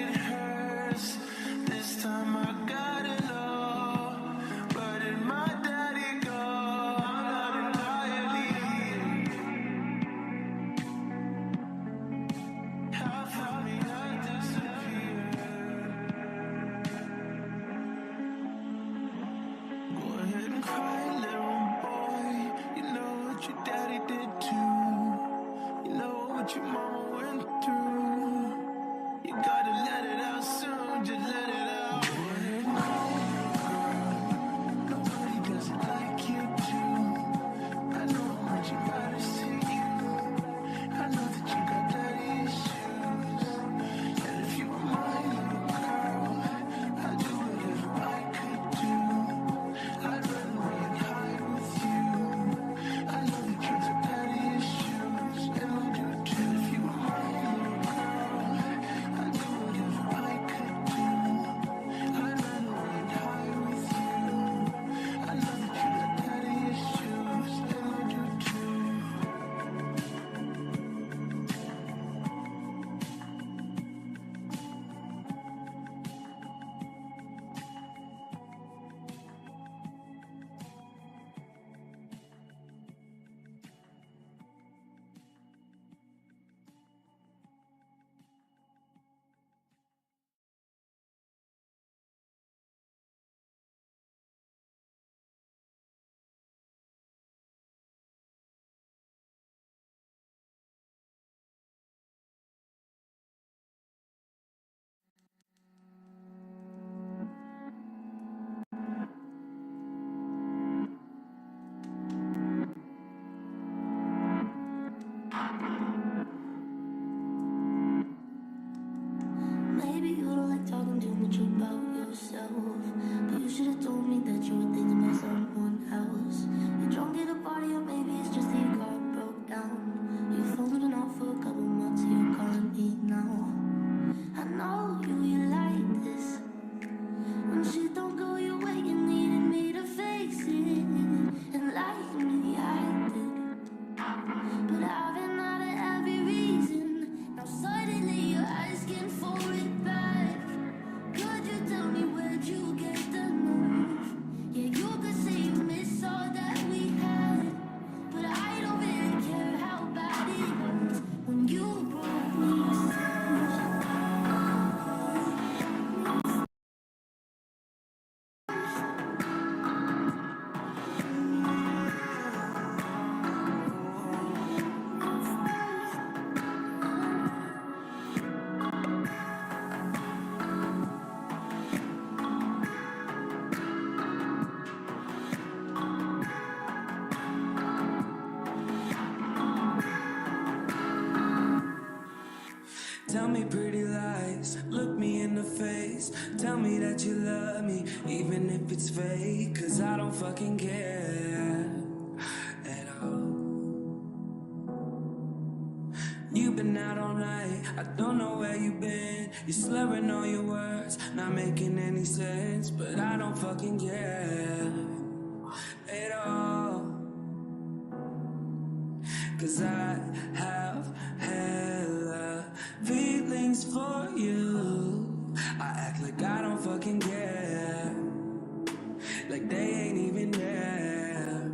it hurts. This time I got it all. Where did my daddy go? I'm not entirely here. Half of me had disappeared. Go ahead and cry, little boy. You know what your daddy did too. You know what your mama went through. You gotta let it out soon, just let it out. Go ahead and cry, girl. Nobody does it like you do. I know how much it matters to you. I know that you got daddy issues. And if you were my little girl, I'd do whatever I could do. I'd run away and hide with you. I know that you got daddy issues, and I do too. If you were my little girl, I'd do whatever I could do. I'd run away and hide with you. I know that you got daddy issues, and I do too. Maybe you don't like talking too much about yourself, but you should have told me that you were thinking about someone else. You're drunk at a party, or maybe it's just that your car broke down. You've fallen off for a couple months, so you're calling me now. I know you like this. When shit don't go your way, you needed me to fix it. And like me, I did. But I've been out of every reason. Now suddenly you're asking for it back. Could you tell me where'd you get the nerve? Yeah, you could say you miss all that we had, but I don't really care how bad it hurts when you broke me. Tell me pretty lies, look me in the face. Tell me that you love me, even if it's fake. Cause I don't fucking care at all. You've been out all night, I don't know where you've been. You're slurring all your words, not making any sense. But I don't fucking care at all. Cause I have hella feelings for you. I act like I don't fucking care, like they ain't even there.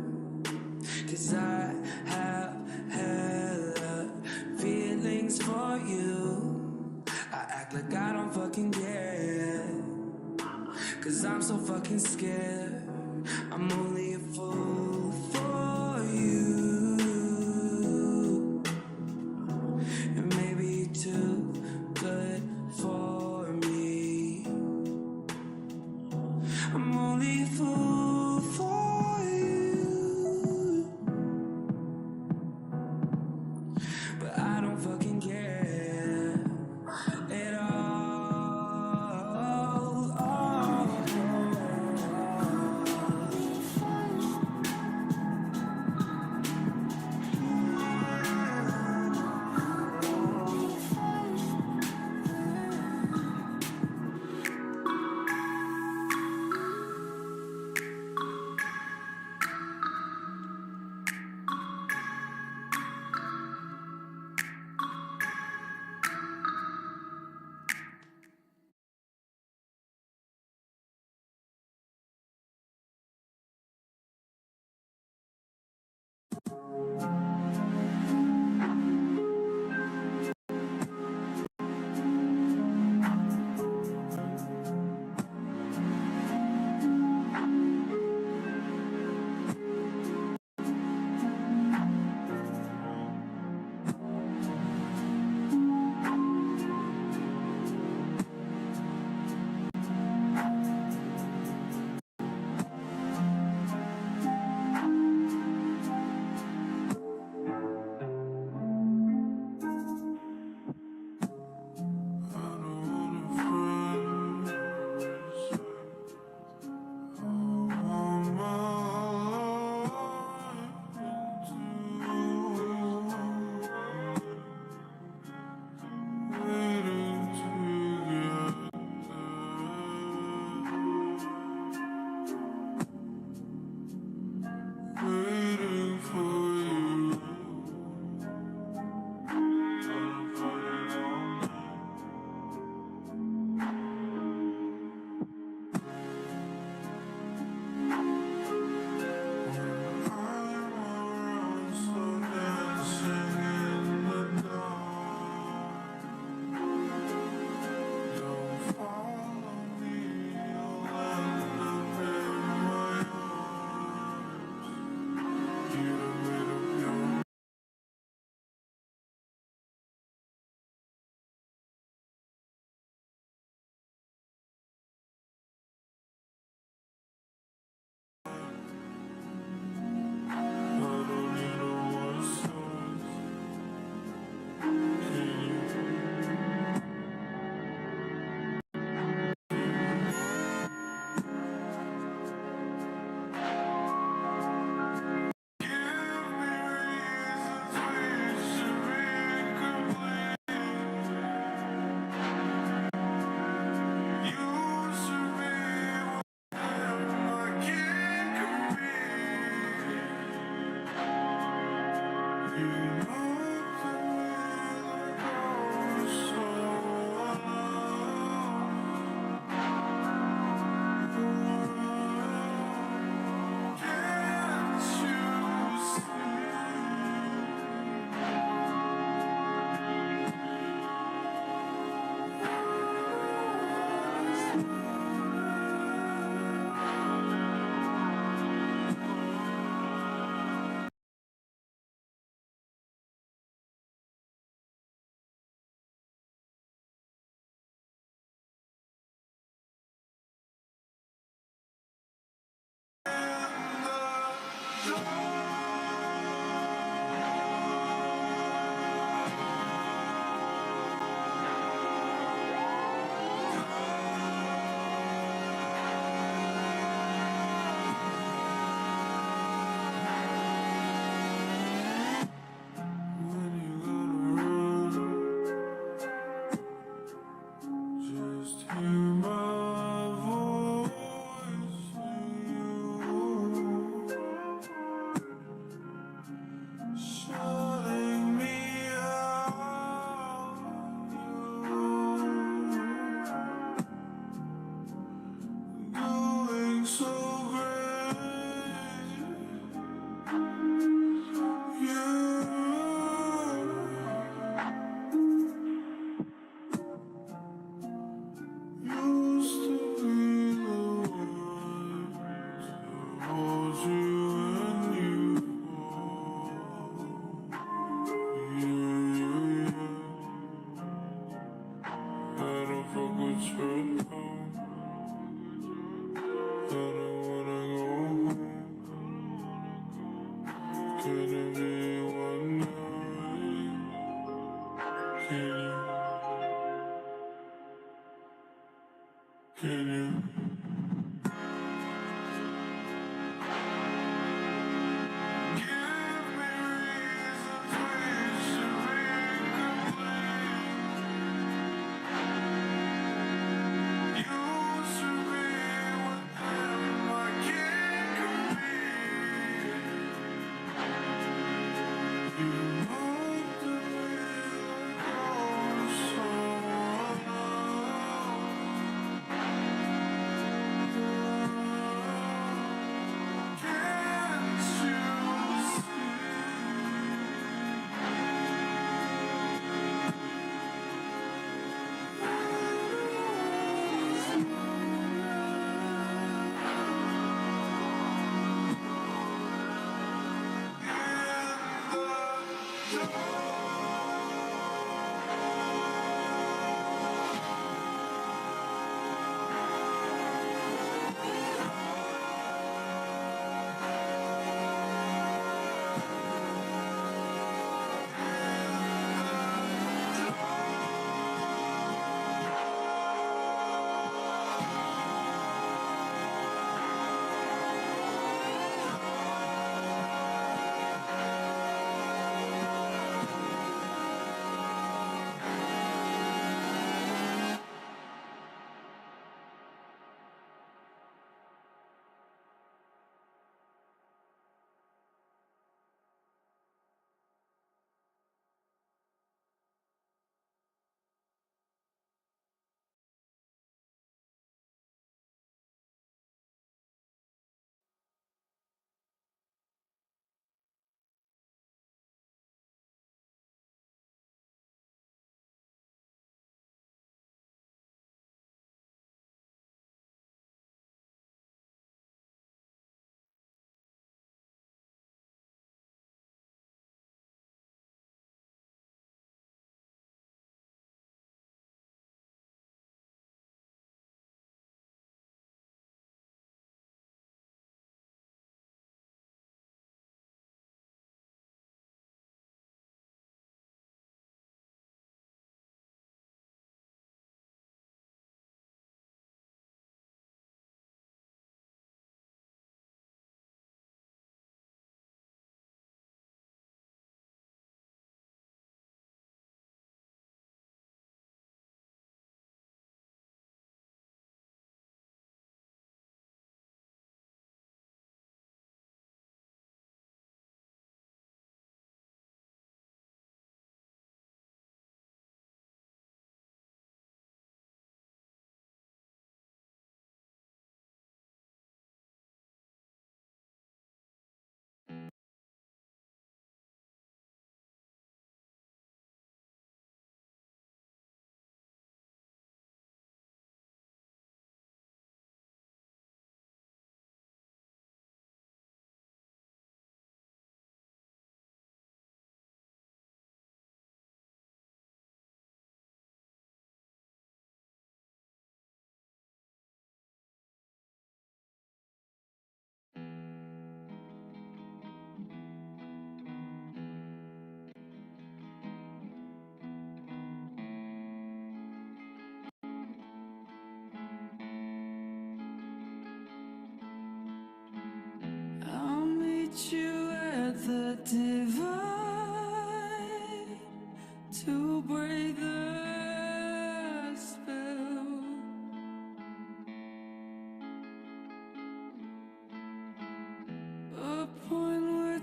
Cause I have hella feelings for you. I act like I don't fucking care, cause I'm so fucking scared. I'm only a fool for you. And maybe you're too good for me. I'm only a fool for you, but I don't fucking care at all.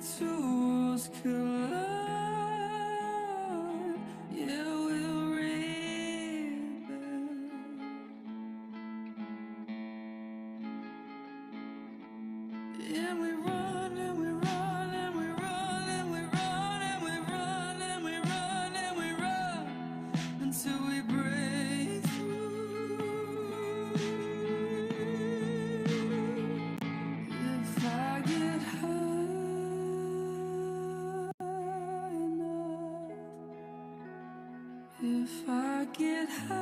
two worlds collide, yeah, we'll rebuild. And we run and we run and we run and we run and we run and we run and we run until we break through. If I get high enough, if I get high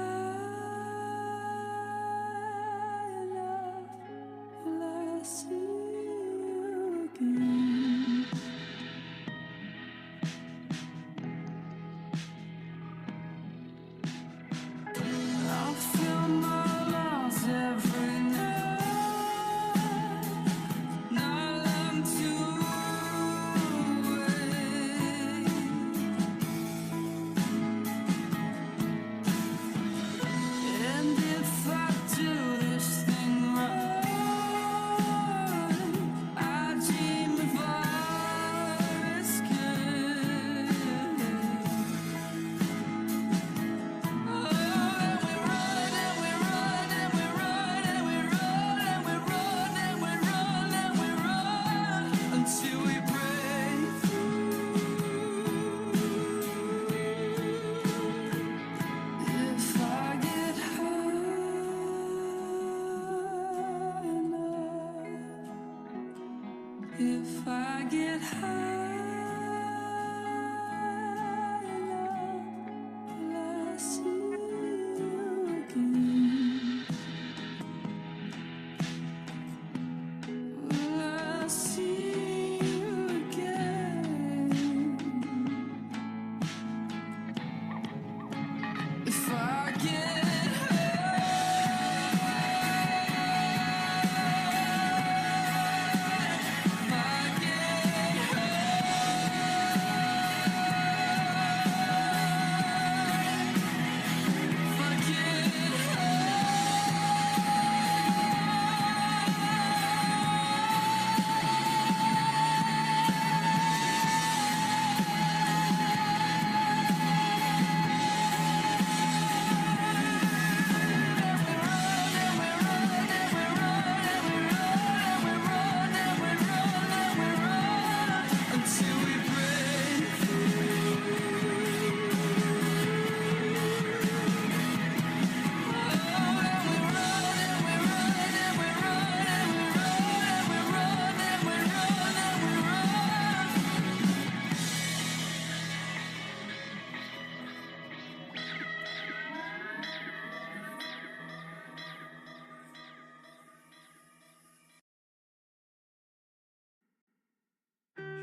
enough, will I see you again? I'll feel my lungs every night, not long to wait. And if I do this thing right, I dream of our escape. Oh, and we run and we run and we run and we run and we run and we run and we run until we break through. If I get high enough, if I get high enough, will I see you again? Will I see you again? If I get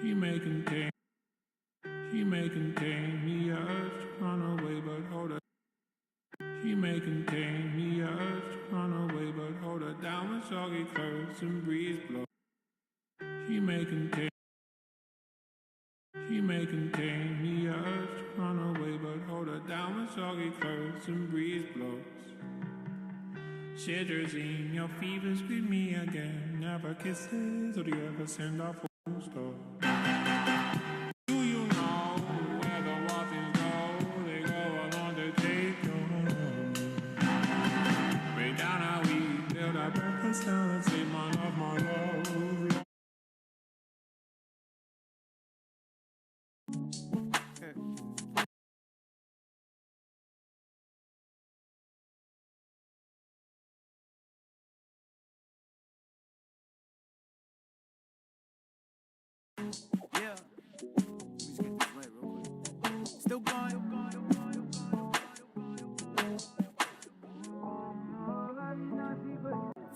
She may contain the urge to run away, but hold her. She may contain the urge to run away, but hold her down with soggy clothes and breeze blow. She may contain the urge to run away, but hold her down with soggy clothes and breeze blows. Cetirizine, your fever's with me again. Never kisses, or do you ever send off full stop? Do you know where the waffles go? They go along to take you home. Way down how we build our breakfast down and say my love, my love. Yeah. Let me just get this right real quick. Still going.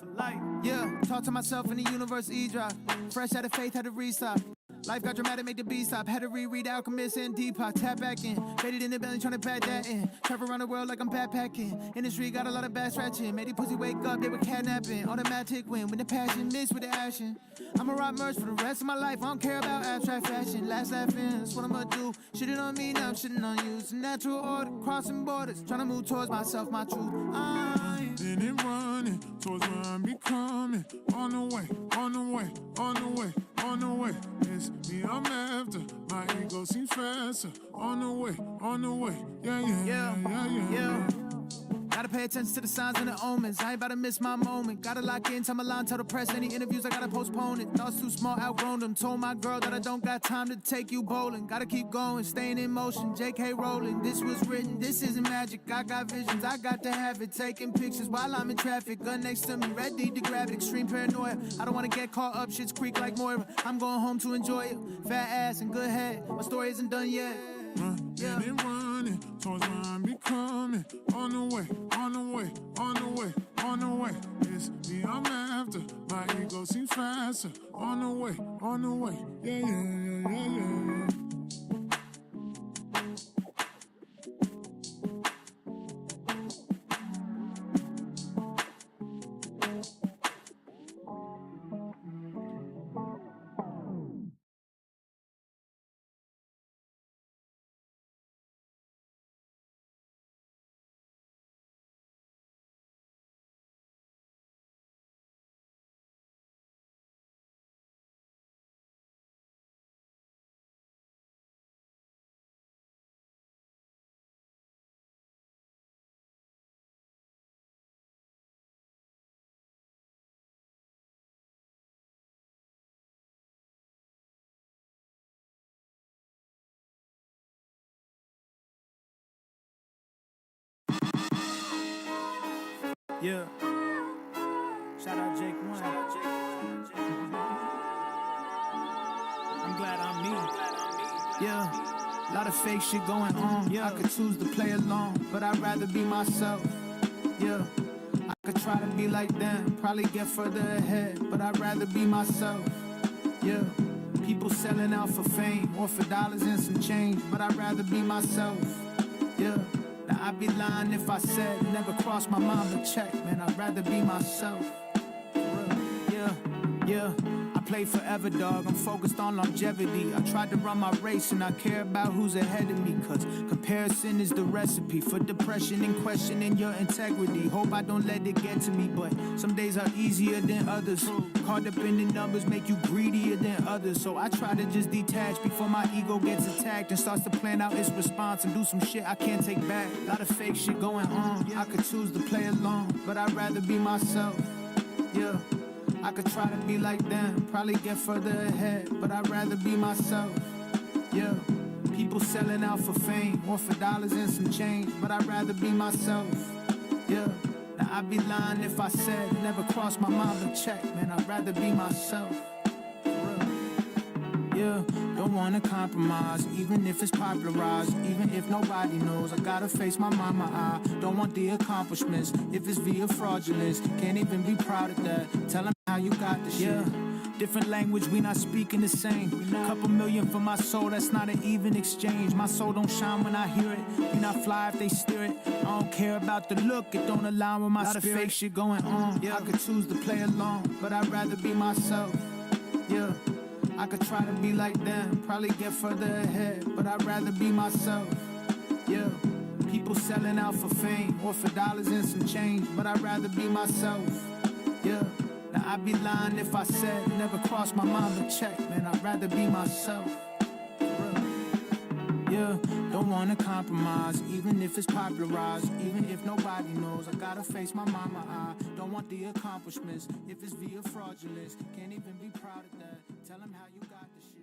For life. Yeah. Talk to myself in the universe e-drop. Fresh out of faith, had to restock. Life got dramatic, make the beat stop. Had to reread Alchemist and Deepak. Tap back in. Faded in the belly, tryna back that in. Travel around the world like I'm backpacking. Industry got a lot of bad scratching. Made these pussy wake up, they were kidnapping. Automatic win with the passion, mixed with the action. I'ma rock merch for the rest of my life. I don't care about abstract fashion. Last laughing, that's what I'ma do. Shitting on me, now I'm shitting on you. It's a natural order, crossing borders. Tryna move towards myself, my truth. in it running towards where I'm becoming. On the way, on the way, on the way, on the way. It's me I'm after. My ego seems faster. On the way, yeah. Gotta pay attention to the signs and the omens. I ain't about to miss my moment. Gotta lock in, tell my line, tell the press. Any interviews, I gotta postpone it. Thoughts too small, outgrown them. Told my girl that I don't got time to take you bowling. Gotta keep going, staying in motion. JK rolling, this was written, this isn't magic. I got visions, I got to have it. Taking pictures while I'm in traffic. Gun next to me, ready to grab it. Extreme paranoia. I don't wanna get caught up, shit's creek like Moira. I'm going home to enjoy it. Fat ass and good head. My story isn't done yet. In it running towards where I'm becoming. On the way, on the way, on the way, on the way. It's me I'm after. My ego seems faster. On the way, yeah. Yeah. Shout out Jake One. I'm glad I'm me. Yeah. A lot of fake shit going on. Yeah. I could choose to play along, but I'd rather be myself. Yeah. I could try to be like them, probably get further ahead, but I'd rather be myself. Yeah. People selling out for fame or for dollars and some change, but I'd rather be myself. Yeah. Now I'd be lying if I said never crossed my mind to check, man. I'd rather be myself. Yeah. I play forever, dog. I'm focused on longevity. I tried to run my race and I care about who's ahead of me, cause comparison is the recipe for depression and questioning your integrity. Hope I don't let it get to me, but some days are easier than others. Caught up in the numbers make you greedier than others, so I try to just detach before my ego gets attacked and starts to plan out its response and do some shit I can't take back. A lot of fake shit going on. I could choose to play along, but I'd rather be myself. Yeah. I could try to be like them, probably get further ahead, but I'd rather be myself. Yeah. People selling out for fame or for dollars and some change, but I'd rather be myself. Yeah. Now I'd be lying if I said never crossed my mind to check, man. I'd rather be myself. Yeah, don't wanna compromise, even if it's popularized, even if nobody knows. I gotta face my mama, I don't want the accomplishments. If it's via fraudulence, can't even be proud of that. Tell them how you got the shit. Yeah. Different language, we not speaking the same. Couple million for my soul, that's not an even exchange. My soul don't shine when I hear it. We not fly if they steer it. I don't care about the look, it don't align with my spirit. A lot of fake shit going on. Yeah. I could choose to play along, but I'd rather be myself. Yeah. I could try to be like them, probably get further ahead, but I'd rather be myself. Yeah. People selling out for fame or for dollars and some change, but I'd rather be myself. Yeah. Now I'd be lying if I said never crossed my mind to check, man. I'd rather be myself. Yeah, don't wanna compromise, even if it's popularized, even if nobody knows. I gotta face my mama, I don't want the accomplishments. If it's via fraudulence, can't even be proud of that. Tell them how you got the shit.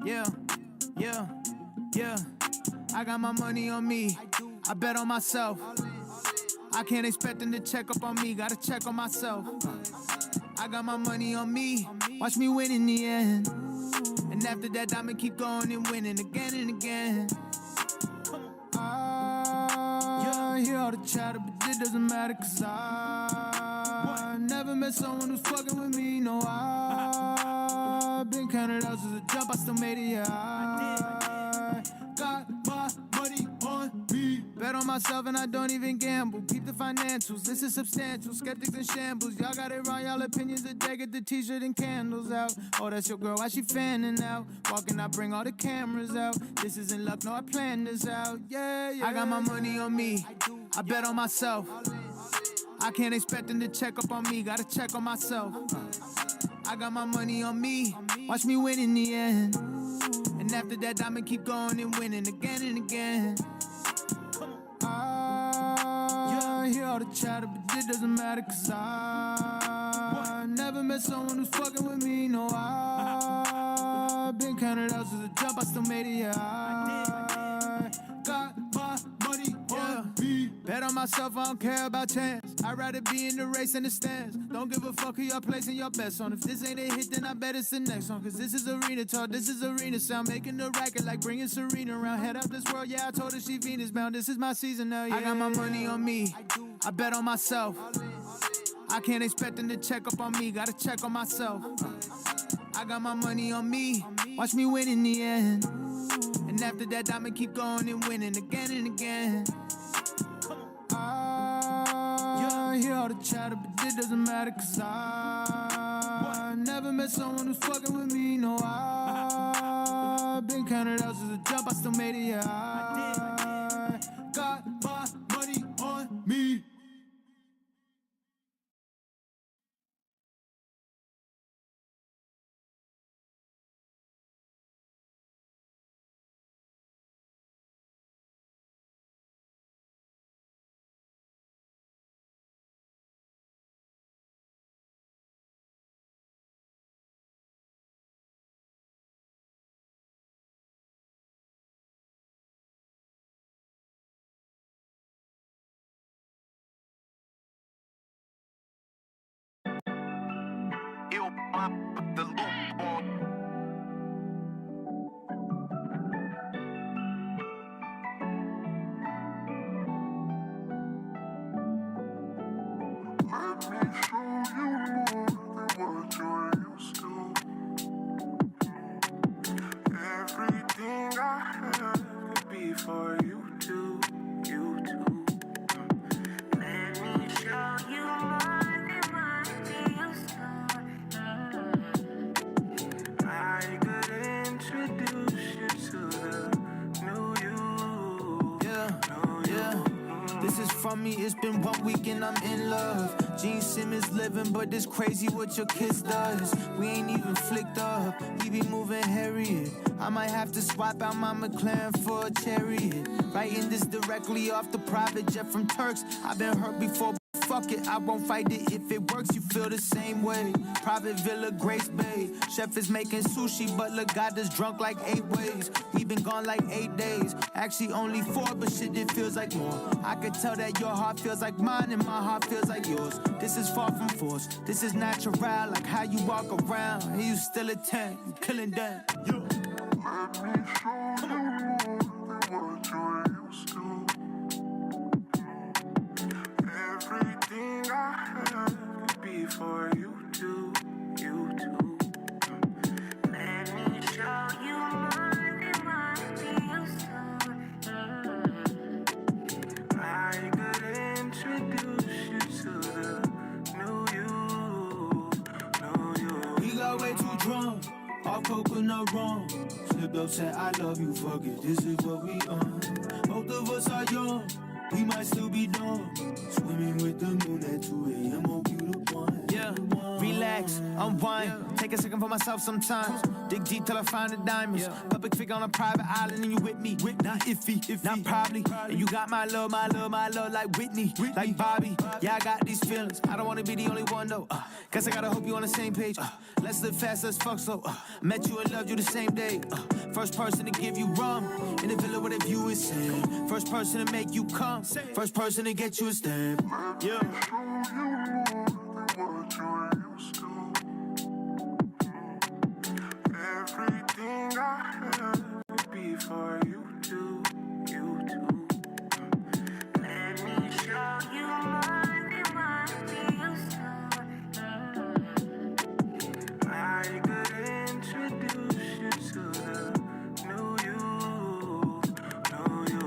Yeah, yeah, yeah. I got my money on me. I bet on myself. I can't expect them to check up on me. Gotta check on myself. I got my money on me. Watch me win in the end. And after that, I'ma keep going and winning again and again. I hear all the chatter, but it doesn't matter, cause I never met someone who's fucking with me. No, I've been counted out since a jump, I still made it, yeah. I got my money on me. Bet on myself and I don't even gamble. Keep the financials, this is substantial. Skeptics in shambles, y'all got it wrong. Y'all opinions are dead, get the t-shirt and candles out. Oh, that's your girl, why she fanning out? Walking, I bring all the cameras out. This isn't luck, no, I planned this out. Yeah, yeah. I got my money on me, I bet on myself. I can't expect them to check up on me, gotta check on myself. I got my money on me, watch me win in the end. And after that, I'ma keep going and winning again and again. I hear all the chatter, but it doesn't matter, cause I never met someone who's fucking with me. No, I've been counted out since a jump, I still made it, yeah. I got my money on me. Bet on myself, I don't care about chance. I'd rather be in the race than the stands. Don't give a fuck who y'all placing your bets on. If this ain't a hit, then I bet it's the next one. Cause this is arena talk, this is arena sound. Making the racket like bringing Serena around. Head up this world, yeah, I told her she Venus bound. This is my season now, yeah. I got my money on me, I bet on myself. I can't expect them to check up on me, gotta check on myself. I got my money on me, watch me win in the end. And after that, I'ma keep going and winning again and again. I hear all the chatter, but it doesn't matter, cause I never met someone who's fucking with me. No, I've been counted out since a jump, I still made it, yeah. I got my money on me. Everything I have could be for you too, you too. Let me show you more than what you used to. I could introduce you to the new you. Yeah. This is from me, it's been 1 week and I'm in love. Gene Simmons living, but it's crazy what your kiss does. We ain't even flicked up, we be moving Harriet. I might have to swap out my McLaren for a Chariot. Writing this directly off the private jet from Turks. I've been hurt before, but fuck it, I won't fight it. If it works, you feel the same way. Private villa, Grace Bay. Chef is making sushi, butler got us drunk like 8 ways. We been gone like 8 days. Actually only 4, but shit, it feels like more. I could tell that your heart feels like mine and my heart feels like yours. This is far from forced. This is natural, like how you walk around. And you still a 10, you killing them. Yo. Let me show you more than what you're used to. Everything I have could be for you too, you too. Let me show you more than what you used to. I could introduce you to the new you. We got way too drunk, all coconut rum. Slipped up, said I love you, fuck it, this is what we on. Both of us are young, we might still be dumb. Swimming with the moon at 2 a.m. on you the one. Yeah, relax, unwind, take a second for myself sometimes. Dig deep till I find the diamonds. Public figure on a private island and you with me. Not iffy, not probably. And you got my love like Whitney, like Bobby. Yeah, I got these feelings. I don't wanna be the only one though. Guess I gotta hope you on the same page. Let's live fast, let's fuck slow. Met you and loved you the same day. First person to give you rum in the villa where the view is sad. First person to make you come. First person to get you a stab. Yeah. Everything I have before you do, you do. Let me show you my I could introduce you to the new you, new you.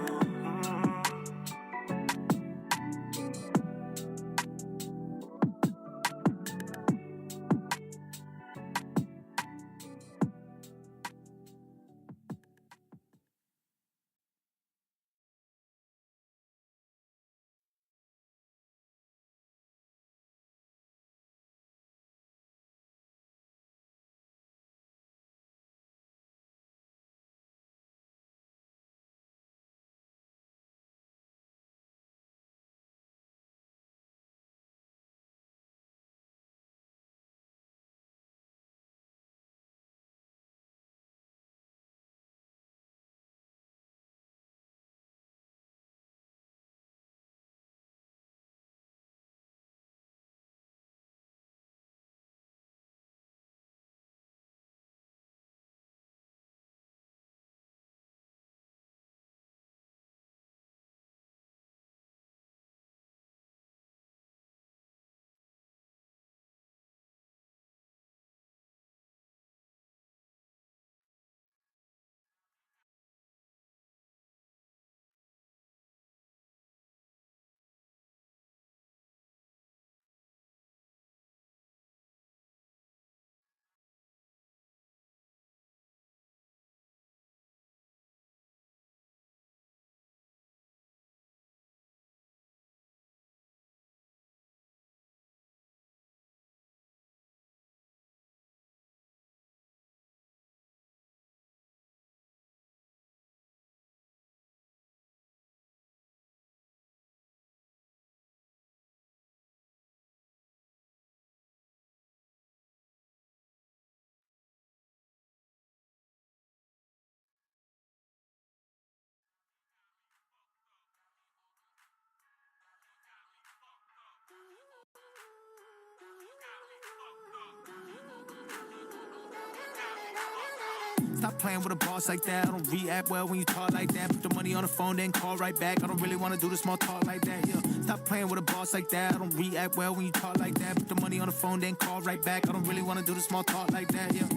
Stop playing with a boss like that. I don't react well when you talk like that. Put the money on the phone, then call right back. I don't really wanna do the small talk like that. Yeah. Stop playing with a boss like that. I don't react well when you talk like that. Put the money on the phone, then call right back. I don't really wanna do the small talk like that. Yeah.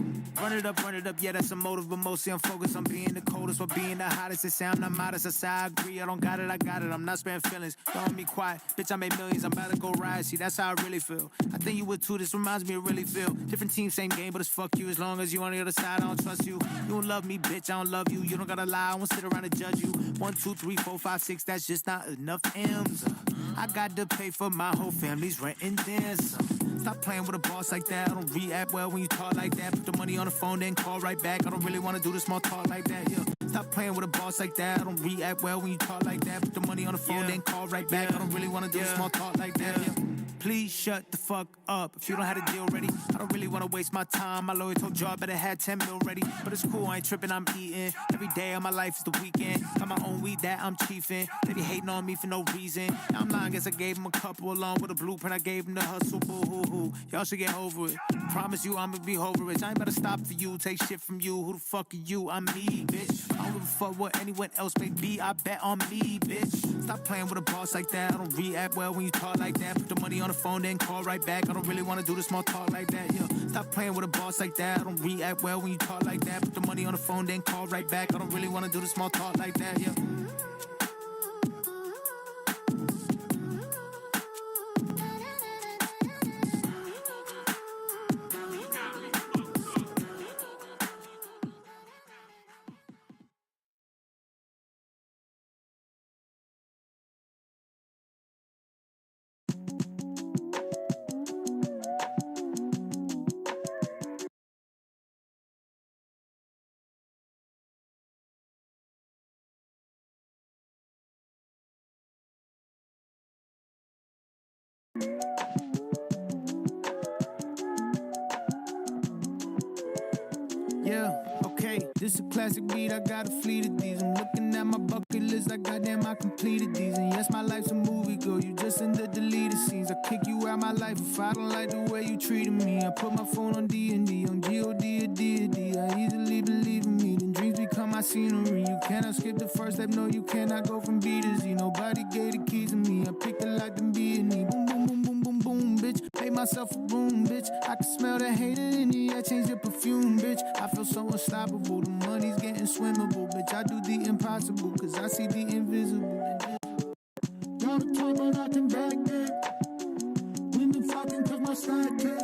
Run it up, yeah, that's a motive, but mostly I'm focused on being the coldest or being the hottest. They say I'm not modest, I say I agree. I don't got it, I got it. I'm not sparing feelings. Don't want me quiet. Bitch, I made millions, I'm about to go ride. See, that's how I really feel. I think you would too, this reminds me of really feel. Different team, same game, but it's fuck you. As long as you on the other side, I don't trust you. You don't love me, bitch, I don't love you. You don't gotta lie, I won't sit around and judge you. 1, 2, 3, 4, 5, 6, that's just not enough M's. I got to pay for my whole family's rent and then some. Stop playing with a boss like that. I don't react well when you talk like that. Put the money on the phone, then call right back. I don't really wanna do the small talk like that. Yeah. Stop playing with a boss like that. I don't react well when you talk like that. Put the money on the phone, then call right back. I don't really wanna do the small talk like that. Yeah. Please shut the fuck up. If you don't have a deal ready, I don't really wanna waste my time. My lawyer told you I better have 10 mil ready. But it's cool, I ain't tripping, I'm eating. Every day of my life is the weekend. Got my own weed that I'm chiefing. They be hating on me for no reason. Now I'm lying, guess I gave him a couple along with a blueprint. I gave him the hustle, boo-hoo-hoo. Y'all should get over it. Promise you I'ma be over it. I ain't about to stop for you, take shit from you. Who the fuck are you? I'm me, bitch. I don't give a fuck what anyone else may be. I bet on me, bitch. Stop playing with a boss like that. I don't react well when you talk like that. Put the money on the phone, then call right back. I don't really wanna do the small talk like that. Yeah. Stop playing with a boss like that. I don't react well when you talk like that. Put the money on the phone, then call right back. I don't really wanna do the small talk like that. Yeah. Yeah, okay, this a classic beat, I got a fleet of these. I'm looking at my bucket list, like goddamn I completed these. And yes, my life's a movie, girl, you just in the deleted scenes. I kick you out my life if I don't like the way you treated me. I put my phone on D&D, on G-O-D or D-O-D. I easily believe in me, then dreams become my scenery. You cannot skip the first step, no, you cannot go from B to Z. Nobody gave the keys to me, I picked it like them B&E. Boom, boom, boom, boom, boom, boom, bitch. Made myself a room, bitch. I can smell the hate in the air, change the perfume, bitch. I feel so unstoppable, the money's getting swimmable, bitch. I do the impossible, cause I see the invisible. Got a time, but I can back it. Women fucking cause my stack is.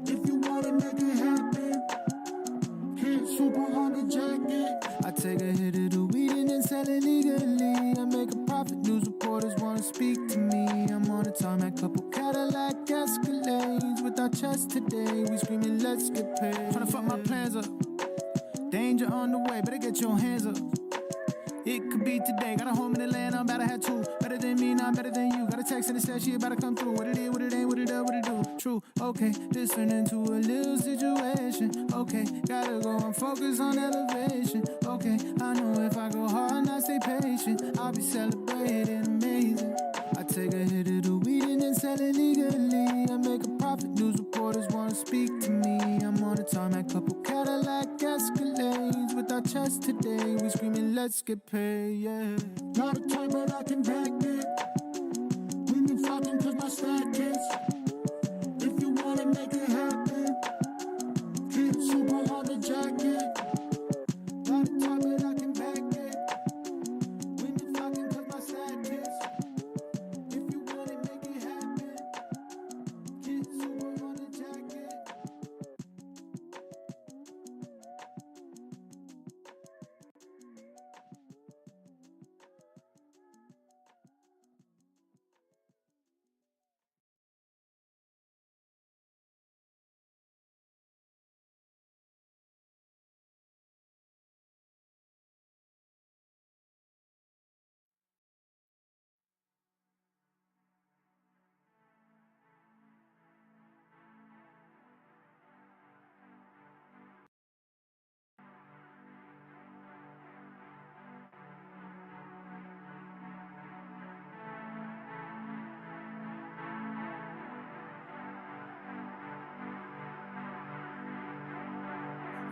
If you wanna make it happen, hit super hard to jacket. I take a hit of the weed and then sell it legally. I make a profit, news reporters wanna speak to me. I'm on a tarmac, couple Cadillac Escalades. With our chest today, we screaming, let's get paid. Tryna fuck my plans up. Danger on the way, better get your hands up. It could be today, got a home in Atlanta, I'm about to have two. Better than me, now I'm better than you. Got a text and it said she about to come through. What it is, what it ain't, what it does, what it do. True, okay, this turned into a little situation. Okay, gotta go and focus on elevation. Okay, I know if I go hard and I stay patient, I'll be celebrating amazing. I take a hit of the weed and then sell it legally. I make a profit, news reporters wanna speak to me. I'm on a tarmac, couple Cadillac Escalades. With our chest today, we screaming, let's get paid, yeah. Not a time, but I can back it. Women fucking cause my stack is. If you wanna make it happen, hit super hard to jacket. Not a time, but I can back it. Women fucking cause my stack is. If you wanna make it happen, hit super hard to jacket.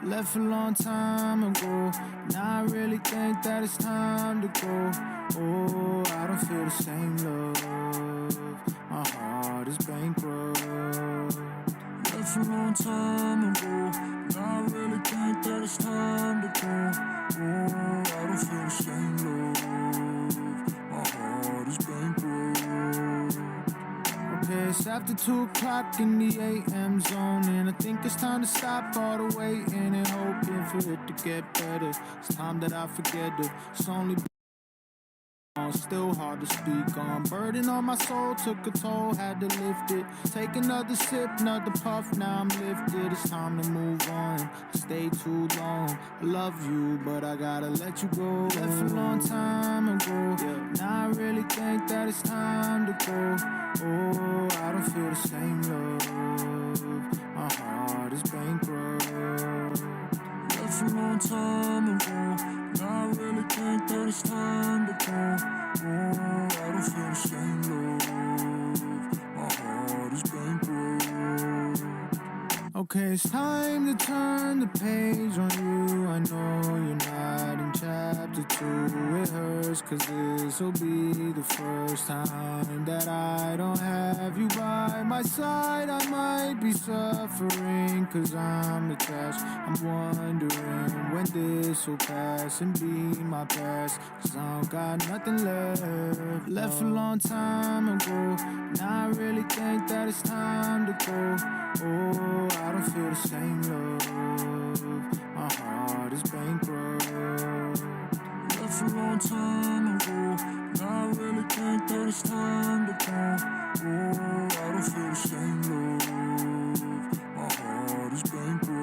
Left a long time ago, now I really think that it's time to go. Oh, I don't feel the same love, my heart is bankrupt. Left a long time ago, now I really think that it's time to go. Oh, I don't feel the same love, my heart is bankrupt. Okay, it's after 2 o'clock in the AM zone, and I think it's time to stop all the waiting and hoping for it to get better. It's time that I forget it. It's only still hard to speak on. Burden on my soul took a toll, had to lift it. Take another sip, another puff, now I'm lifted. It's time to move on. I stayed too long. I love you, but I gotta let you go. Left a long time ago. Now I really think that it's time to go. Oh, I don't feel the same love. My heart is bankrupt. Left a long time ago. Now I really think that it's time to go. Oh, I don't feel the same love. My heart is bankrupt. Okay, it's time to turn the page on you. I know you're not in chapter 2. It hurts cause this'll be the first time that I don't have you by my side. I might be suffering cause I'm attached. I'm wondering when this'll pass and be my past. Cause I don't got nothing left. Left a long time ago. Now I really think that it's time to go. Oh, I don't feel the same love. My heart is bankrupt. Left a long time ago. Now I really think that it's time to go. Oh, I don't feel the same love. My heart is bankrupt.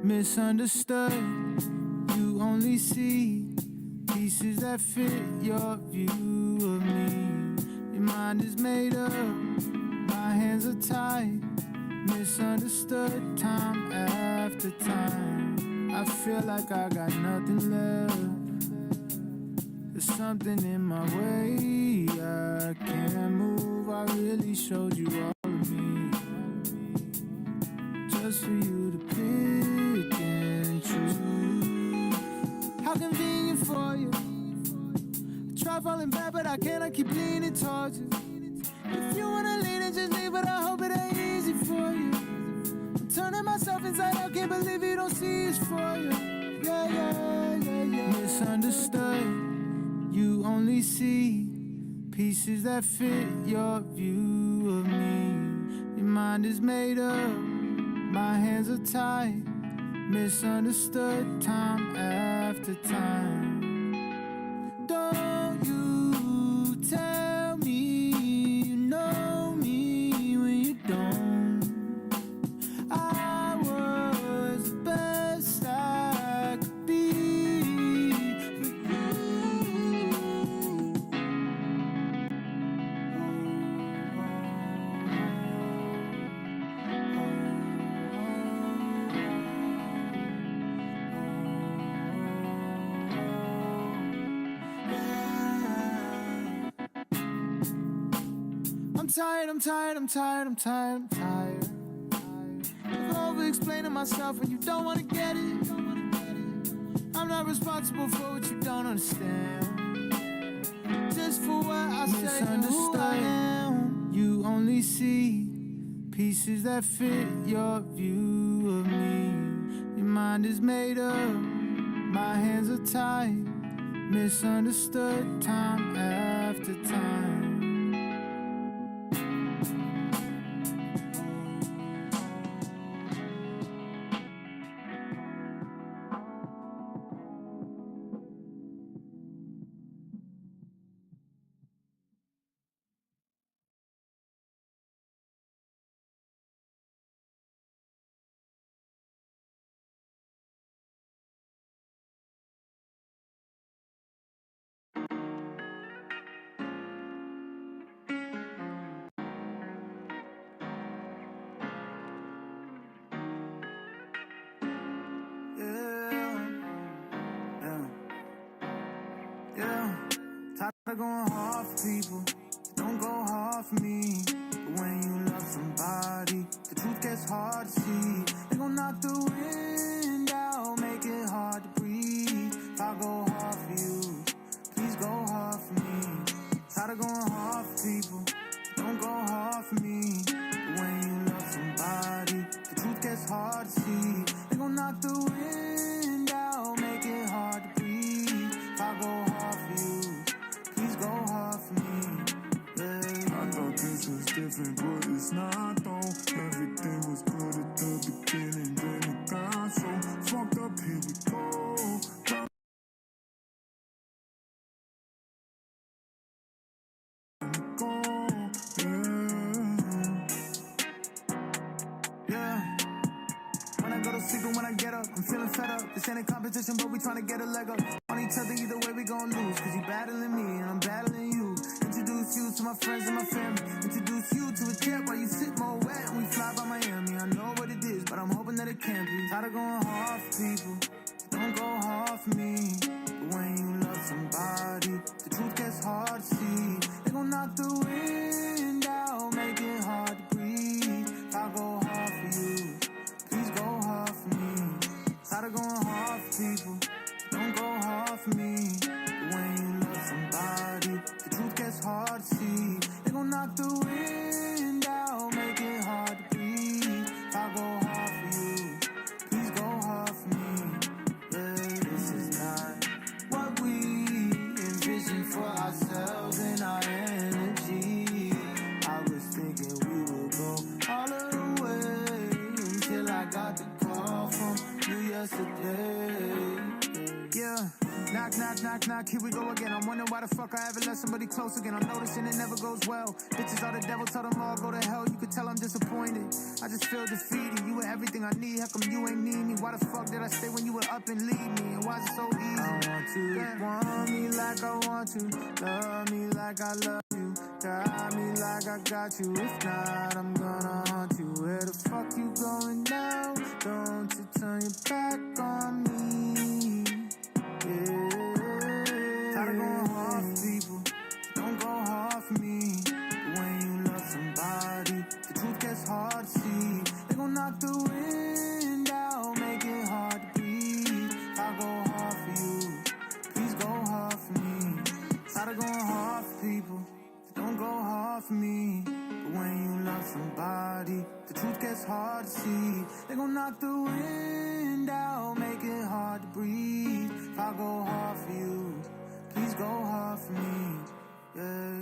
misunderstood. You only see pieces that fit your view of me. Your mind is made up, my hands are tied. Misunderstood time after time. I feel like I got nothing left. There's something in my way, I can't move. I really showed you all of me, just for you to pick and choose. How convenient for you. I try falling back, but I can't. I keep leaning towards you. If you wanna lean and just leave, but I hope it ain't easy for you. I'm turning myself inside out, can't believe you don't see it's for you. Yeah, yeah, yeah, yeah. Misunderstood. You only see pieces that fit your view of me. Your mind is made up, my hands are tied. Misunderstood time after time. Don't you tell me you know me when you don't. I was the best I could be for you. I'm tired of over-explaining myself when you don't wanna get it. I'm not responsible for what you don't understand. Just for what I say and who I am. You only see pieces that fit your view of me. Your mind is made up, my hands are tied. Misunderstood time after time. Tired of going hard for people, don't go hard for me. But when you love somebody, the truth gets hard to see. They gon' knock the wind out, make it hard to breathe. If I go hard for you, please go hard for me. Tired of going hard for people, don't go hard for me. But when you love somebody, the truth gets hard to see. They gon' knock the wind out, make it hard to breathe. If I go hard for you, please go hard for me, yeah. I thought this was different, but it's not though. Everything was good at the beginning, then it got so fucked up, here we go. When I go to sleep and when I get up, I'm feeling fed up. This ain't a competition, but we tryna get a leg up on each other. Either way we gon' lose, cause you battling me and I'm battling you. Introduce you to my friends and my family. Introduce you to a jet while you sit more wet and we fly by Miami. I know what it is, but I'm hoping that it can be. Tired of going hard for people, so don't go hard for me. But when you love somebody, the truth gets hard to see. They gon' knock the wind out, make it hard to breathe. If I go hard for you, please go hard for me. Tired of going hard for people, don't go hard for me. But when you love somebody, the truth gets hard to see. They gon' knock the wind out, make it hard to breathe. If I go hard for you, please go hard for me. Yeah, this is not what we envisioned for ourselves and our energy. I was thinking we would go all of the way until I got the call from you yesterday. Yeah, Knock, knock, knock, knock, here we go again. I'm wondering why the fuck I ever let somebody close again. I'm noticing it never goes well. Bitches are the devil, tell them all go to hell. You can tell I'm disappointed. I just feel defeated. You were everything I need. How come you ain't need me? Why the fuck did I stay when you were up and leave me? And why is it so easy? I want to want me like I want to. Love me like I love you. Got me like I got you. If not, I'm gonna haunt you. Where the fuck you going now? Don't you turn your back on me. Yeah. Tired of going hard for people. Don't go hard for me. But when you love somebody, the truth gets hard to see. They gon' knock the wind out, make it hard to breathe. I'll go hard for you. Please go hard for me. Tired of going hard for people. Don't go hard for me. But when you love somebody, the truth gets hard to see. They gon' knock the wind out, make it hard to breathe. If I go hard for you, please go hard for me. Yeah.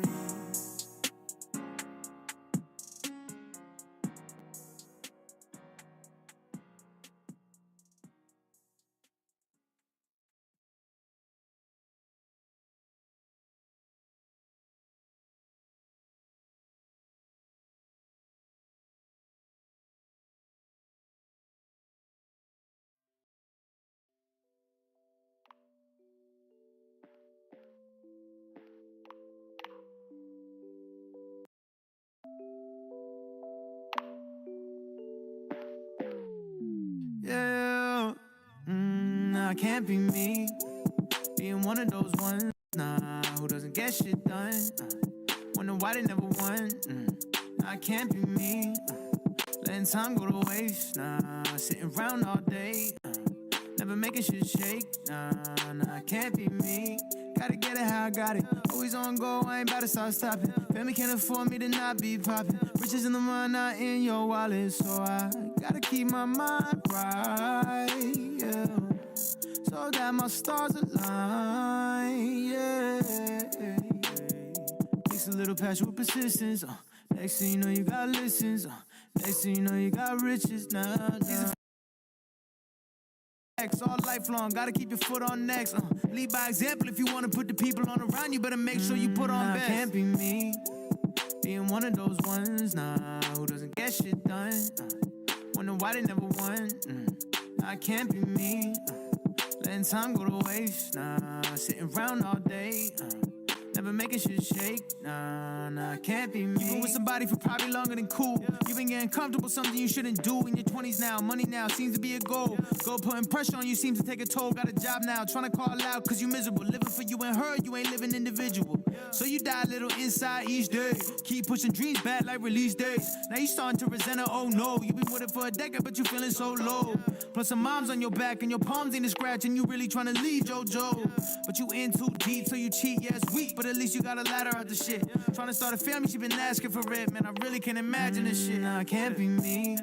Yeah, nah, can't be me. Being one of those ones, nah, who doesn't get shit done. Wonder why they never won. Nah, can't be me. Letting time go to waste, nah, sitting around all day. Never making shit shake, nah, can't be me. Gotta get it how I got it. Always on go, I ain't about to stop stopping. Family can't afford me to not be popping. Riches in the mind, not in your wallet. So I gotta keep my mind right, yeah. So that my stars align, yeah. Takes a little passion with persistence. Next thing you know, you got listens. Next thing you know, you got riches. All lifelong, gotta keep your foot on next. Lead by example if you wanna put the people on around you. Better make sure you put on best. Can't be me, being one of those ones, nah, who doesn't get shit done. Wonder why they never won. Nah, can't be me. Letting time go to waste, nah, sitting around all day. Never making shit shake, nah, can't be me. You been with somebody for probably longer than cool. You been getting comfortable, something you shouldn't do in your 20s now. Money now seems to be a goal. Go putting pressure on you seems to take a toll. Got a job now, trying to call out cause you miserable. Living for you and her, you ain't living individual. So you die a little inside each day. Keep pushing dreams back like release days. Now you starting to resent her, oh no. You been with her for a decade, but you feeling so low. Plus some moms on your back and your palms ain't a scratch. And you really trying to leave JoJo. But you in too deep, so you cheat, yeah, it's weak. But at least you got a ladder out the shit. Trying to start a family, she been asking for it. Man, I really can't imagine this shit. Nah, can't be me.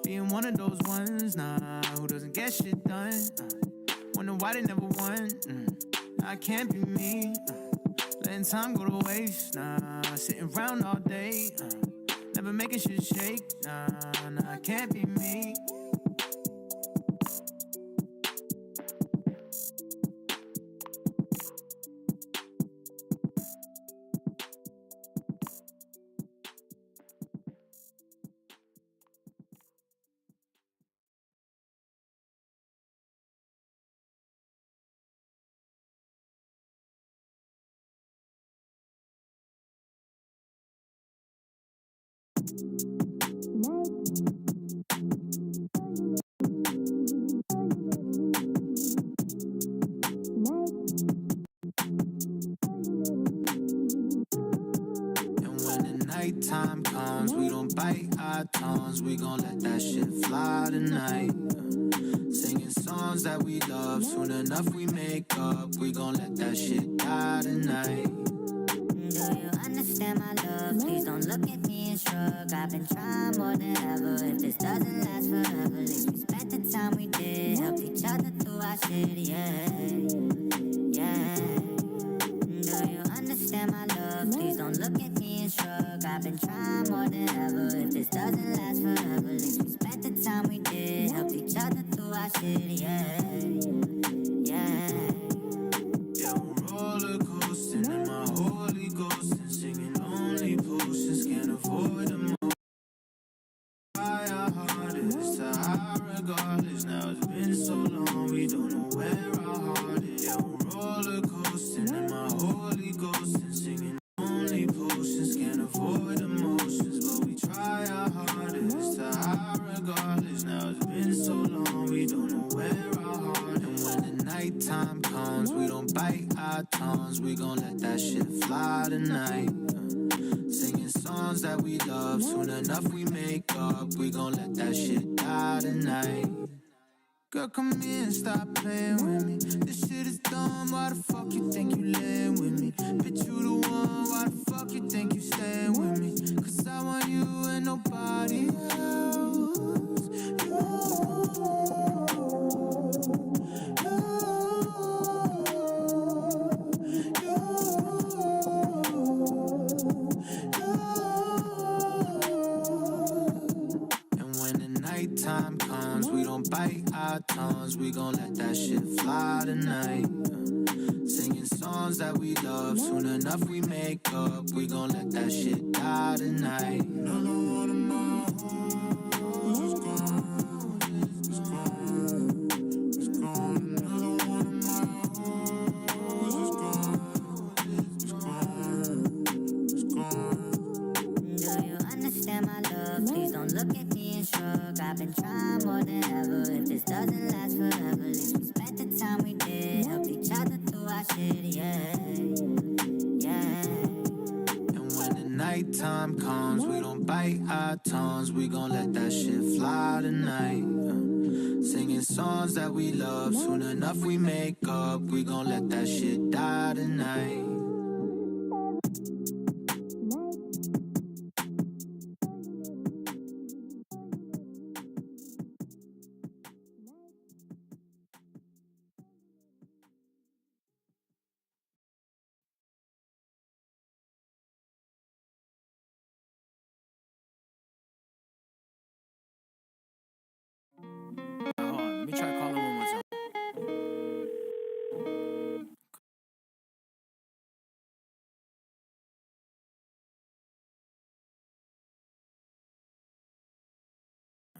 Being one of those ones, nah, who doesn't get shit done. Wonder why they never won. Nah, can't be me. Letting time go to waste, nah, sitting around all day. Never making shit shake, nah, can't be me. Time comes, we don't bite our tongues. We gon' let that shit fly tonight. Singing songs that we love. Soon enough we make up. We gon' let that shit die tonight. Do you understand my love? Please don't look at me and shrug. I've been trying more than ever. If this doesn't last forever, at least we spent the time we did. Helped each other through our shit, yeah. Do you understand my love? Please don't look at me and shrug. I've been trying more than ever. If this doesn't last forever, at least we spent the time we did. Helped each other through our shit, yeah. tons, we gon' let that shit fly tonight. Singing songs that we love, soon enough we make up. We gon' let that shit die tonight. Girl, come here and stop playing with me. This shit is dumb, why the fuck you think you laying with me? Bitch, you the one, why the fuck you think you staying with me? Cause I want you and nobody else. Time comes, we don't bite our tongues. We gon' let that shit fly tonight. Singing songs that we love, soon enough we make up. We gon' let that shit die tonight. Another one of my hoes is gone. It's gone. It's gone. Another one of my hoes is gone. It's gone. It's gone. Do you understand my love? Please don't look at me and shrug. I've been trying more than ever. If this doesn't last forever, at least we spent the time we did. Helped each other through our shit, yeah, yeah. And when the nighttime comes, we don't bite our tongues. We gon' let that shit fly tonight. Singing songs that we love, soon enough we make up. We gon' let that shit die tonight. Hold on, let me try calling one more time.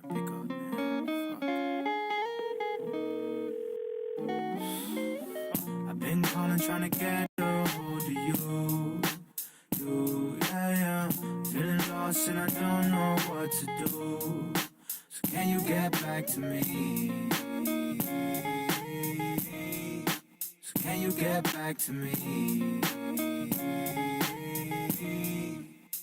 Pick up, man. Fuck. I've been calling, trying to get a hold of you. Yeah. Feeling lost and I don't know what to do. So can you get back to me? So can you get back to me?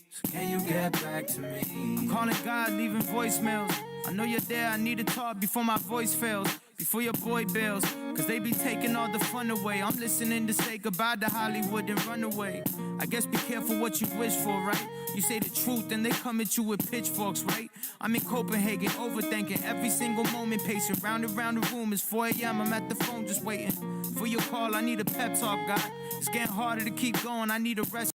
So can you get back to me? I'm calling God, leaving voicemails. I know you're there, I need to talk before my voice fails. Before your boy bails, cause they be taking all the fun away. I'm listening to say goodbye to Hollywood and run away. I guess be careful what you wish for, right? You say the truth and they come at you with pitchforks, right? I'm in Copenhagen, overthinking every single moment, pacing round and round the room. It's 4 a.m., I'm at the phone just waiting for your call. I need a pep talk, God. It's getting harder to keep going, I need a rest,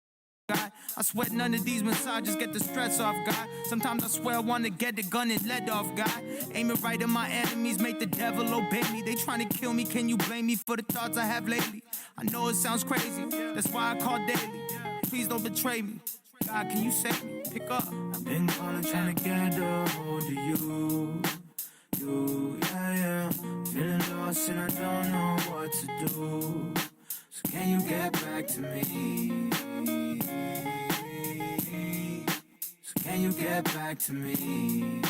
God. I sweat none of these massages get the stress off, God. Sometimes I swear I wanna get the gun and let off, God. Aim it right at my enemies, make the devil obey me. They trying to kill me, can you blame me for the thoughts I have lately? I know it sounds crazy, that's why I call daily. Please don't betray me, God, can you save me? Pick up. I've been calling, trying to get a hold of you. Yeah. Feeling lost and I don't know what to do. So can you get back to me? So can you get back to me?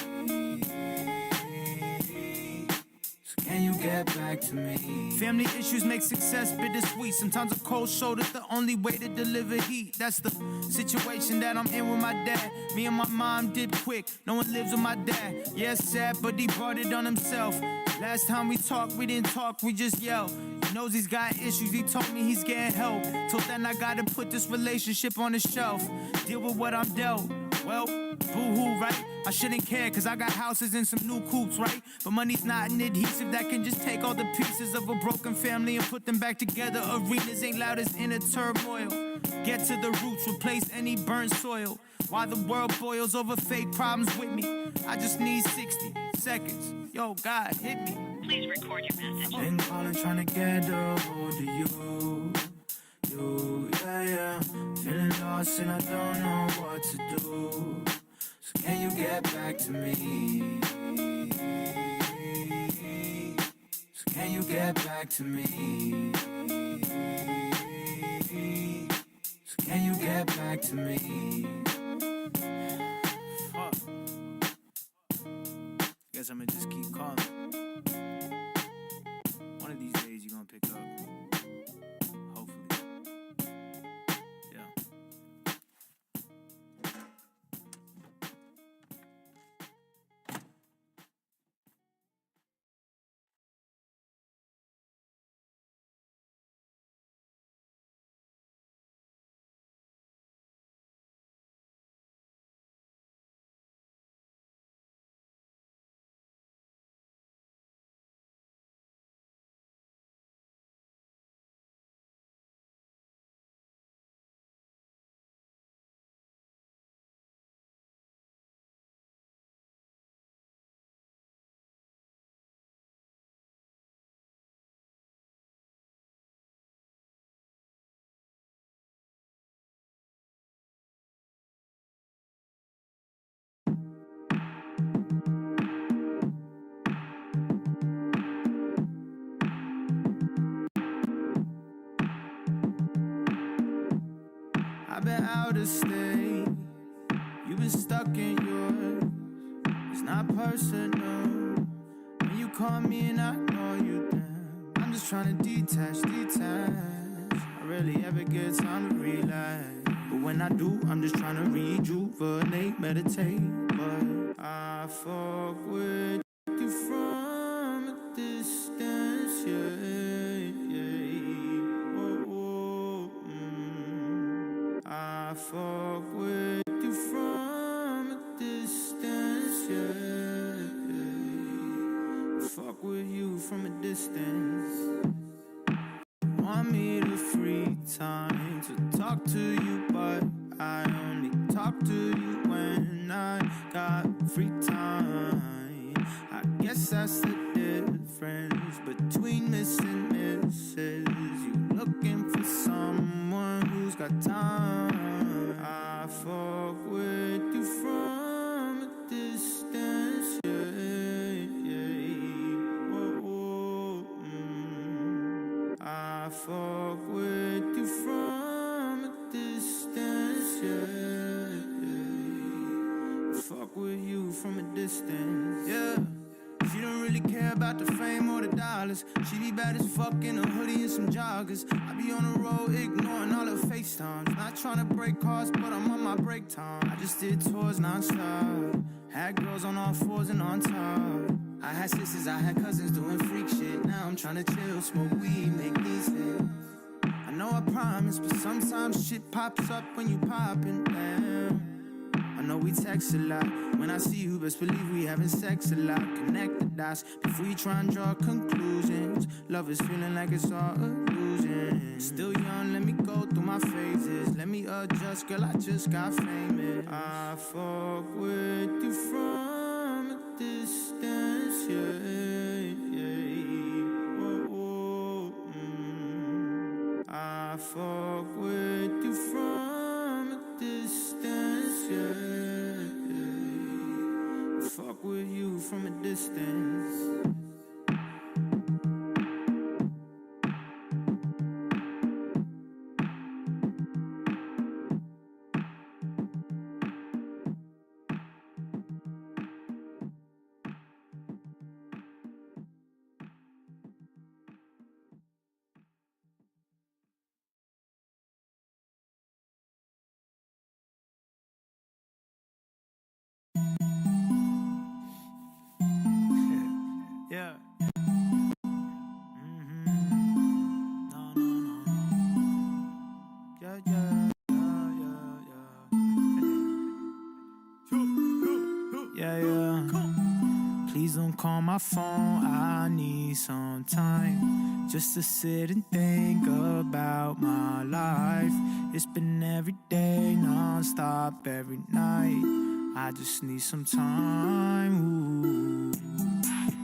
So can you get back to me? Family issues make success bittersweet. Sometimes a cold shoulder's the only way to deliver heat. That's the situation that I'm in with my dad. Me and my mom did quick, no one lives with my dad. Yeah, it's sad, but he brought it on himself. Last time we talked, we didn't talk, we just yelled. He knows he's got issues, he told me he's getting help. Till then I gotta put this relationship on the shelf. Deal with what I'm dealt. Well, boo-hoo, right? I shouldn't care, cause I got houses and some new coupes, right? But money's not an adhesive that can just take all the pieces of a broken family and put them back together. Arenas ain't loud as inner turmoil. Get to the roots, replace any burnt soil. While the world boils over fake problems with me, I just need 60 seconds. Yo, God, hit me. Please record your message. I've been calling, trying to get a hold of you. Yeah. Feeling lost and I don't know what to do. So can you get back to me? So can you get back to me? So can you get back to me? Fuck. Guess I'ma just keep calling. One of these days you gonna pick up. Hopefully. out of state. You've been stuck in yours. It's not personal. When you call me and I know you down, I'm just trying to detach. I rarely ever get time to relax, but when I do, I'm just trying to rejuvenate, meditate. But I fuck with you from a distance, I fuck with you from a distance, fuck with you from a distance. Want me to free time to talk to you, but I only talk to you when I got free time. I guess that's the difference between miss and misses. You looking for someone who's got time. I fuck with you from a distance, I fuck with you from a distance, fuck with you from a distance, She don't really care about the fame or the dollars. She be bad as fuck in a hoodie and some joggers. I be on the road ignoring all her FaceTimes. Not trying to break hearts, but I'm on my break time. I just did tours non-stop. Had girls on all fours and on top. I had sisters, I had cousins doing freak shit. Now I'm trying to chill, smoke weed, make these hits. I know I promise, but sometimes shit pops up when you poppin' down. I know we text a lot. When I see you, best believe we having sex a lot. Connect the dots before you try and draw conclusions. Love is feeling like it's all illusion. Still young, let me go through my phases. Let me adjust, girl, I just got famous. I fuck with you from a distance, I fuck with you from a distance, fuck with you from a distance. Yeah. No. Yeah. Please don't call my phone, I need some time just to sit and think about my life. It's been every day, non-stop, every night. I just need some time, ooh.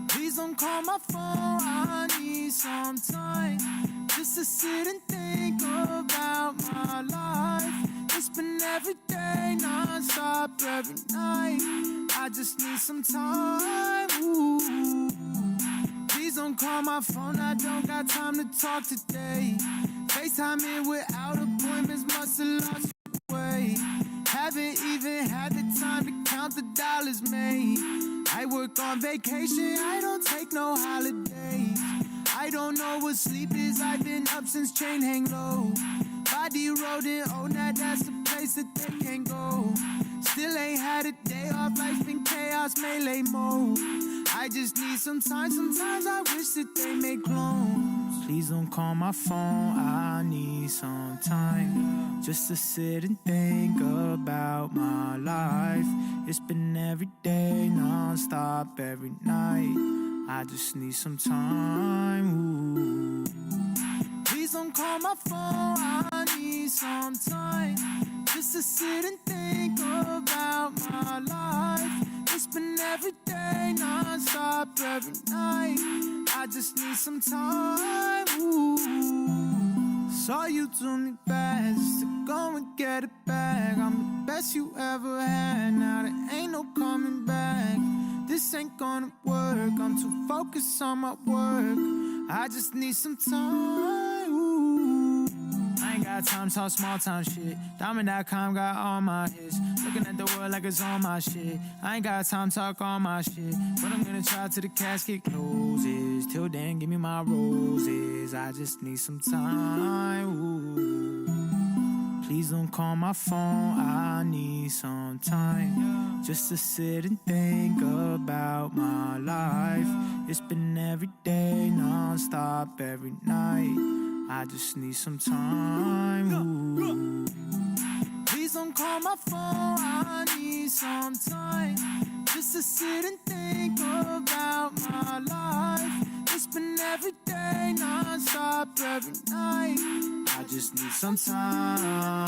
Please don't call my phone, I need some time just to sit and think about my life. It's been every day, non-stop, every night. I just need some time, ooh. Please don't call my phone, I don't got time to talk today. FaceTime in without appointments, must have lost your way. Haven't even had the time to count the dollars made. I work on vacation, I don't take no holidays. I don't know what sleep is, I've been up since chain hang low. Body rolling, oh now that's the place that they can't go. Still ain't had a day off, life's been chaos, melee mode. I just need some time, sometimes I wish that they make clones. Please don't call my phone, I need some time just to sit and think about my life. It's been every day, non-stop, every night. I just need some time, ooh. Please don't call my phone, I need some time just to sit and think about my life. It's been every day, non-stop, every night. I just need some time, ooh. Saw you do me best to go and get it back. I'm the best you ever had, now there ain't no coming back. This ain't gonna work, I'm too focused on my work. I just need some time, ooh. I ain't got got time, talk small town shit. Diamond.com got all my hits. Looking at the world like it's all my shit. I ain't got time, talk all my shit. But I'm gonna try till the casket closes. Till then, give me my roses. I just need some time. Ooh. Please don't call my phone. I need some time just to sit and think about my life. It's been every day, non-stop, every night. I just need some time. Ooh. Please don't call my phone. I need some time just to sit and think about my life. It's been every day, non-stop, every night. I just need some time.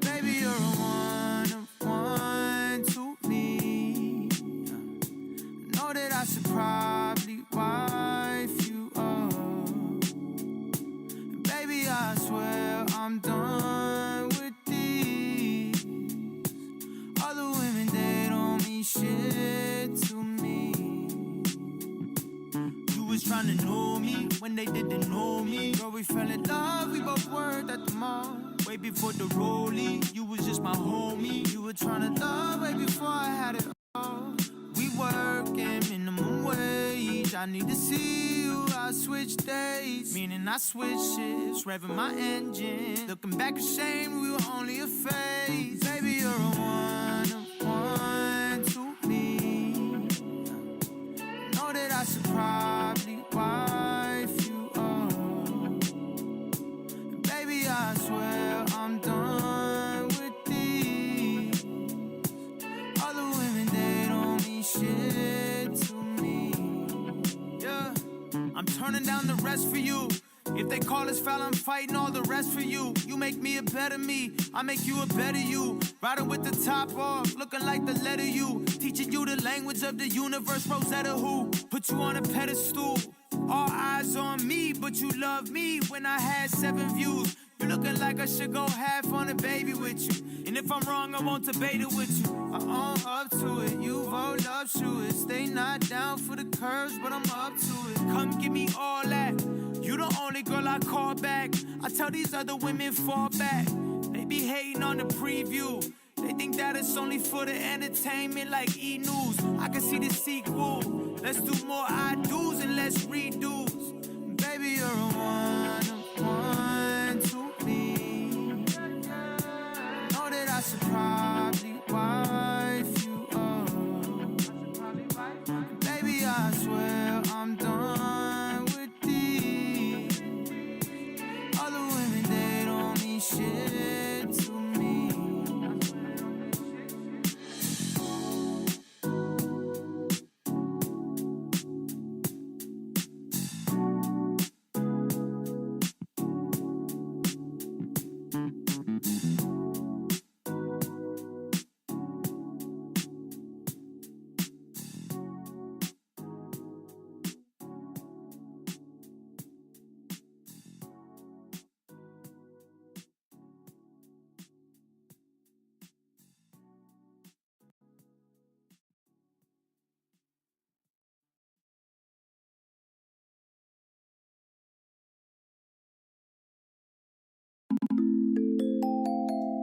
Baby, you're a one of one to me. Know that I should probably wife you up. Baby, I swear I'm done with these. Other women, they don't mean shit to me. You was trying to know me when they didn't know me. Girl, we fell in love, we both worked at the mall. Way before the rollie, you was just my homie. You were trying to love way before I had it all. We working minimum wage. I need to see you. I switch days, meaning I switch shifts, revving my engine. Looking back ashamed, we were only a phase. Baby, you're a one of one to me. Know that I should probably wife you up. Baby, I swear I'm done with these. Other women, they don't mean shit to me. Yeah, I'm turning down the rest for you. If they call us foul, I'm fighting all the rest for you. You make me a better me, I make you a better you. Riding with the top off, looking like the letter U. Teaching you the language of the universe, Rosetta who put you on a pedestal. All eyes on me, but you love me when I had 7 views. You looking like I should go half on a baby with you. And if I'm wrong, I won't debate it with you. I own up to it, you roll up, shoot it. Stay not down for the curves, but I'm up to it. Come give me all that. You the only girl I call back. I tell these other women fall back. They be hating on the preview. They think that it's only for the entertainment like E-News. I can see the sequel. Let's do more I-dos and less redos. Baby, you're a one of one to me. Know that I should probably wife you up. Baby, I swear I'm done with these. Other women, they don't mean shit to me.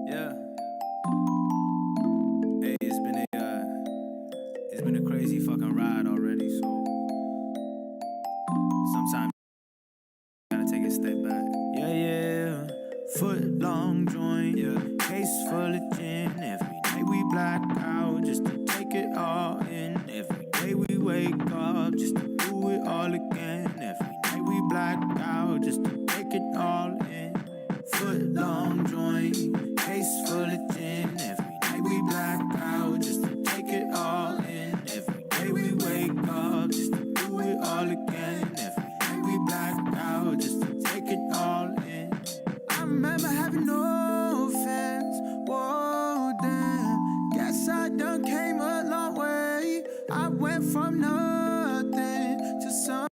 Yeah. Hey, it's been a crazy fucking ride already, so sometimes you gotta take a step back. Yeah. Foot long joint, yeah. Case full of gin. Every night we black out just to take it all in. Every day we wake up just to do it all again. Every night we black out just to take it all in. Foot long joint, case full of gin. Every night we black out just to take it all in. Every day we wake up I done came a long way. I went from nothing to something.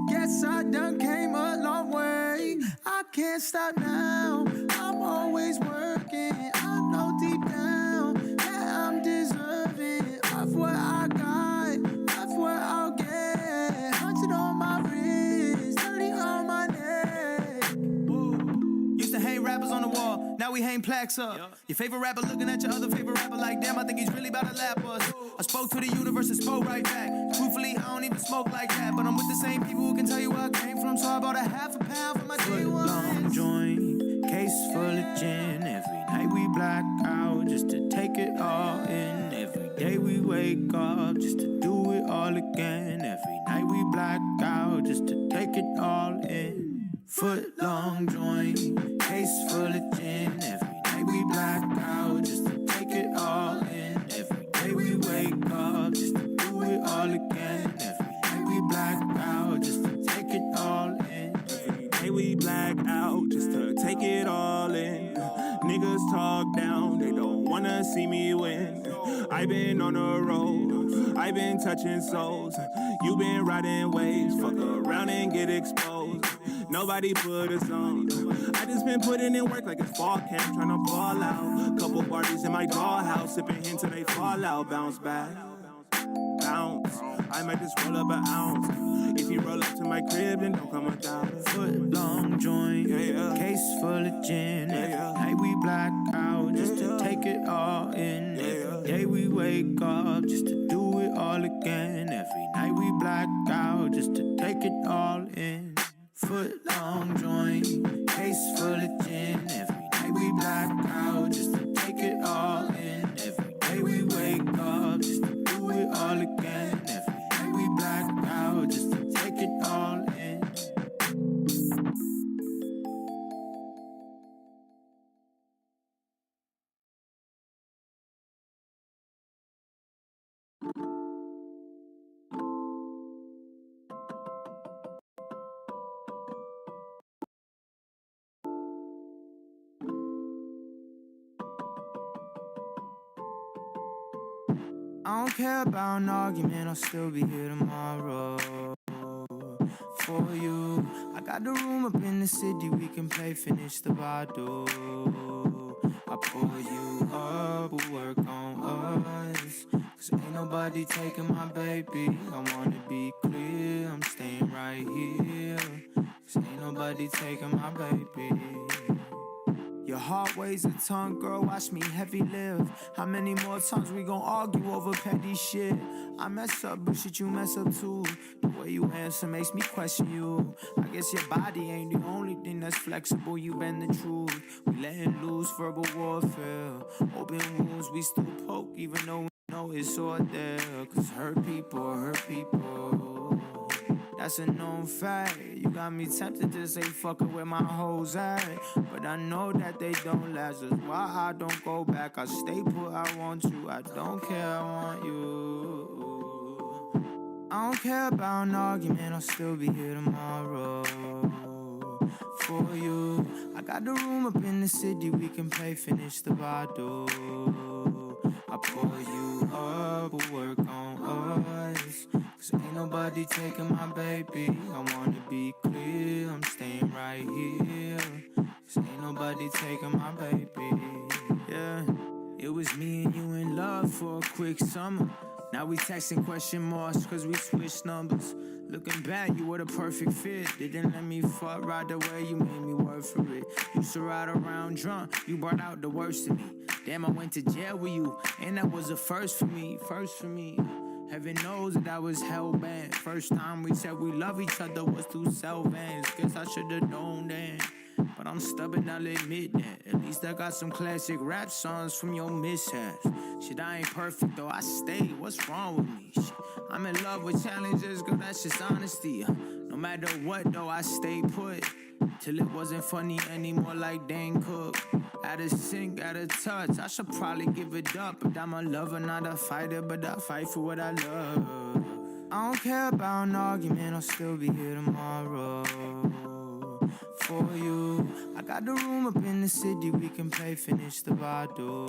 Yes, I done came a long way. I can't stop now. I'm always working. I know deep down that I'm deserving of what I got, of what I'll get. 100 on my wrist, 30 on my neck. Whoa. Used to hang rappers on the wall, now we hang plaques up. Your favorite rapper looking at your other favorite rapper like, damn, I think he's really about to lap us. I spoke to the universe and spoke right back. Truthfully, I don't even smoke like that, but I'm with the same people who can tell you where I came from, so I bought a half a pound for my day one. Long joint, case full of gin. Every night we black out just to take it all in. Every day we wake up just to do it all again. Every night we black out just to take it all in. Foot long joint, case full of gin. Every night we black out just to take it all in. Every day we wake up just to do it all again. Every night we black out just to take it all in. Every day we black out just to take it all in. Niggas talk down, they don't wanna see me win. I been on the road, I been touching souls. You been riding waves, fuck around and get exposed. Nobody put us on. I just been putting in work like it's fall camp, trying to ball out. Couple parties in my dollhouse, sipping till they fall out. Bounce back, bounce. I might just roll up an ounce. If you roll up to my crib, then don't come without it. Foot long joint, case full of gin. Every night we black out just to take it all in. Every day we wake up just to do it all again. Every night we black out just to take it all in. Foot long joint, case full of gin. Every night we black out just to take it all in. Every day we wake up just to do it all again. Every night we black out just to take it all in. I don't care about an argument, I'll still be here tomorrow for you. I got the room up in the city, we can play finish the bottle. I pull you up, we'll work on us. Cause ain't nobody taking my baby. I wanna be clear, I'm staying right here. Cause ain't nobody taking my baby. Your heart weighs a ton, girl, watch me heavy live. How many more times we gon' argue over petty shit? I mess up, but shit, you mess up too. The way you answer makes me question you. I guess your body ain't the only thing that's flexible, you been the truth. We letting loose verbal warfare. Open wounds, we still poke, even though we know it's all there. Cause hurt people, that's a known fact. You got me tempted to say fuck it where my hoes at, but I know that they don't last. That's why I don't go back. I stay put, I want you. I don't care, I want you. I don't care about an argument, I'll still be here tomorrow for you. I got the room up in the city, we can play finish the bottle. I pull you up, we'll work on us. Cause ain't nobody taking my baby. I wanna be clear, I'm staying right here. Cause ain't nobody taking my baby. Yeah, it was me and you in love for a quick summer. Now we texting question marks cause we switched numbers. Looking back, you were the perfect fit. Didn't let me fuck right away, you made me work for it. Used to ride around drunk, you brought out the worst in me. Damn, I went to jail with you, and that was a first for me. Heaven knows that I was hell-bent. First time we said we love each other was through cell vans. Guess I should've known then, but I'm stubborn, I'll admit that. At least I got some classic rap songs from your mishaps. Shit, I ain't perfect though, I stay. What's wrong with me? Shit, I'm in love with challenges, girl, that's just honesty. No matter what though, I stay put. Till it wasn't funny anymore like Dane Cook. Out of sync, out of touch, I should probably give it up. But I'm a lover, not a fighter, but I fight for what I love. I don't care about an argument, I'll still be here tomorrow for you. I got the room up in the city, we can play finish the bottle.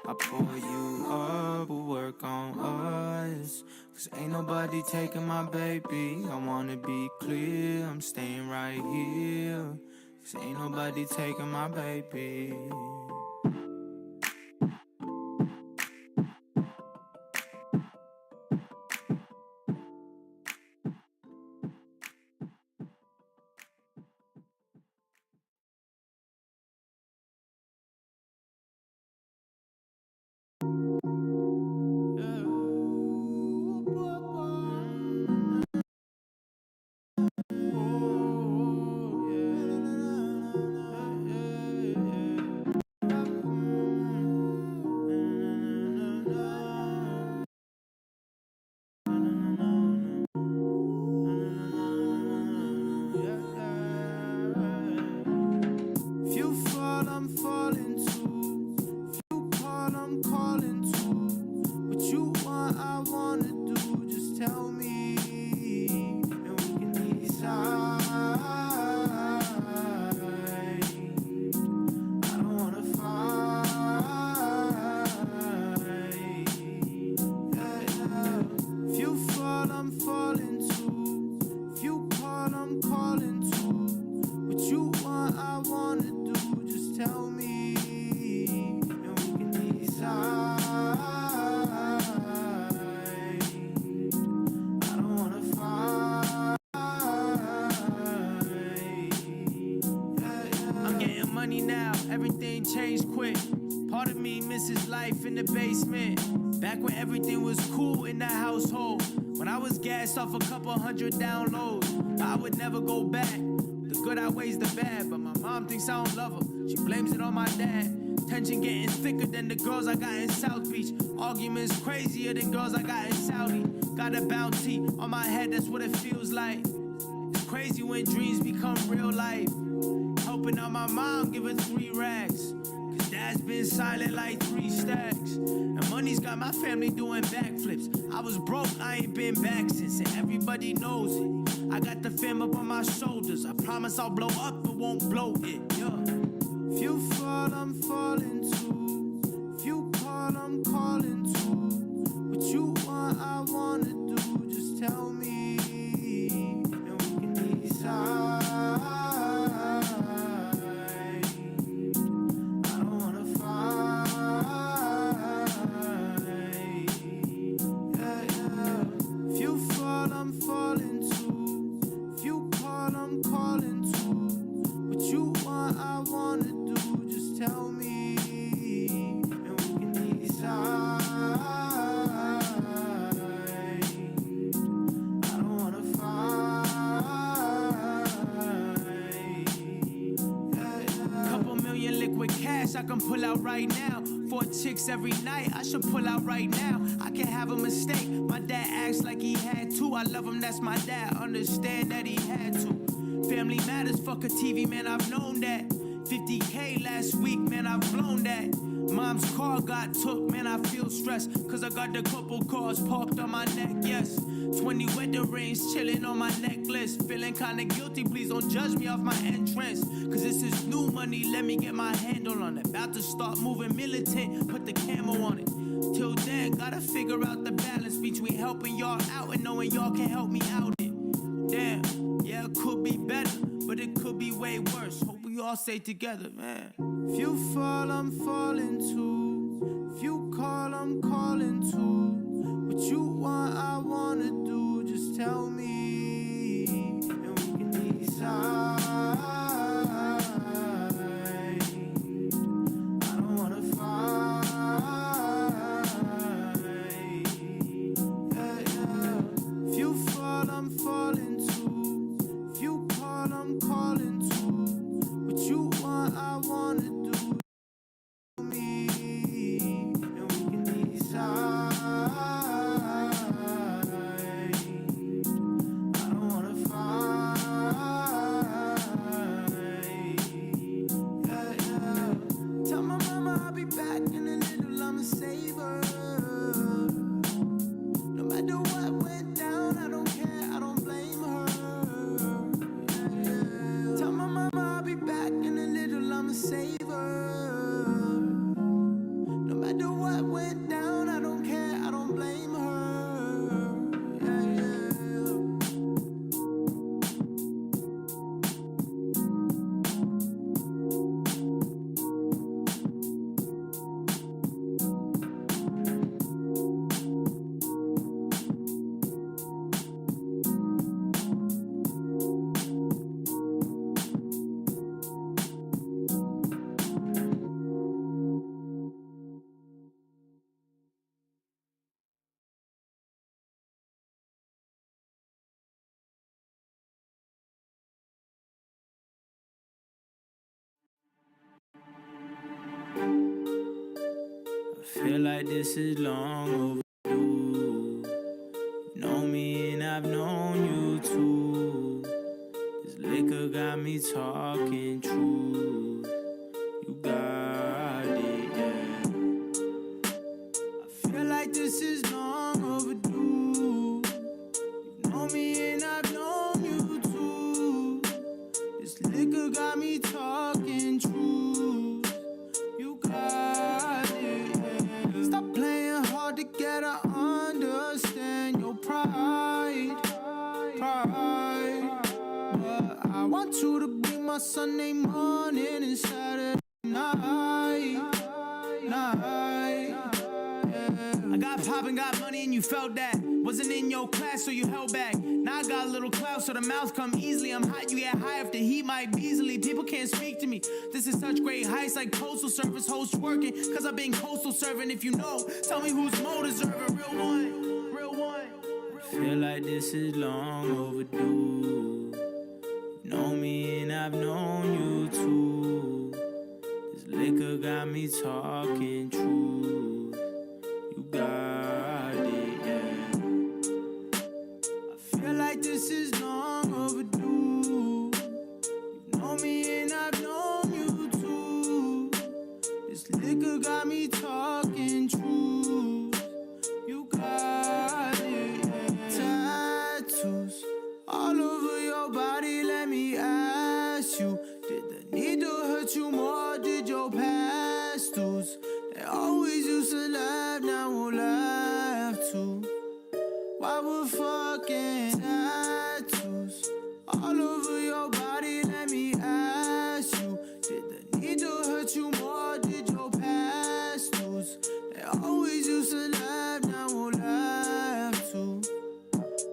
I pull you up, we'll work on us. Cause ain't nobody taking my baby. I wanna be clear, I'm staying right here. Cause ain't nobody taking my baby. If you fall, I'm falling too. If you call, I'm calling too. What you want, I wanna do. Just tell me, and we can decide. I don't wanna fight. Yeah, yeah. If you fall, I'm falling too. If you call, I'm calling too. What you want, I wanna do. Just tell me, and we can decide. I don't wanna fight. Yeah, yeah. I'm getting money now, everything changed quick. Part of me misses life in the basement. Back when everything was cool in the household. When I was gassed off a couple hundred downloads, I would never go back. The good outweighs the bad, but my mom thinks I don't love her. She blames it on my dad. Tension getting thicker than the girls I got in South Beach. Arguments crazier than girls I got in Saudi. Got a bounty on my head, that's what it feels like. It's crazy when dreams become real life. Helping out my mom, give her 3 rags. Cause dad's been silent like 3 stacks. And money's got my family doing backflips. I was broke, I ain't been back since, and everybody knows it. I got the fam up on my shoulders. I promise I'll blow up, but won't blow it. Yeah. If you fall, I'm falling too. If you call, I'm calling too. What you want, I wanna do. Just tell me, and we can decide. I don't wanna fight. Yeah, yeah. If you fall, I'm falling too. If you call, I'm calling too. What you want, I wanna do. Just tell me, and we can decide. I don't wanna fight. Yeah, yeah. Couple million liquid cash I can pull out right now. 4 chicks every night, I should pull out right now. I can have a mistake, my dad acts like he had to. I love him, that's my dad, understand that he had to. Family matters, fuck a TV, man, I've known that. 50K last week, man, I've blown that. Mom's car got took, man, I feel stressed. Cause I got a couple cars parked on my neck, yes. 20 weather rings chilling on my necklace. Feeling kinda guilty, please don't judge me off my entrance. Cause this is new money, let me get my handle on it. About to start moving militant, put the camo on it. Till then, gotta figure out the balance between helping y'all out and knowing y'all can help me out it. Damn, yeah, it could be better, but it could be way worse. Hope we all stay together, man. If you fall, I'm falling too. If you call, I'm calling too. What you want, I wanna do. Just tell me, and we can decide. I don't wanna fight. Yeah, yeah. If you fall, I'm falling too. If you call, I'm calling too. What you want, I wanna do. Me. Feel like this is long overdue. You know me and I've known you too. This liquor got me talking truth. You got it, yeah. I feel like this is long overdue. You know me and I've known you too. This liquor got me talking truth. You got it, yeah. Stop playing hard to get to understand your pride. But I want you to be my Sunday morning and Saturday night. I got pop and got money and you felt that. Wasn't in your class so you held back. Now I got a little clout so the mouth come easily. I'm hot, you get high if the heat might be easily. People can't speak to me. This is such great heights like postal service hosts working. Cause I've been coastal serving. If you know, tell me who's more deserving. Real one. Feel like this is long overdue. You know me and I've known you too. This liquor got me talking truth. You got it, yeah. I feel like this is long overdue. You know me and I've known you too. This liquor got me talking truth. You got it, yeah. Tattoos all over your body, let me ask you. Did the needle hurt you more, did your past dues? They always used to laugh, now we'll laugh too. Why we're fucking tattoos all over your body, let me ask you. Did the needle hurt you more, did your past dues? They always used to laugh, now we'll laugh too.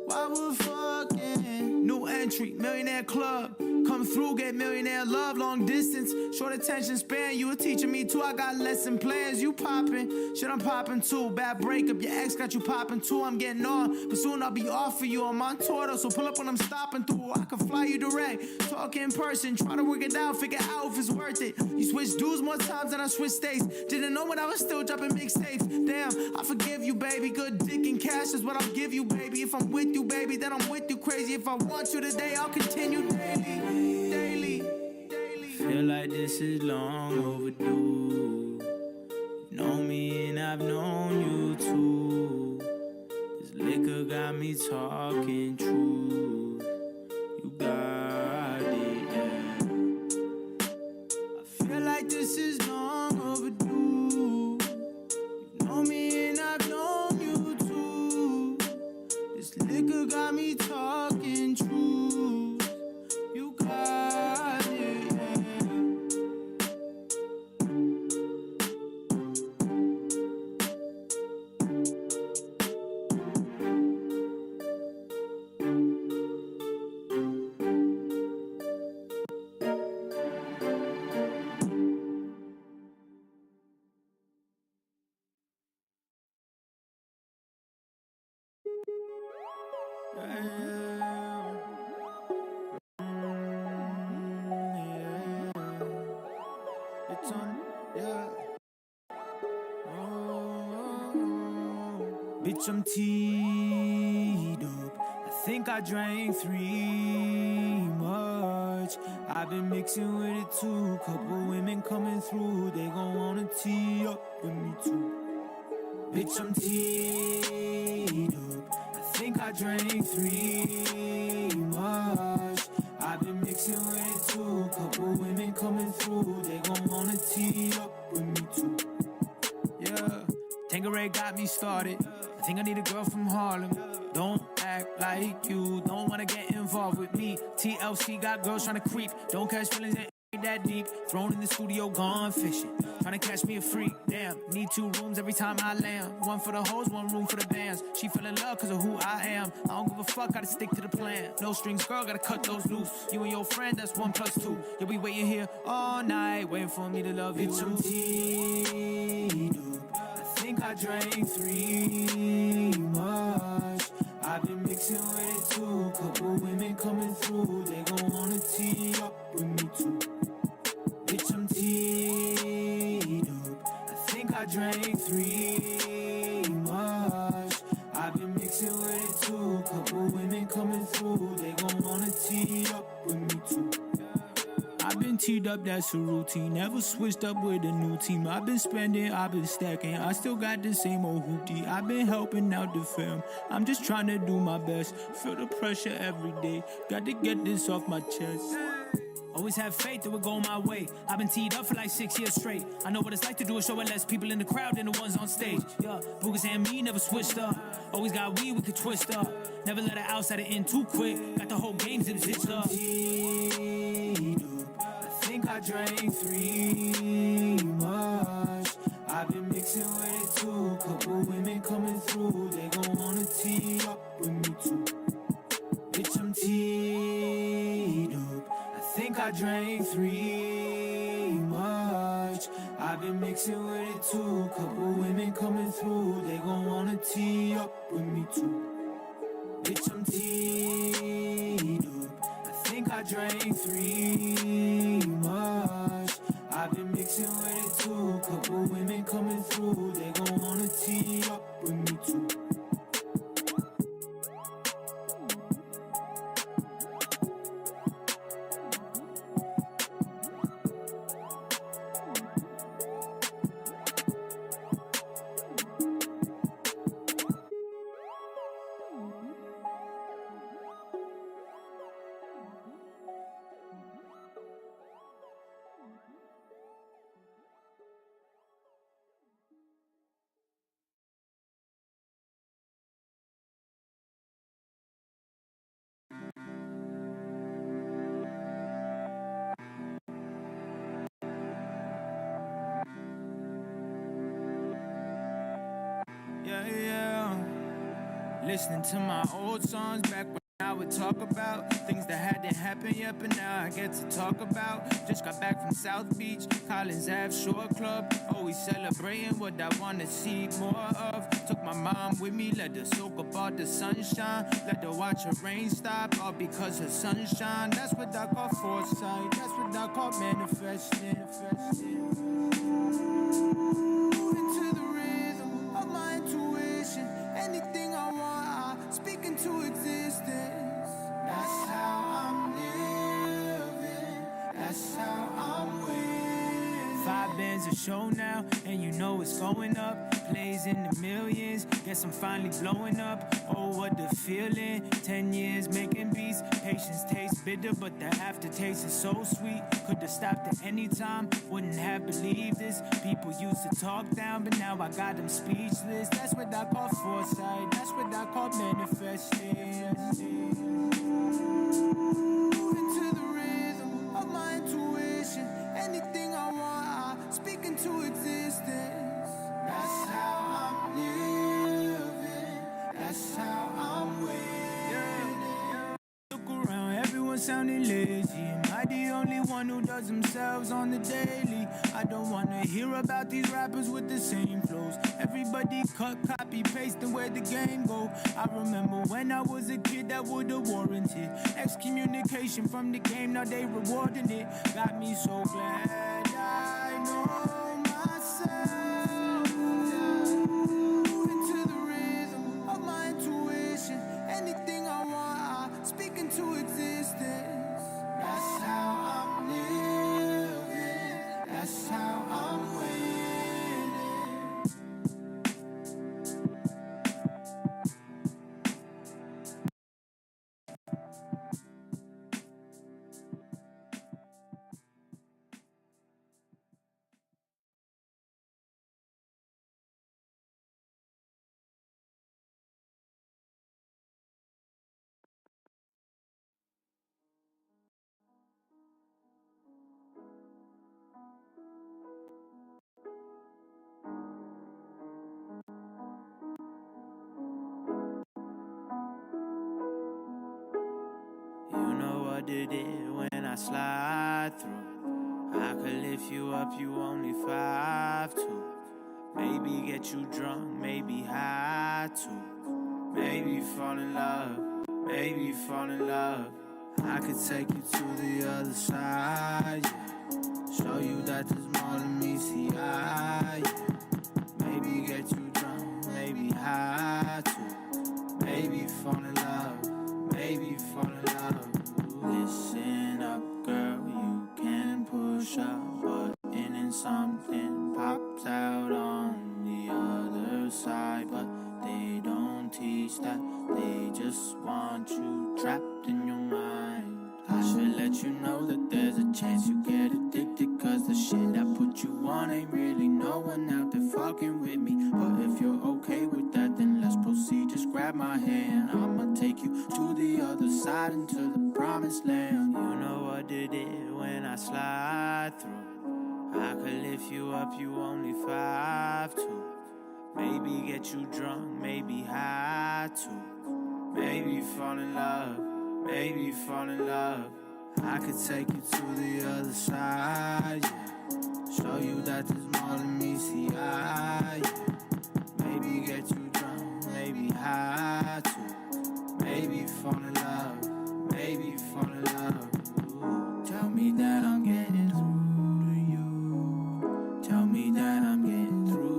Why we're fucking. New entry, millionaire club. Come through, get millionaire love. Long distance, short attention span. You were teaching me too, I got lesson plans. You popping, shit I'm popping too. Bad breakup, your ex got you popping too. I'm getting on, but soon I'll be off for you. I'm on tour though, so pull up when I'm stopping through. I can fly you direct, talk in person. Try to work it out, figure out if it's worth it. You switch dudes more times than I switch states. Didn't know when I was still dropping mixtapes. Damn, I forgive you, baby. Good dick and cash is what I'll give you, baby. If I'm with you, baby, then I'm with you crazy. If I want you today, I'll continue daily. Feel like this is long overdue. You know me and I've known you too. This liquor got me talking truth. You got it, yeah. I feel like this is long overdue. You know me and I've known you too. This liquor got me talking truth. You got it, yeah. It's on, yeah. Bitch, I'm teed up. I think I drank 3 much. I've been mixing with it too. Couple women coming through. They gon' wanna tee up with me too. Bitch, I'm teed up. I think I drank 3 much. I've been mixing with it too. Couple women coming through. They gon' wanna tee up with me too. Yeah, Tangeray got me started. I think I need a girl from Harlem. Don't act like you don't wanna get involved with me. TLC got girls trying to creep. Don't catch feelings that ain't that deep. Thrown in the studio, gone fishing. Trying to catch me a freak. Damn, need 2 rooms every time I land. 1 for the hoes, 1 room for the bands. She fell in love cause of who I am. I don't give a fuck, gotta stick to the plan. No strings, girl, gotta cut those loose. You and your friend, that's 1 + 2. You'll be waiting here all night, waiting for me to love you. Bitch, I'm teed up. I think I drank 3 much. I've been mixing with it too. Couple women coming through. They gon' wanna tee up with me too. Bitch, I'm teed up. I think I drank 3 much. I've been mixing with it too. Couple women coming through, they gon' wanna tee up with me too. I've been teed up, that's a routine. Never switched up with a new team. I've been spending, I've been stacking. I still got the same old hoopty. I've been helping out the fam. I'm just trying to do my best. Feel the pressure every day. Got to get this off my chest. Always have faith it would go my way. I've been teed up for like 6 years straight. I know what it's like to do a show with less people in the crowd than the ones on stage. Yeah, Boogas and me never switched up. Always got weed we could twist up. Never let an outsider in too quick. Got the whole game zipped up. I think I drank 3 much. I've been mixing with it too. Couple women coming through, they gon' wanna tee up with me too. Bitch, I'm teed up. I think I drank 3 much. I've been mixing with it too. Couple women coming through, they gon' wanna tee up with me too. Bitch, I'm teed up. I think I drank 3 much. I've been mixing with it too. Couple women coming through, they gon' wanna tee up with me too. Yeah. Listening to my old songs back when I would talk about things that hadn't happened yet, but now I get to talk about. Just got back from South Beach, Collins Ave Shore Club. Always celebrating what I wanna see more of. Took my mom with me, let her soak up all the sunshine. Let her watch her rain stop, all because her sunshine. That's what I call foresight. That's what I call manifesting. Moving to the rhythm of my intuition. Anything I want, I speak into existence. That's how I'm living. That's how I'm winning. 5 bands a show now, and you know it's going up. Plays in the millions, guess I'm finally blowing up. Oh, what the feeling. 10 years making beats. Patience tastes bitter, but the aftertaste is so sweet. Could've stopped at any time, wouldn't have believed this. People used to talk down, but now I got them speechless. That's what I call foresight. That's what I call manifesting. Moving to the rhythm of my intuition. Anything I want, I speak into existence. That's how I'm living. That's how I'm winning. Look around, everyone sounding lazy. Am I the only one who does themselves on the daily? I don't wanna hear about these rappers with the same flows. Everybody cut, copy, paste, and where the game go. I remember when I was a kid that would've warranted excommunication from the game, now they rewarding it. Got me so glad I know myself. Moving to the rhythm of my intuition. Anything I want, I speak into existence. That's how I'm living. That's how I'm winning. You know what it is when I slide through. I could lift you up, you only 5'2". Maybe get you drunk, maybe high too. Maybe fall in love, maybe fall in love. I could take you to the other side, yeah. Show you that there's more than me, see, yeah. thoughts that they just want you trapped in your mind. I should let you know that there's a chance you get addicted, cause the shit I put you on ain't really no one out there fucking with me. But if you're okay with that, then let's proceed. Just grab my hand, I'ma take you to the other side, into the promised land. You know what it is when I slide through. I could lift you up, you only 5'2". Maybe get you drunk, maybe high too. Maybe fall in love, maybe fall in love. I could take you to the other side, yeah. Show you that there's more than me, see eye, yeah. Maybe get you drunk, maybe high too. Maybe fall in love, maybe fall in love. Ooh, tell me that I'm getting through to you. Tell me that I'm getting through.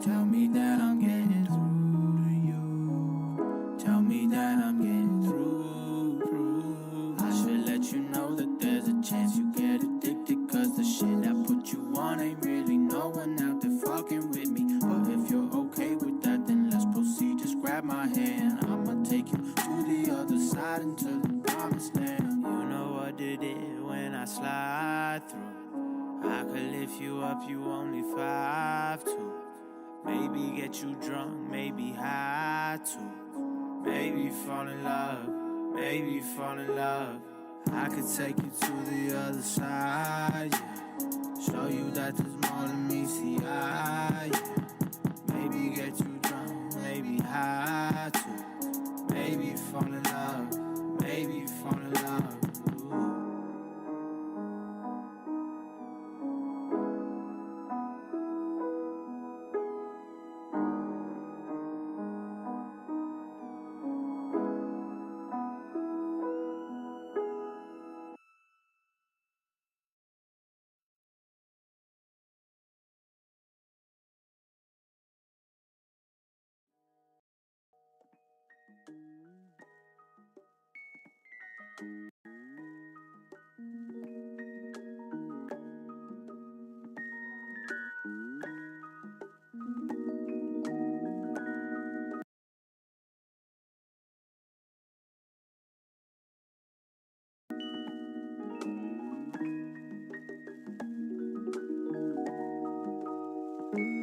Tell me that I'm getting through to you. Tell me that I'm getting through. I should let you know that there's a chance you get addicted, cause the shit I put you on ain't really no one out there fucking with me. But if you're okay with that, then let's proceed. Just grab my hand, I'ma take you to the other side, into the promised land. You know what it is when I slide through. I could lift you up, you only 5'2". Maybe get you drunk, maybe high too. Maybe fall in love, maybe fall in love. I could take you to the other side, yeah. Show you that there's more than me, see eye, yeah. Maybe get you drunk, maybe high too. Maybe fall in love, maybe fall in love. Ooh.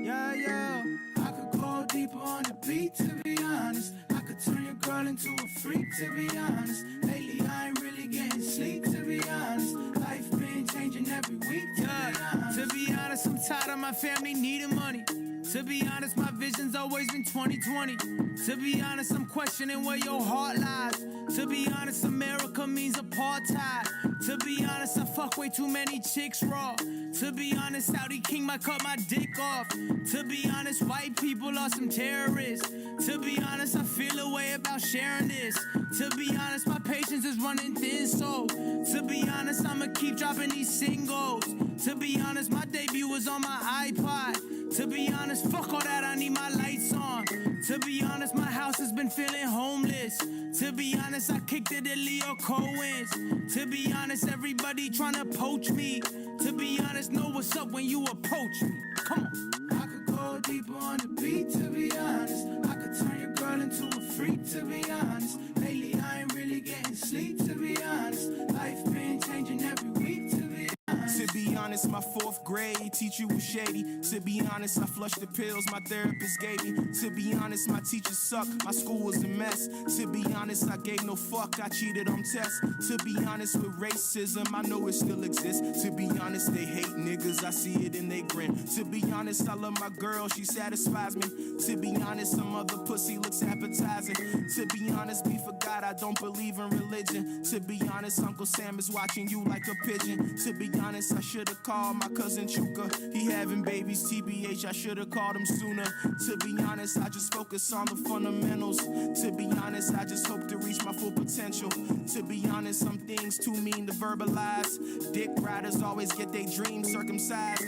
Yeah, I could go deeper on the beat, to be honest. I could turn your girl into a freak, to be honest. Lately I ain't really getting sleep, to be honest. Life been changing every week, to be honest. To be honest, I'm tired of my family needing money. To be honest, my vision's always been 2020. To be honest, I'm questioning where your heart lies. To be honest, America means apartheid. To be honest, I fuck way too many chicks raw. To be honest, Saudi King might cut my dick off. To be honest, white people are some terrorists. To be honest, I feel a way about sharing this. To be honest, my patience is running thin, so to be honest, I'ma keep dropping these singles. To be honest, my debut was on my iPod. To be honest, fuck all that, I need my lights on. To be honest, my house has been feeling homeless. To be honest, I kicked it at Leo Cohen's. To be honest, everybody tryna poach me. To be honest, know what's up when you approach me. Come on. I could go deeper on the beat, to be honest. I could turn your girl into a freak, to be honest. Lately I ain't really getting sleep, to be honest. Life been changing every week, to be honest. To be honest, my 4th grade teacher was shady. To be honest, I flushed the pills my therapist gave me. To be honest, my teachers suck, my school was a mess. To be honest, I gave no fuck, I cheated on tests. To be honest, with racism, I know it still exists. To be honest, they hate niggas, I see it in they grin. To be honest, I love my girl, she satisfies me. To be honest, some other pussy looks appetizing. To be honest, be forgot, I don't believe in religion. To be honest, Uncle Sam is watching you like a pigeon. To be honest, I should've called my cousin Chuka. He having babies, TBH, I should've called him sooner. To be honest, I just focus on the fundamentals. To be honest, I just hope to reach my full potential. To be honest, some things too mean to verbalize. Dick riders always get their dreams circumcised.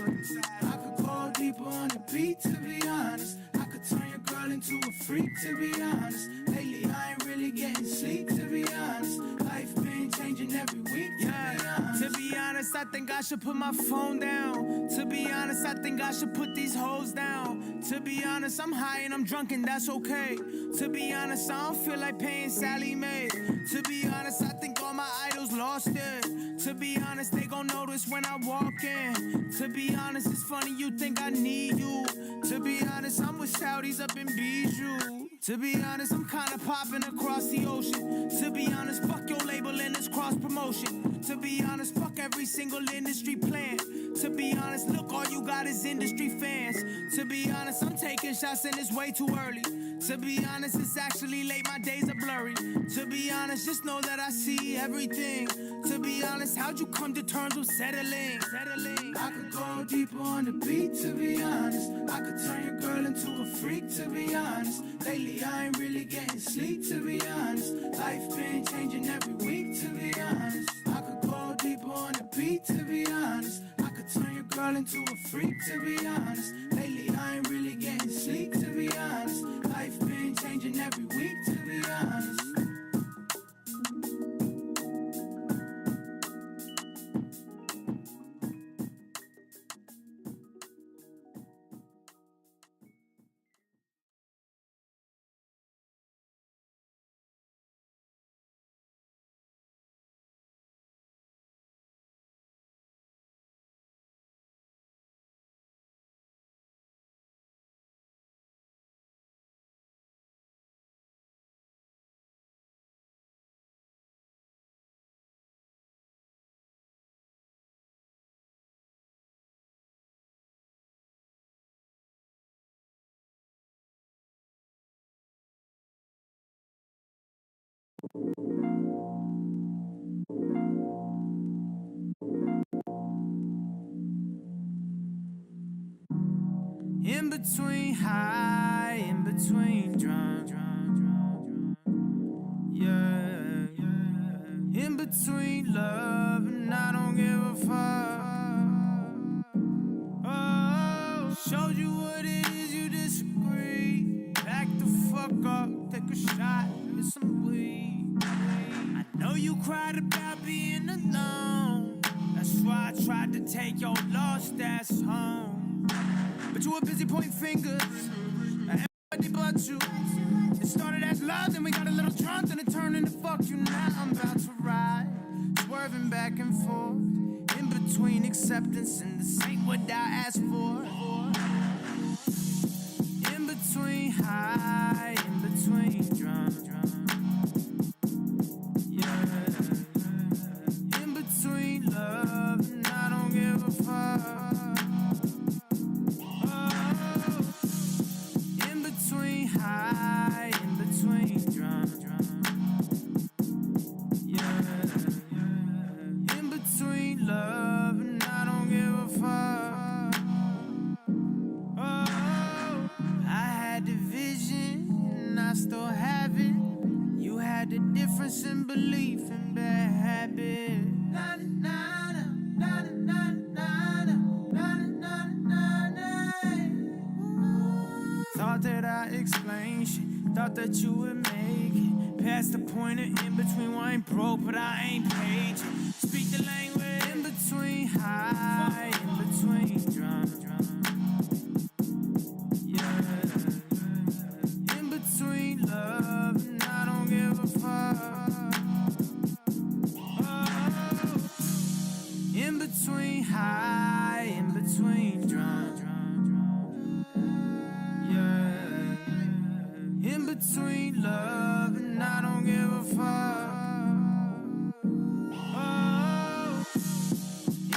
I could go deeper on the beat, to be honest. I could turn your girl into a freak, to be honest. Lately I ain't really getting sleep, to be honest. Life been changing every week, to be honest. To be honest, honest, I think I should put my phone down. To be honest, I think I should put these hoes down. To be honest, I'm high and I'm drunk and that's okay. To be honest, I don't feel like paying Sally Mae. To be honest, I think all my idols lost it. To be honest, they gon' notice when I walk in. To be honest, it's funny you think I need you. To be honest, I'm with Saudis up in Bijou. To be honest, I'm kinda popping across the ocean. To be honest, fuck your label and it's cross promotion. To be honest, fuck every single industry plan. To be honest, look, all you got is industry fans. To be honest, I'm taking shots and it's way too early. To be honest, it's actually late, my days are blurry. To be honest, just know that I see everything. To be honest, how'd you come to terms with settling? I could go deeper on the beat, to be honest. I could turn your girl into a freak, to be honest. Lately I ain't really getting sleep, to be honest. Life been changing every week, to be honest. I could go deeper on the beat, to be honest. I could turn your girl into a freak, to be honest. Lately I ain't really getting sleep, to be honest. Life been changing every week, to be honest. In between high, in between drunk, yeah. In between love and I don't give a fuck. Oh, showed you what it is, you disagree. Back the fuck up, take a shot, get some weed. I know you cried about being alone. That's why I tried to take your lost ass home. But you were busy pointing fingers at everybody but you. It started as love, then we got a little drunk, then it turned into fuck you. Now I'm about to ride, swerving back and forth, in between acceptance and this ain't what I asked for. In between high, in between drunk, yeah. In between love and I don't give a fuck. High, in between drunk, yeah. In between love and I don't give a fuck. Oh, I had the vision and I still have it. You had the difference in belief and bad habit. Thought that I explained shit, thought that you would make it past the point of in between where I ain't broke, but I ain't paid you. Speak the language in between high, in between drunk, yeah. In between love and I don't give a fuck. Oh, in between high, in between drunk. In between love and I don't give a fuck. Oh,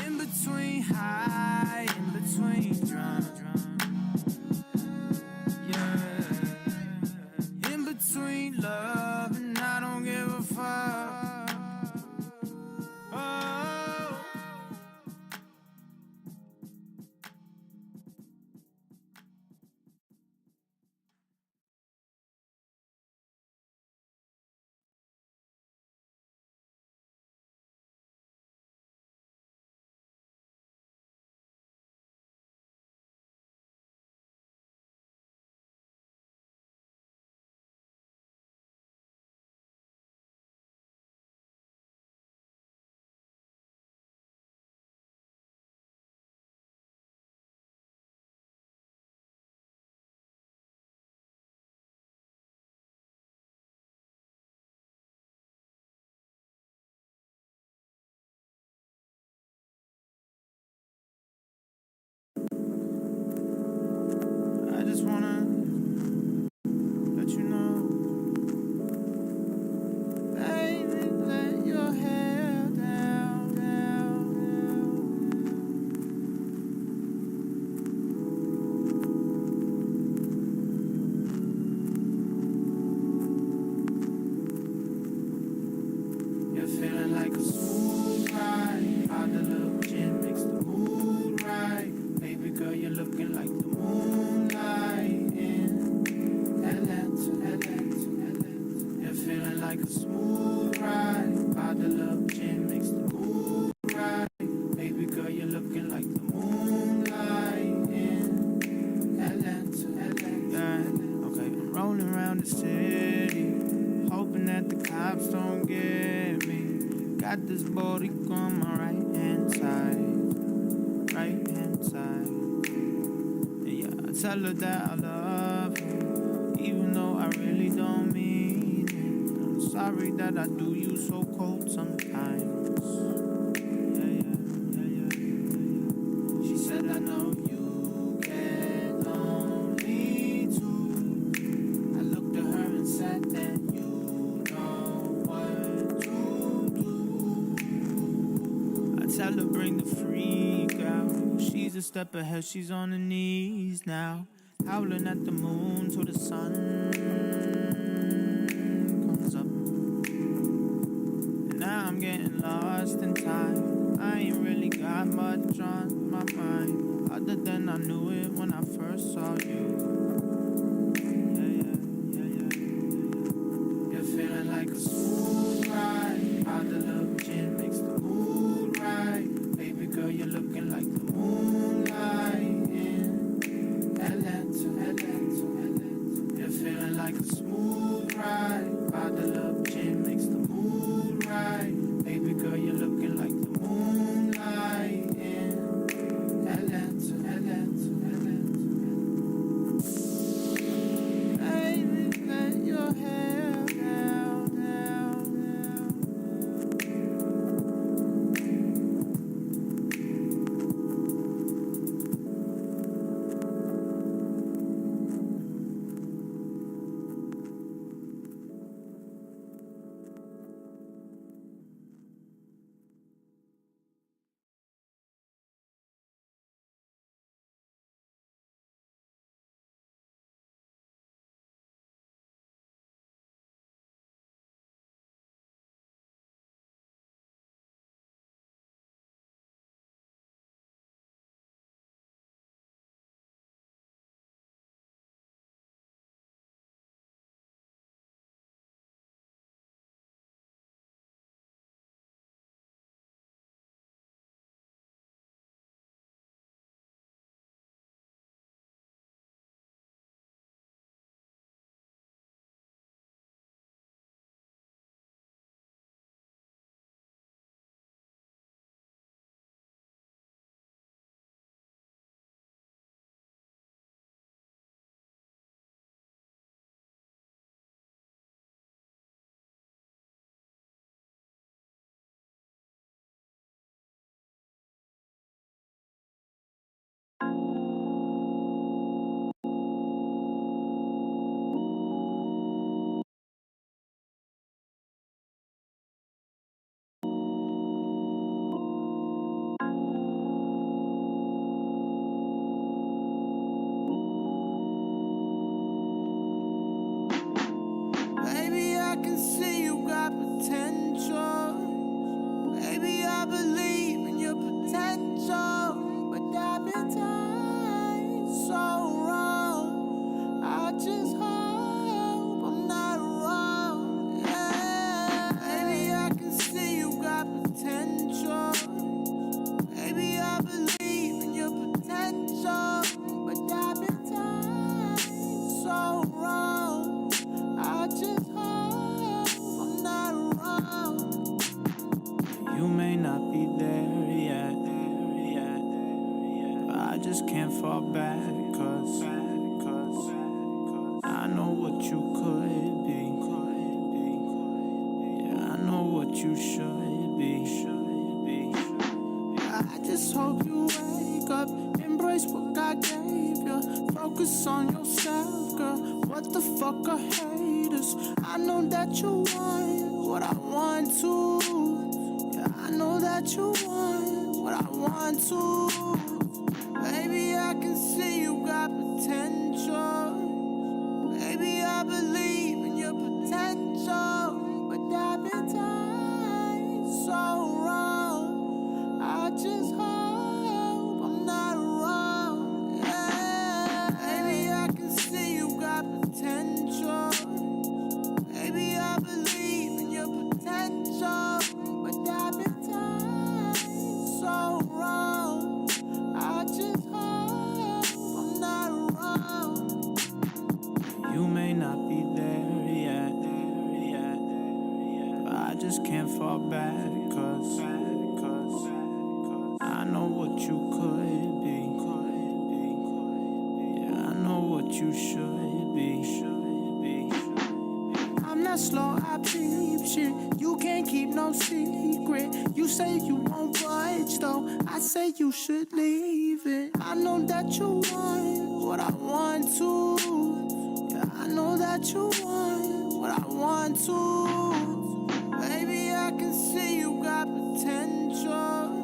in between high, in between drunk. just wanna let you know, baby, let your hair down, down, down. You're feeling like a smooth ride. How the little gin makes the mood right. Baby girl, you're looking like the moonlight in Atlanta, Atlanta, Atlanta. You're feeling like a smooth ride. How the little gin makes the mood right. Baby girl, you're looking like the moonlight in Atlanta, Atlanta. Yeah. Okay, I'm rolling around the city, hoping that the cops don't get me. Got this body on my right hand side, right hand side. And yeah, I tell her that I love her, even though I really don't mean it. I'm sorry that I do you so cold sometimes. Yeah, yeah, yeah, yeah, yeah. She said I know you get lonely too. I looked at her and said that you know what to do. I tell her bring the freak out. She's a step ahead, she's on her knees now, howling at the moon till the sun comes up. And now I'm getting lost in time. I ain't really got much on my mind, other than I knew it when I first saw you. You're feeling like a smooth ride. How the little gin makes the mood right. Baby girl, you're looking like the moonlight in Atlanta, Atlanta, Atlanta. You're feeling like a smooth ride. How the little gin makes the mood right. Baby girl, you're looking like the moonlight in Atlanta, Atlanta, Atlanta. Baby, let your hair down, down, down. Baby, I can see you got potential. Baby, I believe in your potential. But I've been tied so wrong. I just hope I'm not wrong. Yeah. Baby, I can see you got potential. Baby, I believe in your potential. But I've been tied so wrong. I just hope I'm not wrong. You may not be there yet, but I just can't fall back, cause I know what you could be. Yeah, I know what you should be. I just hope you wake up, embrace what God gave you. Focus on yourself, girl. What the fuck are haters? I know that you want what I want to. Yeah, I know that you want what I want to. Baby, I can see you got potential. Baby, I believe in your potential. But I've been tied so wrong. I just hope I'm not wrong. Yeah. Baby, I can see you got potential. Baby, I believe in your potential. But I've been tied so wrong. I just hope I'm not wrong. You may not be there yet, but I just can't fall back, cause I know what you could be. Yeah, I know what you should be. I'm not slow, I peep shit. You can't keep no secret. You say you won't budge though, I say you should leave it. I know that you want what I want to. Yeah, I know that you want what I want to. Baby, I can see you got potential.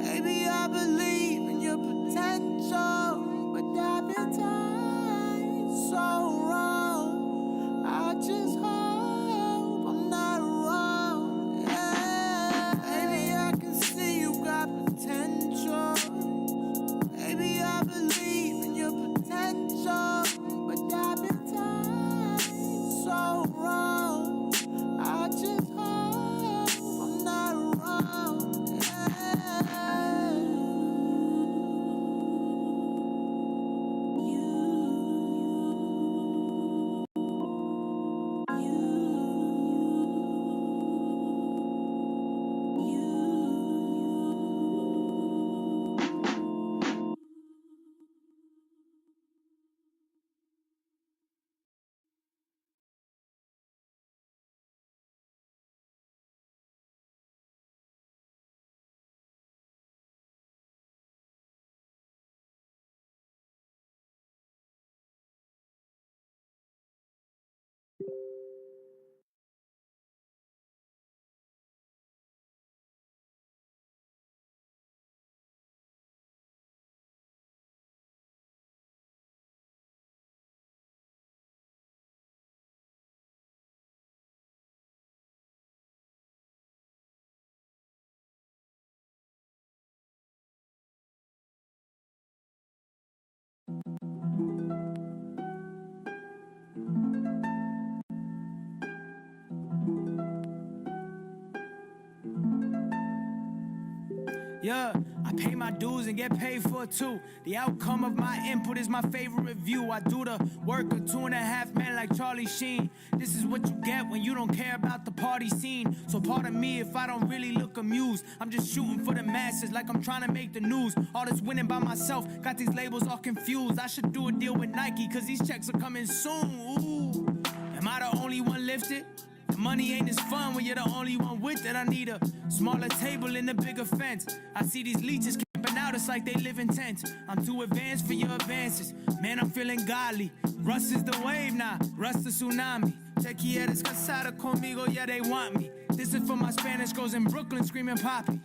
Baby, I believe in your potential. But I've been tied so wrong. I just hope I'm not wrong. Yeah. Baby, I can see you got potential. Baby, I believe in your potential. But I've been tied so wrong. I just hope I'm not wrong. Yeah. Yeah, I pay my dues and get paid for it too. The outcome of my input is my favorite view. I do the work of 2.5 men like Charlie Sheen. This is what you get when you don't care about the party scene. So pardon me if I don't really look amused. I'm just shooting for the masses like I'm trying to make the news. All this winning by myself, got these labels all confused. I should do a deal with Nike cause these checks are coming soon. Ooh, am I the only one lifted? The money ain't as fun when you're the only one with it. I need a smaller table and a bigger fence. I see these leeches camping out, it's like they live in tents. I'm too advanced for your advances. Man, I'm feeling godly. Russ is the wave now, Russ the tsunami. Te quieres casar conmigo, yeah, they want me. This is for my Spanish girls in Brooklyn screaming poppy.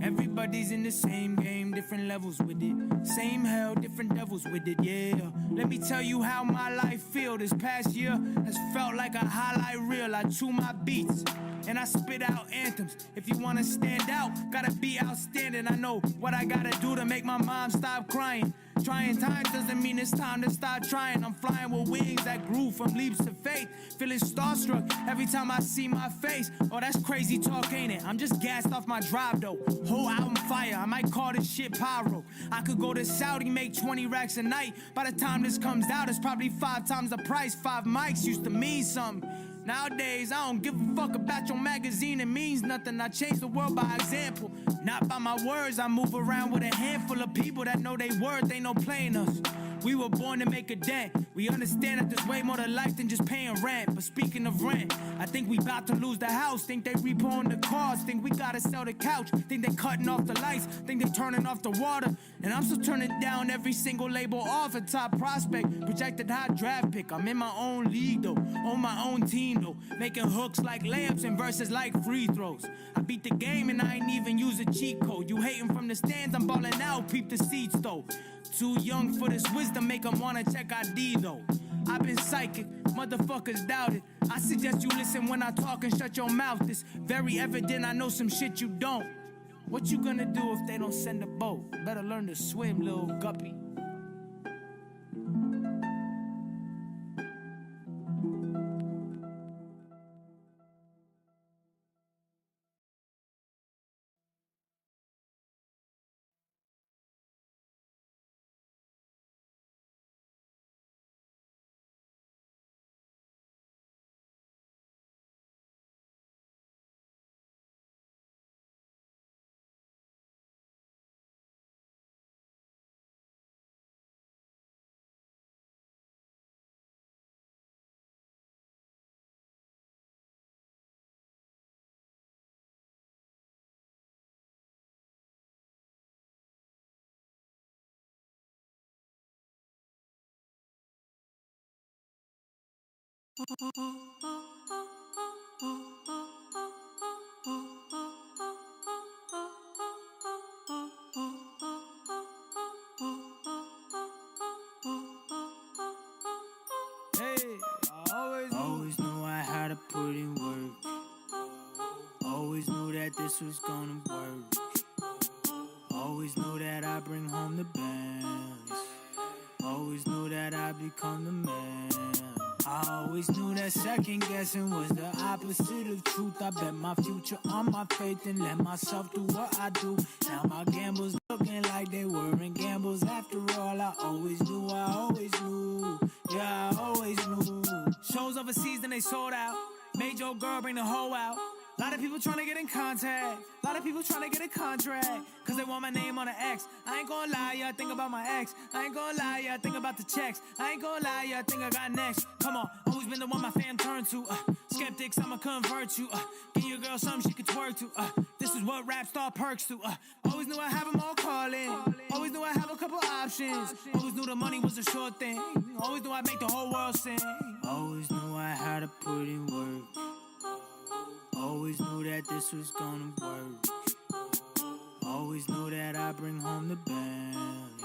Everybody's in the same game, different levels with it. Same hell, different devils with it, yeah. Let me tell you how my life feel. This past year has felt like a highlight reel. I chew my beats and I spit out anthems. If you wanna stand out, gotta be outstanding. I know what I gotta do to make my mom stop crying. Trying times doesn't mean it's time to stop trying. I'm flying with wings that grew from leaps to faith. Feeling starstruck every time I see my face. Oh, that's crazy talk, ain't it? I'm just gassed off my drive, though. Whole album fire, I might call this shit pyro. I could go to Saudi, make 20 racks a night. By the time this comes out, it's probably 5 times the price. 5 mics used to mean something. Nowadays, I don't give a fuck about your magazine, it means nothing. I change the world by example, not by my words. I move around with a handful of people that know they worth, they no playing us. We were born to make a dent. We understand that there's way more to life than just paying rent. But speaking of rent, I think we about to lose the house. Think they repoing the cars. Think we gotta sell the couch. Think they cutting off the lights. Think they turning off the water. And I'm still turning down every single label off. A top prospect, projected high draft pick. I'm in my own league though, on my own team though, making hooks like layups and verses like free throws. I beat the game and I ain't even use a cheat code. You hating from the stands, I'm balling out, peep the seats though. Too young for this wisdom, make them wanna check ID though. I've been psychic, motherfuckers doubt it. I suggest you listen when I talk and shut your mouth. It's very evident I know some shit you don't. What you gonna do if they don't send a boat? Better learn to swim, little guppy. Always knew I had to put in work. Always knew that this was gonna work. Always knew that I'd bring home the bands. Always knew that I'd become the man. I always knew that second guessing was the opposite of truth. I bet my future on my faith and let myself do what I do. Now my gambles looking like they weren't gambles. After all, I always knew, yeah, I always knew. Shows overseas, then they sold out. Made your girl bring the hoe out. Lot of people trying to get in contact. Lot of people trying to get a contract. Cause they want my name on the X. I ain't gonna lie, yeah, I think about my ex. I ain't gonna lie, yeah, I think about the checks. I ain't gonna lie, yeah, I think I got next. Come on, always been the one my fam turn to. Skeptics, I'ma convert you. Give your girl something she could twerk to. This is what rap star perks do. Always knew I have them all calling. Always knew I have a couple options. Always knew the money was a short thing. Always knew I'd make the whole world sing. Always knew I had to put in work. Always knew that this was gonna work. Always knew that I'd bring home the bands.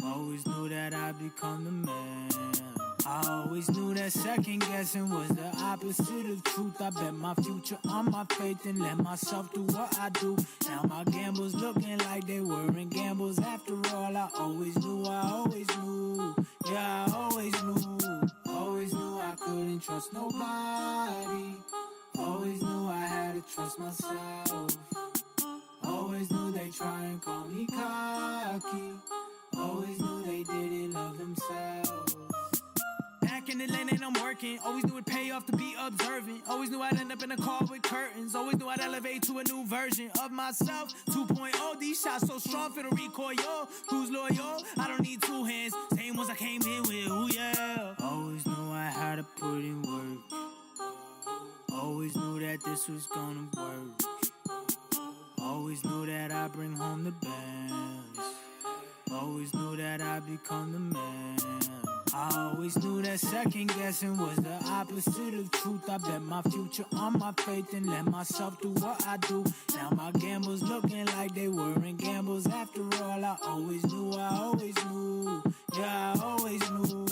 Always knew that I'd become the man. I always knew that second guessing was the opposite of truth. I bet my future on my faith and let myself do what I do. Now my gambles looking like they weren't gambles. After all, I always knew, yeah, I always knew. Always knew I couldn't trust nobody. Always knew I had to trust myself. Always knew they try and call me cocky. Always knew they didn't love themselves. Back in the lane and I'm working. Always knew it'd pay off to be observant. Always knew I'd end up in a car with curtains. Always knew I'd elevate to a new version of myself. 2.0, these shots so strong for the recoil. Who's loyal? I don't need two hands. Same ones I came in with, ooh yeah. Always knew I had to put in work. Always knew that this was gonna work. Always knew that I'd bring home the bands. Always knew that I'd become the man. I always knew that second guessing was the opposite of truth. I bet my future on my faith and let myself do what I do. Now my gambles looking like they weren't gambles. After all, I always knew, yeah, I always knew.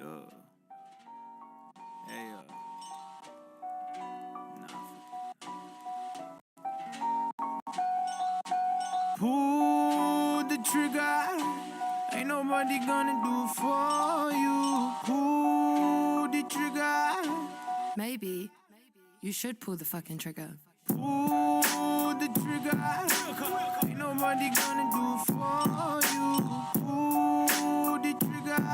Yeah. Hey, pull the trigger. Ain't nobody gonna do it for you. Pull the trigger. Maybe you should pull the fucking trigger. Pull the trigger. Ain't nobody gonna do it for you. Pull the trigger.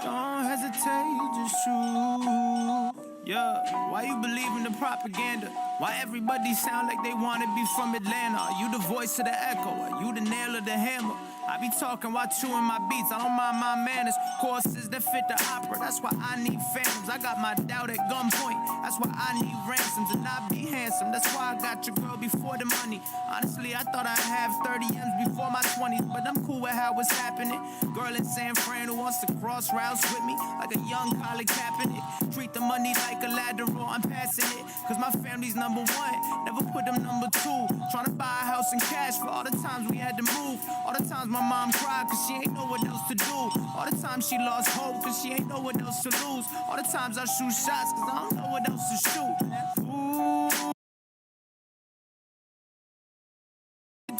Don't hesitate, just shoot. Yeah, why you believe in the propaganda? Why everybody sound like they wanna be from Atlanta? Are you the voice of the echo? Are you the nail of the hammer? I be talking while chewing my beats. I don't mind my manners. Courses that fit the opera. That's why I need phantoms. I got my doubt at gunpoint. That's why I need ransoms and I be handsome. That's why I got your girl before the money. Honestly, I thought I'd have 30 M's before my 20s, but I'm cool with how it's happening. Girl in San Fran who wants to cross routes with me like a young Colin Kaepernick. Treat the money like a lateral. I'm passing it, cause my family's number one. Never put them number two. Trying to buy a house in cash for all the times we had to move. All the times my mom cried cause she ain't know what else to do. All the times she lost hope cause she ain't know what else to lose. All the times I shoot shots cause I don't know what else to shoot. Ooh.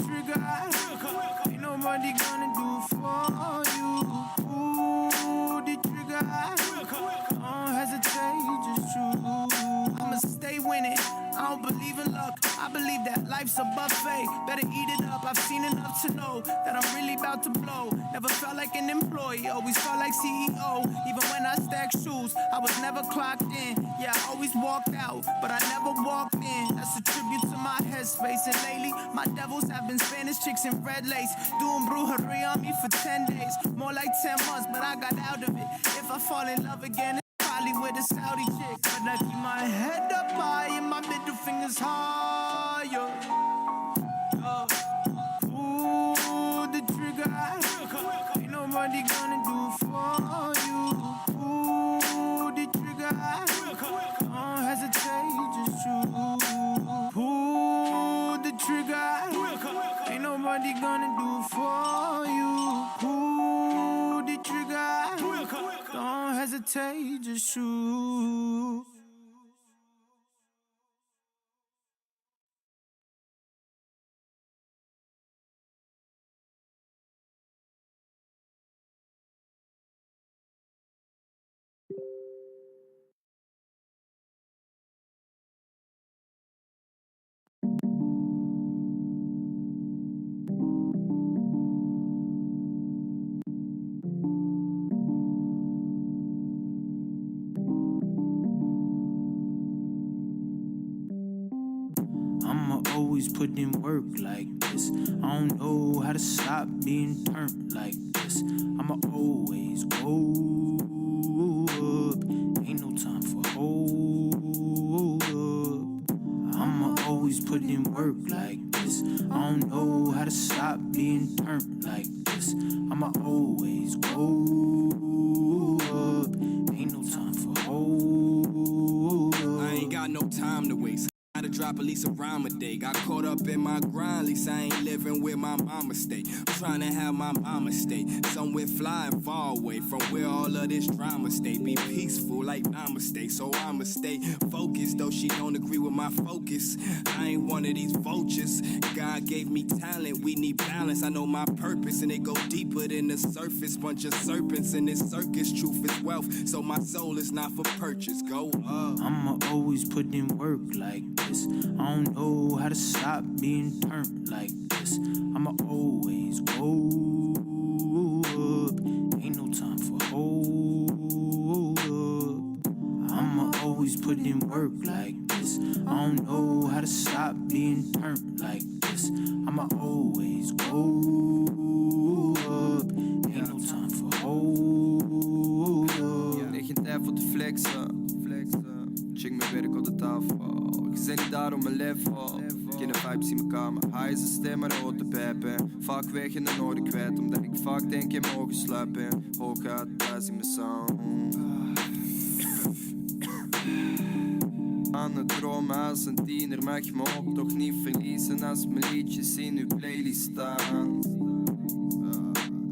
Trigger. Ain't nobody gonna do it for you. Ooh, the trigger. Don't hesitate, just shoot. I'ma stay winning. I don't believe in luck. I believe that life's a buffet. Better eat it up. I've seen enough to know that I'm really about to blow. Never felt like an employee, always felt like CEO. Even when I stacked shoes, I was never clocked in. Yeah, I always walked out, but I never walked in. That's a tribute to my headspace. And lately, my devils have been Spanish chicks in red lace, doing brujeria on me for 10 days. More like 10 months, but I got out of it. If I fall in love again, probably with a Saudi chick. But I keep my head up high and my middle finger's higher. Pull the trigger. Ain't nobody gonna do it for you. Pull the trigger. Don't hesitate, just shoot. Pull the trigger. Ain't nobody gonna do it for you. Pull the trigger. Don't hesitate, just shoot. I'ma always put in work like this. I don't know how to stop being turned like this. I'ma always go up. Ain't no time for hold up. I'ma always put in work like this. I don't know how to stop being turned like this. I'ma always go up. Ain't no time for hold up. I ain't got no time to waste. To drop at least a rhyme a day. Got caught up in my grind, at least I ain't living where my mama stay. I'm trying to have my mama stay somewhere flying far away from where all of this drama stay. Be peaceful like namaste, so I'ma stay focused. Though she don't agree with my focus, I ain't one of these vultures. God gave me talent, we need balance. I know my purpose and it go deeper than the surface. Bunch of serpents in this circus, truth is wealth, so my soul is not for purchase. Go up. I'ma always put in work like this. I don't know how to stop being turned like this. I'ma always go up. Ain't no time for hold up. I'ma always put in work like this. I don't know how to stop being turned like this. I'ma always go up. Ain't no time for hold up. Det är inte där för att flexa. Check me werk op de tafel. Gezien niet daarom een level. Geen vibes in mijn kamer. High is een stem maar rood te pijpen. Vaak weg in de noorden kwijt. Omdat ik vaak denk in mogen slapen. Hoog gaat thuis in mijn sound. Aan het dromen als een tiener. Mag me op toch niet verliezen. Als mijn liedjes in uw playlist staan.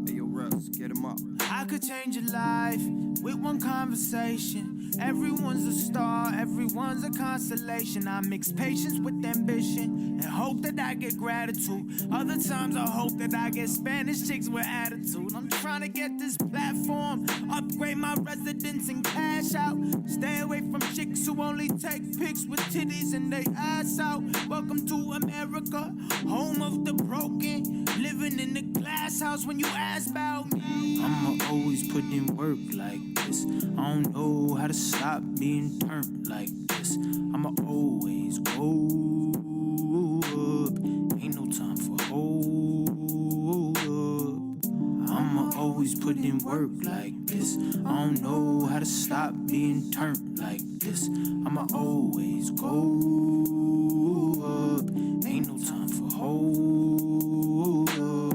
Hey yo Russ, get 'em up. I I could change your life with one conversation. Everyone's a star, everyone's a constellation. I mix patience with ambition and hope that I get gratitude. Other times I hope that I get Spanish chicks with attitude. I'm trying to get this platform, upgrade my residence and cash out. Stay away from chicks who only take pics with titties and they ass out. Welcome to America, home of the broken. Living in the glass house when you ask about me. I'ma always put in work like this. I don't know how to stop being turned like this. I'ma always go up. Ain't no time for hold up. I'ma always put in work like this. I don't know how to stop being turned like this. I'ma always go up. Ain't no time for hold up.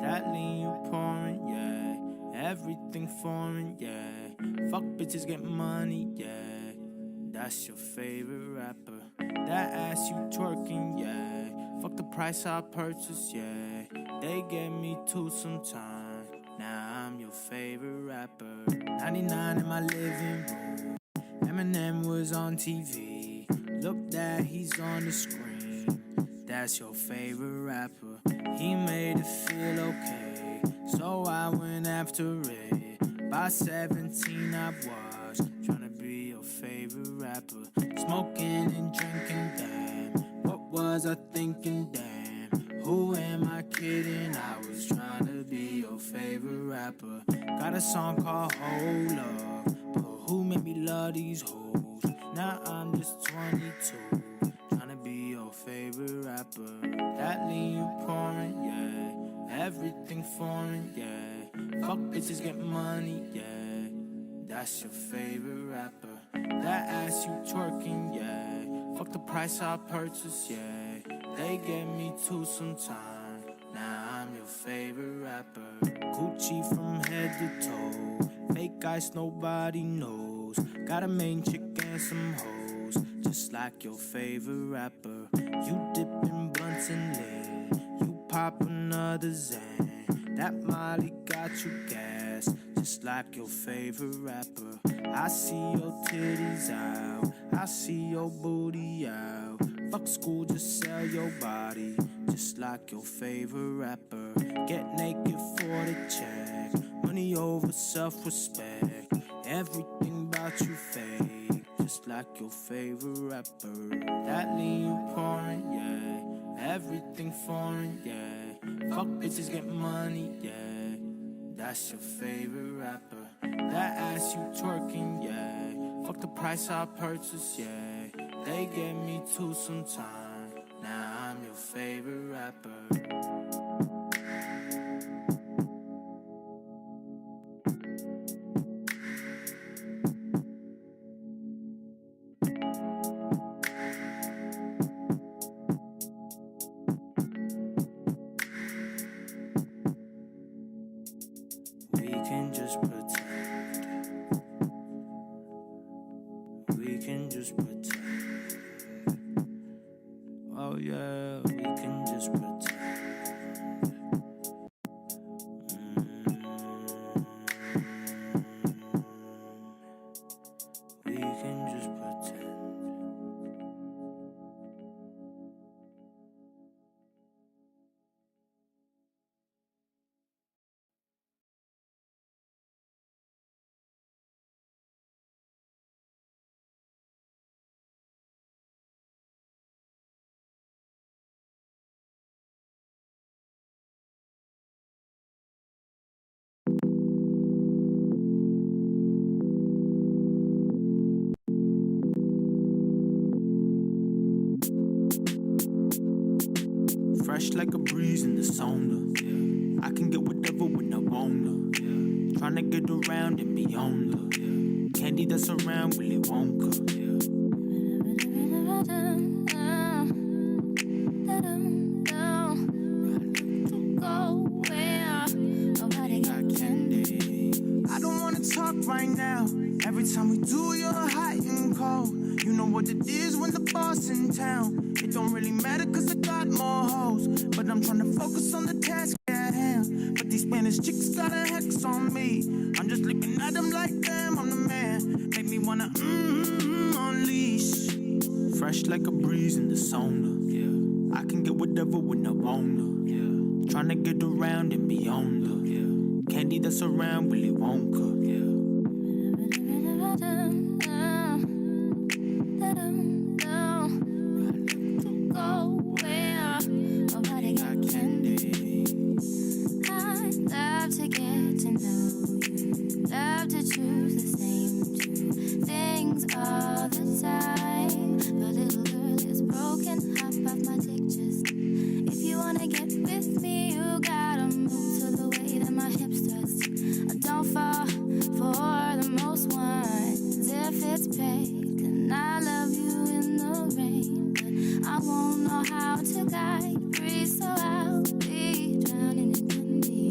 That lean you pouring, yeah. Everything foreign, yeah. Fuck bitches, get money, yeah. That's your favorite rapper. That ass you twerking, yeah. Fuck the price I purchase, yeah. They get me too sometime. Now I'm your favorite rapper. 99 in my living room. Eminem was on TV. Look that he's on the screen. That's your favorite rapper. He made it feel okay, so I went after it. By 17 I was tryna be your favorite rapper. Smoking and drinking, damn. What was I thinking, damn? Who am I kidding? I was tryna be your favorite rapper. Got a song called Whole Love, but who made me love these hoes? Now I'm just 22. Be your favorite rapper. That lean you pouring, yeah. Everything foreign, yeah. Fuck bitches, get money, yeah. That's your favorite rapper. That ass you twerking, yeah. Fuck the price I purchase, yeah. They get me too sometime. Now I'm your favorite rapper. Gucci from head to toe. Fake ice, nobody knows. Got a main chick and some hoes. Just like your favorite rapper. You dip in blunts and lean. You pop another Zan. That Molly got you gassed. Just like your favorite rapper. I see your titties out. I see your booty out. Fuck school, just sell your body. Just like your favorite rapper. Get naked for the check. Money over self-respect. Everything about you fake. Just like your favorite rapper. That lean you pouring, yeah. Everything foreign, yeah. Fuck bitches, get money, yeah. That's your favorite rapper. That ass you twerking, yeah. Fuck the price I purchase, yeah. They get me too sometime. Now I'm your favorite rapper. We can just pretend. We can just pretend. Oh yeah, we can just pretend. We can just Fresh like a breeze in the sauna. I can get whatever when I wanna. Tryna get around and beyond her. Candy that's around Willy Wonka. I don't wanna talk right now. Every time we do, you're hot and cold. You know what it is when the boss in town. It don't really matter cause I got more hoes. But I'm trying to focus on the task at hand. But these Spanish chicks got a hex on me. I'm just looking at them like damn, I'm the man. Make me wanna unleash. Fresh like a breeze in the sauna. I can get whatever when I wanna. Tryna get around and beyond her. Candy that's around Willy Wonka.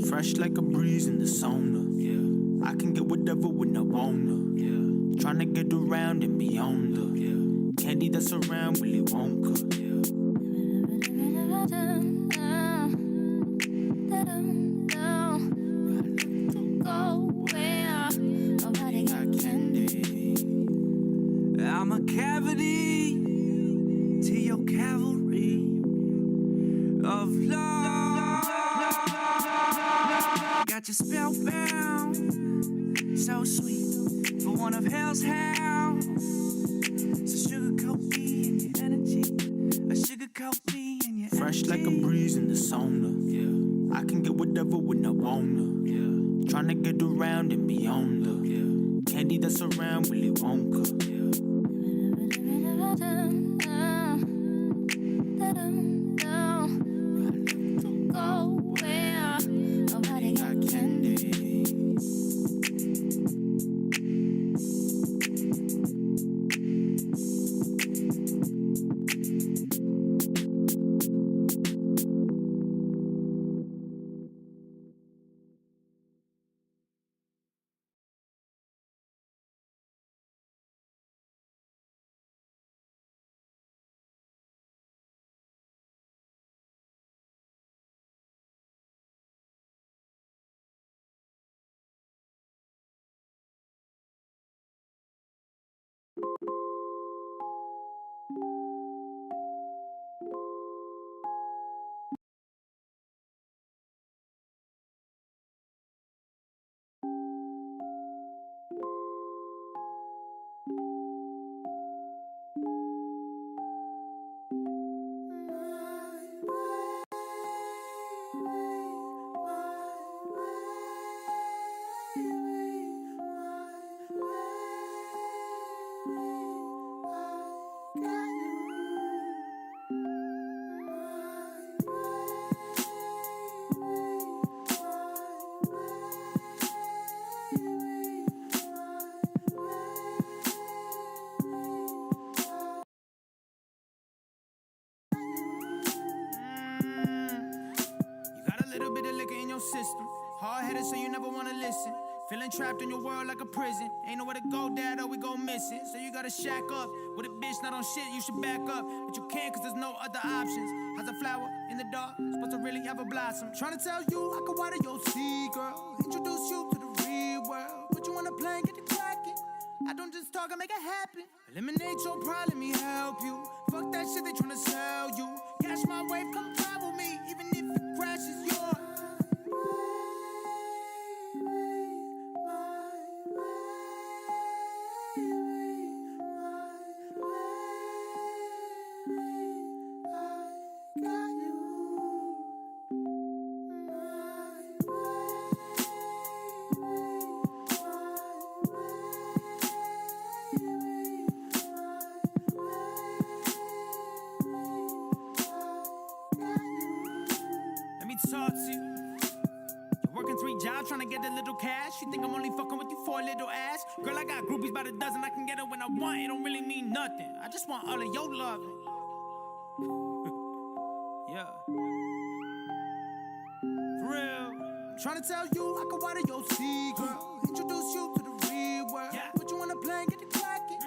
Fresh like a breeze in the sauna. I can get whatever when I wanna. Tryna get around and beyond her. Candy that's around Willy Wonka. I'm a cavity to your cavalry of love. Got you spellbound, so sweet, for one of hell's hounds. So sugarcoat me in your energy, a sugarcoat me in your Fresh energy. like a breeze in the sauna. I can get whatever when I wanna. Tryna get around and beyond her. Candy that's around Willy Wonka. System. Hard-headed so you never wanna listen. Feeling trapped in your world like a prison. Ain't nowhere to go, dad, or we go missing. So you gotta shack up with a bitch not on shit, you should back up. But you can't cause there's no other options. How's a flower in the dark supposed to really ever blossom? Trying to tell you I could water your seed, girl. Introduce you to the real world. Put you on a plane, get the cracking. I don't just talk, I make it happen. Eliminate your problem, me help you. Fuck that shit they tryna sell you. Catch my wave, come travel me. Even if it crashes yours. get a little cash. You think I'm only fucking with you for a little ass? Girl, I got groupies by the dozen. I can get it when I want. It don't really mean nothing. I just want all of your loving. Yeah. For real. Tryna tell you I can water your sea, girl. Introduce you to the real world. Yeah. Put you on a plane, get the cracking.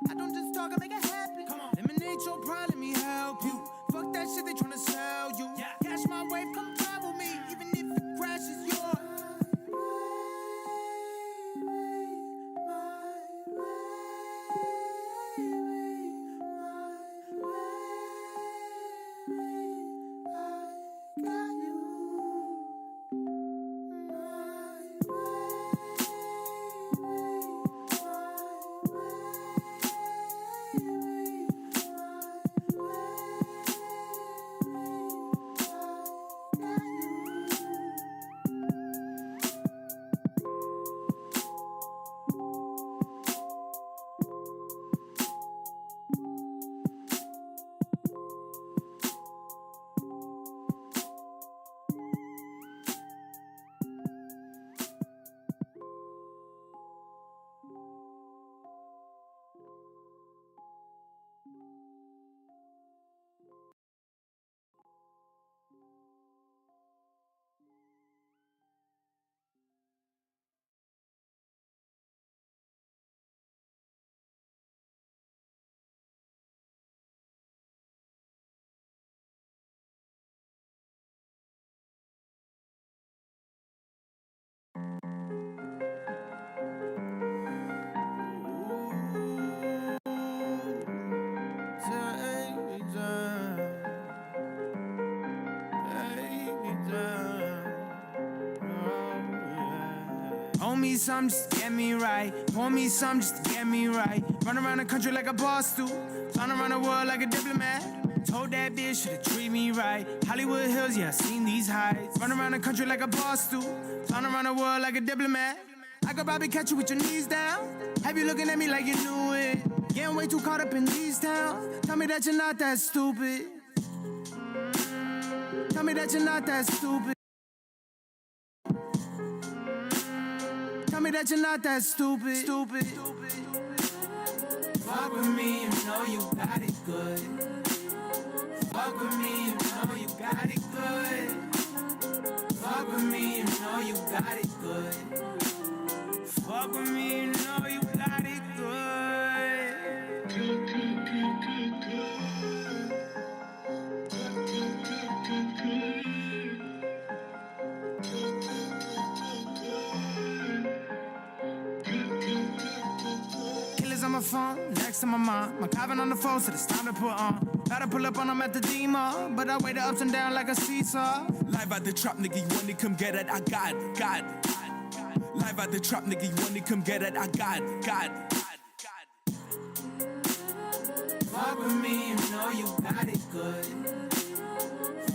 I don't just talk, I make it happen. Come on. Eliminate your pride, let me help you. Fuck that shit they tryna sell you. Yeah. Catch my wave, come fly with me. Even if it crashes, yours. Owe me some just to get me right. Want me some just to get me right. Run around the country like a boss do. Flying around the world like a diplomat. Told that bitch shoulda treat me right. Hollywood Hills, yeah, I seen these heights. Run around the country like a boss do. Flying around the world like a diplomat. I could probably catch you with your knees down. Have you looking at me like you knew it? Getting way too caught up in these towns. Tell me that you're not that stupid. Tell me that you're not that stupid. Tell me that you're not that stupid. Stupid. Fuck with me, you know you got it good. Fuck with me, you know you got it good. Fuck with me, you know you got it good. Fuck with me, you know you got it good. Killers on my phone, next to my mom. My Calvin on the phone, so it's time to put on. Gotta pull up on them at the D-Mall, but I weigh the ups and down like a seesaw. Live at the trap, nigga, you want to come get it? I got it. Live at the trap, nigga, you want to come get it? I got it. Fuck with me, you know you got it good.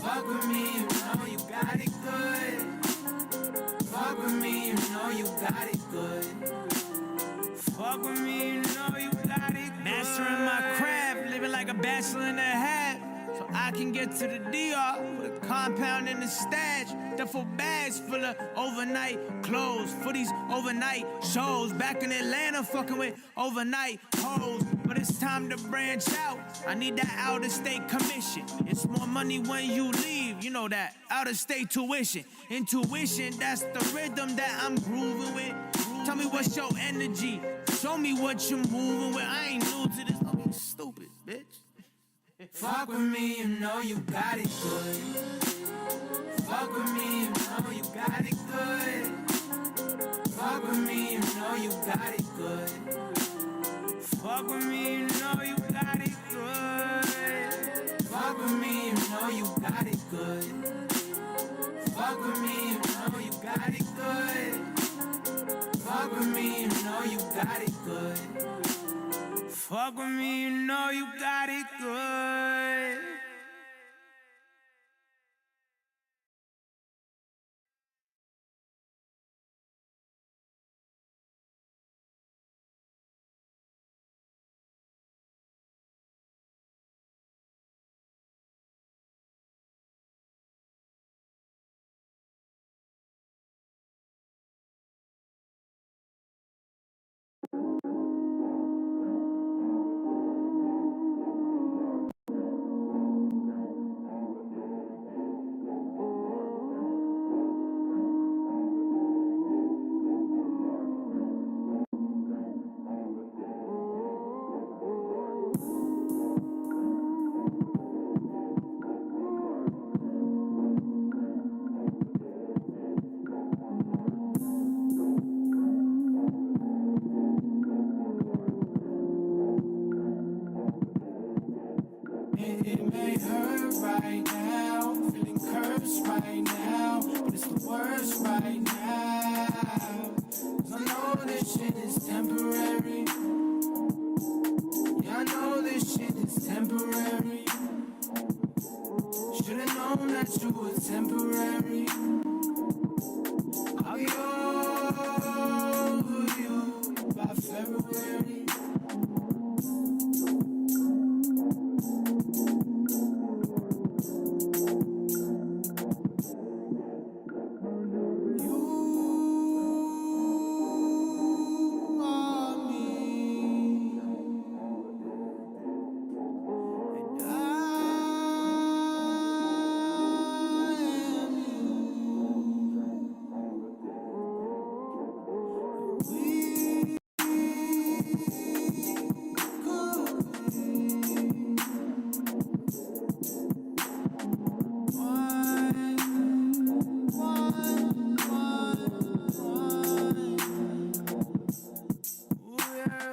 Fuck with me, you know you got it good. Fuck with me, you know you got it good. Fuck with me, you know you got it good. Mastering my craft, living like a bachelor in a hat. So I can get to the DR with a compound in the stash. Duffel bags full of overnight clothes for these overnight shows. Back in Atlanta, fucking with overnight hoes. But it's time to branch out. I need that out-of-state commission. It's more money when you leave. You know that out-of-state tuition. Intuition, that's the rhythm that I'm grooving with. Tell me what's your energy. Show me what you're moving with. I ain't new to this. Don't be stupid, bitch. Fuck with me, you know you got it good. Fuck with me, you know you got it good. Fuck with me, you know you got it good. Fuck with me, you know you got it good. Fuck with me, you know you got it good. Fuck with me, you know you got it good. Fuck with me, you know you got it good. Fuck with me, you know you got it good. It may hurt right now, feeling cursed right now, but it's the worst right now. 'Cause I know this shit is temporary. Yeah, I know this shit is temporary. Should've known that you were temporary. I'll be over you by February.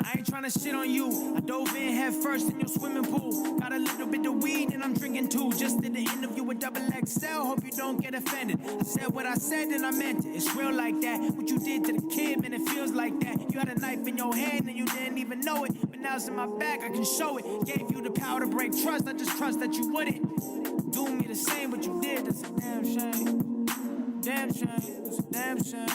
I ain't tryna shit on you. I dove in head first in your swimming pool. Got a little bit of weed and I'm drinking too. Just did the interview with Double XL. Hope you don't get offended. I said what I said and I meant it. It's real like that. What you did to the kid, man, it feels like that. You had a knife in your hand and you didn't even know it. But now it's in my bag, I can show it. Gave you the power to break trust. I just trust that you wouldn't do me the same, but you did. That's a damn shame. Damn shame. It's a damn shame.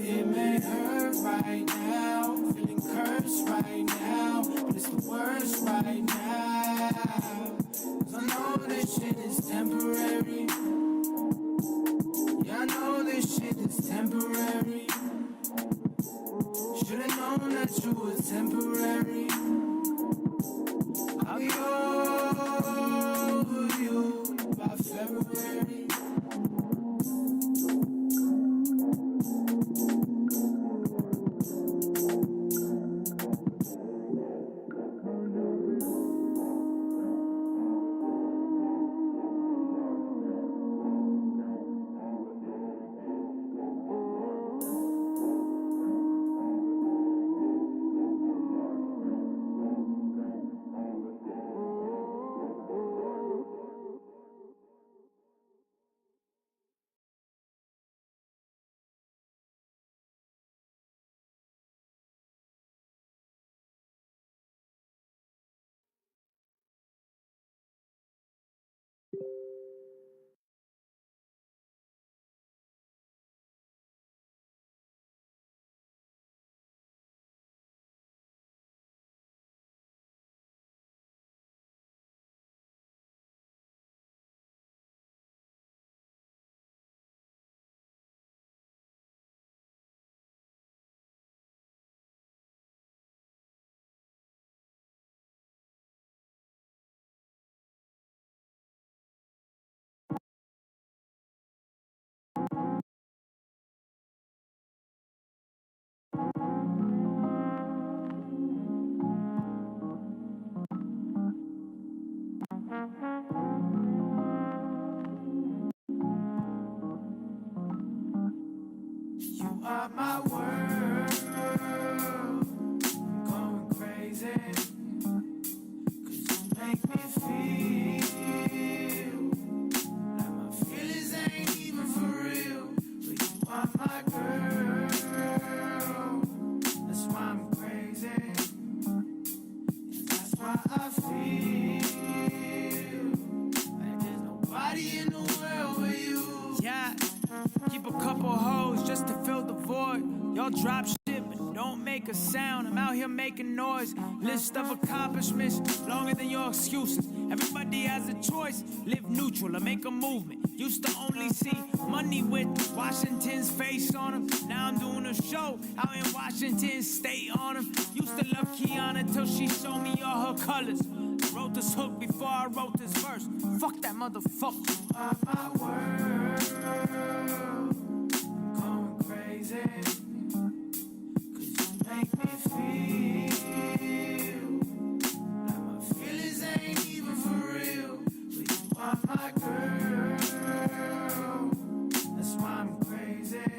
It may hurt right now, feeling cursed right now, but it's the worst right now. 'Cause I know this shit is temporary. Yeah, I know this shit is temporary. Should've known that you were temporary. I'll be over you by February. You are my world. I'm going crazy. 'Cause you make me feel like my feelings ain't even for real. But you are my girl. That's why I'm crazy. And that's why I feel like there's nobody in the world but you. Yeah. Keep a couple hoes just to fill the void. Y'all drop shit, but don't make a sound. I'm out here making noise. List of accomplishments longer than your excuses. Everybody has a choice. Live neutral or make a movement. Used to only see money with Washington's face on them. Now I'm doing a show out in Washington State on them. Used to love Kiana till she showed me all her colors. I wrote this hook before I wrote this verse. Fuck that motherfucker. My world. Going crazy. 'Cause you make me feel like my feelings ain't even for real. But you are my girl. That's why I'm crazy.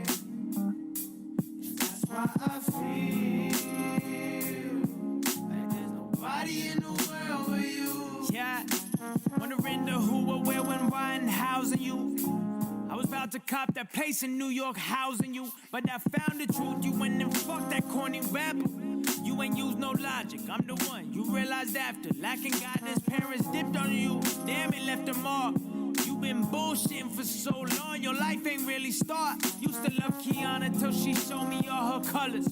cop that place in New York housing you. But I found the truth, you went and fucked that corny rapper. You ain't use no logic, I'm the one. You realized after, lacking guidance, parents dipped on you. Damn, it left a mark. You been bullshitting for so long, your life ain't really start. Used to love Kiana till she showed me all her colors.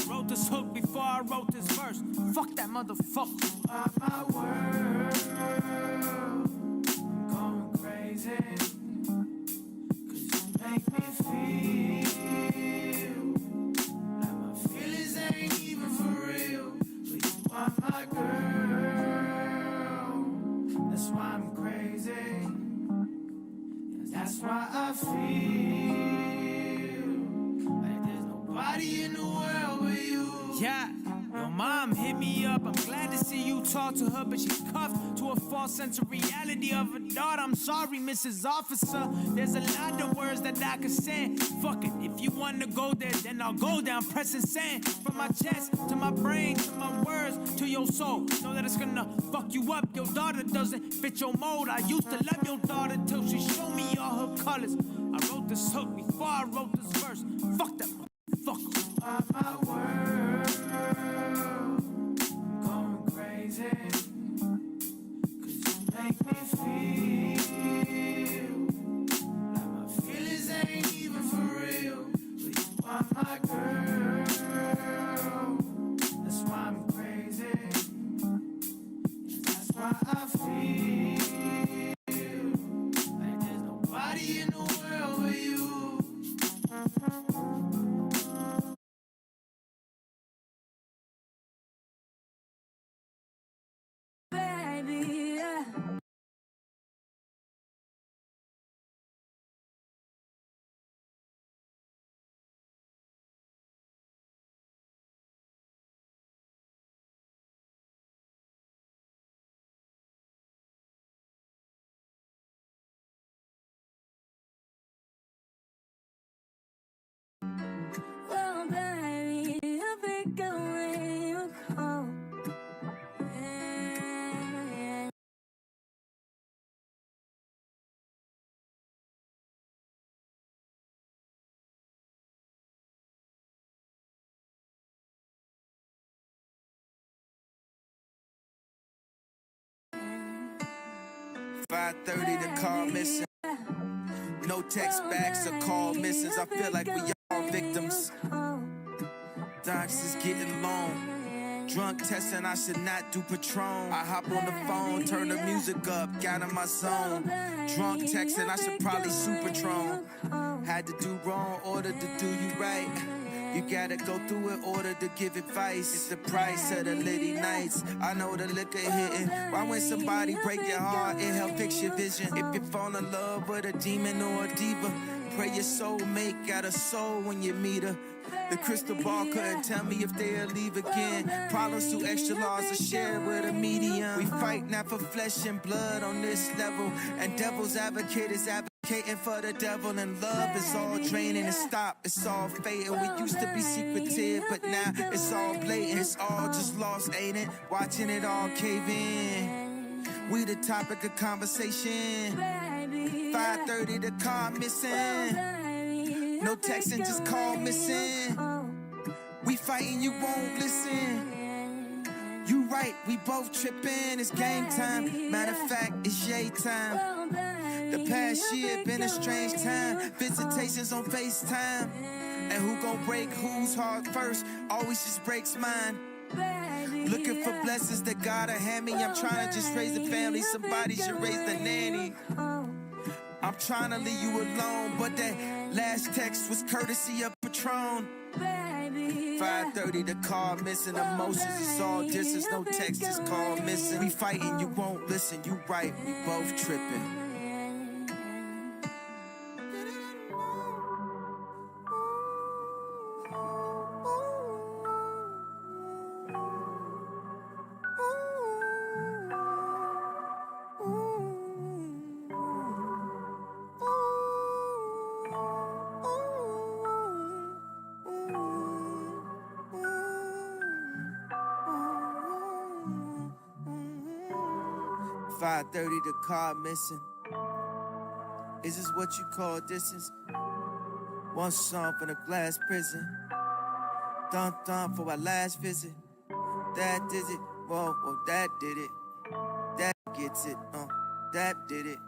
Wrote this hook before I wrote this verse. Fuck that motherfucker. My world, I'm going crazy. Cause you make me feel like my feelings ain't even for real. But you are my girl. That's why I'm crazy. That's why I feel like there's nobody in the world but you. Yeah, your mom hit me up. I'm glad to see you talk to her, but she's cuffed to a false sense of reality of her daughter. I'm sorry, Mrs. Officer. There's a lot of words that I could say. Fuck it, if you want to go there, then I'll go down, pressing sand. From my chest to my brain, to my words, to your soul. Know that it's gonna fuck you up. Your daughter doesn't fit your mold. I used to love your daughter till she showed me all her colors. I wrote this hook before I wrote this verse. Fuck that motherfucker. My world, I'm going crazy. Cause you make me feel like my feelings ain't even for real. But you are my girl. That's why I'm crazy. That's why I feel like there's nobody in the world but you. Baby, yeah. 5:30, the call missing. No text backs or call misses. I feel like we all victims. Docs is getting long. Drunk testing, I should not do Patron. I hop on the phone, turn the music up, got in my zone. Drunk texting, I should probably Supatron. Had to do wrong, order to do you right. You gotta go through it, order to give advice. It's the price of the litty nights. I know the liquor hitting. Why when somebody break your heart, it help fix your vision. If you fall in love with a demon or a diva, pray your soulmate got a soul when you meet her. The crystal ball couldn't tell me if they'll leave again. Problems too extra laws are shared with a medium. We fight not for flesh and blood on this level. And devil's advocate is advocating for the devil. And love is all draining and stop. It's all fading. We used to be secretive, but now it's all blatant. It's all just lost, ain't it? Watching it all cave in. We the topic of conversation. 5:30, the car missing. No texting, just call missing. We fighting, you won't listen. You right, we both tripping. It's game time. Matter of fact, it's yay time. The past year been a strange time. Visitations on FaceTime. And who gon' break whose heart first? Always just breaks mine. Looking for blessings that God hand me. I'm trying to just raise a family. Somebody should raise the nanny. I'm trying to leave you alone, but that last text was courtesy of Patron. 5:30, the call missing. Emotions, it's all distance. No text, just call missing. We fighting, you won't listen. You right, we both tripping. .30, the car missing. Is this what you call distance? One song from the glass prison. Dun for our last visit. That did it. Whoa, that did it. That gets it. That did it.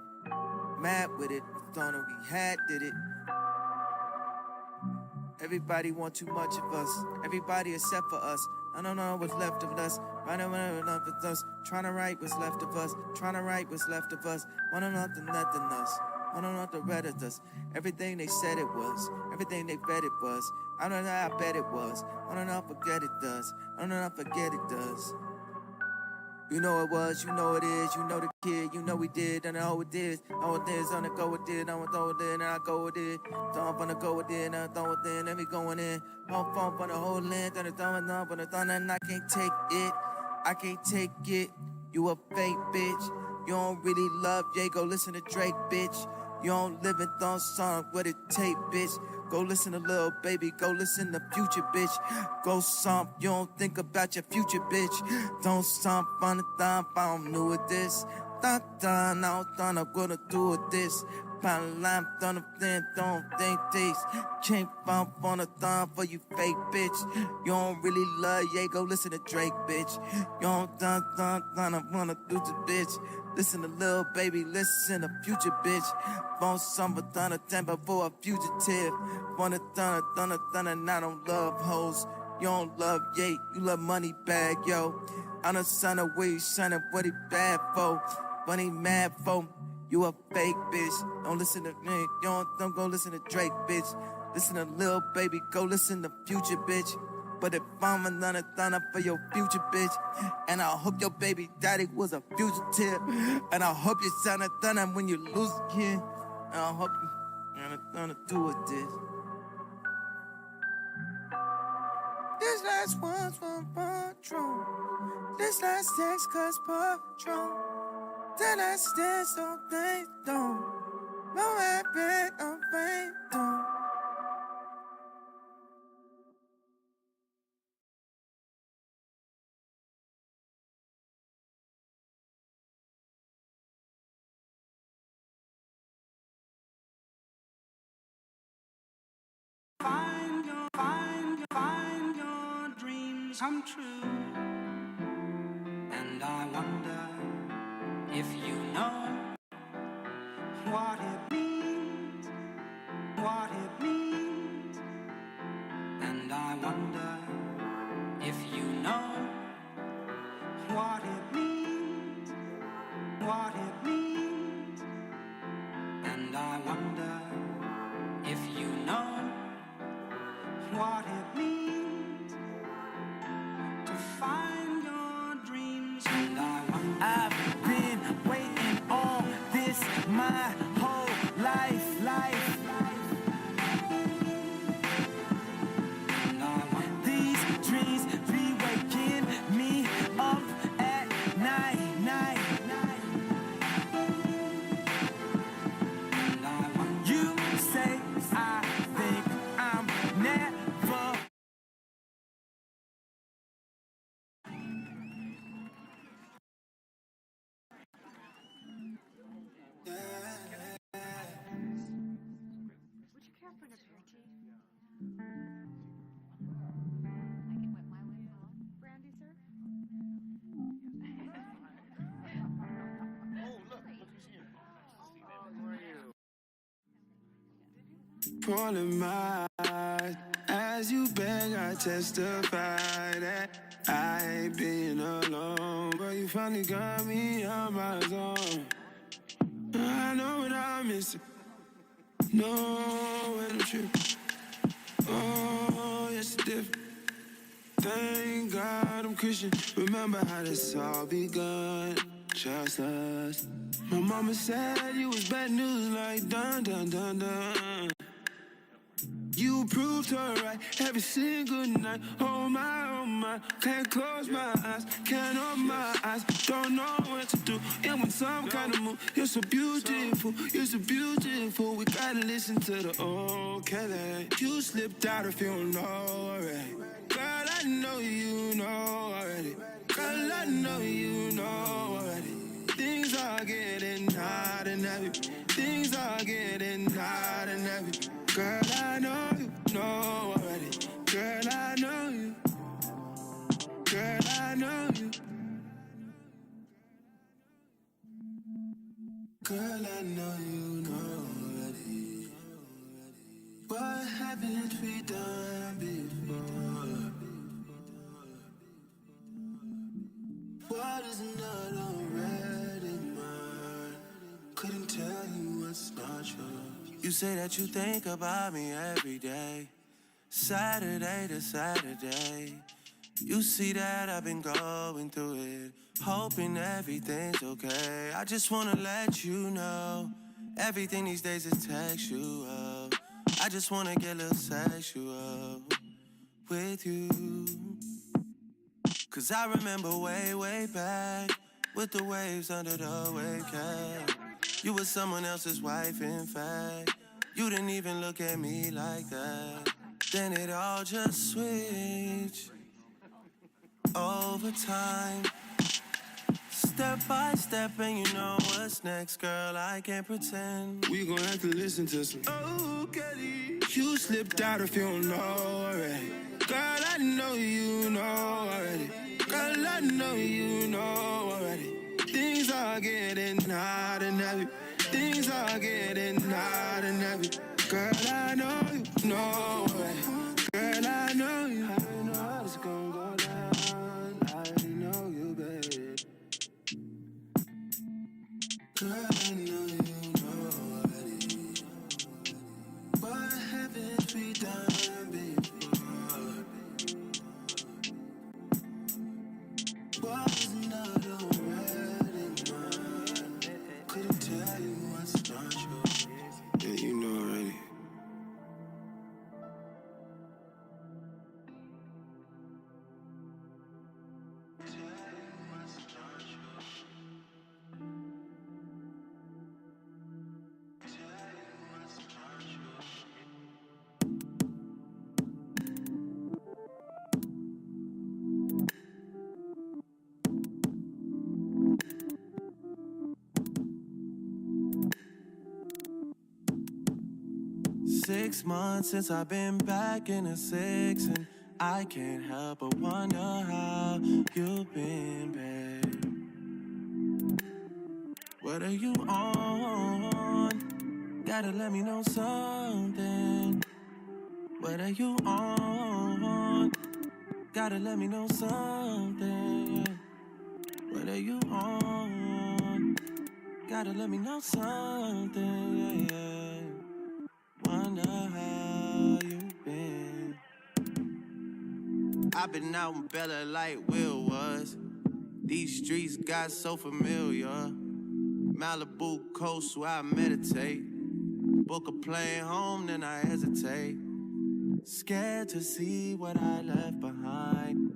Mad with it. Thought we had did it. Everybody want too much of us. Everybody except for us. I don't know what's left of us. Running with us. Trying to write what's left of us. Trying to write what's left of us. Wanna nothing us. Wanna know the red of us. Everything they said it was. Everything they bet it was. I don't know, I bet it was. I don't know, I forget it does. I don't know, I forget it does. You know it was, you know it is, you know the kid, you know we did, and I know it is. Know it is, on the go with it, I'm gonna throw it in, and I go with it. Thump on the go with it, and I throw it in, and we going in. Pump on the whole length, and the thumb on the thunder, and I can't take it. I can't take it. You a fake bitch. You don't really love Jay, go listen to Drake, bitch. You don't live in thong song, what it take, bitch. Go listen to Lil Baby, go listen to Future, bitch. Go stomp, you don't think about your future, bitch. Don't stomp on the thumb, I don't know what this. Dun, I don't think I'm gonna do with this. Pound line, don't think this. Can't bump on the thumb for you fake bitch. You don't really love, yeah, go listen to Drake, bitch. You don't dun, I wanna do the bitch. Listen to Lil Baby, listen to Future, bitch. Phone summer, thunder, temper for a fugitive. Wanna thunder, and I don't love hoes. You don't love Ye, you love money bag, yo. I'm the son of where you shining, what he bad for, what he mad for. You a fake bitch. Don't listen to me, you don't go listen to Drake, bitch. Listen to Lil Baby, go listen to Future, bitch. But if I'm another thunder for your future, bitch, and I hope your baby daddy was a fugitive, and I hope you sound a thunder when you lose again, and I hope you ain't gonna do with this. This last one's from Patron. This last text cause Patron. Then I stand so they don't. No habit of faith, don't. Find your dreams come true. And I wonder if you know what it means, what it means. And I wonder if you know what it means, what it means. And I wonder if you know what it means to find your dreams. And I wonder. I've been waiting on this my whole life. And I wonder. These dreams be waking me up at night. And I wonder. You say I think I'm never. Pulling my eyes as you beg, I testify that I ain't been alone, but you finally got me on my zone. I know what I'm missing, know when I'm tripping. Oh, yes, it's different. Thank God I'm Christian. Remember how this all begun, just us. My mama said you was bad news, like dun dun dun dun. You proved her right every single night. Oh my, can't close my eyes, can't open my eyes. Don't know what to do, I'm in some kind of mood. You're so beautiful, you're so beautiful. We gotta listen to the old Kelly. You slipped out if you don't know already. Girl, I know you know already. Girl, I know you know already. Things are getting hot and heavy. Things are getting hot and heavy. Girl, I know you know already. Girl, I know you. Girl, I know you. Girl, I know you know already. What haven't we done before? What is not already mine? Couldn't tell you what's not yours. You say that you think about me every day, Saturday to Saturday. You see that I've been going through it, hoping everything's okay. I just wanna let you know, everything these days is textual. I just wanna get a little sexual with you. Cause I remember way, way back, with the waves under the wave cap. You were someone else's wife, in fact. You didn't even look at me like that. Then it all just switched over time, step by step, and you know what's next, girl, I can't pretend. We gon' have to listen to some oh, Kelly. You slipped out if you don't know already. Girl, I know you know already. Girl, I know you know already. Things are getting hot and heavy. Things are getting hot and heavy. Girl, I know you know already. Girl, I know you. I know how it's gonna go down. I know you, baby. Girl, I know you know already. What haven't we done before? What is not already mine? Couldn't tell you what's not yours. Yeah, you know already. Six months since I've been back in the six, and I can't help but wonder how you've been, babe. What are you on? Gotta let me know something. What are you on? Gotta let me know something. What are you on? Gotta let me know something. Yeah. Wonder how you've been. I've been out in Bella like Will was. These streets got so familiar. Malibu coast where I meditate. Book a plane home, then I hesitate. Scared to see what I left behind.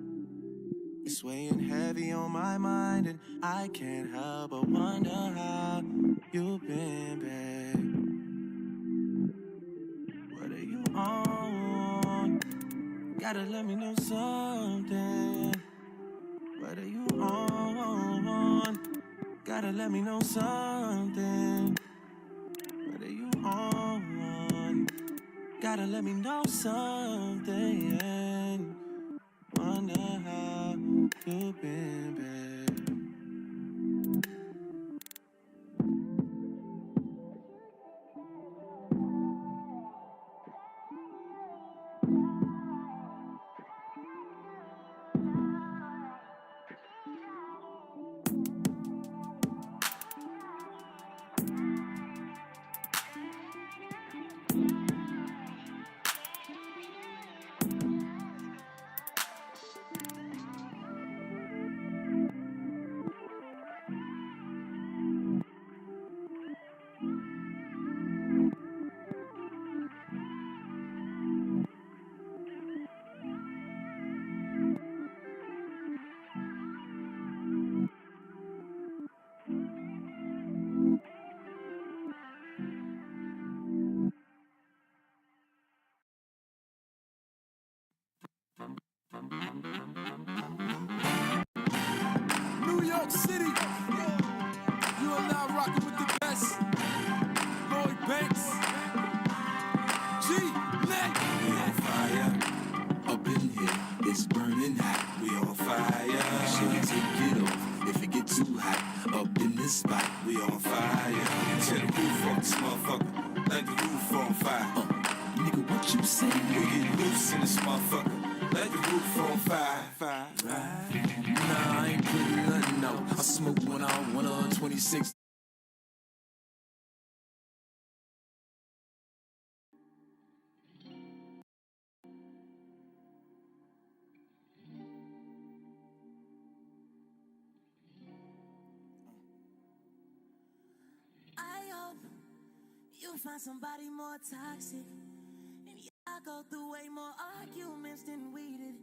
It's weighing heavy on my mind, and I can't help but wonder how you've been, babe. What are you on? Gotta let me know something. What are you on? Gotta let me know something. What are you on? Gotta let me know something. Wonder how you've been, babe. New York City, you are now rocking with the best. Lloyd Banks, We on fire, up in here, it's burning hot. We on fire, should we take it off if it get too hot? Up in this spot, we on fire. Tear the roof off this motherfucker, like the roof on fire. Nigga, what you say? We get loose in this motherfucker, like the roof on fire. Nah, I ain't putting nothing out. I smoke when I want on 26. I hope you find somebody more toxic. And y'all go through way more arguments than we did.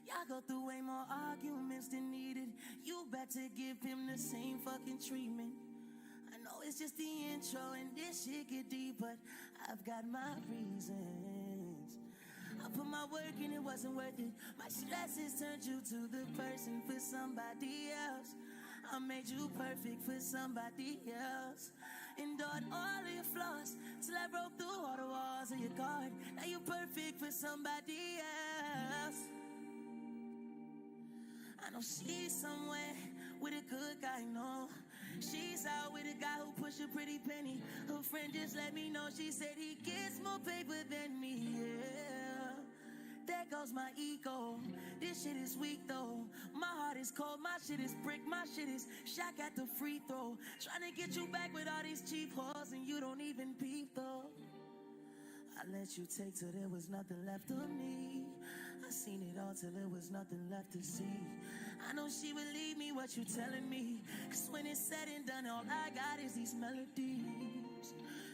Y'all go through way more arguments than needed. You better give him the same fucking treatment. I know it's just the intro and this shit get deep, but I've got my reasons. I put my work in, it wasn't worth it. My stresses turned you to the person for somebody else. I made you perfect for somebody else. Endured all of your flaws till I broke through all the walls of your guard. Now you're perfect for somebody else. I know she's somewhere with a good guy, no. She's out with a guy who push a pretty penny. Her friend just let me know, she said he gets more paper than me, yeah. There goes my ego. This shit is weak though. My heart is cold, my shit is brick, my shit is Shaq at the free throw. Trying to get you back with all these cheap hoes and you don't even peep though. I let you take till there was nothing left of me. I seen it all till there was nothing left to see. I know she would leave me, what you telling me? Cause when it's said and done, all I got is these melodies.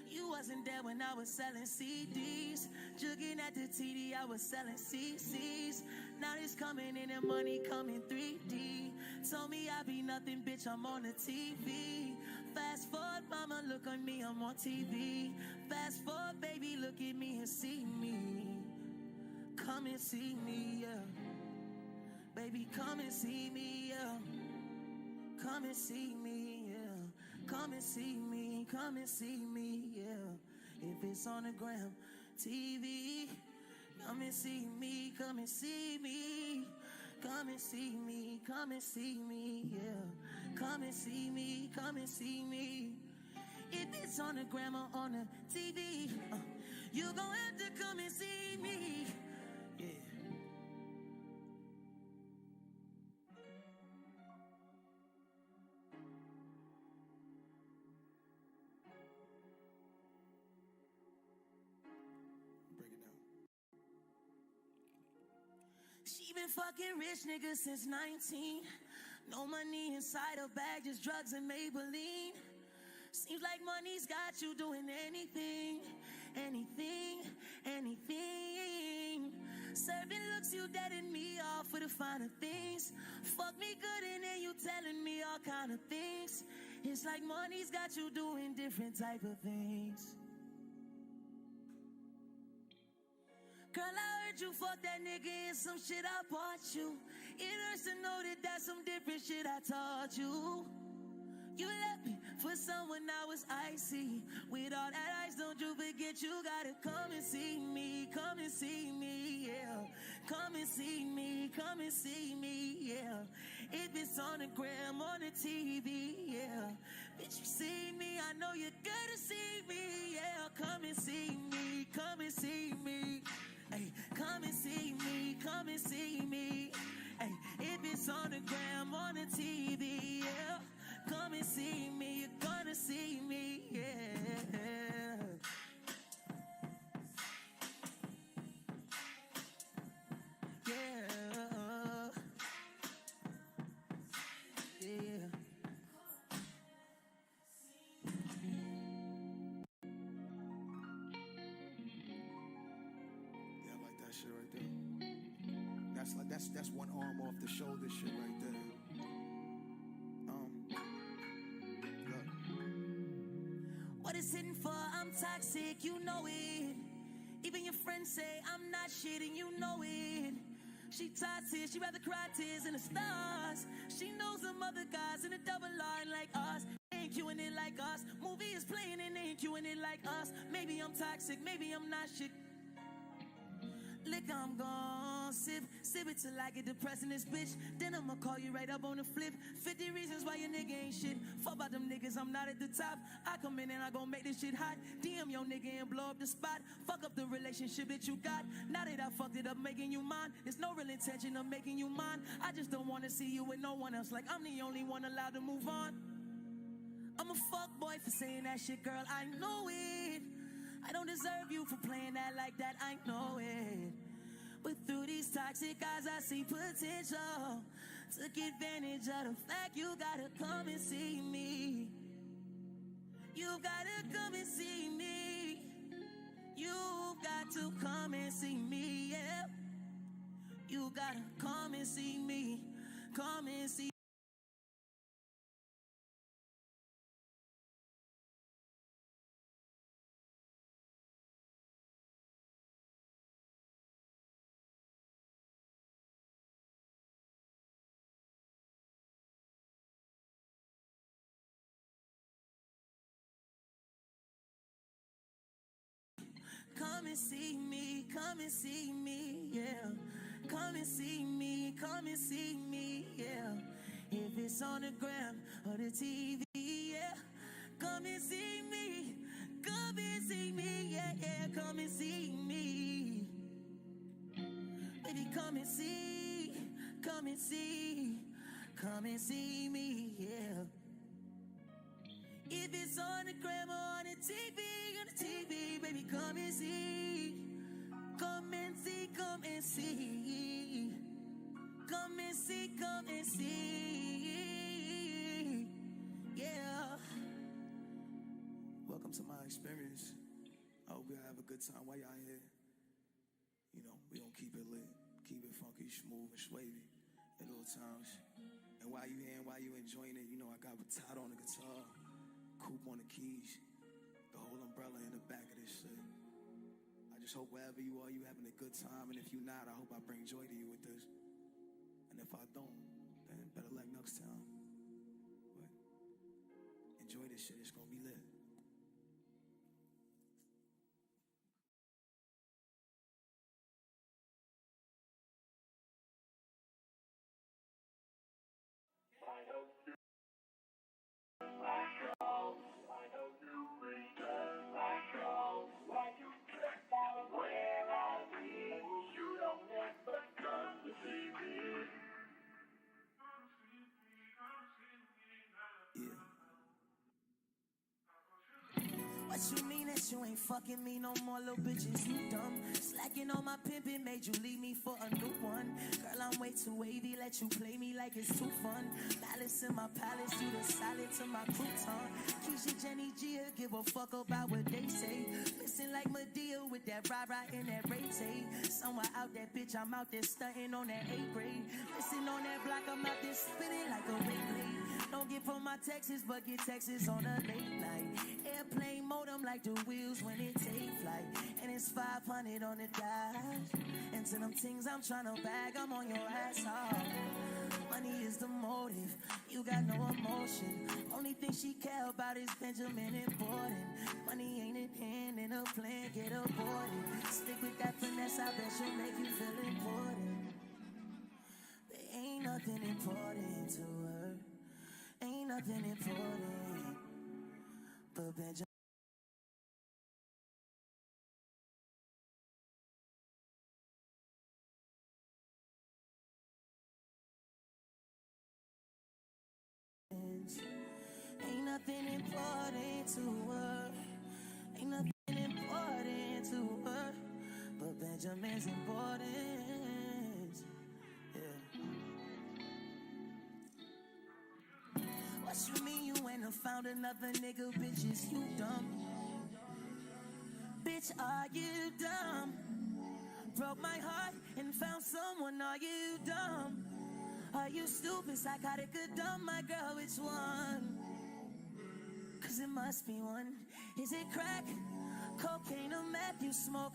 You wasn't there when I was selling CDs. Jugging at the TD, I was selling CCs. Now it's coming in and money coming 3D. Told me I be nothing, bitch, I'm on the TV. Fast forward, mama, look on me, I'm on TV. Fast forward, baby, look at me and see me. Come and see me, yeah. Baby, come and see me, yeah. Come and see me, yeah. Come and see me, come and see me, yeah. If it's on the gram, TV, come and see me, come and see me. Come and see me, come and see me, yeah. Come and see me, come and see me. If it's on the gram or on the TV, you gon' have to come and see me, yeah. She been fucking rich niggas since 19. No money inside her bag, just drugs and Maybelline. Seems like money's got you doing anything, anything, anything. Serving looks, you deading me off for the finer things. Fuck me good and then you telling me all kind of things. It's like money's got you doing different type of things. Girl, I heard you fuck that nigga and some shit I bought you. It hurts to know that that's some different shit I taught you. You left me for someone I was icy. With all that ice, don't you forget you gotta come and see me. Come and see me, yeah. Come and see me, come and see me, yeah. If it's on the gram, on the TV, yeah. Bitch, you see me, I know you're gonna see me, yeah. Come and see me, come and see me. Ay, come and see me, come and see me. Ay, if it's on the gram, on the TV, yeah. Come and see me, you're gonna see me, yeah. Yeah. Yeah. Shit right there. That's one arm off the shoulder shit right there. Look. What it's hitting for, I'm toxic, you know it. Even your friends say I'm not shit and you know it. She toxic, she rather cry tears in the stars. She knows some other guys in a double line like us. Ain't queuing it like us. Movie is playing and ain't queuing it like us. Maybe I'm toxic, maybe I'm not shit. liquor, I'm gon' sip it till I get depressed in this bitch. Then I'ma call you right up on the flip. 50 reasons why your nigga ain't shit. Fuck about them niggas, I'm not at the top. I come in and I gon' make this shit hot. DM your nigga and blow up the spot. Fuck up the relationship that you got. Now that I fucked it up, making you mine. There's no real intention of making you mine. I just don't wanna see you with no one else. Like I'm the only one allowed to move on. I'm a fuck boy for saying that shit, girl, I know it. I don't deserve you for playing that like that, I know it. But through these toxic eyes, I see potential. Took advantage of the fact you gotta come and see me. You gotta come and see me. You got to come and see me, yeah. You gotta come and see me. Come and see. Come and see me, come and see me, yeah. Come and see me, come and see me, yeah. If it's on the gram or the TV, yeah. Come and see me, come and see me, yeah, yeah. Come and see me. Baby, come and see, come and see, come and see me, yeah. If it's on the gram or on the TV, baby, come and see. Come and see, come and see. Come and see, come and see. Yeah. Welcome to my experience. I hope y'all have a good time while y'all here. You know, we gonna keep it lit, keep it funky, smooth, and swavy at all times. And while you here and while you enjoying it, you know I got Todd on the guitar, Coop on the keys, the whole umbrella in the back of this shit. I just hope wherever you are, you having a good time. And if you're not, I hope I bring joy to you with this. And if I don't, then better luck next time. But enjoy this shit, it's gonna be lit. What you mean that you ain't fucking me no more, little bitches, you dumb. Slacking on my pimpin' made you leave me for a new one. Girl, I'm way too wavy, let you play me like it's too fun. Malice in my palace, you the salad to my crouton. Keisha, Jenny, Gia, give a fuck about what they say. Missing like Medea with that rah-rah and that Ray-Tay. Somewhere out that bitch, I'm out there stunting on that A-grade. Listen on that block, I'm out there spinning like a Beyblade. Don't get from my Texas, but get Texas on a late night. Airplane mode, I'm like the wheels when it take flight. And it's 500 on the dash. And to them things I'm tryna bag, I'm on your ass hard. Money is the motive, you got no emotion. Only thing she care about is Benjamin and Borden. Money ain't in hand in a plan, get aborted. Stick with that finesse, I bet she'll make you feel important. There ain't nothing important to her. Ain't nothing important but Benjamin. Ain't nothing important to her. Ain't nothing important to her but Benjamin's important. Yeah. What you mean you ain't found another nigga, bitches, you dumb. Bitch, are you dumb? Broke my heart and found someone, are you dumb? Are you stupid, psychotic, or dumb, my girl, which one? Cause it must be one. Is it crack, cocaine, or meth you smoke?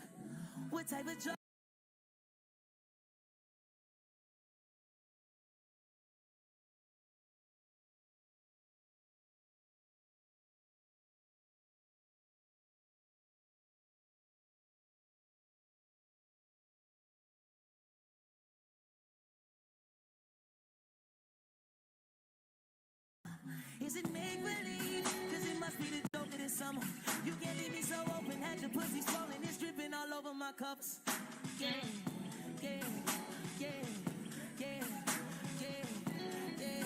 What type of drug? is it make believe? Cause it must be the dope of this summer. You can't leave me so open, had your pussy swollen, it's dripping all over my cups. Yeah, yeah, yeah, yeah, yeah, yeah,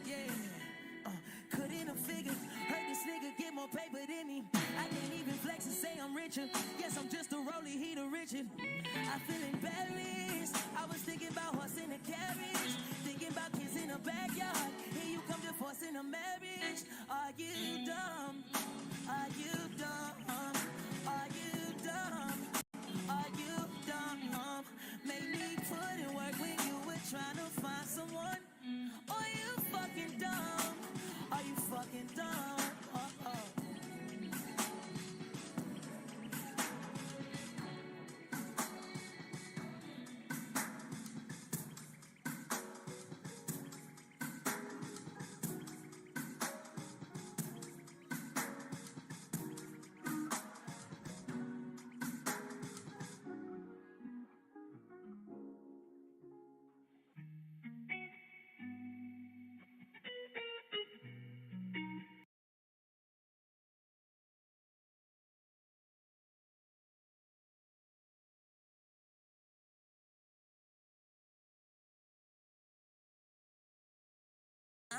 yeah, yeah. Couldn't have figured, heard this nigga get more paper than me. I can't even flex and say I'm richer. Guess I'm just a rollie, he the Richard. I feel embarrassed. I was thinking about horse in a carriage, thinking about kids in a backyard. Here you come to forcing a marriage. Are you dumb? Are you dumb? Are you dumb? Are you dumb? Made me put in work when you were trying to find someone. Are you fucking dumb? Are you fucking dumb?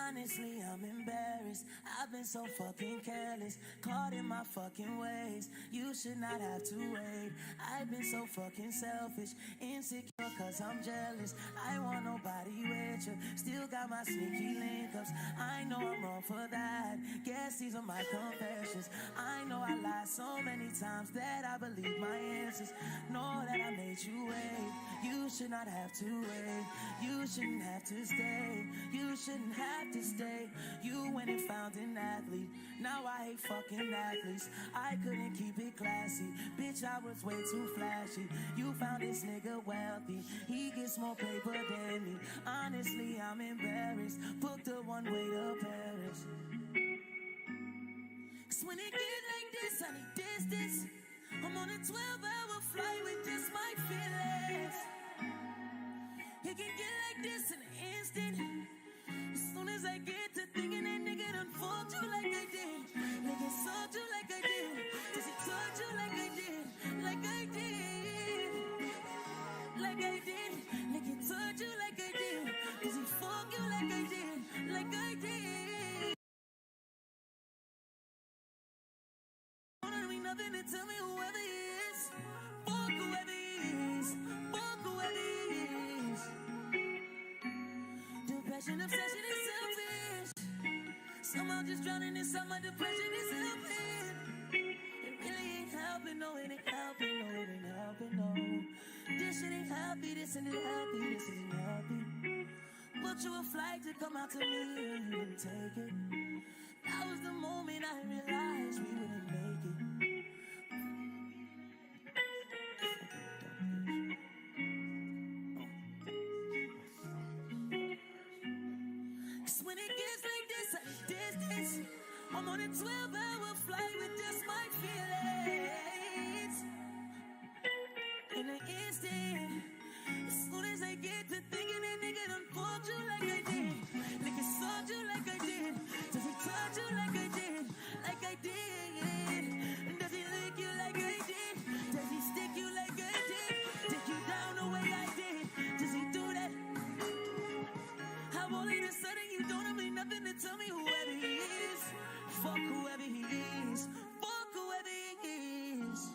Honestly, I'm embarrassed. I've been so fucking careless, caught in my fucking ways. You should not have to wait. I've been so fucking selfish, insecure cause I'm jealous. I want nobody with you, still got my sneaky link-ups. I know I'm wrong for that, guess these are my confessions. I know I lied so many times that I believe my answers. Know that I made you wait. You should not have to wait. You shouldn't have to stay. You shouldn't have to stay. You went and found an athlete. Now I hate fucking athletes. I couldn't keep it classy. Bitch, I was way too flashy. You found this nigga wealthy. He gets more paper than me. Honestly, I'm embarrassed. Booked a one-way to Paris. Cause when it get like this, I need distance. I'm on a 12-hour flight with just my feelings. It can get like this in an instant. As soon as I get to thinking that nigga done fucked you like I did, nigga sold you like I did, does he touch you like I did, like I did, like I did, nigga touch you like I did, does he fuck you like I did, like I did? Don't mean nothing to tell me whoever he is, fuck whoever he is, fuck whoever he is. Depression, obsession is selfish. Somehow just drowning in summer depression is helping. It really ain't helping, no, it ain't helping, no, it ain't helping, no. This shit ain't happy, this ain't happy, this isn't happy. Booked you a flight to come out to me and you didn't take it. That was the moment I realized we wouldn't make it. Cause when it gets like this, I need distance. I'm on a 12-hour flight with just my feelings. In an instant, as soon as I get to thinking that nigga done fucked you like I did, nigga sold you like I did, does he touch you like I did, like I did? And does he lick you like I did? Does he stick you like I did? Take you down the way I did? Does he do that? How all of a sudden you don't have nothing to tell me whoever he is? Fuck whoever he is. Fuck whoever he is.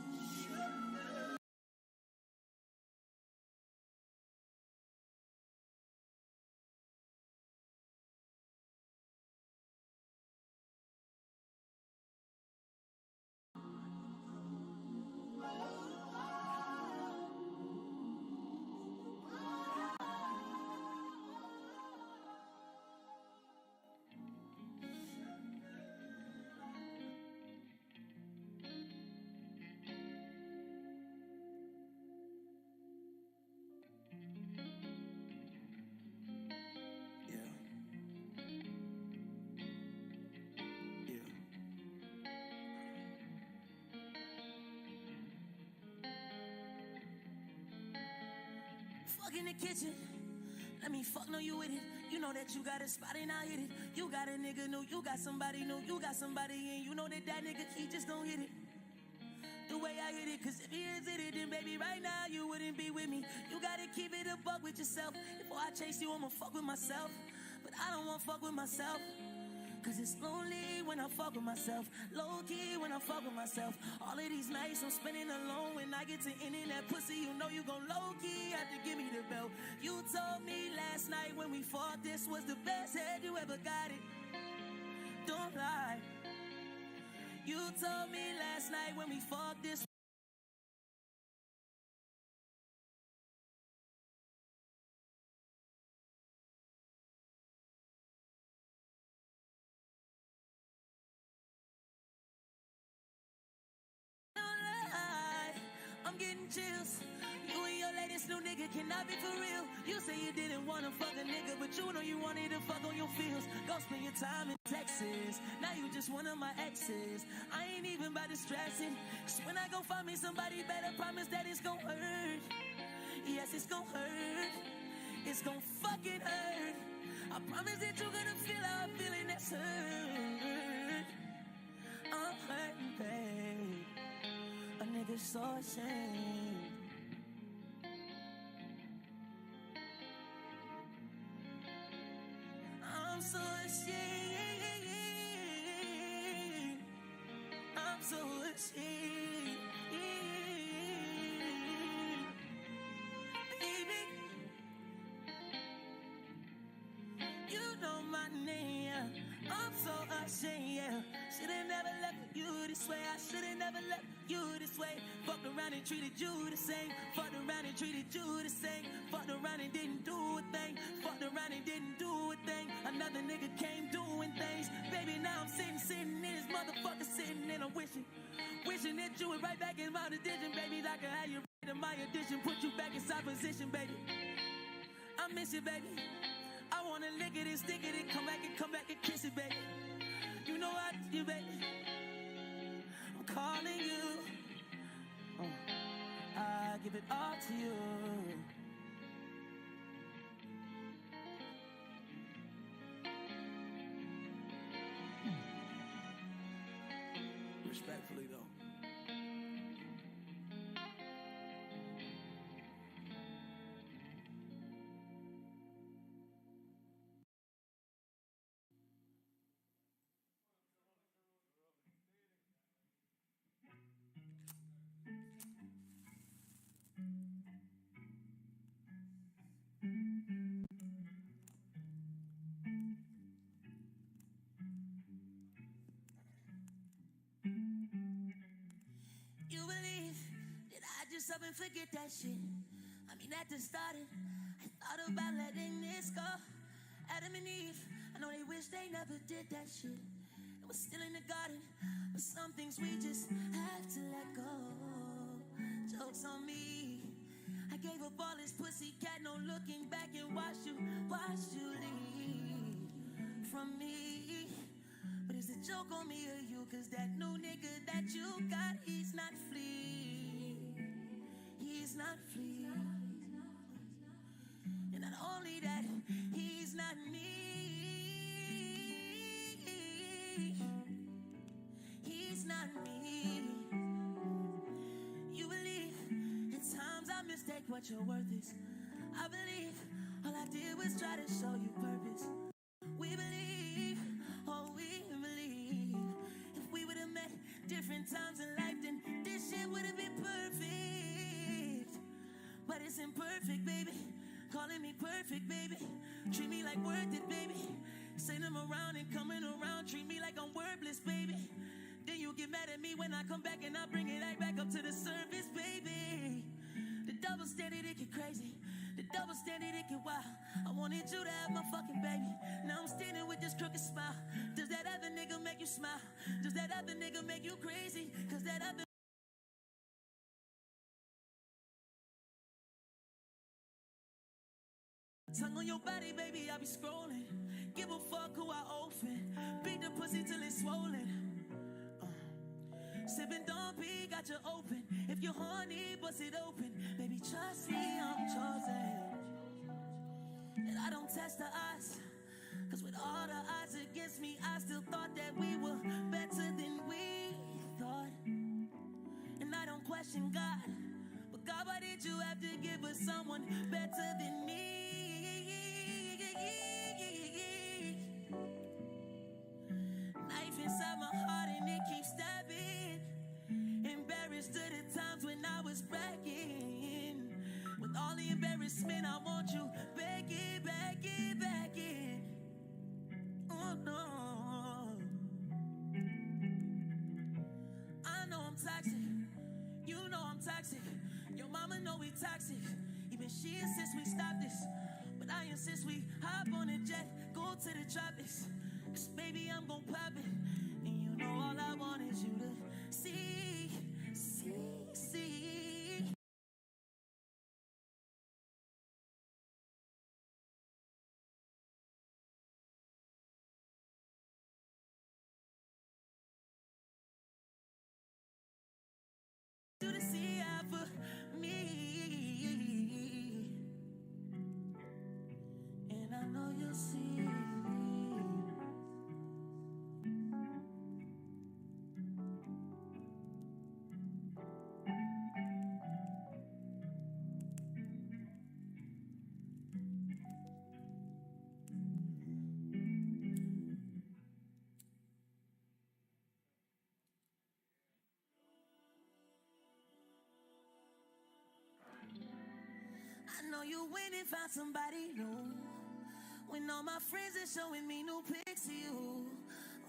Fuck in the kitchen, Let me fuck, know you with it. You know that you got a spot and I hit it. You got a nigga new, you got somebody new, you got somebody and you know that nigga, he just don't hit it the way I hit it. Cause if he is it, then baby, right now you wouldn't be with me. You gotta keep it a buck with yourself. Before I chase you, I'ma fuck with myself. But I don't wanna fuck with myself. Cause it's lonely when I fuck with myself. Low key when I fuck with myself. All of these nights I'm spending alone. When I get to ending that pussy, you know you gon' low key have to give me the belt. You told me last night when we fought, this was the best head you ever got it. Don't lie. You told me last night when we fought, this I'm getting chills. You and your latest new nigga cannot be for real. You say you didn't wanna fuck a nigga, but you know you wanted to fuck on your feels. Go spend your time in Texas. Now you just one of my exes. I ain't even about to stress it. Cause when I go find me somebody better, promise that it's gon' hurt. Yes, it's gon' hurt. It's gon' fucking hurt. I promise that you're gonna feel how I'm feeling. That's hurt. I'm hurting, babe. A nigga so ashamed. I'm so ashamed. I'm so ashamed. Baby, you know my name, yeah. I'm so ashamed, yeah. Should've never left you this way. I should've never left you this way. Fucked around and treated you the same. Fucked around and treated you the same. Fucked around and didn't do a thing. Fucked around and didn't do a thing. Another nigga came doing things. Baby, now I'm sitting in this motherfucker sitting and I'm wishing that you would right back in my audition, baby. I can have you right in my audition, put you back inside position, baby. I miss you, baby. I wanna lick it and stick it and come back and kiss it, baby. You know I do, you, baby. I'm calling you. I give it all to you. Respectfully, though. You believe that I just up and forget that shit. I mean, at the starting, I thought about letting this go. Adam and Eve, I know they wish they never did that shit. It was still in the garden, but some things we just have to let go. Joke's on me. I gave up all this pussy cat, no looking back and watched you leave from me. But it's a joke on me or you, cause that new nigga that you got, he's not flea. He's not flea. And not only that, he's not me. He's not me. You believe at times I mistake what your worth is. I believe all I did was try to show you purpose. We believe, oh we believe, if we would've met different times in life, then this shit would've been perfect. But it's imperfect, baby. Calling me perfect, baby. Treat me like worth it, baby. Send them around and coming around. Treat me like I'm worthless, baby. Then you get mad at me when I come back and I bring it right back up to the surface, baby. The double standard, it get crazy. The double standard, it get wild. I wanted you to have my fucking baby. Now I'm standing with this crooked smile. Does that other nigga make you smile? Does that other nigga make you crazy? Cause that other tongue on your body, baby, I be scrolling. Give a fuck who I open. Beat the pussy till it's swollen. Sipping Don P, got you open. If you're horny, bust it open. Baby, trust me, I'm chosen. And to us. Cause with all the odds against me, I still thought that we were better than we thought. And I don't question God, but God, why did you have to give us someone better than me? Knife inside my heart and it keeps stabbing. Embarrassed to the times when I was bragging. With all the embarrassment, I want you back in, back in, back in. Oh no. I know I'm toxic. You know I'm toxic. Your mama know we toxic. Even she insists we stop this. But I insist we hop on a jet, go to the tropics. Cause baby, I'm gon' pop it. And you know all I want is you to see, see, see. You to see out for me. And I know you'll see. I know you went and found somebody new. When all my friends are showing me new pics of you.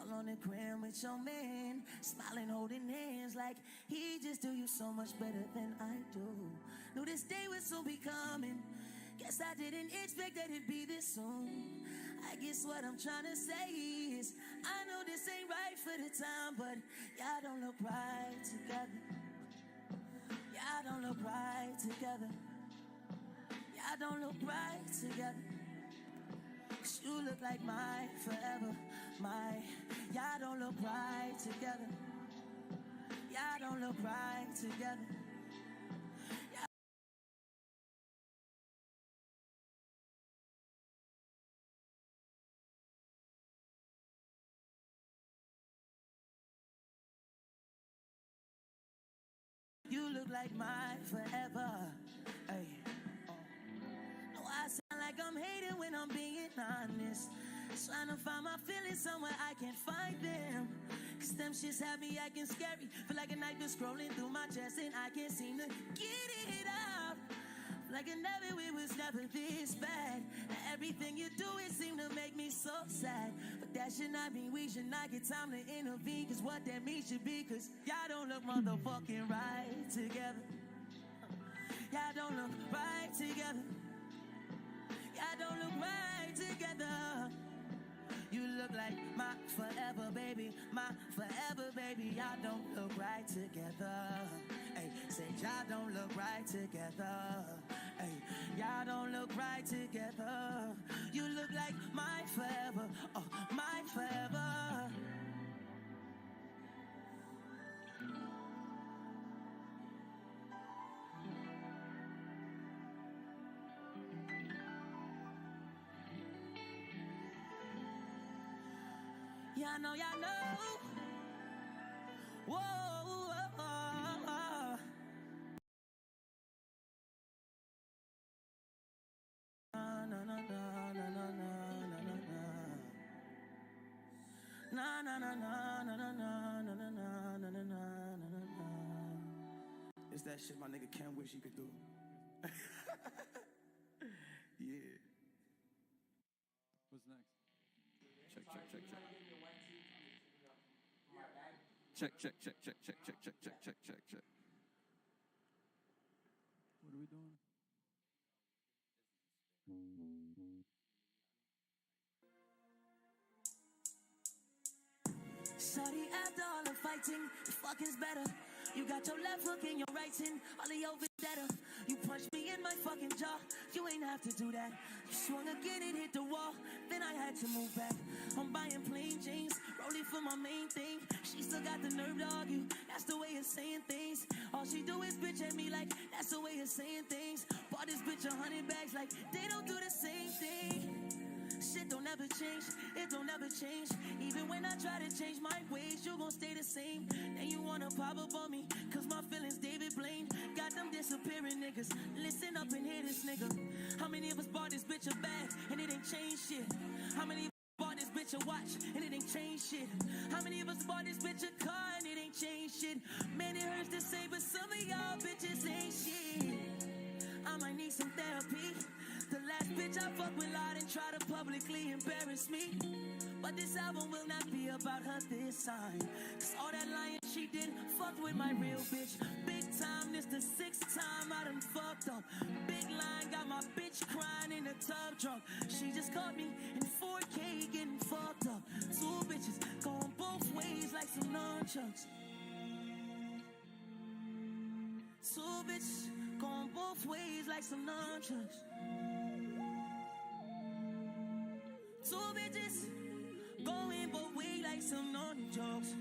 All on the gram with your man, smiling, holding hands like he just do you so much better than I do. Knew this day would soon be coming. Guess I didn't expect that it'd be this soon. I guess what I'm trying to say is, I know this ain't right for the time, but y'all don't look right together. Y'all don't look right together. Y'all don't look right together. 'Cause you look like my forever, my. Y'all don't look right together. Y'all don't look right together. You look like my forever. Hey. No, I sound like I'm hating when I'm being honest. Trying to find my feelings somewhere I can find them. Cause them shits have me acting scary. Feel like a knife is scrolling through my chest and I can't seem to get it out. Like it was never this bad. And everything you do, it seemed to make me so sad. But that should not mean we should not get time to intervene. Cause what that means should be, cause y'all don't look motherfucking right together. Y'all don't look right together. Y'all don't look right together. You look like my forever baby, my forever baby. Y'all don't look right together. Hey, say y'all don't look right together. Hey, y'all don't look right together. You look like my forever, oh, my forever. Y'all know, y'all know. Whoa, whoa, whoa. Na na na na na na na na na na na na na na na na na na na na. It's that shit my nigga Ken wish he could do. Yeah. What's next? Check, check, check, check. Check, check, check, check, check, check, check, check, check, check, check. What are we doing? Shawty, after all the fighting, the fucking's better. You got your left hook in your right hand, all of your vendetta. You punched me in my fucking jaw, you ain't have to do that. You swung again and hit the wall, then I had to move back. I'm buying plain jeans, rolling for my main thing. She still got the nerve to argue, that's the way of saying things. All she do is bitch at me like, that's the way of saying things. Bought this bitch 100 bags like, they don't do the same thing. This shit don't ever change, it don't ever change. Even when I try to change my ways, you gon' stay the same. And you wanna pop up on me, cause my feelings David Blaine. Got them disappearing niggas, listen up and hear this nigga. How many of us bought this bitch a bag, and it ain't changed shit? How many bought this bitch a watch, and it ain't changed shit? How many of us bought this bitch a car, and it ain't changed shit? Man, it hurts to say, but some of y'all bitches ain't shit. I might need some therapy. The last bitch I fucked with lied and tried to publicly embarrass me. But this album will not be about her this time. Cause all that lying she did fucked with my real bitch. Big time, this the 6th time I done fucked up. Big line, got my bitch crying in the tub drunk. She just caught me in 4K getting fucked up. 2 bitches going both ways like some nunchucks. 2 bitches going both ways like some nunchucks. 2 bitches going both ways like some nunchucks.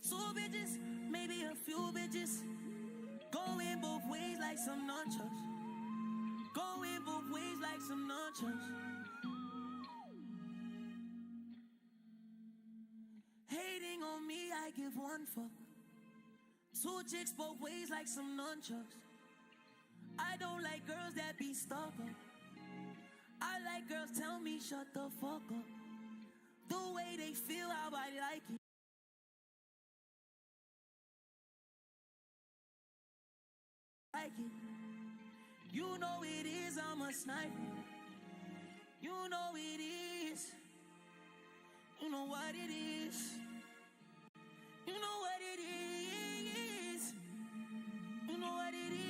2 bitches, maybe a few bitches going both ways like some nunchucks. Going both ways like some nunchucks. Hating on me, I give 1 fuck. 2 chicks both ways like some nunchucks. I don't like girls that be stuck up. I like girls tell me shut the fuck up. The way they feel how I like it. Like it. You know it is, I'm a sniper. You know it is. You know what it is. You know what it is. You know what it is.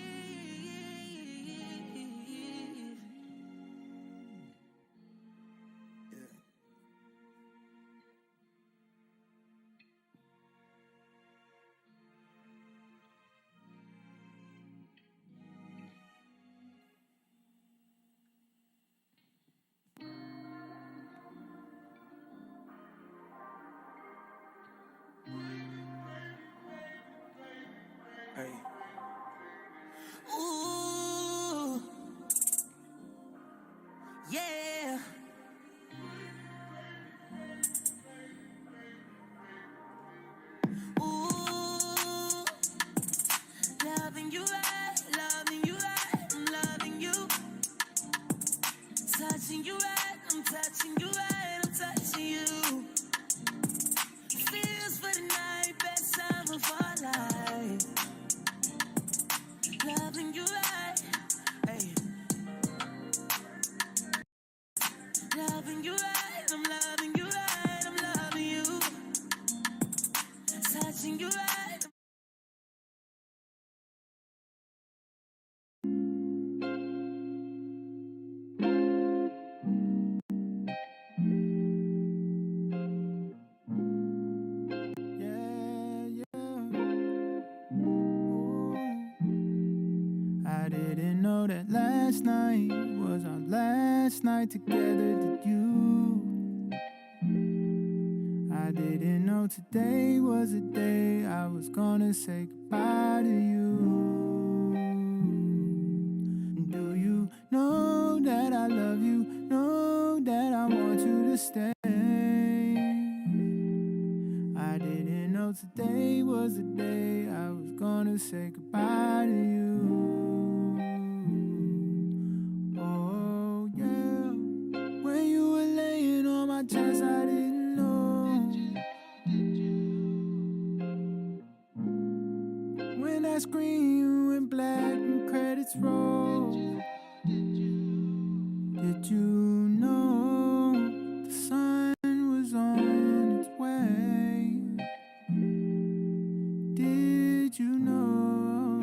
Hey. Ooh, yeah. Ooh, loving you right, I'm loving you. Touching you right, I'm touching you right, I'm touching you. Feels for the night, best time of our life. Loving you right, hey. Loving you right, I'm loving you right, I'm loving you. Touching you right. I didn't know that last night was our last night together, did you? I didn't know today was the day I was gonna say goodbye to you. Do you know that I love you? Know that I want you to stay. I didn't know today was the day I was gonna say goodbye to you. Oh yeah, when you were laying on my chest, I didn't know. When that screen went black and credits rolled, did you know the sun was on its way? Did you know?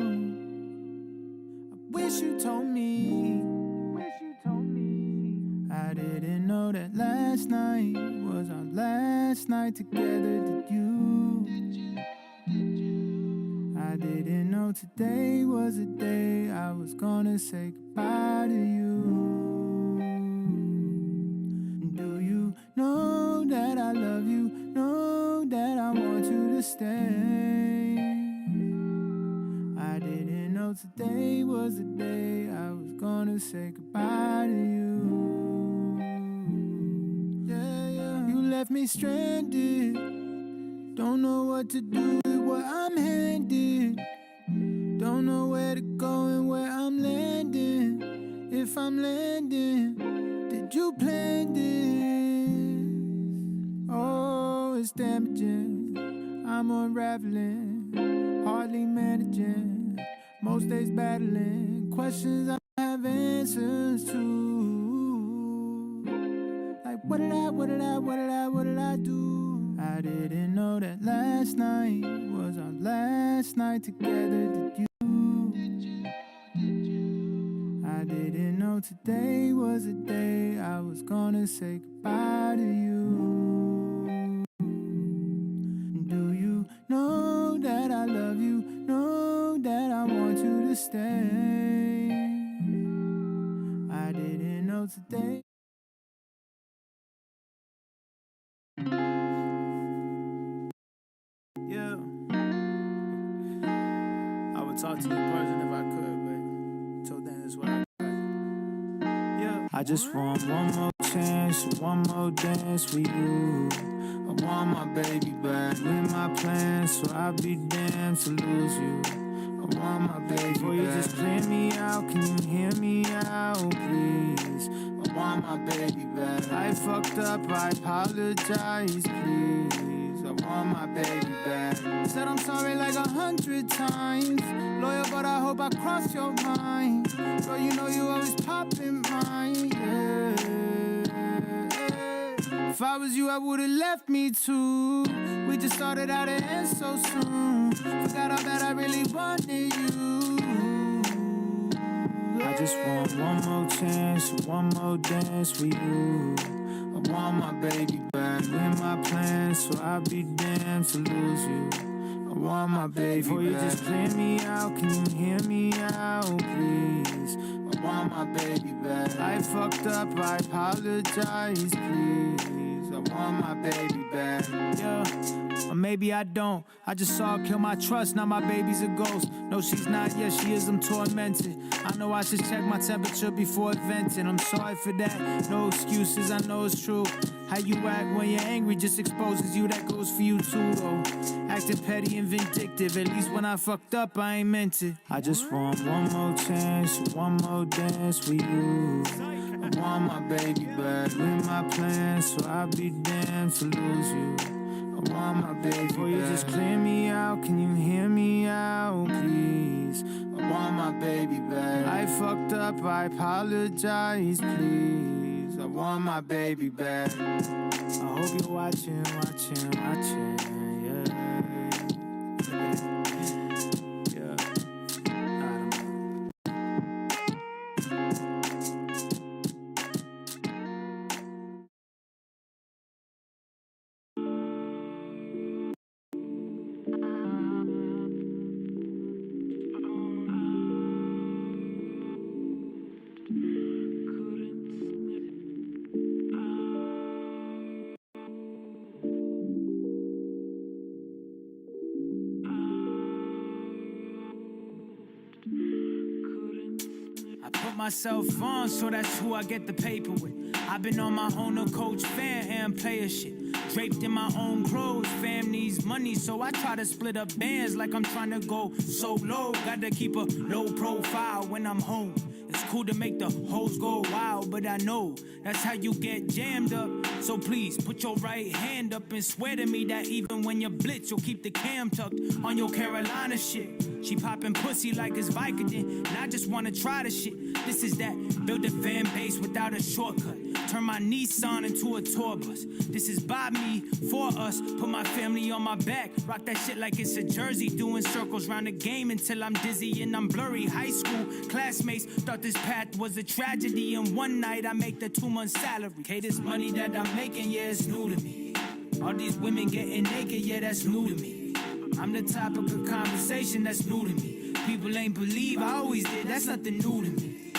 I wish you told me. I didn't know that last night was our last night together, did you? I didn't know today was the day I was gonna say goodbye to you. Do you know that I love you? Know that I want you to stay. I didn't know today was the day I was gonna say goodbye to you. left me stranded. Don't know what to do with what I'm handed. Don't know where to go and where I'm landing. If I'm landing, did you plan this? Oh, it's damaging. I'm unraveling, hardly managing. Most days battling questions I don't have answers to. Like what did I do? I didn't know that last night was our last night together. Did you? I didn't know today was the day I was gonna say goodbye to you. Do you know that I love you? Know that I want you to stay. I didn't know today. Yeah, I would talk to you in person if I could, but till then it's what I got. Yeah, I just want one more chance, one more dance with you. I want my baby back with my plans, so I'll be damned to lose you. I want my baby back. Will you just clear me out? Can you hear me out, please? I want my baby back. I fucked up, I apologize, please. I want my baby back. Said I'm sorry like 100 times. Loyal, but I hope I cross your mind. Girl, you know you always pop in mine, yeah. If I was you, I would've left me too. We just started out and end so soon. Forgot how bad I really wanted you. I just want one more chance, one more dance with you. I want my baby back with my plans, so I'll be damned to lose you. I want my baby back. Before you just clear me out, can you hear me out, please? I want my baby back. I fucked up, I apologize, please. I want my baby back. Yeah, or maybe I don't. I just saw her kill my trust, now my baby's a ghost. No, she's not, yes, she is, I'm tormented. I know I should check my temperature before venting. I'm sorry for that, no excuses, I know it's true. How you act when you're angry just exposes you, that goes for you too, though. Acting petty and vindictive, at least when I fucked up, I ain't meant it. I just want one more chance, one more dance with you. I want my baby back with my plans, so I'll be damned to lose you. I want my baby back. Will you just clear me out? Can you hear me out, please? I want my baby back. I fucked up, I apologize, please. I want my baby back. I hope you're watching, yeah. Yeah. I don't know. Myself on, so that's who I get the paper with. I've been on my own to coach fan and player shit. Draped in my own clothes, fam needs money, so I try to split up bands like I'm trying to go solo. Gotta keep a low profile when I'm home. It's cool to make the hoes go wild, but I know that's how you get jammed up. So please put your right hand up and swear to me that even when you blitz, you'll keep the cam tucked on your Carolina shit. She poppin' pussy like it's Vicodin, and I just wanna try the shit. This is that, build a fan base without a shortcut. Turn my Nissan into a tour bus. This is by me, for us. Put my family on my back. Rock that shit like it's a jersey. Doing circles round the game until I'm dizzy and I'm blurry. High school classmates thought this path was a tragedy, and one night I make the 2-month salary. Okay, this money that I'm making, yeah, it's new to me. All these women getting naked, yeah, that's new to me. I'm the topic of conversation, that's new to me. People ain't believe I always did, that's nothing new to me.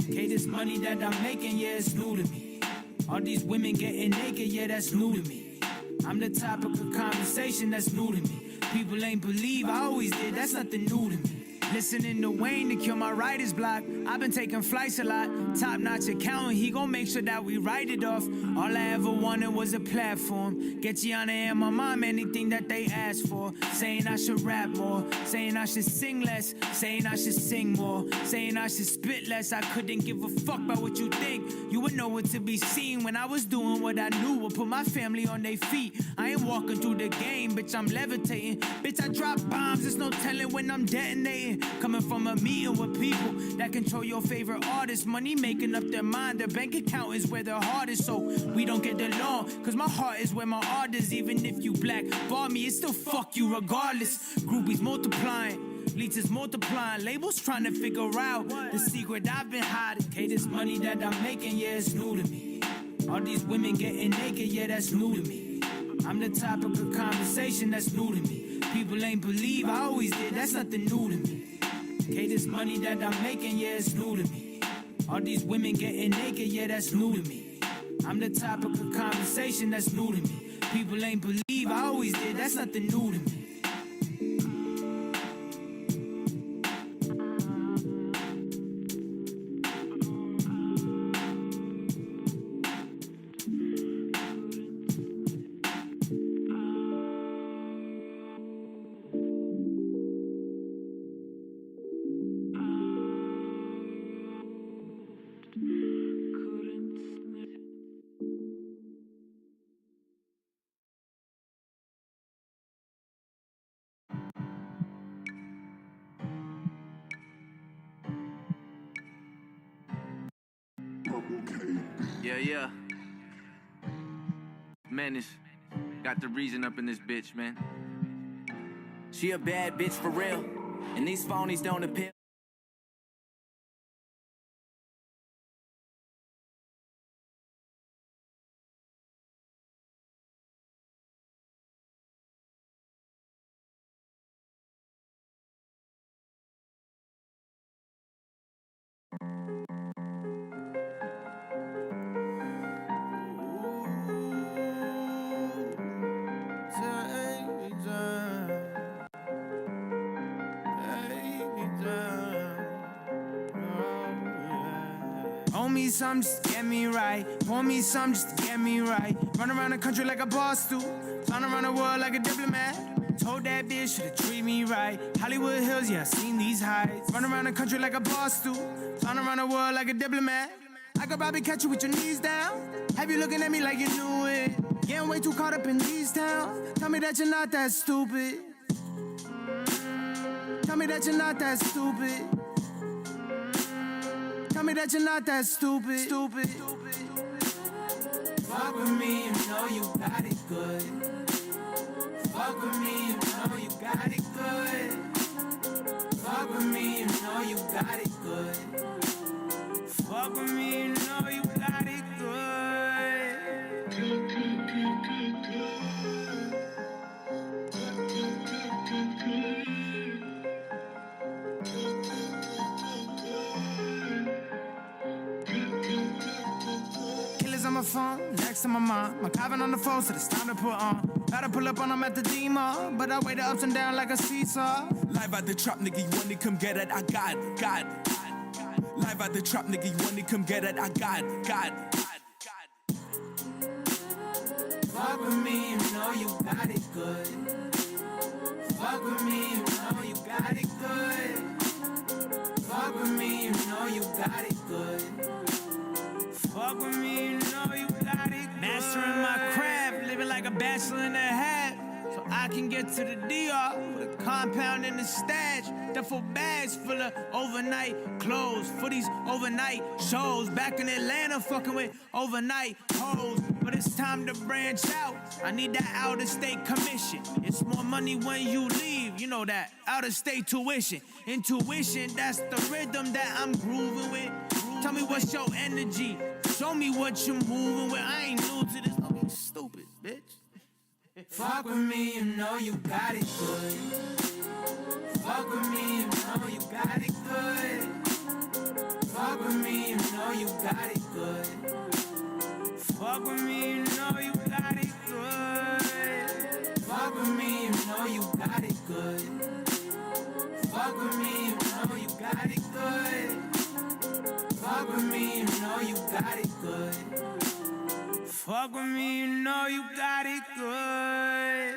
Okay, this money that I'm making, yeah, it's new to me. All these women getting naked, yeah, that's new to me. I'm the topic of conversation, that's new to me. People ain't believe I always did, that's nothing new to me. Listening to Wayne to kill my writer's block. I've been taking flights a lot. Top-notch accountant, he gon' make sure that we write it off. All I ever wanted was a platform. Get Gianna and my mom anything that they ask for. Saying I should rap more. Saying I should sing less. Saying I should sing more. Saying I should spit less. I couldn't give a fuck about what you think. You would know what to be seen when I was doing what I knew would put my family on their feet. I ain't walking through the game, bitch, I'm levitating. Bitch, I drop bombs, there's no telling when I'm detonating. Coming from a meeting with people that control your favorite artist. Money making up their mind, their bank account is where their heart is. So we don't get along, cause my heart is where my art is. Even if you black bar me, it's still fuck you regardless. Groupies multiplying, leeches multiplying, labels trying to figure out the secret I've been hiding. Hey, this money that I'm making, yeah, it's new to me. All these women getting naked, yeah, that's new to me. I'm the topic of conversation, that's new to me. People ain't believe I always did, that's nothing new to me. Okay, this money that I'm making, yeah, it's new to me. All these women getting naked, yeah, that's new to me. I'm the topic of conversation, that's new to me. People ain't believe I always did, that's nothing new to me. Yeah. Menace. Got the reason up in this bitch, man. She a bad bitch for real, and these phonies don't appeal. Owe me some just to get me right. Pour me some just to get me right. Run around the country like a boss do. Flying around the world like a diplomat. Told that bitch shoulda treat me right. Hollywood Hills, yeah, I seen these heights. Run around the country like a boss do. Flying around the world like a diplomat. I could probably catch you with your knees down. Have you looking at me like you knew it. Getting way too caught up in these towns. Tell me that you're not that stupid. Tell me that you're not that stupid. Tell me that you're not that stupid. Fuck with me, you know you got it good. Fuck with me, you know you got it good. Fuck with me, you know you got it good. Fuck with me, you know you got it good. Killers on my phone, next to my mom. My Calvin on the phone, so it's time to put on. Gotta pull up on them at the D-Mall, but I weigh the ups and down like a seesaw. Live at the trap, nigga, you want to come get it, I got it. Live at the trap, nigga, you want to come get it, I got it. Fuck with me, you know you got it good. Fuck with me, you know you got it good. Fuck with me, you know you got it good. Fuck with me, you know you got it good. Mastering my craft, living like a bachelor in a hat. So I can get to the DR with a compound in the stash. Duffel bags full of overnight clothes for these overnight shows. Back in Atlanta, fucking with overnight hoes. But it's time to branch out. I need that out-of-state commission. It's more money when you leave, you know that. Out-of-state tuition. Intuition, that's the rhythm that I'm grooving with. Tell me what's your energy. Show me what you're moving with. I ain't new to this. Don't be stupid, bitch. Fuck with me, you know you got it good. Fuck with me, you know you got it good. Fuck with me, you know you got it good. Fuck with me, you know you got it good. Fuck with me, you know you got it good. Fuck with me, you got it good. Fuck with me, you know you got it good. Fuck with me, you know you got it good.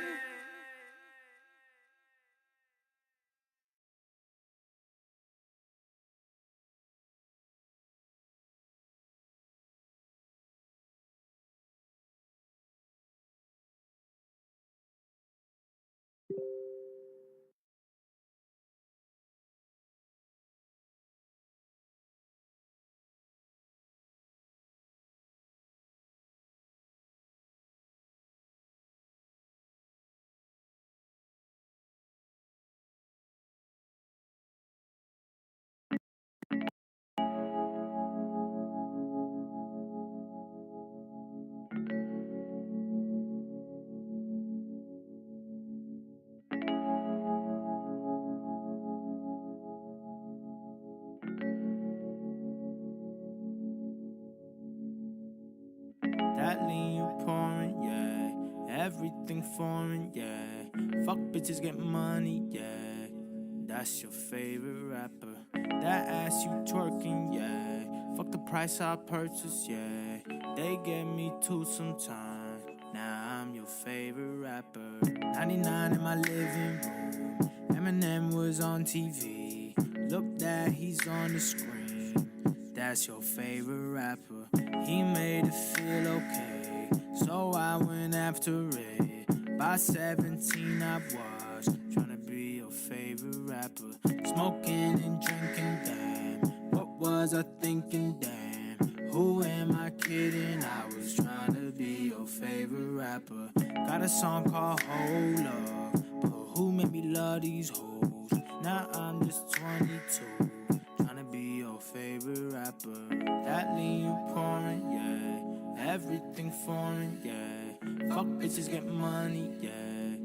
That lean you pouring, yeah. Everything foreign, yeah. Fuck bitches, get money, yeah. That's your favorite rapper. That ass you twerking, yeah. Fuck the price I purchased, yeah. They get me too sometime. Now I'm your favorite rapper. 99 in my living room. Eminem was on TV. Look that he's on the screen. That's your favorite rapper. He made it feel okay, so I went after it. By 17 I was tryna be your favorite rapper. Smoking and drinking, damn. What was I thinking, damn? Who am I kidding? I was tryna be your favorite rapper. Got a song called Whole Love, but who made me love these hoes? Now I'm just 22. Be your favorite rapper. That lean you pouring, yeah. Everything foreign, yeah. Fuck bitches, get money, yeah.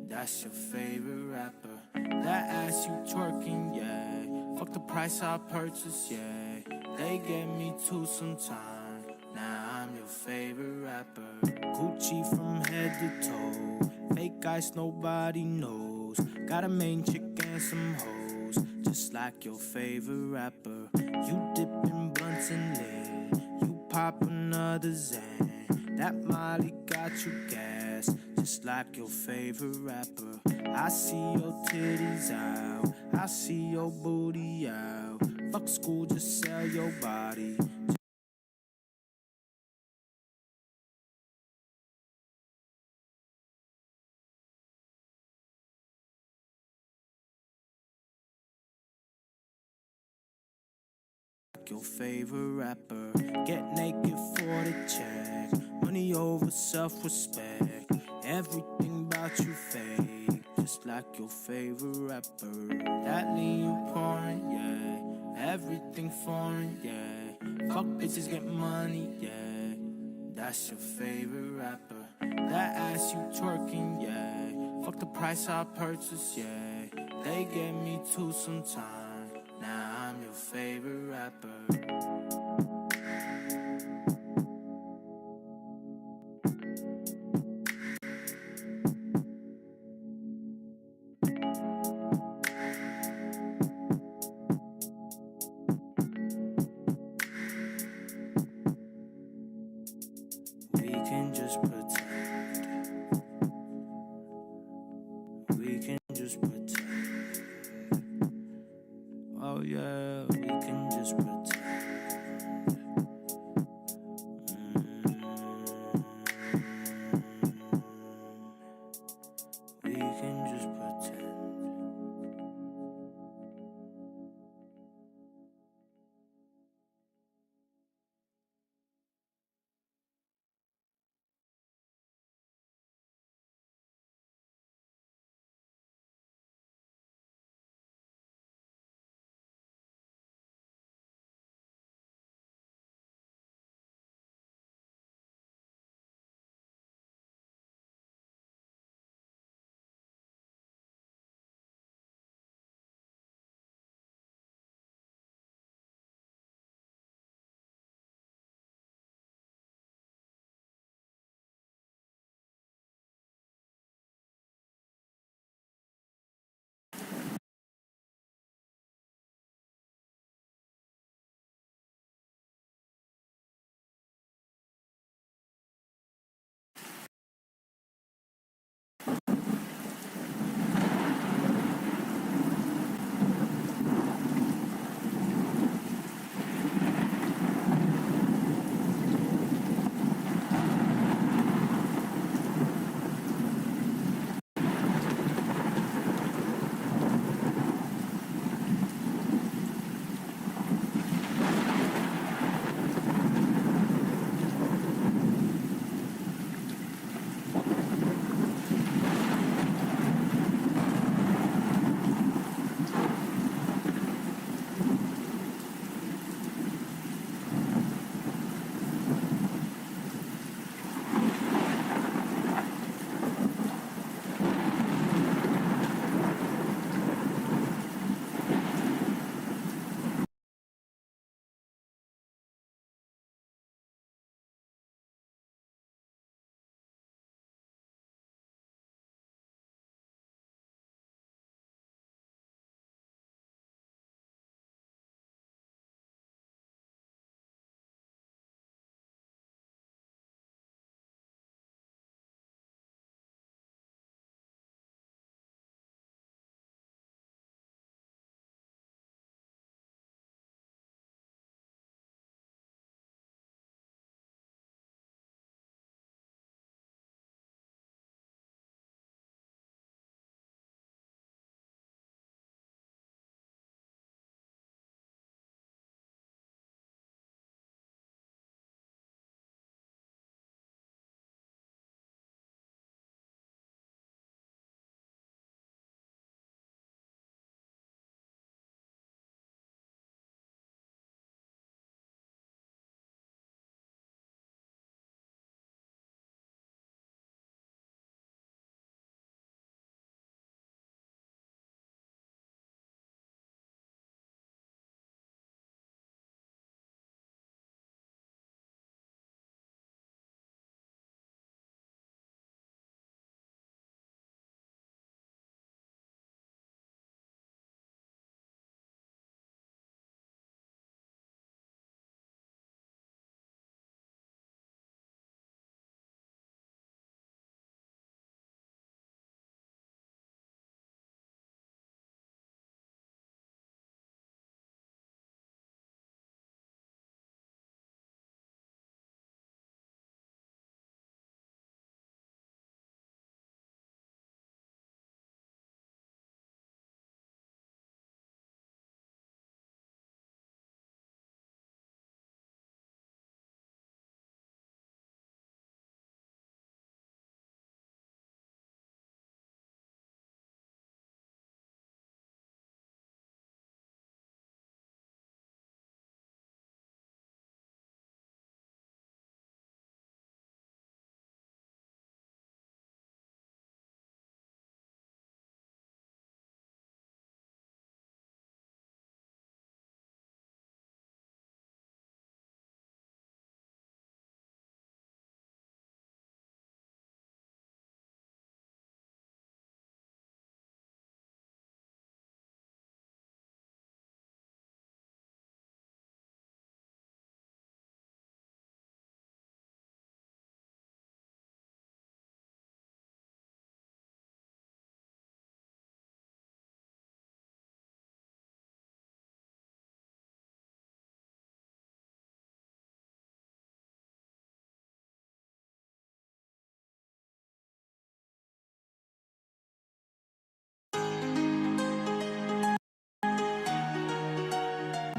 That's your favorite rapper. That ass you twerking, yeah. Fuck the price I purchased, yeah. They get me too sometime. Now I'm your favorite rapper. Gucci from head to toe. Fake ice, nobody knows. Got a main chick and some hoes. Just like your favorite rapper. You dip in blunts and lean. You pop another Zan. That Molly got you gas. Just like your favorite rapper. I see your titties out. I see your booty out. Fuck school, just sell your body. Your favorite rapper. Get naked for the check. Money over self-respect. Everything about you fake. Just like your favorite rapper. That lean you pouring, yeah. Everything foreign, yeah. Fuck bitches, get money, yeah. That's your favorite rapper. That ass you twerking, yeah. Fuck the price I purchased, yeah. They get me too sometime. Now I'm your favorite rapper. We can just pretend. We can just pretend. Oh yeah, we can just pretend.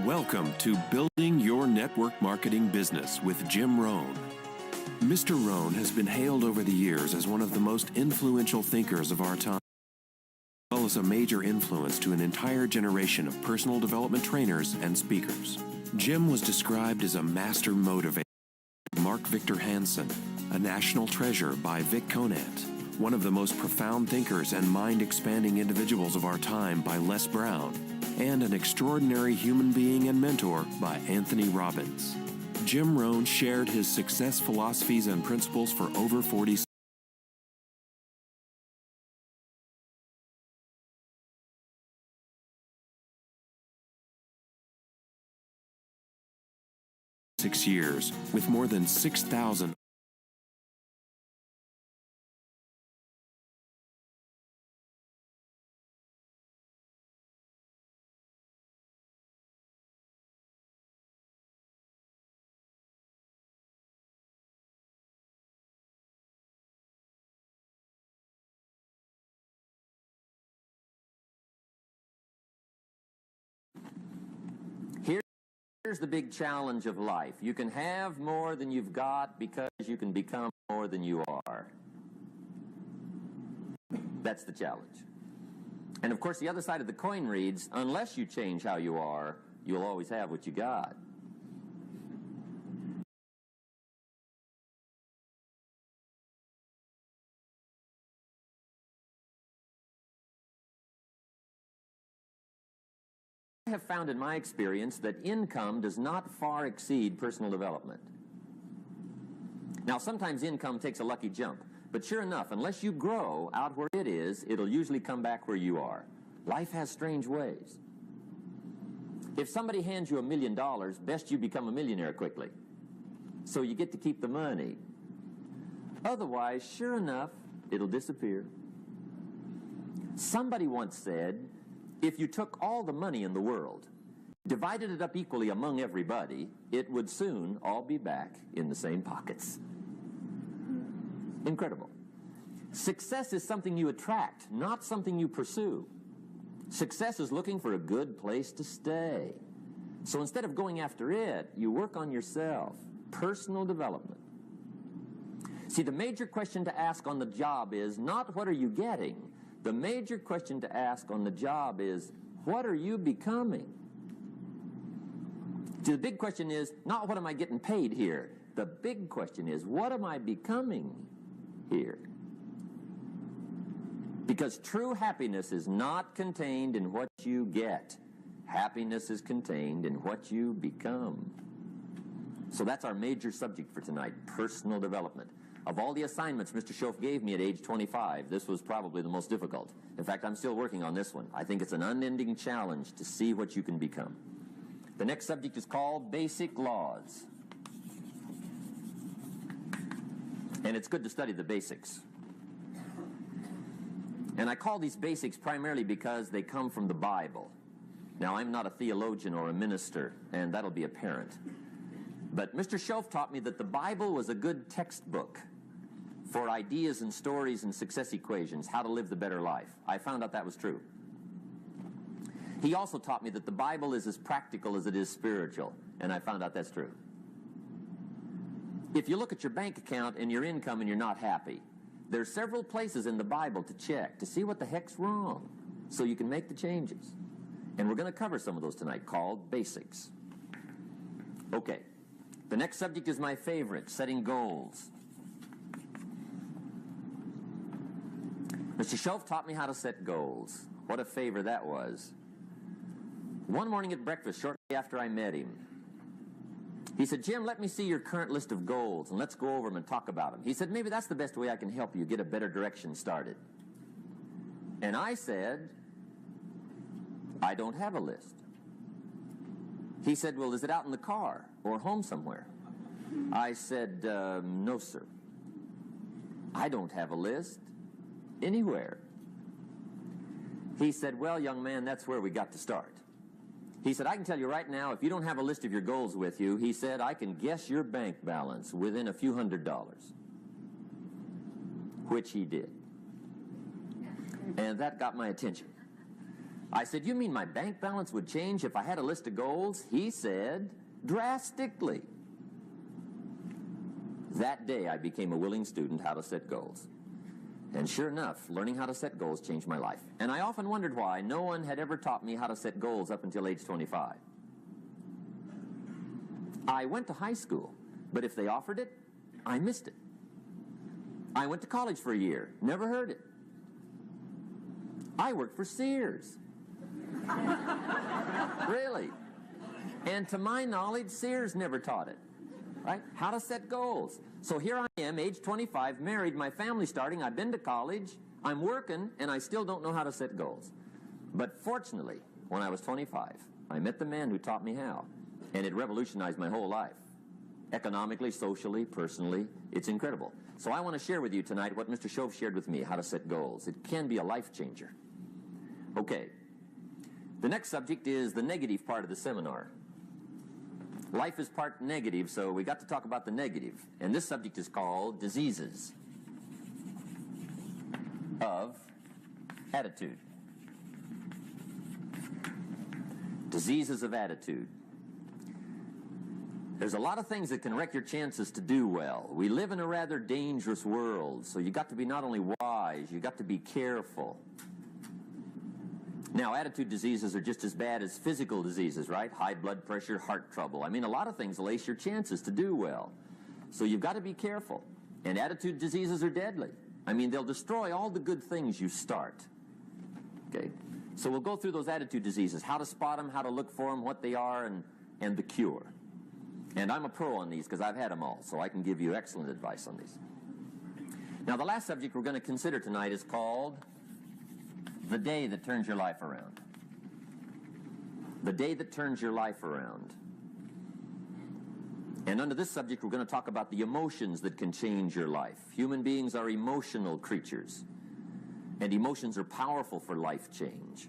Welcome to Building Your Network Marketing Business with Jim Rohn. Mr. Rohn has been hailed over the years as one of the most influential thinkers of our time, as well as a major influence to an entire generation of personal development trainers and speakers. Jim was described as a master motivator by Mark Victor Hansen, a national treasure by Vic Conant, one of the most profound thinkers and mind-expanding individuals of our time by Les Brown, and an extraordinary human being and mentor by Anthony Robbins. Jim Rohn shared his success philosophies and principles for over 46 years, with more than 6,000 Here's the big challenge of life. You can have more than you've got because you can become more than you are. That's the challenge. And of course, the other side of the coin reads, unless you change how you are, you'll always have what you got. I have found in my experience that income does not far exceed personal development. Now, sometimes income takes a lucky jump, but sure enough, unless you grow out where it is, it'll usually come back where you are. Life has strange ways. If somebody hands you $1 million, best you become a millionaire quickly, so you get to keep the money. Otherwise, sure enough, it'll disappear. Somebody once said, if you took all the money in the world, divided it up equally among everybody, it would soon all be back in the same pockets. Incredible. Success is something you attract, not something you pursue. Success is looking for a good place to stay. So instead of going after it, you work on yourself. Personal development. See, the major question to ask on the job is not what are you getting? The major question to ask on the job is, what are you becoming? See, the big question is, not what am I getting paid here? The big question is, what am I becoming here? Because true happiness is not contained in what you get. Happiness is contained in what you become. So that's our major subject for tonight, personal development. Of all the assignments Mr. Schoaf gave me at age 25, this was probably the most difficult. In fact, I'm still working on this one. I think it's an unending challenge to see what you can become. The next subject is called Basic Laws. And it's good to study the basics. And I call these basics primarily because they come from the Bible. Now, I'm not a theologian or a minister, and that'll be apparent. But Mr. Schoaf taught me that the Bible was a good textbook for ideas and stories and success equations, how to live the better life. I found out that was true. He also taught me that the Bible is as practical as it is spiritual, and I found out that's true. If you look at your bank account and your income and you're not happy, there's several places in the Bible to check to see what the heck's wrong so you can make the changes. And we're going to cover some of those tonight, called basics. Okay. The next subject is my favorite, setting goals. Mr. Schoaf taught me how to set goals. What a favor that was. One morning at breakfast, shortly after I met him, he said, Jim, let me see your current list of goals, and let's go over them and talk about them. He said, maybe that's the best way I can help you get a better direction started. And I said, I don't have a list. He said, well, is it out in the car or home somewhere? I said, no, sir. I don't have a list anywhere. He said, well, young man, that's where we got to start. He said, I can tell you right now, if you don't have a list of your goals with you, he said, I can guess your bank balance within a few $100s, which he did. And that got my attention. I said, you mean my bank balance would change if I had a list of goals? He said, drastically. That day, I became a willing student how to set goals. And sure enough, learning how to set goals changed my life. And I often wondered why no one had ever taught me how to set goals up until age 25. I went to high school, but if they offered it, I missed it. I went to college for a year, never heard it. I worked for Sears. Really. And to my knowledge, Sears never taught it. Right? How to set goals. So here I am, age 25, married, my family's starting, I've been to college, I'm working, and I still don't know how to set goals. But fortunately, when I was 25, I met the man who taught me how, and it revolutionized my whole life. Economically, socially, personally, it's incredible. So I want to share with you tonight what Mr. Shove shared with me, how to set goals. It can be a life changer. Okay. The next subject is the negative part of the seminar. Life is part negative, so we got to talk about the negative. And this subject is called diseases of attitude. Diseases of attitude. There's a lot of things that can wreck your chances to do well. We live in a rather dangerous world, so you got to be not only wise, you got to be careful. Now, attitude diseases are just as bad as physical diseases, right? High blood pressure, heart trouble. I mean, a lot of things lace your chances to do well. So you've got to be careful. And attitude diseases are deadly. I mean, they'll destroy all the good things you start. Okay? So we'll go through those attitude diseases, how to spot them, how to look for them, what they are, and the cure. And I'm a pro on these because I've had them all, so I can give you excellent advice on these. Now, the last subject we're going to consider tonight is called the day that turns your life around. The day that turns your life around. And under this subject, we're going to talk about the emotions that can change your life. Human beings are emotional creatures, and emotions are powerful for life change.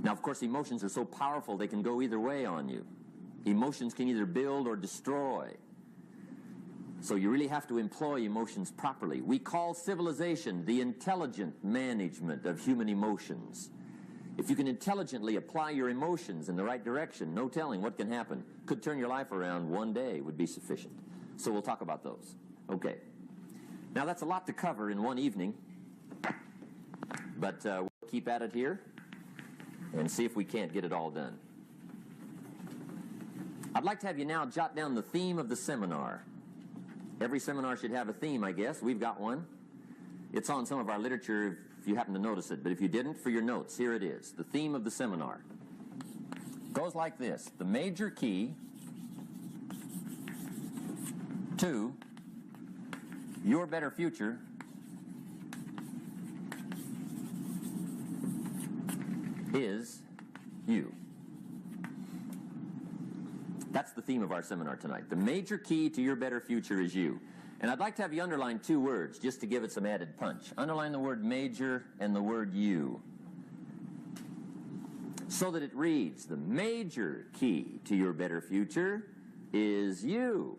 Now, of course, emotions are so powerful they can go either way on you. Emotions can either build or destroy. So you really have to employ emotions properly. We call civilization the intelligent management of human emotions. If you can intelligently apply your emotions in the right direction, no telling what can happen. Could turn your life around one day would be sufficient. So we'll talk about those. Okay. Now that's a lot to cover in one evening, but we'll keep at it here and see if we can't get it all done. I'd like to have you now jot down the theme of the seminar. Every seminar should have a theme, I guess. We've got one. It's on some of our literature if you happen to notice it, but if you didn't, for your notes, here it is. The theme of the seminar goes like this. The major key to your better future is you. That's the theme of our seminar tonight. The major key to your better future is you. And I'd like to have you underline two words just to give it some added punch. Underline the word major and the word you, so that it reads, the major key to your better future is you.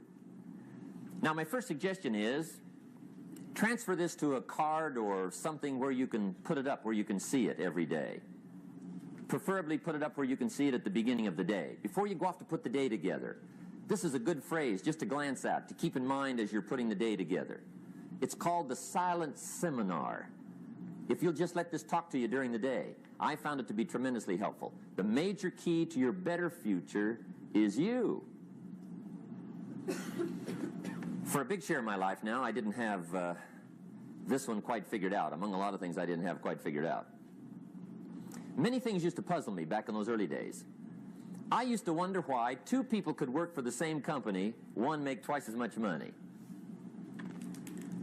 Now, my first suggestion is transfer this to a card or something where you can put it up, where you can see it every day. Preferably put it up where you can see it at the beginning of the day, before you go off to put the day together. This is a good phrase just to glance at, to keep in mind as you're putting the day together. It's called the silent seminar. If you'll just let this talk to you during the day, I found it to be tremendously helpful. The major key to your better future is you. For a big share of my life now, I didn't have this one quite figured out. Among a lot of things I didn't have quite figured out. Many things used to puzzle me back in those early days. I used to wonder why two people could work for the same company, one make twice as much money.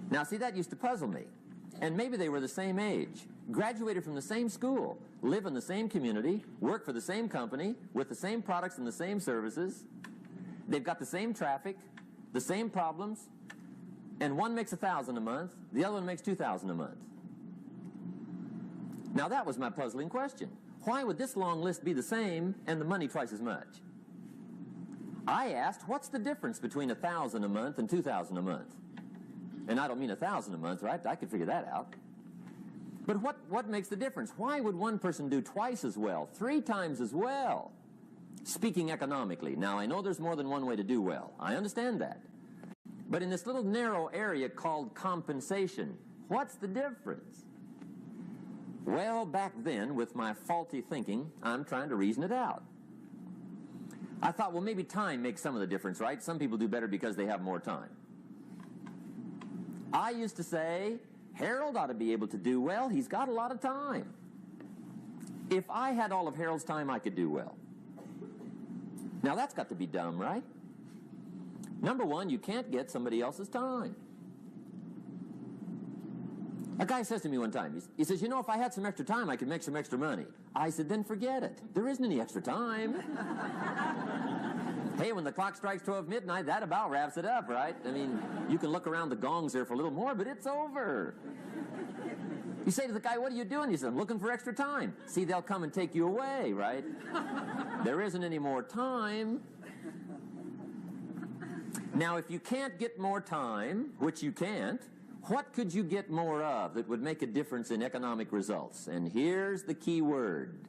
Now, see, that used to puzzle me. And maybe they were the same age, graduated from the same school, live in the same community, work for the same company, with the same products and the same services. They've got the same traffic, the same problems, and one makes $1,000 a month, the other one makes $2,000 a month. Now, that was my puzzling question. Why would this long list be the same and the money twice as much? I asked, what's the difference between $1,000 a month and $2,000 a month? And I don't mean $1,000 a month, right? I could figure that out. But what makes the difference? Why would one person do twice as well, 3 times as well? Speaking economically. Now, I know there's more than one way to do well. I understand that. But in this little narrow area called compensation, what's the difference? Well, back then, with my faulty thinking, I'm trying to reason it out. I thought, well, maybe time makes some of the difference, right? Some people do better because they have more time. I used to say, Harold ought to be able to do well. He's got a lot of time. If I had all of Harold's time, I could do well. Now, that's got to be dumb, right? Number one, you can't get somebody else's time. A guy says to me one time, he says, you know, if I had some extra time, I could make some extra money. I said, then forget it. There isn't any extra time. Hey, when the clock strikes 12 midnight, that about wraps it up, right? I mean, you can look around the gongs there for a little more, but it's over. You say to the guy, what are you doing? He says, I'm looking for extra time. See, they'll come and take you away, right? There isn't any more time. Now, if you can't get more time, which you can't, what could you get more of that would make a difference in economic results? And here's the key word.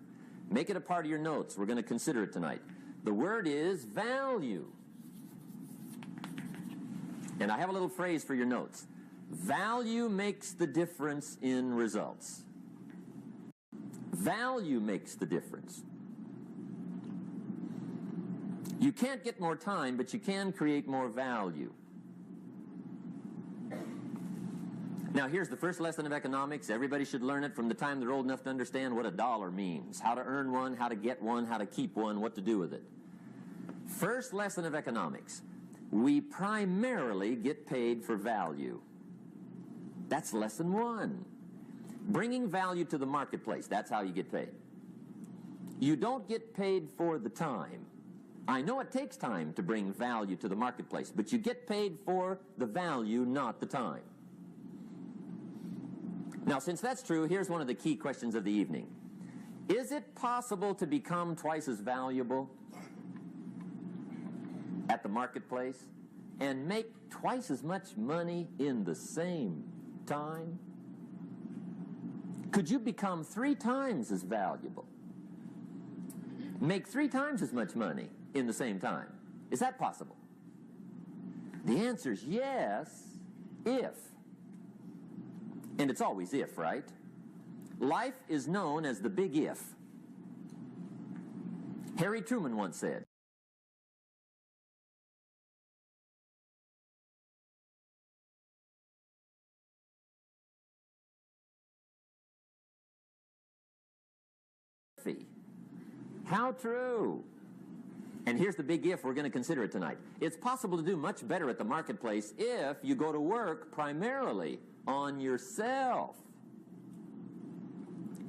Make it a part of your notes. We're going to consider it tonight. The word is value. And I have a little phrase for your notes. Value makes the difference in results. Value makes the difference. You can't get more time, but you can create more value. Now, here's the first lesson of economics. Everybody should learn it from the time they're old enough to understand what a dollar means, how to earn one, how to get one, how to keep one, what to do with it. First lesson of economics. We primarily get paid for value. That's lesson 1. Bringing value to the marketplace, that's how you get paid. You don't get paid for the time. I know it takes time to bring value to the marketplace, but you get paid for the value, not the time. Now, since that's true, here's one of the key questions of the evening. Is it possible to become twice as valuable at the marketplace and make twice as much money in the same time? Could you become 3 times as valuable? Make 3 times as much money in the same time? Is that possible? The answer is yes, if. And it's always if, right? Life is known as the big if. Harry Truman once said, how true. And here's the big if we're going to consider it tonight. It's possible to do much better at the marketplace if you go to work primarily on yourself.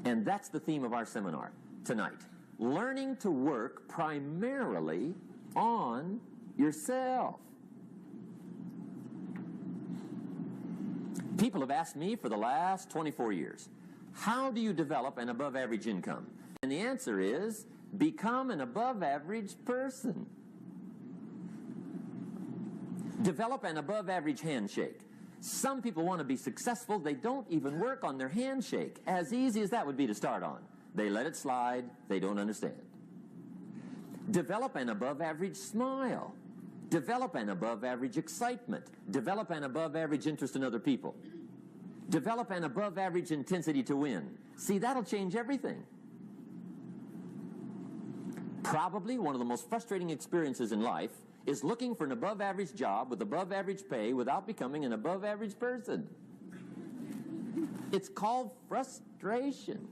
And that's the theme of our seminar tonight. Learning to work primarily on yourself. People have asked me for the last 24 years, how do you develop an above average income? And the answer is, become an above average person. Develop an above average handshake. Some people want to be successful. They don't even work on their handshake. As easy as that would be to start on. They let it slide. They don't understand. Develop an above average smile. Develop an above average excitement. Develop an above average interest in other people. Develop an above average intensity to win. See, that'll change everything. Probably one of the most frustrating experiences in life is looking for an above average job with above average pay without becoming an above average person. It's called frustration.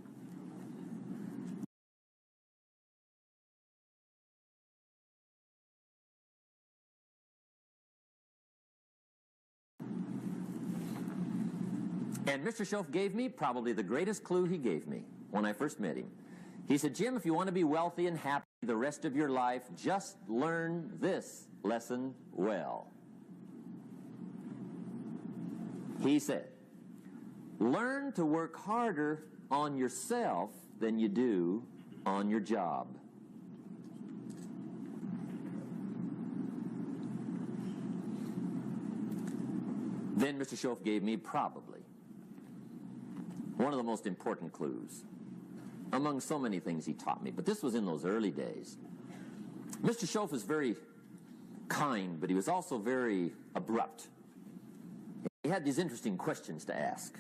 And Mr. Schoaf gave me probably the greatest clue he gave me when I first met him. He said, Jim, if you want to be wealthy and happy the rest of your life, just learn this lesson well. He said, learn to work harder on yourself than you do on your job. Then Mr. Schoaf gave me probably One of the most important clues, among so many things he taught me, but this was in those early days. Mr. Schoaf was very kind, but he was also very abrupt. He had these interesting questions to ask.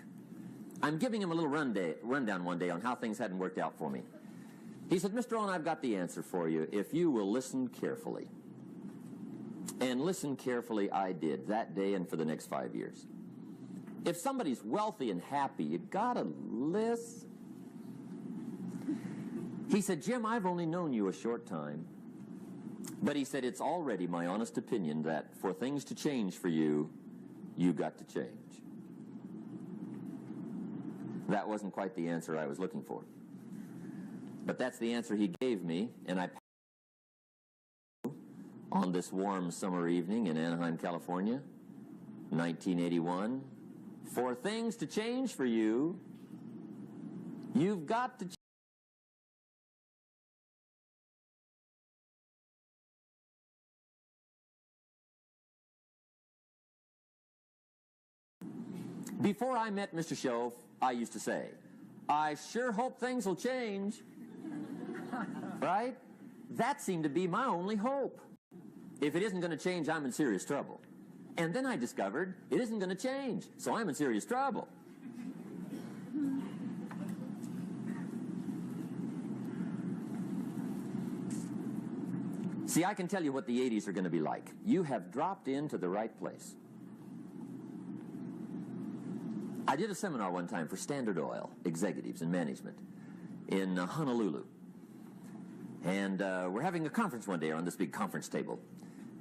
I'm giving him a little rundown one day on how things hadn't worked out for me. He said, Mr. Owen, I've got the answer for you if you will listen carefully. And listen carefully I did that day and for the next 5 years. If somebody's wealthy and happy, you gotta listen. He said, Jim, I've only known you a short time. But he said, it's already my honest opinion that for things to change for you, you've got to change. That wasn't quite the answer I was looking for. But that's the answer he gave me, and I on this warm summer evening in Anaheim, California, 1981. For things to change for you, you've got to change. Before I met Mr. Schoaf, I used to say, I sure hope things will change. Right? That seemed to be my only hope. If it isn't going to change, I'm in serious trouble. And then I discovered it isn't going to change, so I'm in serious trouble. See, I can tell you what the 80s are going to be like. You have dropped into the right place. I did a seminar one time for Standard Oil executives and management in Honolulu. And we're having a conference one day on this big conference table.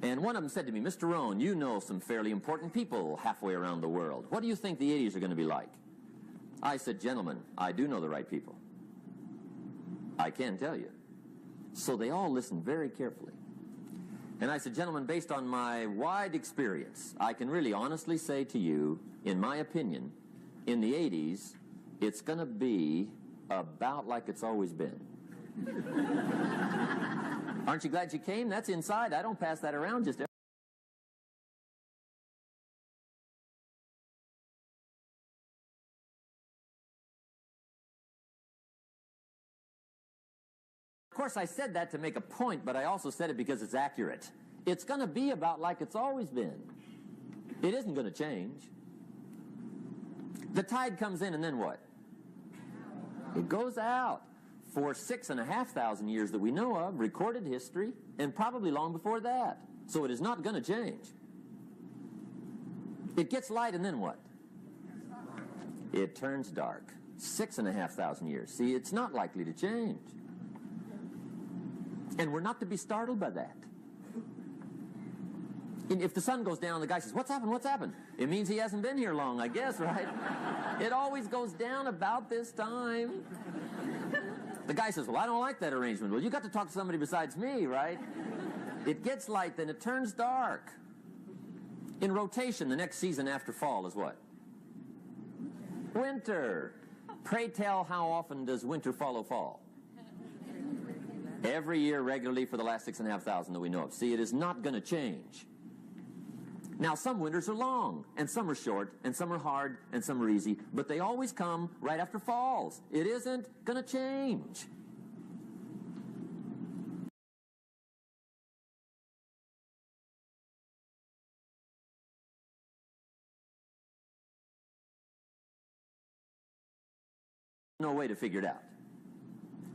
And one of them said to me, Mr. Rohn, you know some fairly important people halfway around the world. What do you think the 80s are going to be like? I said, gentlemen, I do know the right people. I can tell you. So they all listened very carefully. And I said, gentlemen, based on my wide experience, I can really honestly say to you, in my opinion, in the 80s, it's going to be about like it's always been. Aren't you glad you came? That's inside. I don't pass that around just every... Of course, I said that to make a point, but I also said it because it's accurate. It's going to be about like it's always been. It isn't going to change. The tide comes in, and then what? It goes out. For 6,500 years that we know of, recorded history, and probably long before that. So it is not going to change. It gets light, and then what? It turns dark. 6,500 years. See, it's not likely to change. And we're not to be startled by that. And if the sun goes down, the guy says, what's happened, what's happened? It means he hasn't been here long, I guess, right? It always goes down about this time. The guy says, well, I don't like that arrangement. Well, you got to talk to somebody besides me, right? It gets light, then it turns dark. In rotation, the next season after fall is what? Winter. Pray tell, how often does winter follow fall? Every year regularly for the last 6,500 that we know of. See, it is not going to change. Now, some winters are long, and some are short, and some are hard, and some are easy, but they always come right after falls. It isn't going to change. No way to figure it out.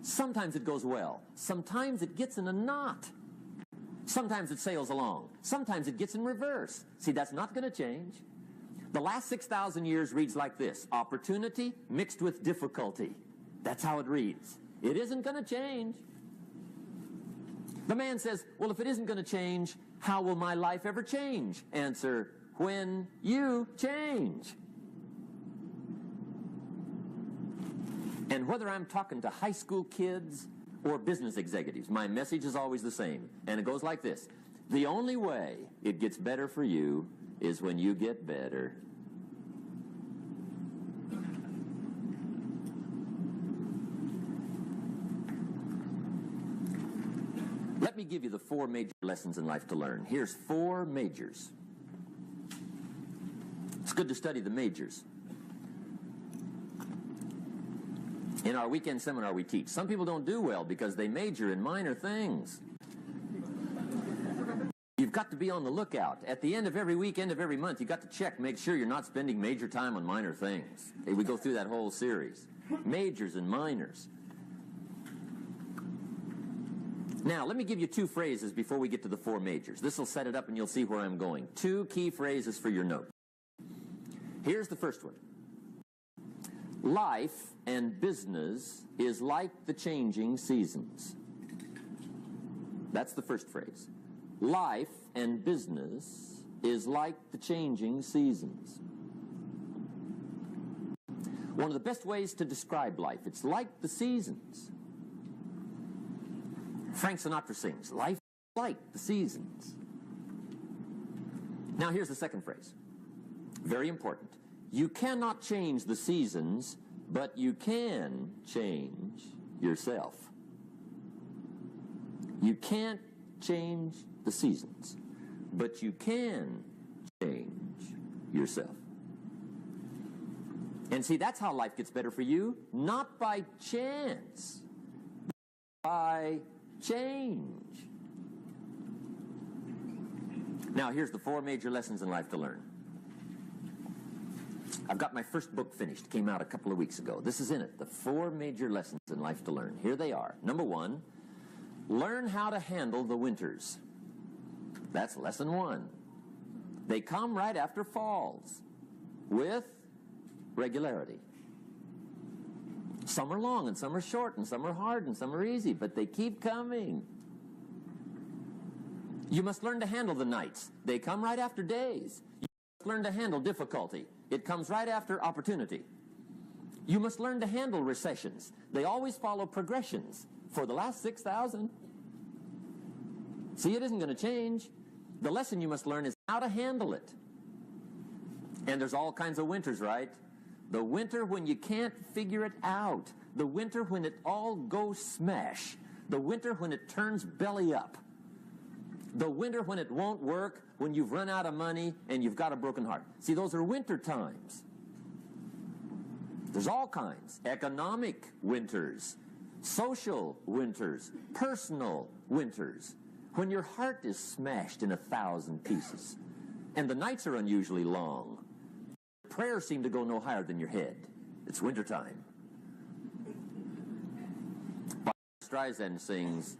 Sometimes it goes well. Sometimes it gets in a knot. Sometimes it sails along. Sometimes it gets in reverse. See, that's not going to change. The last 6,000 years reads like this: opportunity mixed with difficulty. That's how it reads. It isn't going to change. The man says, well, if it isn't going to change, how will my life ever change? Answer, when you change. And whether I'm talking to high school kids or business executives, my message is always the same. And it goes like this: the only way it gets better for you is when you get better. Let me give you the 4 major lessons in life to learn. Here's 4 majors. It's good to study the majors. In our weekend seminar, we teach. Some people don't do well because they major in minor things. You've got to be on the lookout. At the end of every week, end of every month, you've got to check, make sure you're not spending major time on minor things. We go through that whole series. Majors and minors. Now, let me give you 2 phrases before we get to the 4 majors. This will set it up and you'll see where I'm going. 2 key phrases for your note. Here's the first one. Life and business is like the changing seasons. That's the first phrase. Life and business is like the changing seasons. One of the best ways to describe life, it's like the seasons. Frank Sinatra sings, life is like the seasons. Now here's the second phrase. Very important. You cannot change the seasons, but you can change yourself. You can't change the seasons, but you can change yourself. And see, that's how life gets better for you, not by chance, but by change. Now, here's the 4 major lessons in life to learn. I've got my first book finished. Came out a couple of weeks ago. This is in it. The 4 major lessons in life to learn. Here they are. Number 1, learn how to handle the winters. That's lesson 1. They come right after falls with regularity. Some are long and some are short and some are hard and some are easy, but they keep coming. You must learn to handle the nights. They come right after days. You must learn to handle difficulty. It comes right after opportunity. You must learn to handle recessions. They always follow progressions for the last 6,000. See, it isn't going to change. The lesson you must learn is how to handle it. And there's all kinds of winters, right? The winter when you can't figure it out. The winter when it all goes smash. The winter when it turns belly up. The winter when it won't work, when you've run out of money and you've got a broken heart. See, those are winter times. There's all kinds. Economic winters, social winters, personal winters. When your heart is smashed in 1,000 pieces and the nights are unusually long, prayers seem to go no higher than your head. It's wintertime. Barbra Streisand sings,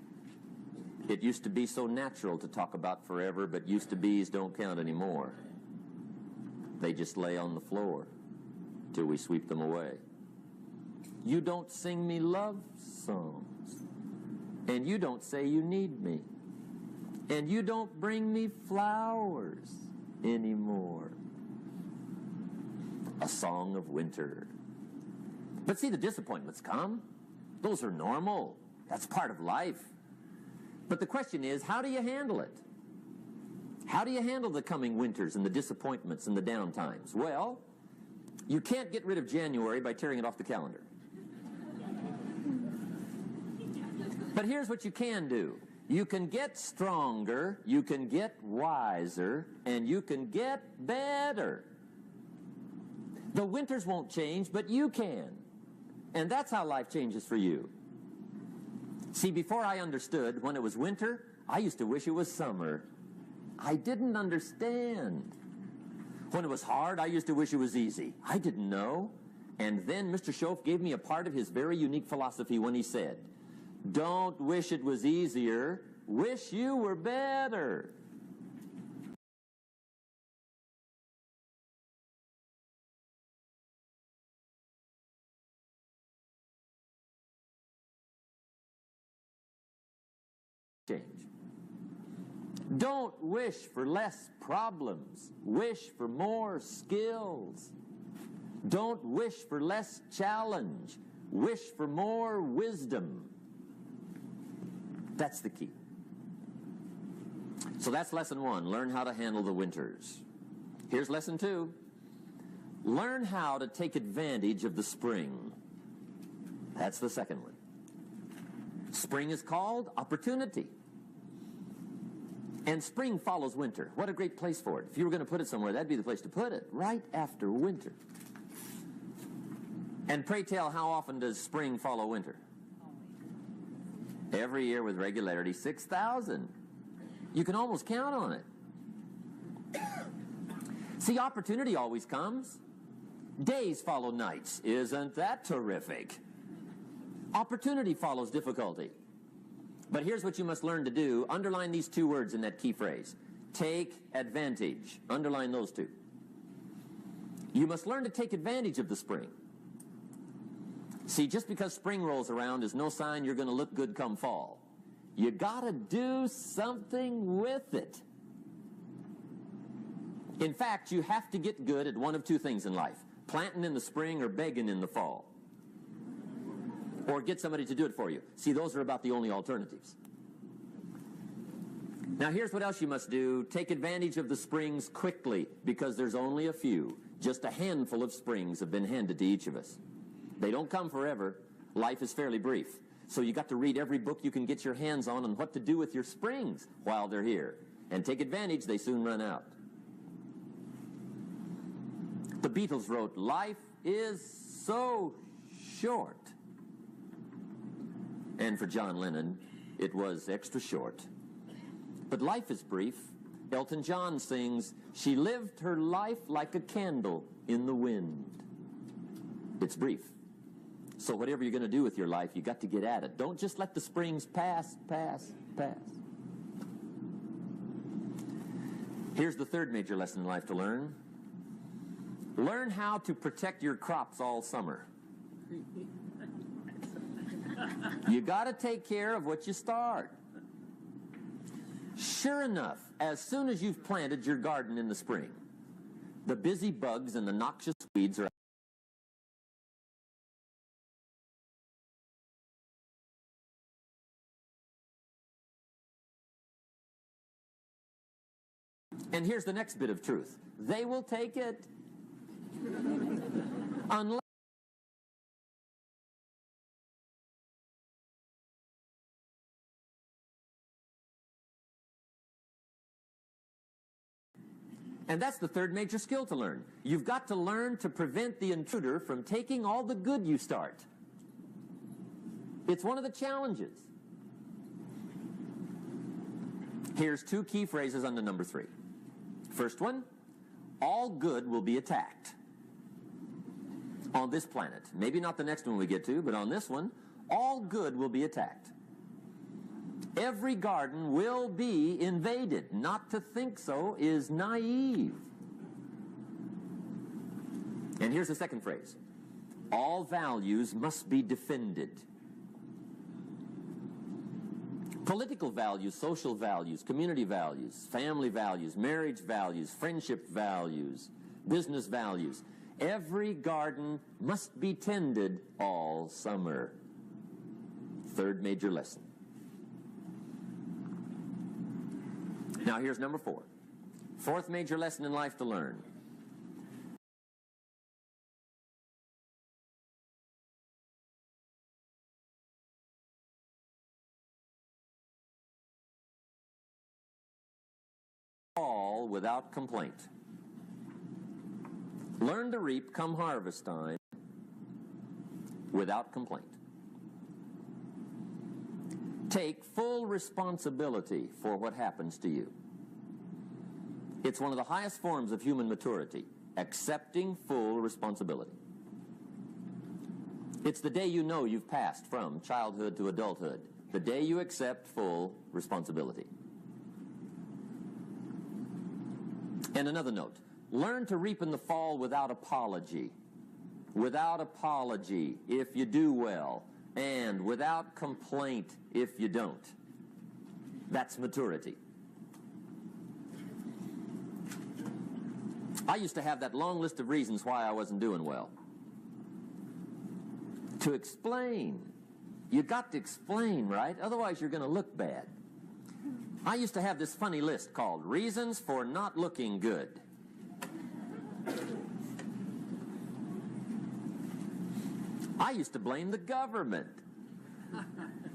"It used to be so natural to talk about forever, but used to be's don't count anymore. They just lay on the floor till we sweep them away. You don't sing me love songs, and you don't say you need me, and you don't bring me flowers anymore." A song of winter. But see, the disappointments come. Those are normal. That's part of life. But the question is, how do you handle it? How do you handle the coming winters and the disappointments and the down times? Well, you can't get rid of January by tearing it off the calendar. But here's what you can do. You can get stronger, you can get wiser, and you can get better. The winters won't change, but you can. And that's how life changes for you. See, before I understood, when it was winter, I used to wish it was summer. I didn't understand. When it was hard, I used to wish it was easy. I didn't know. And then Mr. Schoaf gave me a part of his very unique philosophy when he said, "Don't wish it was easier, wish you were better." Change. Don't wish for less problems. Wish for more skills. Don't wish for less challenge. Wish for more wisdom. That's the key. So that's lesson 1. Learn how to handle the winters. Here's lesson 2. Learn how to take advantage of the spring. That's the second one. Spring is called opportunity. And spring follows winter. What a great place for it. If you were going to put it somewhere, that'd be the place to put it, right after winter. And pray tell, how often does spring follow winter? Every year with regularity, 6,000. You can almost count on it. See, opportunity always comes. Days follow nights. Isn't that terrific? Opportunity follows difficulty. But here's what you must learn to do. Underline these two words in that key phrase. Take advantage. Underline those two. You must learn to take advantage of the spring. See, just because spring rolls around is no sign you're going to look good come fall. You got to do something with it. In fact, you have to get good at one of two things in life. Planting in the spring or begging in the fall. Or get somebody to do it for you. See, those are about the only alternatives. Now, here's what else you must do. Take advantage of the springs quickly, because there's only a few. Just a handful of springs have been handed to each of us. They don't come forever. Life is fairly brief. So you got to read every book you can get your hands on what to do with your springs while they're here. And take advantage, they soon run out. The Beatles wrote, "Life is so short." And for John Lennon, it was extra short. But life is brief. Elton John sings, "She lived her life like a candle in the wind." It's brief. So whatever you're going to do with your life, you got to get at it. Don't just let the springs pass. Here's the third major lesson in life to learn. Learn how to protect your crops all summer. You got to take care of what you start. Sure enough, as soon as you've planted your garden in the spring, the busy bugs and the noxious weeds are And here's the next bit of truth. They will take it. Unless And that's the third major skill to learn. You've got to learn to prevent the intruder from taking all the good you start. It's one of the challenges. Here's two key phrases under number 3. First one, all good will be attacked. On this planet. Maybe not the next one we get to, but on this one, all good will be attacked. Every garden will be invaded. Not to think so is naive. And here's the second phrase. All values must be defended. Political values, social values, community values, family values, marriage values, friendship values, business values. Every garden must be tended all summer. Third major lesson. Now here's number 4. Fourth major lesson in life to learn. All without complaint. Learn to reap come harvest time without complaint. Take full responsibility for what happens to you. It's one of the highest forms of human maturity, accepting full responsibility. It's the day you know you've passed from childhood to adulthood, the day you accept full responsibility. And another note, learn to reap in the fall without apology. Without apology if you do well, and without complaint if you don't. That's maturity. I used to have that long list of reasons why I wasn't doing well. To explain. You got to explain, right? Otherwise you're going to look bad. I used to have this funny list called Reasons for Not Looking Good. I used to blame the government.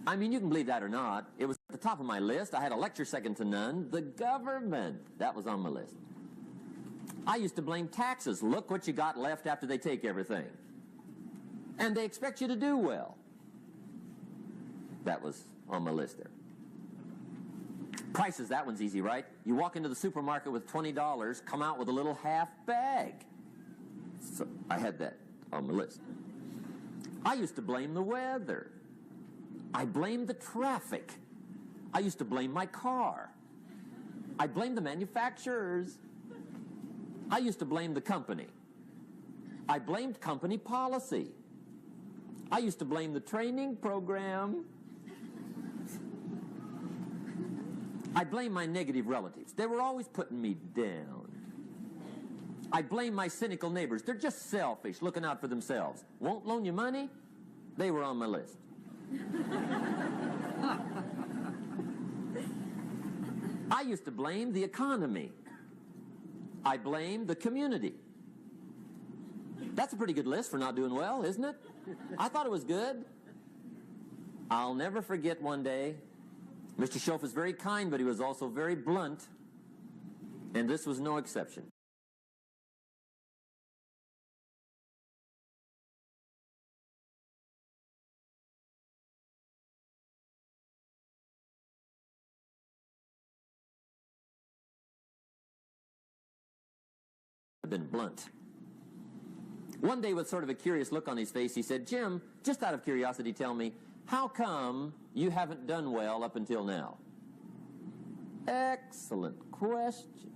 I mean, you can believe that or not. It was at the top of my list. I had a lecture second to none. The government. That was on my list. I used to blame taxes. Look what you got left after they take everything. And they expect you to do well. That was on my list there. Prices, that one's easy, right? You walk into the supermarket with $20, come out with a little half bag. So I had that on my list. I used to blame the weather. I blamed the traffic. I used to blame my car. I blamed the manufacturers. I used to blame the company. I blamed company policy. I used to blame the training program. I blame my negative relatives. They were always putting me down. I blame my cynical neighbors. They're just selfish, looking out for themselves. Won't loan you money? They were on my list. I used to blame the economy. I blamed the community. That's a pretty good list for not doing well, isn't it? I thought it was good. I'll never forget one day, Mr. Schoaf was very kind, but he was also very blunt, and this was no exception. Been blunt. One day, with sort of a curious look on his face, he said, "Jim, just out of curiosity, tell me, how come you haven't done well up until now?" Excellent question.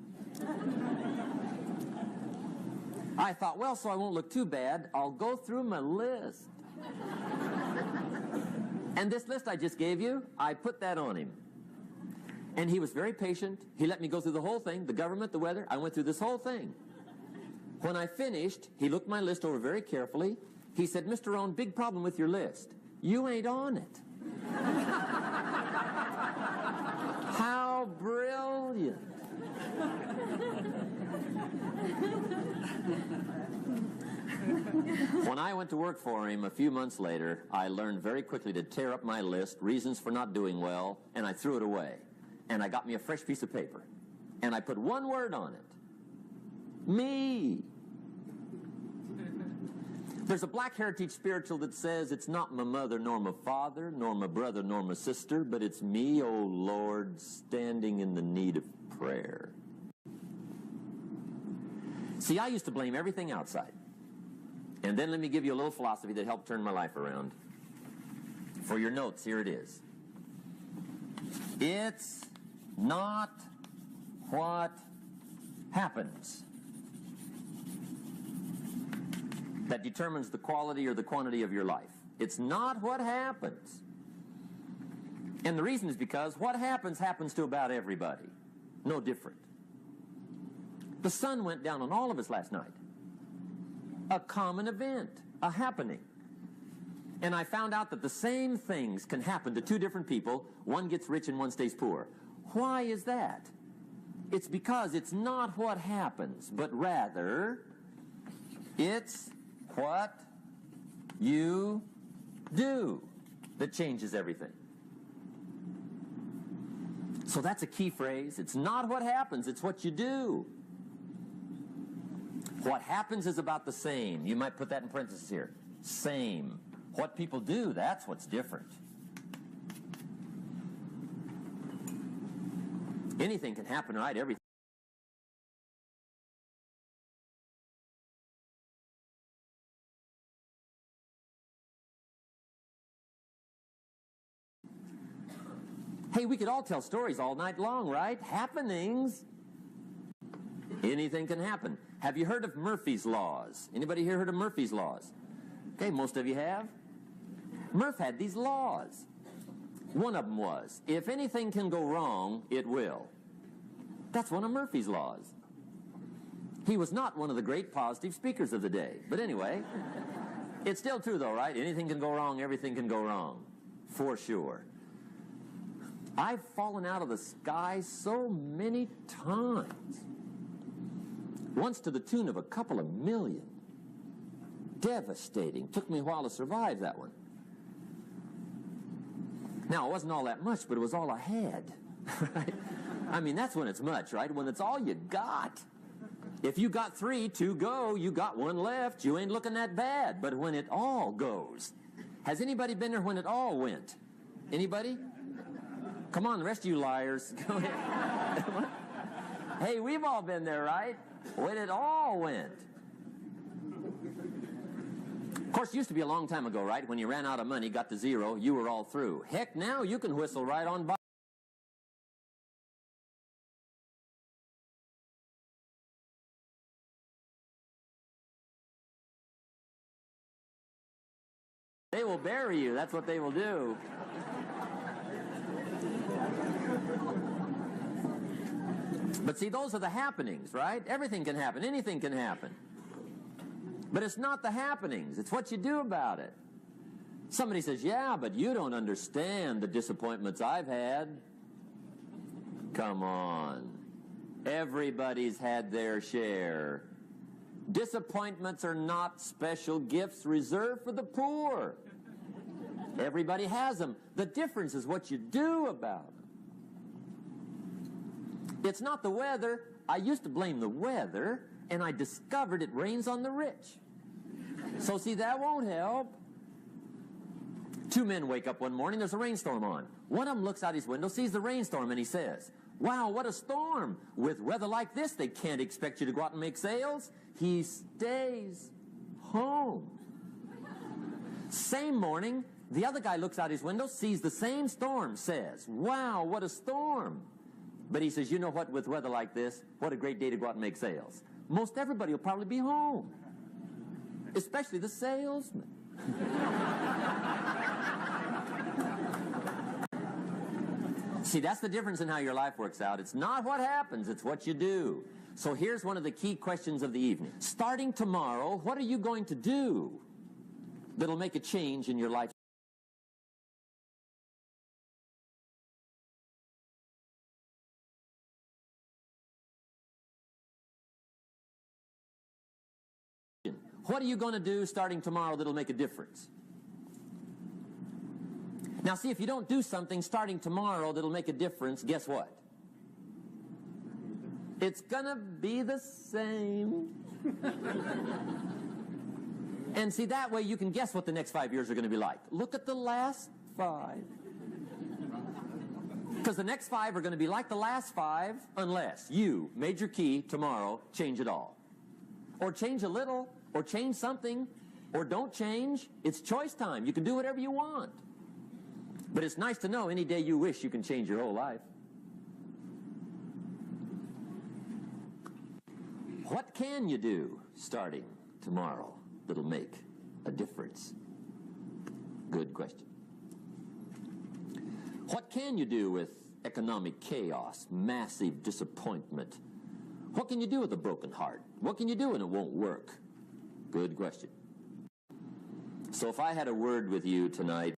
I thought, well, so I won't look too bad, I'll go through my list. And this list I just gave you, I put that on him. And he was very patient. He let me go through the whole thing, the government, the weather. I went through this whole thing. When I finished, he looked my list over very carefully. He said, "Mr. Rohn, big problem with your list. You ain't on it." How brilliant. When I went to work for him a few months later, I learned very quickly to tear up my list, reasons for not doing well, and I threw it away. And I got me a fresh piece of paper. And I put one word on it. Me. There's a Black Heritage spiritual that says, "It's not my mother nor my father, nor my brother nor my sister, but it's me, oh Lord, standing in the need of prayer." See, I used to blame everything outside. And then let me give you a little philosophy that helped turn my life around. For your notes, here it is. It's not what happens that determines the quality or the quantity of your life. It's not what happens. And the reason is because what happens to about everybody. No different. The sun went down on all of us last night. A common event, a happening. And I found out that the same things can happen to two different people. One gets rich and one stays poor. Why is that? It's because it's not what happens, but rather it's what you do that changes everything. So that's a key phrase. It's not what happens, it's what you do. What happens is about the same. You might put that in parentheses here. Same. What people do, that's what's different. Anything can happen, right? Everything. Hey, we could all tell stories all night long, right? Happenings. Anything can happen. Have you heard of Murphy's Laws? Anybody here heard of Murphy's Laws? Okay, most of you have. Murph had these laws. One of them was, if anything can go wrong, it will. That's one of Murphy's Laws. He was not one of the great positive speakers of the day. But anyway, it's still true though, right? Anything can go wrong, everything can go wrong. For sure. I've fallen out of the sky so many times. Once to the tune of a couple of million. Devastating. Took me a while to survive that one. Now, it wasn't all that much, but it was all I had. Right? I mean, that's when it's much, right? When it's all you got. If you got 3 to go, you got 1 left, you ain't looking that bad. But when it all goes, has anybody been there when it all went? Anybody? Come on, the rest of you liars. Go ahead. Hey, we've all been there, right? When it all went. Of course, it used to be a long time ago, right? When you ran out of money, got to 0, you were all through. Heck, now you can whistle right on by. They will bury you. That's what they will do. But see, those are the happenings, right? Everything can happen. Anything can happen. But it's not the happenings. It's what you do about it. Somebody says, yeah, but you don't understand the disappointments I've had. Come on. Everybody's had their share. Disappointments are not special gifts reserved for the poor. Everybody has them. The difference is what you do about them. It's not the weather. I used to blame the weather, and I discovered it rains on the rich. So see, that won't help. 2 men wake up one morning, there's a rainstorm on. One of them looks out his window, sees the rainstorm, and he says, wow, what a storm. With weather like this, they can't expect you to go out and make sales. He stays home. Same morning, the other guy looks out his window, sees the same storm, says, wow, what a storm. But he says, you know what, with weather like this, what a great day to go out and make sales. Most everybody will probably be home, especially the salesman. See, that's the difference in how your life works out. It's not what happens, it's what you do. So here's one of the key questions of the evening. Starting tomorrow, what are you going to do that'll make a change in your life? What are you going to do starting tomorrow that'll make a difference? Now, see, if you don't do something starting tomorrow that'll make a difference, guess what? It's going to be the same. And see, that way you can guess what the next 5 years are going to be like. Look at the last 5. Because the next 5 are going to be like the last 5 unless you, major key, tomorrow, change it all. Or change a little, or change something, or don't change. It's choice time. You can do whatever you want. But it's nice to know any day you wish you can change your whole life. What can you do starting tomorrow that'll make a difference? Good question. What can you do with economic chaos, massive disappointment? What can you do with a broken heart? What can you do when it won't work? Good question. So if I had a word with you tonight,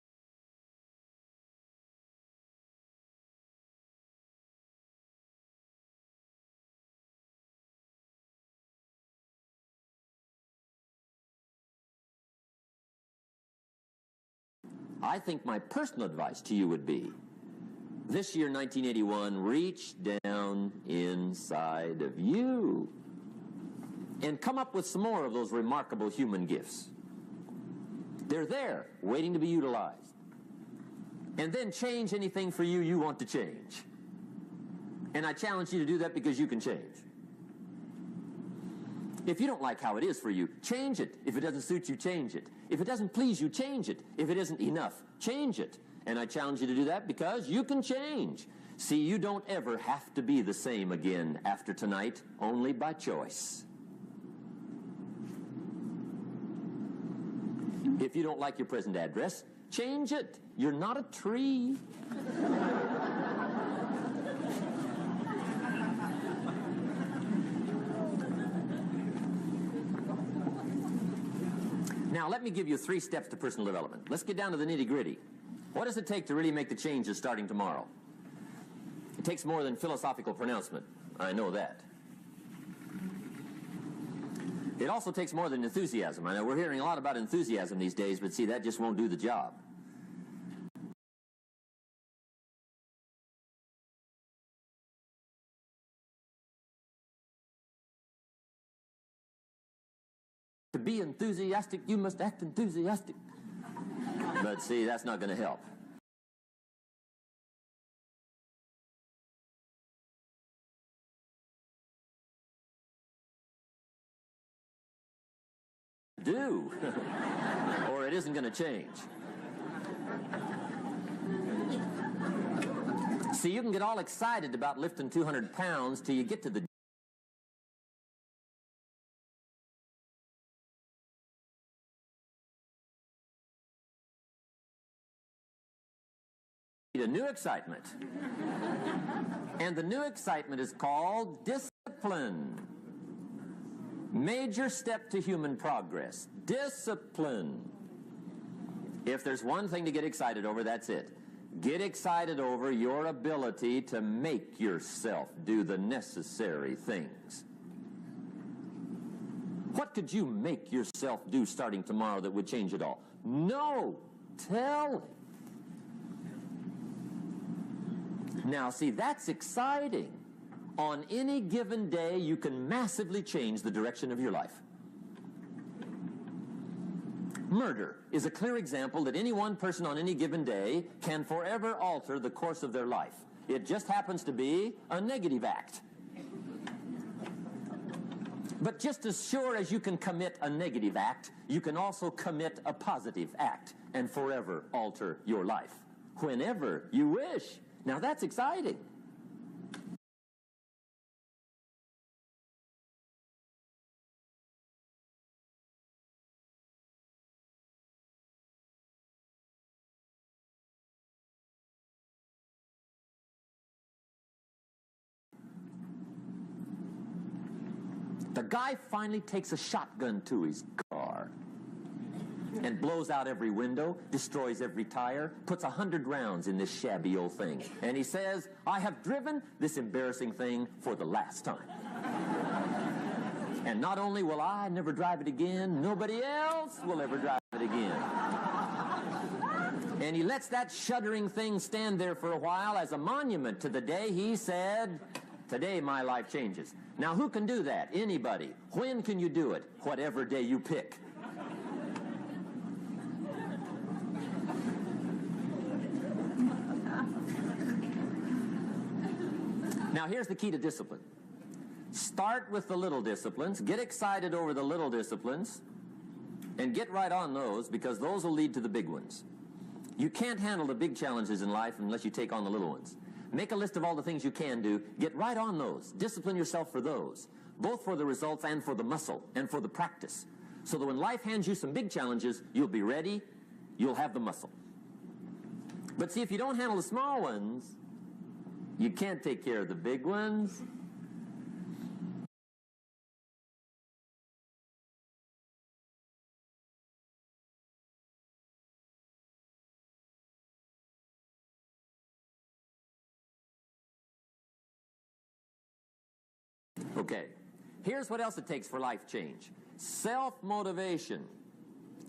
I think my personal advice to you would be, this year, 1981, reach down inside of you and come up with some more of those remarkable human gifts. They're there, waiting to be utilized. And then change anything for you you want to change. And I challenge you to do that because you can change. If you don't like how it is for you, change it. If it doesn't suit you, change it. If it doesn't please you, change it. If it isn't enough, change it. And I challenge you to do that because you can change. See, you don't ever have to be the same again after tonight, only by choice. If you don't like your present address, change it. You're not a tree. Now, let me give you 3 steps to personal development. Let's get down to the nitty-gritty. What does it take to really make the changes starting tomorrow? It takes more than philosophical pronouncement. I know that. It also takes more than enthusiasm. I know we're hearing a lot about enthusiasm these days, but see, that just won't do the job. To be enthusiastic, you must act enthusiastic. But see, that's not going to help. Do, or it isn't going to change. See, you can get all excited about lifting 200 pounds till you get to the a new excitement. And the new excitement is called discipline. Major step to human progress. Discipline. If there's one thing to get excited over, that's it. Get excited over your ability to make yourself do the necessary things. What could you make yourself do starting tomorrow that would change it all? No. Tell it. Now, see, that's exciting. On any given day, you can massively change the direction of your life. Murder is a clear example that any one person on any given day can forever alter the course of their life. It just happens to be a negative act. But just as sure as you can commit a negative act, you can also commit a positive act and forever alter your life. Whenever you wish. Now that's exciting. The guy finally takes a shotgun to his car and blows out every window, destroys every tire, puts 100 rounds in this shabby old thing. And he says, I have driven this embarrassing thing for the last time. And not only will I never drive it again, nobody else will ever drive it again. And he lets that shuddering thing stand there for a while as a monument to the day he said, today my life changes. Now, who can do that? Anybody. When can you do it? Whatever day you pick. Now, here's the key to discipline. Start with the little disciplines. Get excited over the little disciplines. And get right on those, because those will lead to the big ones. You can't handle the big challenges in life unless you take on the little ones. Make a list of all the things you can do. Get right on those. Discipline yourself for those, both for the results and for the muscle and for the practice. So that when life hands you some big challenges, you'll be ready, you'll have the muscle. But see, if you don't handle the small ones, you can't take care of the big ones. Okay, here's what else it takes for life change. Self-motivation.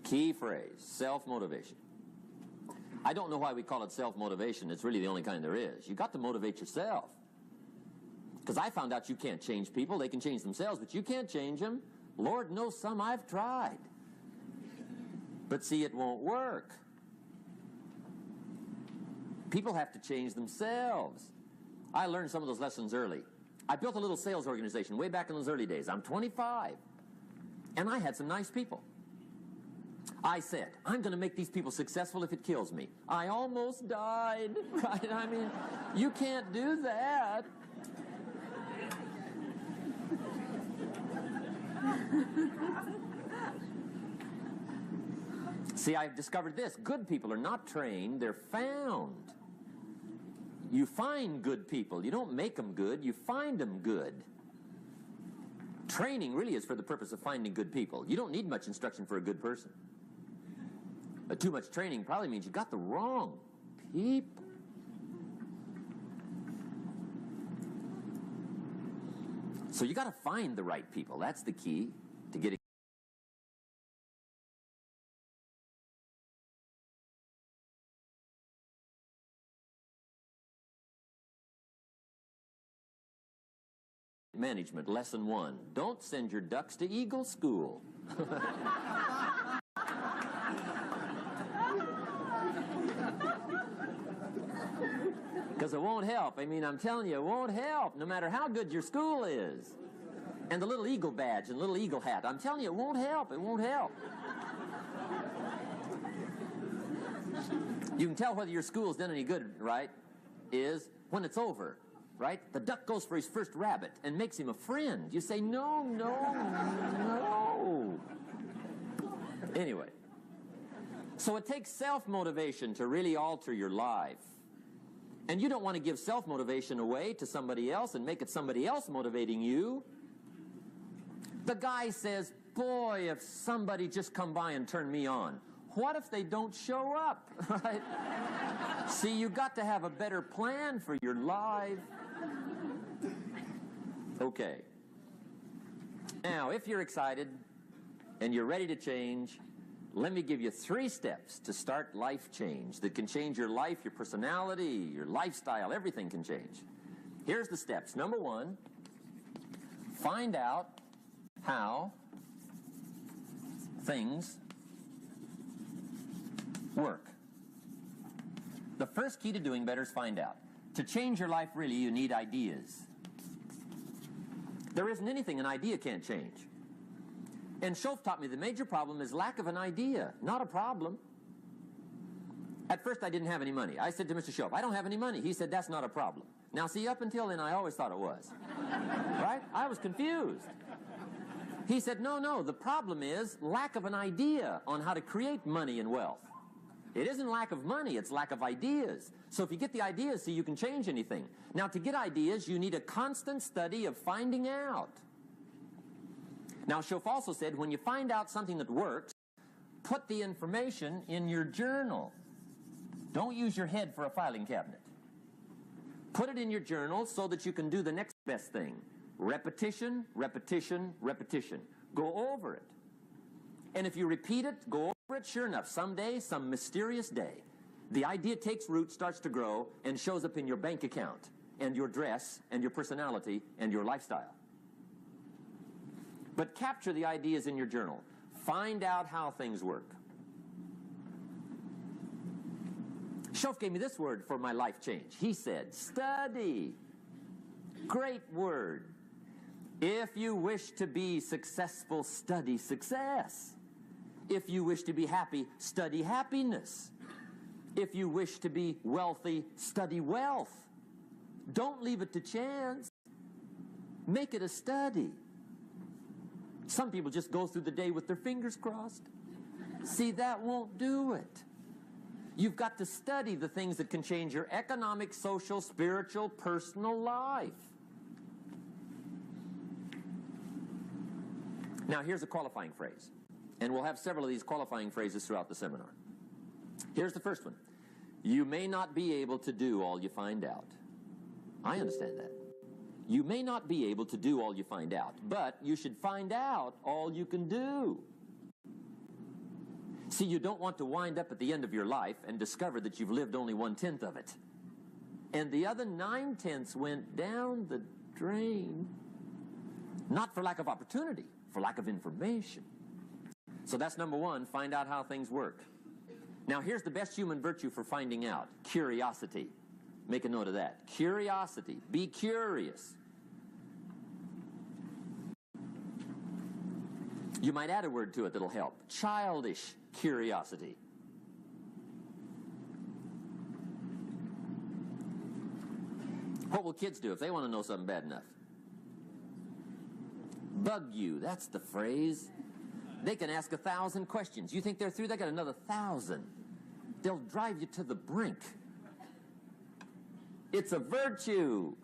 Key phrase, self-motivation. I don't know why we call it self-motivation. It's really the only kind there is. You got to motivate yourself. Because I found out you can't change people. They can change themselves, but you can't change them. Lord knows some I've tried. But see, it won't work. People have to change themselves. I learned some of those lessons early. I built a little sales organization way back in those early days. I'm 25. And I had some nice people. I said, I'm going to make these people successful if it kills me. I almost died. Right? I mean, you can't do that. See, I've discovered this. Good people are not trained, they're found. You find good people. You don't make them good, you find them good. Training really is for the purpose of finding good people. You don't need much instruction for a good person. But too much training probably means you got the wrong people. So you got to find the right people. That's the key to getting Management, Lesson 1. Don't send your ducks to Eagle School. Because it won't help. I mean, I'm telling you, it won't help, no matter how good your school is. And the little eagle badge and little eagle hat, I'm telling you, it won't help. It won't help. You can tell whether your school's done any good, right, is when it's over, right? The duck goes for his first rabbit and makes him a friend. You say, no, no, no. Anyway, so it takes self-motivation to really alter your life. And you don't want to give self-motivation away to somebody else and make it somebody else motivating you. The guy says, boy, if somebody just come by and turn me on. What if they don't show up, right? See, you got to have a better plan for your life. Okay. Now, if you're excited and you're ready to change, let me give you 3 steps to start life change that can change your life, your personality, your lifestyle, everything can change. Here's the steps. Number 1, find out how things work. The first key to doing better is find out. To change your life, really, you need ideas. There isn't anything an idea can't change. And Schof taught me the major problem is lack of an idea, not a problem. At first, I didn't have any money. I said to Mr. Schof, I don't have any money. He said, that's not a problem. Now, see, up until then, I always thought it was. Right? I was confused. He said, no, no, the problem is lack of an idea on how to create money and wealth. It isn't lack of money, it's lack of ideas. So if you get the ideas, see, you can change anything. Now, to get ideas, you need a constant study of finding out. Now, Schof also said, when you find out something that works, put the information in your journal. Don't use your head for a filing cabinet. Put it in your journal so that you can do the next best thing. Repetition, repetition, repetition. Go over it. And if you repeat it, go over it, sure enough, someday, some mysterious day, the idea takes root, starts to grow, and shows up in your bank account, and your dress, and your personality, and your lifestyle. But capture the ideas in your journal. Find out how things work. Schof gave me this word for my life change. He said, study. Great word. If you wish to be successful, study success. If you wish to be happy, study happiness. If you wish to be wealthy, study wealth. Don't leave it to chance. Make it a study. Some people just go through the day with their fingers crossed. See, that won't do it. You've got to study the things that can change your economic, social, spiritual, personal life. Now, here's a qualifying phrase. And we'll have several of these qualifying phrases throughout the seminar. Here's the first one. You may not be able to do all you find out. I understand that. You may not be able to do all you find out, but you should find out all you can do. See, you don't want to wind up at the end of your life and discover that you've lived only 1/10 of it. And the other 9/10 went down the drain. Not for lack of opportunity, for lack of information. So that's number 1, find out how things work. Now here's the best human virtue for finding out, curiosity. Make a note of that. Curiosity. Be curious. You might add a word to it that'll help. Childish curiosity. What will kids do if they want to know something bad enough? Bug you. That's the phrase. They can ask 1,000 questions. You think they're through? They got another 1,000. They'll drive you to the brink. It's a virtue.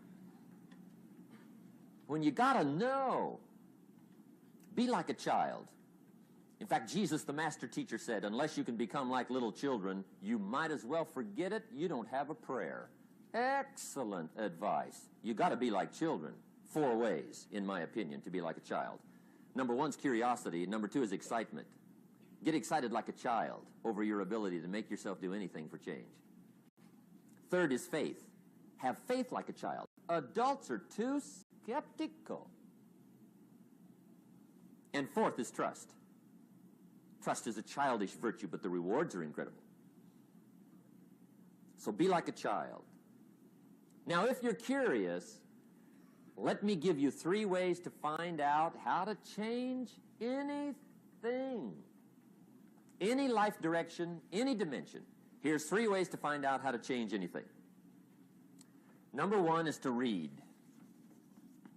When you gotta know, be like a child. In fact, Jesus, the master teacher, said, unless you can become like little children, you might as well forget it. You don't have a prayer. Excellent advice. You gotta be like children. 4 ways, in my opinion, to be like a child. Number 1 is curiosity. Number 2 is excitement. Get excited like a child over your ability to make yourself do anything for change. 3rd is faith. Have faith like a child. Adults are too skeptical. And fourth is trust. Trust is a childish virtue, but the rewards are incredible. So be like a child. Now, if you're curious, let me give you 3 ways to find out how to change anything. Any life direction, any dimension. Here's 3 ways to find out how to change anything. Number 1 is to read.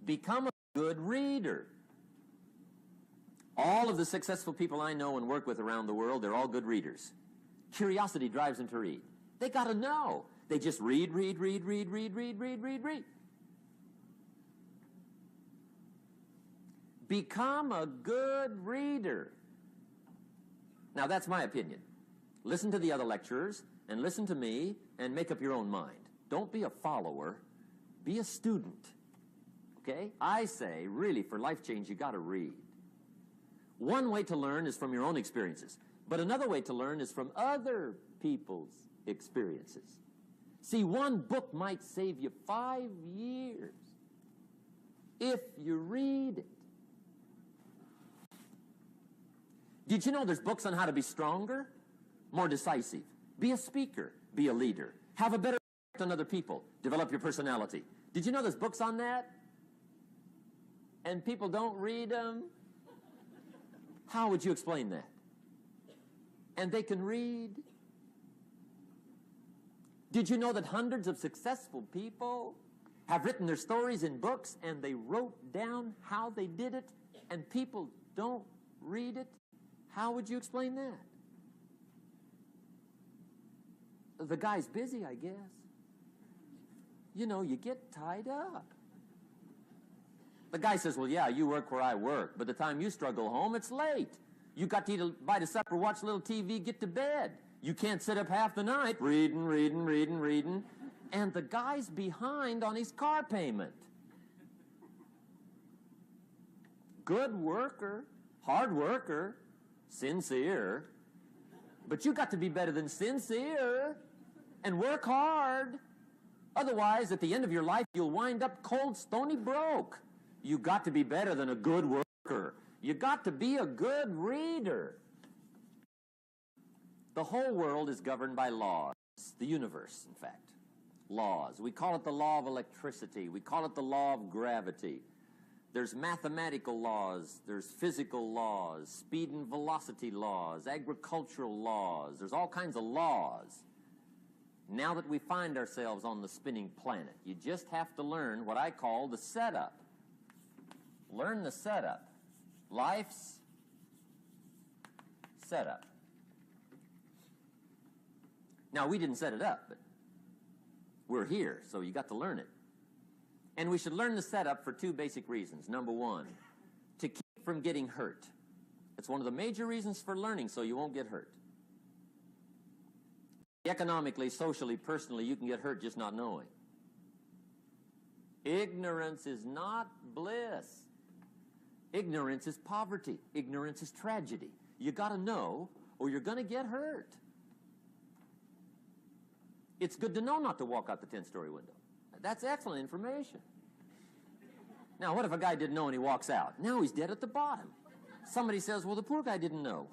Become a good reader. All of the successful people I know and work with around the world, they're all good readers. Curiosity drives them to read. They got to know. They just read. Become a good reader. Now, that's my opinion. Listen to the other lecturers and listen to me and make up your own mind. Don't be a follower. Be a student. Okay? I say, really, for life change, you got to read. One way to learn is from your own experiences, but another way to learn is from other people's experiences. See, one book might save you 5 years if you read it. Did you know there's books on how to be stronger, more decisive? Be a speaker, be a leader, have a better impact on other people, develop your personality. Did you know there's books on that? And people don't read them? How would you explain that? And they can read. Did you know that hundreds of successful people have written their stories in books and they wrote down how they did it and people don't read it? How would you explain that? The guy's busy, I guess. You know, you get tied up. The guy says, well, yeah, you work where I work. By the time you struggle home, it's late. You got to eat a bite of supper, watch a little TV, get to bed. You can't sit up half the night reading. And the guy's behind on his car payment. Good worker, hard worker, sincere. But you got to be better than sincere and work hard. Otherwise, at the end of your life, you'll wind up cold, stony broke. You got to be better than a good worker. You got to be a good reader. The whole world is governed by laws. The universe, in fact. Laws. We call it the law of electricity. We call it the law of gravity. There's mathematical laws. There's physical laws. Speed and velocity laws. Agricultural laws. There's all kinds of laws. Now that we find ourselves on the spinning planet, you just have to learn what I call the setup. Learn the setup. Life's setup. Now, we didn't set it up, but we're here, so you got to learn it. And we should learn the setup for 2 basic reasons. Number 1, to keep from getting hurt. It's one of the major reasons for learning, so you won't get hurt. Economically, socially, personally, you can get hurt just not knowing. Ignorance is not bliss. Ignorance is poverty. Ignorance is tragedy. You got to know, or you're going to get hurt. It's good to know not to walk out the 10-story window. That's excellent information. Now, what if a guy didn't know and he walks out? Now he's dead at the bottom. Somebody says, well, the poor guy didn't know.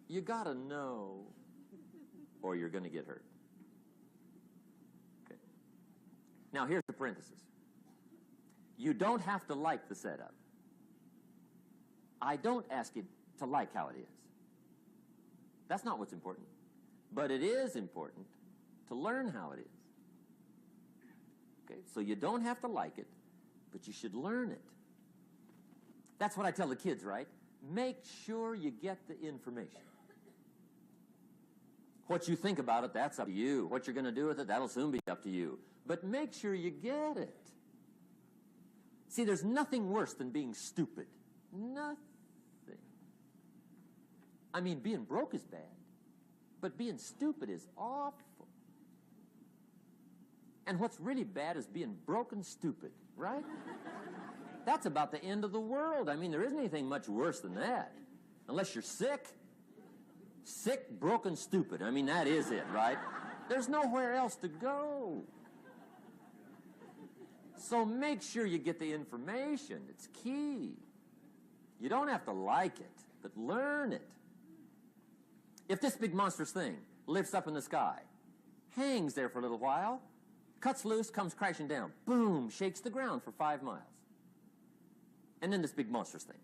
You got to know, or you're going to get hurt. Okay. Now, here's the parenthesis. You don't have to like the setup. I don't ask you to like how it is. That's not what's important. But it is important to learn how it is. Okay? So you don't have to like it, but you should learn it. That's what I tell the kids, right? Make sure you get the information. What you think about it, that's up to you. What you're going to do with it, that'll soon be up to you. But make sure you get it. See, there's nothing worse than being stupid. Nothing. I mean, being broke is bad, but being stupid is awful. And what's really bad is being broke and stupid, right? That's about the end of the world. I mean, there isn't anything much worse than that. Unless you're sick. Sick, broken, stupid. I mean, that is it, right? There's nowhere else to go. So make sure you get the information. It's key. You don't have to like it, but learn it. If this big monstrous thing lifts up in the sky, hangs there for a little while, cuts loose, comes crashing down, boom, shakes the ground for 5 miles. And then this big monstrous thing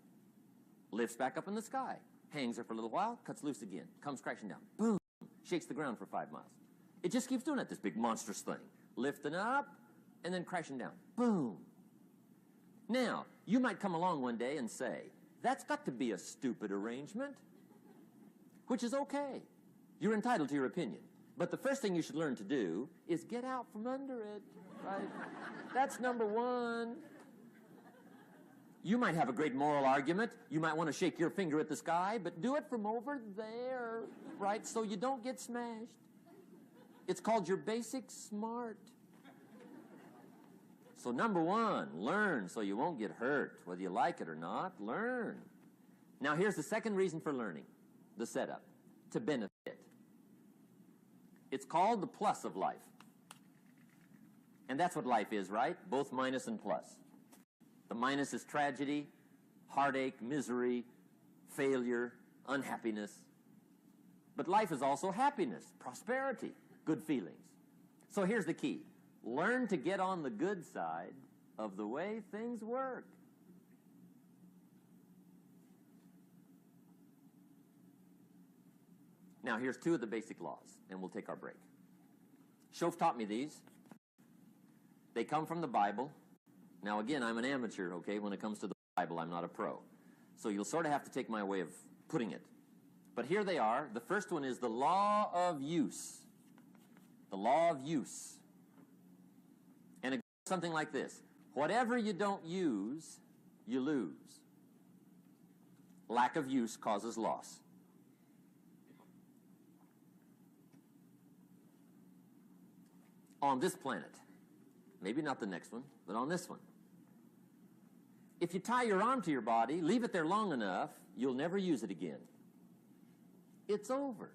lifts back up in the sky, hangs there for a little while, cuts loose again, comes crashing down, boom, shakes the ground for 5 miles. It just keeps doing it, this big monstrous thing, lifting up and then crashing down, boom. Now, you might come along one day and say, that's got to be a stupid arrangement, which is okay. You're entitled to your opinion. But the first thing you should learn to do is get out from under it, right? That's number one. You might have a great moral argument. You might want to shake your finger at the sky, but do it from over there, right, so you don't get smashed. It's called your basic smart. So number one, learn so you won't get hurt. Whether you like it or not, learn. Now here's the second reason for learning, the setup, to benefit. It's called the plus of life. And that's what life is, right? Both minus and plus. The minus is tragedy, heartache, misery, failure, unhappiness. But life is also happiness, prosperity, good feelings. So here's the key. Learn to get on the good side of the way things work. Now, here's 2 of the basic laws, and we'll take our break. Shof taught me these. They come from the Bible. Now, again, I'm an amateur, okay? When it comes to the Bible, I'm not a pro. So you'll sort of have to take my way of putting it. But here they are. The first one is the law of use. The law of use. And it goes something like this. Whatever you don't use, you lose. Lack of use causes loss. On this planet, maybe not the next one, but on this one, if you tie your arm to your body, leave it there long enough, you'll never use it again. It's over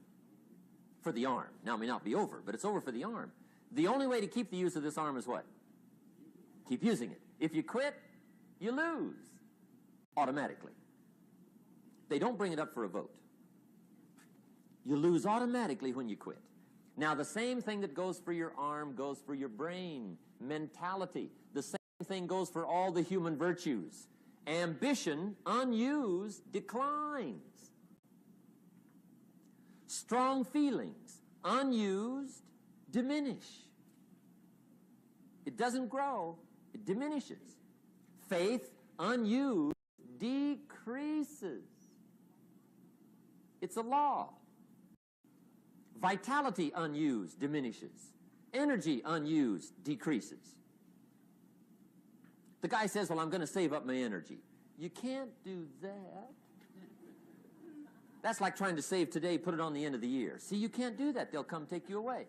for the arm. Now, it may not be over, but it's over for the arm. The only way to keep the use of this arm is what? Keep using it. If you quit, you lose automatically. They don't bring it up for a vote. You lose automatically when you quit. Now, the same thing that goes for your arm goes for your brain, mentality. The same thing goes for all the human virtues. Ambition, unused, declines. Strong feelings, unused, diminish. It doesn't grow, it diminishes. Faith, unused, decreases. It's a law. Vitality, unused, diminishes. Energy, unused, decreases. The guy says, well, I'm going to save up my energy. You can't do that. That's like trying to save today, put it on the end of the year. See, you can't do that. They'll come take you away.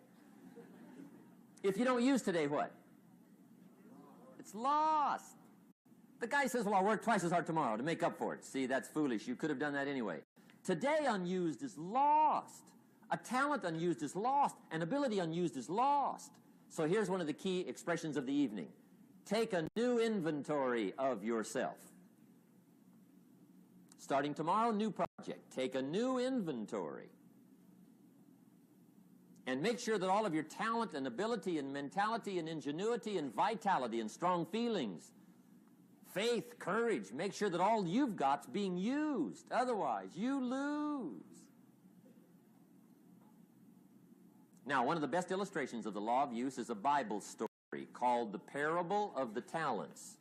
If you don't use today, what? It's lost. The guy says, well, I'll work twice as hard tomorrow to make up for it. See, that's foolish. You could have done that anyway. Today unused is lost. A talent unused is lost. An ability unused is lost. So here's one of the key expressions of the evening. Take a new inventory of yourself. Starting tomorrow, new project. Take a new inventory. And make sure that all of your talent and ability and mentality and ingenuity and vitality and strong feelings, faith, courage, make sure that all you've got's being used. Otherwise, you lose. Now, one of the best illustrations of the law of use is a Bible story called The Parable of the Talents.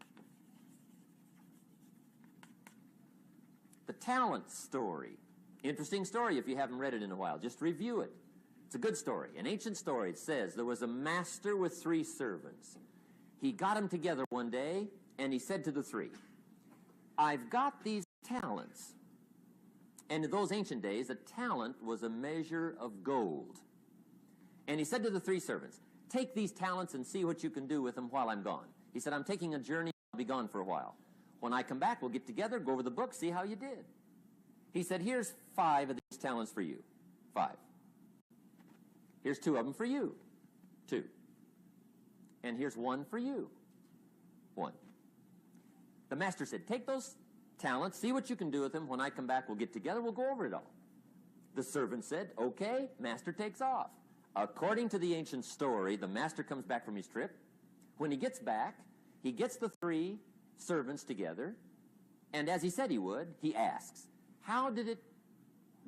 The talent story. Interesting story if you haven't read it in a while. Just review it. It's a good story. An ancient story. It says there was a master with 3 servants. He got them together one day, and he said to the 3, I've got these talents. And in those ancient days, a talent was a measure of gold. And he said to the 3 servants, take these talents and see what you can do with them while I'm gone. He said, I'm taking a journey. I'll be gone for a while. When I come back, we'll get together, go over the book, see how you did. He said, here's 5 of these talents for you. 5. Here's 2 of them for you. 2. And here's 1 for you. 1. The master said, take those talents, see what you can do with them. When I come back, we'll get together, we'll go over it all. The servant said, okay, master takes off. According to the ancient story, the master comes back from his trip. When he gets back, he gets the 3 servants together, and as he said he would, he asks, how did it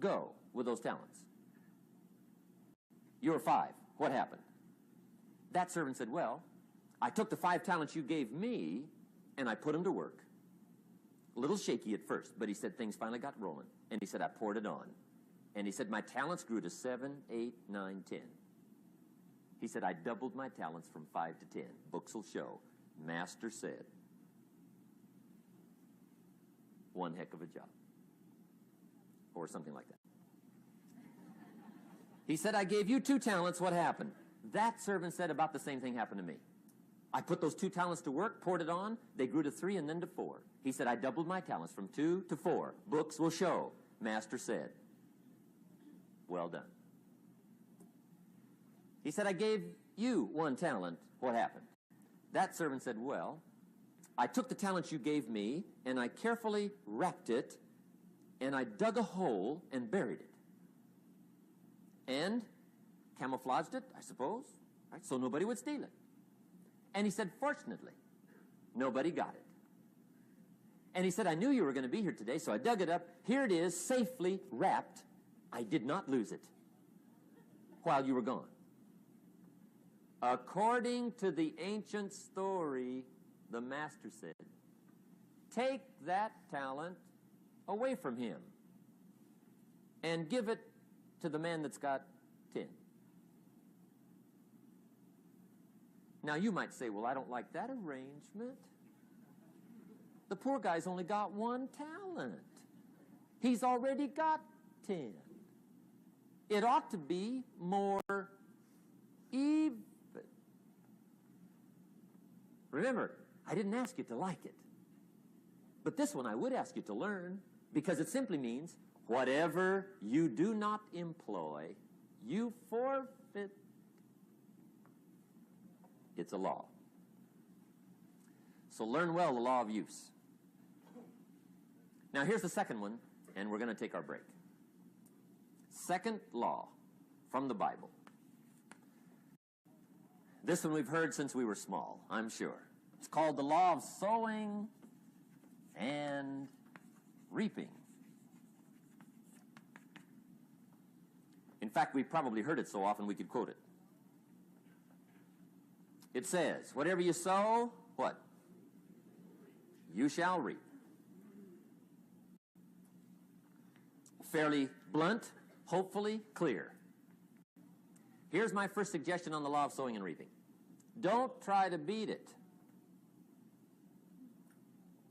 go with those talents? You were 5. What happened? That servant said, well, I took the 5 talents you gave me, and I put them to work. A little shaky at first, but he said things finally got rolling. And he said, I poured it on. And he said, my talents grew to 7, 8, 9, 10. He said, I doubled my talents from 5 to 10. Books will show. Master said, one heck of a job. Or something like that. He said, I gave you 2 talents. What happened? That servant said about the same thing happened to me. I put those 2 talents to work, poured it on. They grew to 3 and then to 4. He said, I doubled my talents from 2 to 4. Books will show. Master said, well done. He said, I gave you 1 talent. What happened? That servant said, well, I took the talent you gave me, and I carefully wrapped it, and I dug a hole and buried it. And camouflaged it, I suppose, right, so nobody would steal it. And he said, fortunately, nobody got it. And he said, I knew you were going to be here today, so I dug it up. Here it is, safely wrapped. I did not lose it while you were gone. According to the ancient story, the master said, take that talent away from him and give it to the man that's got 10. Now you might say, well, I don't like that arrangement. The poor guy's only got 1 talent. He's already got 10. It ought to be more even. Remember, I didn't ask you to like it. But this one I would ask you to learn, because it simply means whatever you do not employ, you forfeit. It's a law. So learn well the law of use. Now here's the second one, and we're going to take our break. Second law from the Bible. This one we've heard since we were small, I'm sure. It's called the law of sowing and reaping. In fact, we've probably heard it so often we could quote it. It says, whatever you sow, what? You shall reap. Fairly blunt, hopefully clear. Here's my first suggestion on the law of sowing and reaping. Don't try to beat it.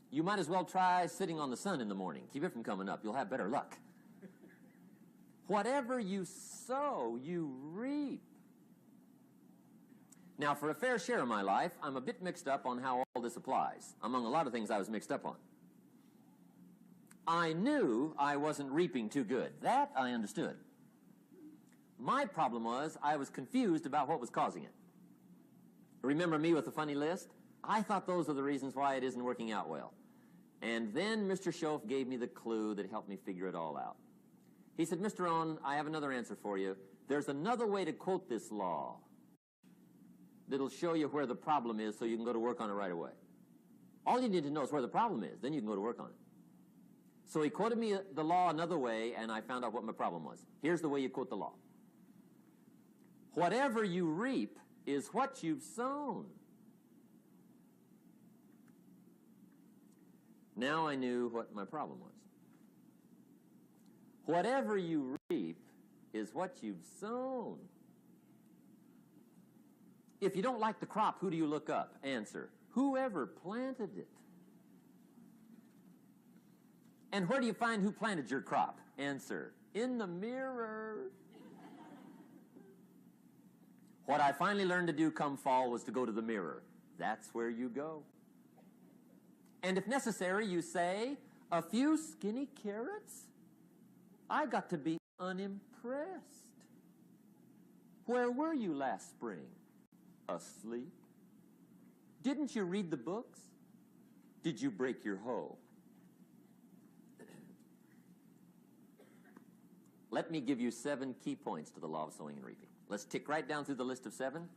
You might as well try sitting on the sun in the morning. Keep it from coming up. You'll have better luck. Whatever you sow, you reap. Now, for a fair share of my life, I'm a bit mixed up on how all this applies. Among a lot of things I was mixed up on. I knew I wasn't reaping too good. That I understood. My problem was I was confused about what was causing it. Remember me with the funny list? I thought those are the reasons why it isn't working out well. And then Mr. Schoaf gave me the clue that helped me figure it all out. He said, Mr. Owen, I have another answer for you. There's another way to quote this law that'll show you where the problem is so you can go to work on it right away. All you need to know is where the problem is. Then you can go to work on it. So he quoted me the law another way, and I found out what my problem was. Here's the way you quote the law. Whatever you reap is what you've sown. Now I knew what my problem was. Whatever you reap is what you've sown. If you don't like the crop, who do you look up? Answer, whoever planted it. And where do you find who planted your crop? Answer, in the mirror. What I finally learned to do come fall was to go to the mirror. That's where you go. And if necessary, you say, a few skinny carrots? I got to be unimpressed. Where were you last spring? Asleep. Didn't you read the books? did you break your hoe? Let me give you 7 key points to the law of sowing and reaping. Let's tick right down through the list of 7,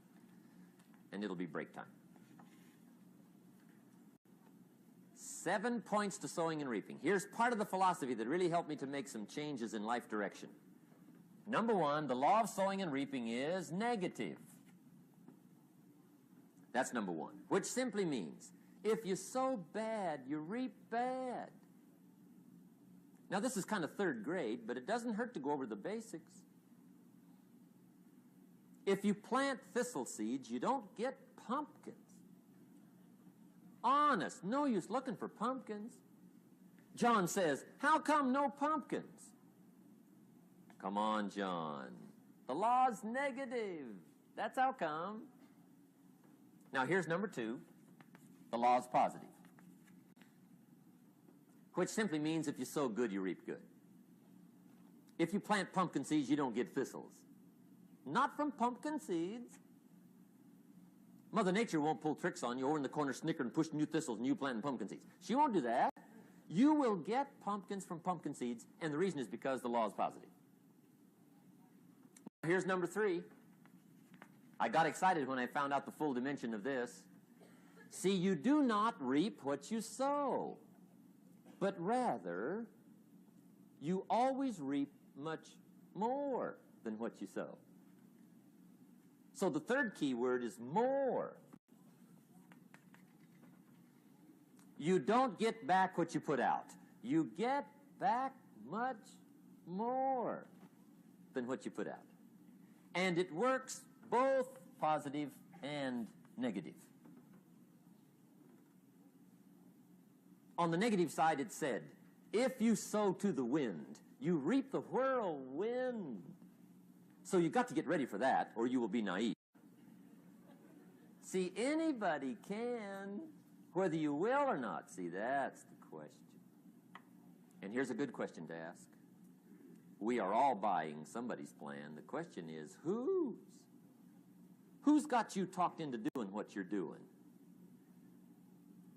and it'll be break time. 7 points to sowing and reaping. Here's part of the philosophy that really helped me to make some changes in life direction. Number 1, the law of sowing and reaping is negative. That's number 1, which simply means if you sow bad, you reap bad. Now, this is kind of 3rd grade, but it doesn't hurt to go over the basics. If you plant thistle seeds, you don't get pumpkins. Honest, no use looking for pumpkins. John says, how come no pumpkins? Come on, John. The law's negative. That's how come. Now, here's number 2. The law's positive, which simply means if you sow good, you reap good. If you plant pumpkin seeds, you don't get thistles. Not from pumpkin seeds. Mother Nature won't pull tricks on you over in the corner snickering and pushing you thistles and you planting pumpkin seeds. She won't do that. You will get pumpkins from pumpkin seeds, and the reason is because the law is positive. Here's number 3. I got excited when I found out the full dimension of this. See, you do not reap what you sow, but rather, you always reap much more than what you sow. So the 3rd key word is more. You don't get back what you put out. You get back much more than what you put out. And it works both positive and negative. On the negative side, it said, if you sow to the wind, you reap the whirlwind. So you got to get ready for that, or you will be naive. See, anybody can, whether you will or not. See, that's the question. And here's a good question to ask. We are all buying somebody's plan. The question is, whose? Who's got you talked into doing what you're doing?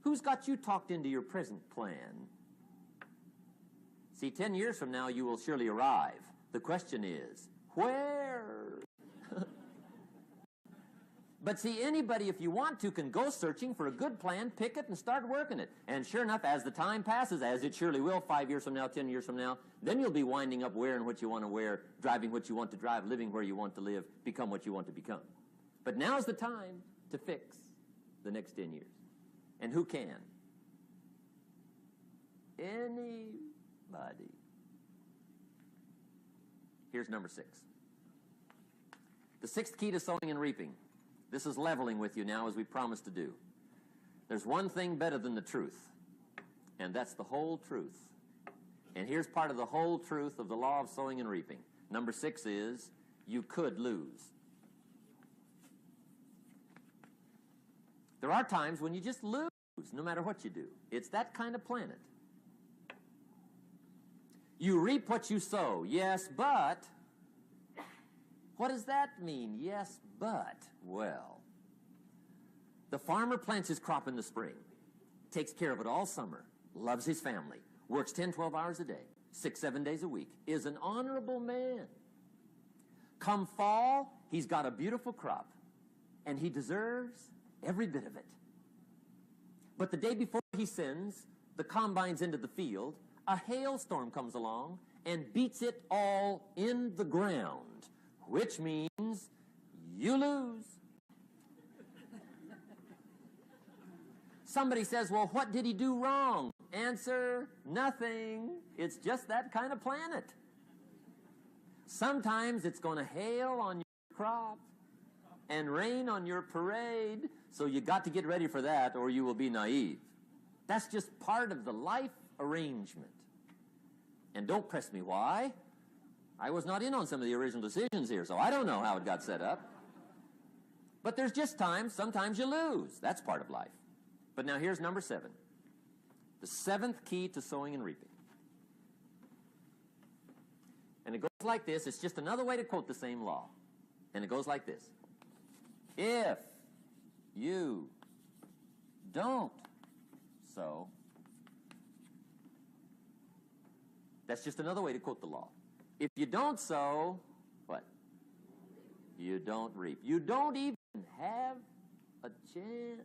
Who's got you talked into your present plan? See, 10 years from now, you will surely arrive. The question is, where? But see, anybody, if you want to, can go searching for a good plan, pick it, and start working it. And sure enough, as the time passes, as it surely will 5 years from now, 10 years from now, then you'll be winding up wearing what you want to wear, driving what you want to drive, living where you want to live, become what you want to become. But now's the time to fix the next 10 years. And who can? Anybody. Here's number 6. The 6th key to sowing and reaping. This is leveling with you now, as we promised to do. There's one thing better than the truth, and that's the whole truth. And here's part of the whole truth of the law of sowing and reaping. Number 6 is, you could lose. There are times when you just lose, no matter what you do. It's that kind of planet. You reap what you sow, yes, but... What does that mean, yes, but? Well, the farmer plants his crop in the spring, takes care of it all summer, loves his family, works 10, 12 hours a day, 6, 7 days a week, is an honorable man. Come fall, he's got a beautiful crop, and he deserves every bit of it. But the day before he sends the combines into the field, a hailstorm comes along and beats it all in the ground, which means you lose. Somebody says, well, what did he do wrong? Answer, nothing. It's just that kind of planet. Sometimes it's going to hail on your crop and rain on your parade, so you got to get ready for that or you will be naive. That's just part of the life arrangement. And don't press me why. I was not in on some of the original decisions here, so I don't know how it got set up. But there's just times, sometimes you lose. That's part of life. But now here's number 7. The 7th key to sowing and reaping. And it goes like this. It's just another way to quote the same law. And it goes like this. If you don't sow, that's just another way to quote the law. If you don't sow, what? You don't reap. You don't even have a chance.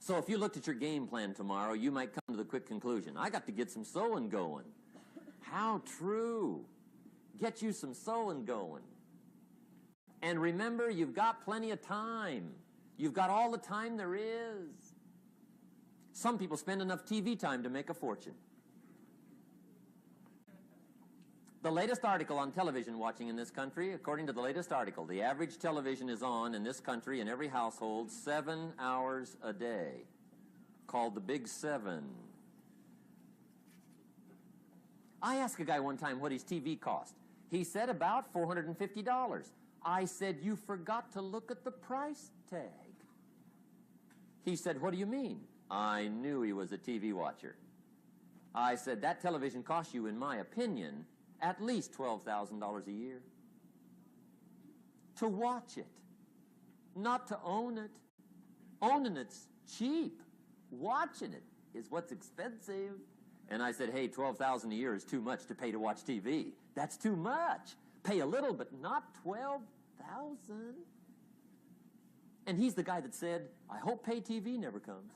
So if you looked at your game plan tomorrow, you might come to the quick conclusion, I got to get some sowing going. How true. Get you some sowing going. And remember, you've got plenty of time. You've got all the time there is. Some people spend enough TV time to make a fortune. The latest article on television watching in this country, according to the latest article, the average television is on in this country in every household 7 hours a day, called the Big 7. I asked a guy one time what his TV cost. He said about $450. I said, you forgot to look at the price tag. He said, what do you mean? I knew he was a TV watcher. I said, that television costs you, in my opinion, at least $12,000 a year. To watch it, not to own it. Owning it's cheap. Watching it is what's expensive. And I said, hey, $12,000 a year is too much to pay to watch TV. That's too much. Pay a little, but not $12,000. And he's the guy that said, I hope pay TV never comes.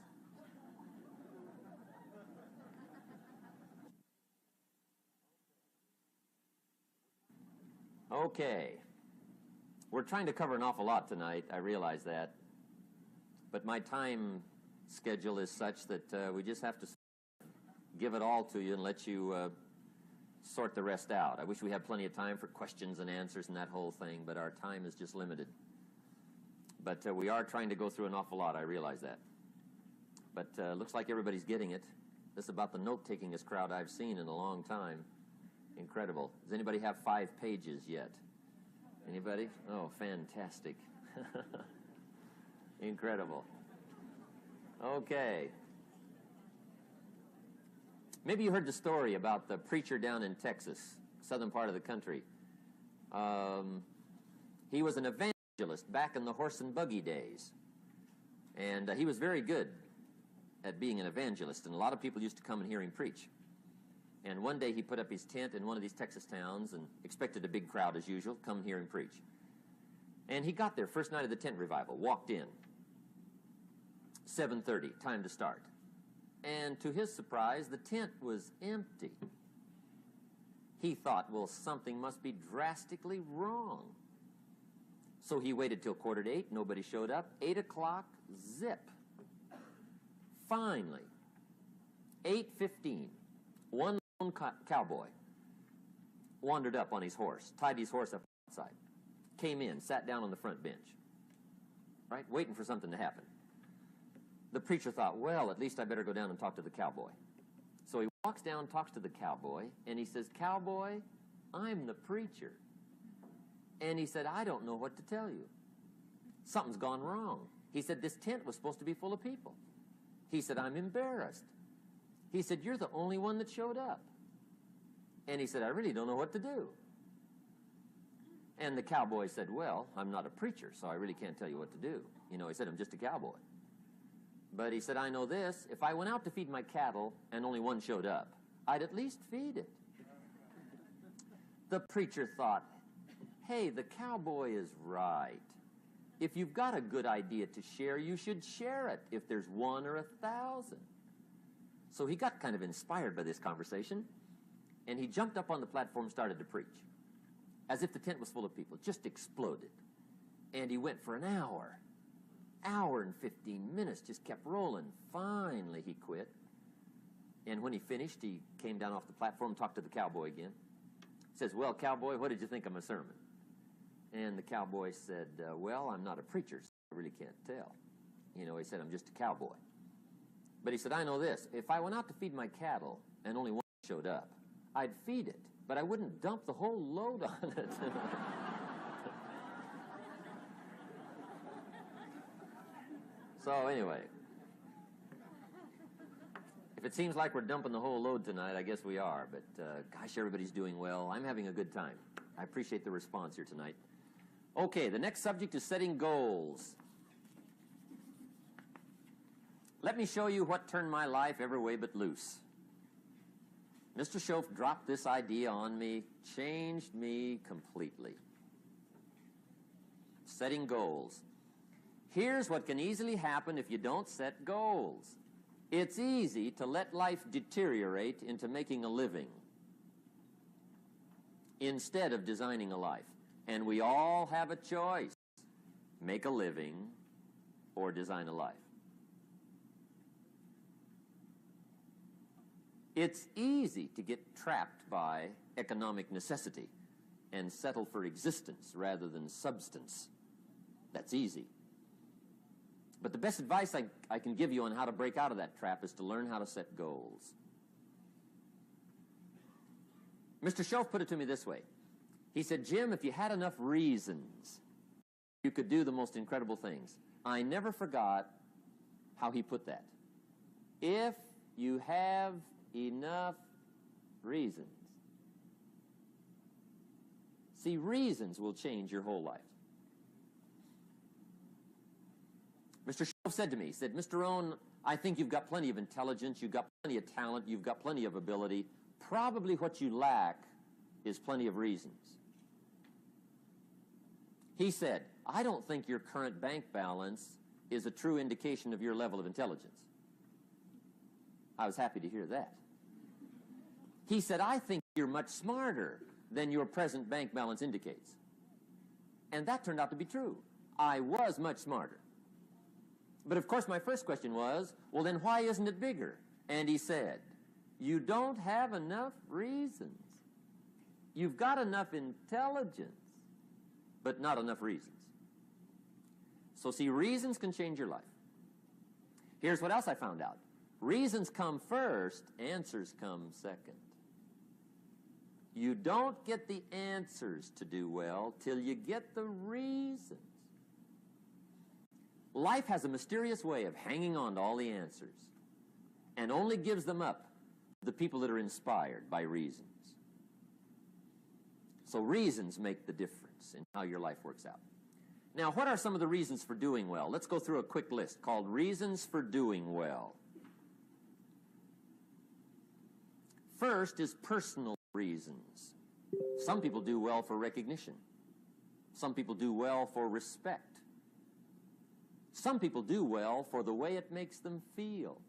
Okay. We're trying to cover an awful lot tonight. I realize that. But my time schedule is such that we just have to give it all to you and let you sort the rest out. I wish we had plenty of time for questions and answers and that whole thing, but our time is just limited. But we are trying to go through an awful lot. I realize that. But looks like everybody's getting it. This is about the note-takingest crowd I've seen in a long time. Incredible. Does anybody have 5 pages yet? Anybody? Oh, fantastic. Incredible. Okay. Maybe you heard the story about the preacher down in Texas, southern part of the country. He was an evangelist back in the horse and buggy days. And he was very good at being an evangelist, and a lot of people used to come and hear him preach. And one day he put up his tent in one of these Texas towns and expected a big crowd as usual, come hear him preach. And he got there, first night of the tent revival, walked in. 7:30, time to start. And to his surprise, the tent was empty. He thought, well, something must be drastically wrong. So he waited till 7:45, nobody showed up. 8 o'clock, zip. Finally, 8:15, one lone cowboy wandered up on his horse, tied his horse up outside, came in, sat down on the front bench, right, waiting for something to happen. The preacher thought, well, at least I better go down and talk to the cowboy. So he walks down, talks to the cowboy, and he says, cowboy, I'm the preacher. And he said, I don't know what to tell you. Something's gone wrong. He said, this tent was supposed to be full of people. He said, I'm embarrassed. He said, you're the only one that showed up. And he said, I really don't know what to do. And the cowboy said, well, I'm not a preacher, so I really can't tell you what to do. You know, he said, I'm just a cowboy. But he said, I know this, if I went out to feed my cattle and only one showed up, I'd at least feed it. The preacher thought, hey, the cowboy is right. If you've got a good idea to share, you should share it, if there's 1 or 1,000. So he got kind of inspired by this conversation, and he jumped up on the platform and started to preach, as if the tent was full of people. Just exploded. And he went for an hour and 15 minutes, just kept rolling. Finally, he quit. And when he finished, he came down off the platform, talked to the cowboy again. Says, well, cowboy, what did you think of my sermon? And the cowboy said, well, I'm not a preacher, so I really can't tell. You know, he said, I'm just a cowboy. But he said, I know this. If I went out to feed my cattle and only one showed up, I'd feed it, but I wouldn't dump the whole load on it. So anyway, if it seems like we're dumping the whole load tonight, I guess we are. But gosh, everybody's doing well. I'm having a good time. I appreciate the response here tonight. Okay, the next subject is setting goals. Let me show you what turned my life every way but loose. Mr. Schoaf dropped this idea on me, changed me completely. Setting goals. Here's what can easily happen if you don't set goals. It's easy to let life deteriorate into making a living instead of designing a life. And we all have a choice. Make a living or design a life. It's easy to get trapped by economic necessity and settle for existence rather than substance. That's easy. But the best advice I can give you on how to break out of that trap is to learn how to set goals. Mr. Schoaf put it to me this way. He said, Jim, if you had enough reasons, you could do the most incredible things. I never forgot how he put that. If you have enough reasons. See, reasons will change your whole life. Mr. Schoaf said to me, he said, Mr. Rohn, I think you've got plenty of intelligence, you've got plenty of talent, you've got plenty of ability. Probably what you lack is plenty of reasons. He said, I don't think your current bank balance is a true indication of your level of intelligence. I was happy to hear that. He said, I think you're much smarter than your present bank balance indicates. And that turned out to be true. I was much smarter. But of course my first question was, well then why isn't it bigger? And he said, you don't have enough reasons. You've got enough intelligence, but not enough reasons. So see, reasons can change your life. Here's what else I found out. Reasons come first, answers come second. You don't get the answers to do well till you get the reasons. Life has a mysterious way of hanging on to all the answers and only gives them up to the people that are inspired by reasons. So reasons make the difference in how your life works out. Now, what are some of the reasons for doing well? Let's go through a quick list called Reasons for Doing Well. First is personal reasons. Some people do well for recognition. Some people do well for respect. Some people do well for the way it makes them feel.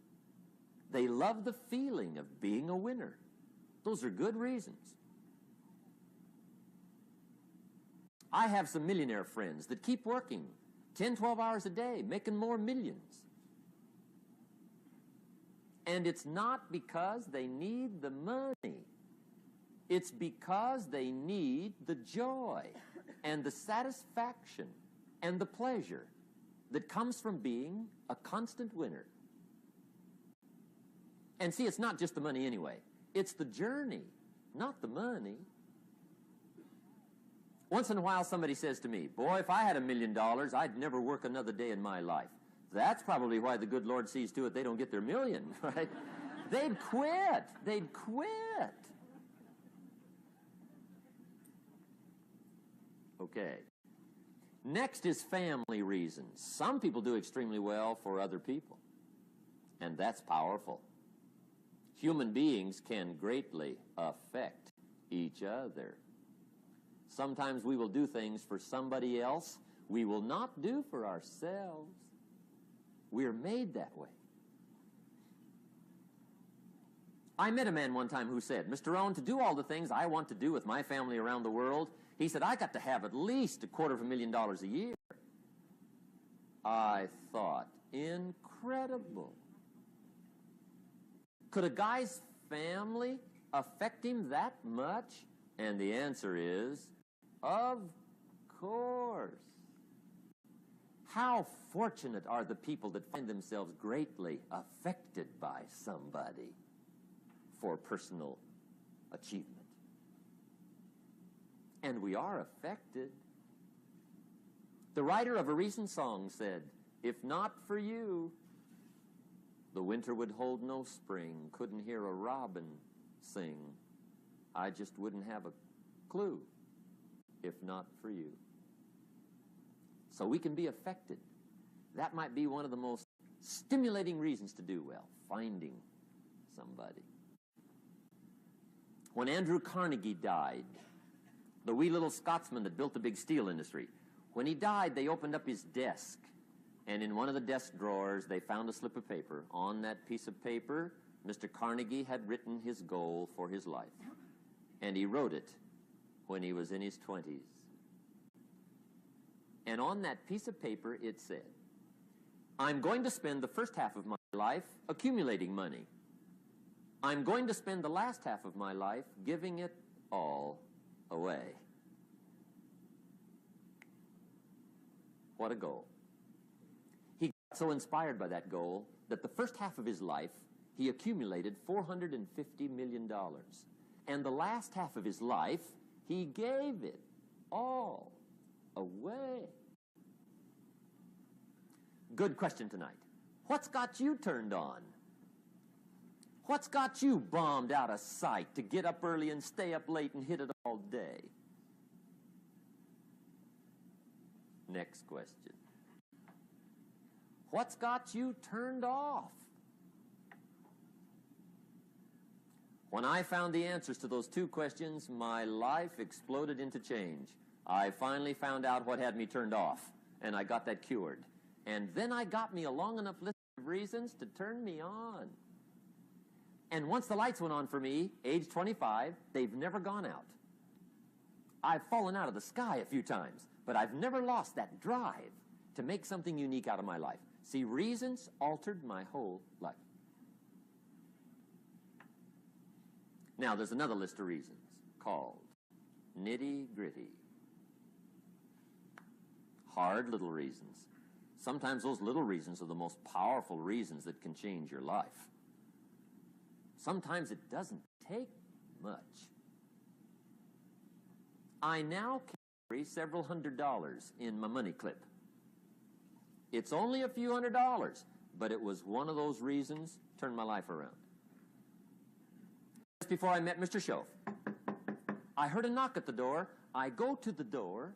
They love the feeling of being a winner. Those are good reasons. I have some millionaire friends that keep working 10, 12 hours a day, making more millions. And it's not because they need the money. It's because they need the joy and the satisfaction and the pleasure that comes from being a constant winner. And see, it's not just the money anyway. It's the journey, not the money. Once in a while somebody says to me, boy, if I had $1 million, I'd never work another day in my life. That's probably why the good Lord sees to it they don't get their million, right? They'd quit. They'd quit. Okay. Next is family reasons. Some people do extremely well for other people, and that's powerful. Human beings can greatly affect each other. Sometimes we will do things for somebody else we will not do for ourselves. We're made that way. I met a man one time who said, Mr. Rohn, to do all the things I want to do with my family around the world, he said, I got to have at least $250,000 a year. I thought, incredible. Could a guy's family affect him that much? And the answer is, of course. How fortunate are the people that find themselves greatly affected by somebody for personal achievement. And we are affected. The writer of a recent song said, if not for you, the winter would hold no spring, couldn't hear a robin sing. I just wouldn't have a clue if not for you. So we can be affected. That might be one of the most stimulating reasons to do well, finding somebody. When Andrew Carnegie died, the wee little Scotsman that built the big steel industry, when he died, they opened up his desk, and in one of the desk drawers, they found a slip of paper. On that piece of paper, Mr. Carnegie had written his goal for his life, and he wrote it when he was in his 20s. And on that piece of paper, it said, I'm going to spend the first half of my life accumulating money. I'm going to spend the last half of my life giving it all away. What a goal. He got so inspired by that goal that the first half of his life, he accumulated $450 million. And the last half of his life, he gave it all away. Good question tonight. What's got you turned on? What's got you bombed out of sight to get up early and stay up late and hit it all day? Next question. What's got you turned off? When I found the answers to those two questions, my life exploded into change. I finally found out what had me turned off, and I got that cured. And then I got me a long enough list of reasons to turn me on. And once the lights went on for me, age 25, they've never gone out. I've fallen out of the sky a few times, but I've never lost that drive to make something unique out of my life. See, reasons altered my whole life. Now, there's another list of reasons called nitty-gritty. Hard little reasons. Sometimes those little reasons are the most powerful reasons that can change your life. Sometimes it doesn't take much. I now carry several $100s in my money clip. It's only a few $100s, but it was one of those reasons turned my life around. Just before I met Mr. Schoaf, I heard a knock at the door. I go to the door,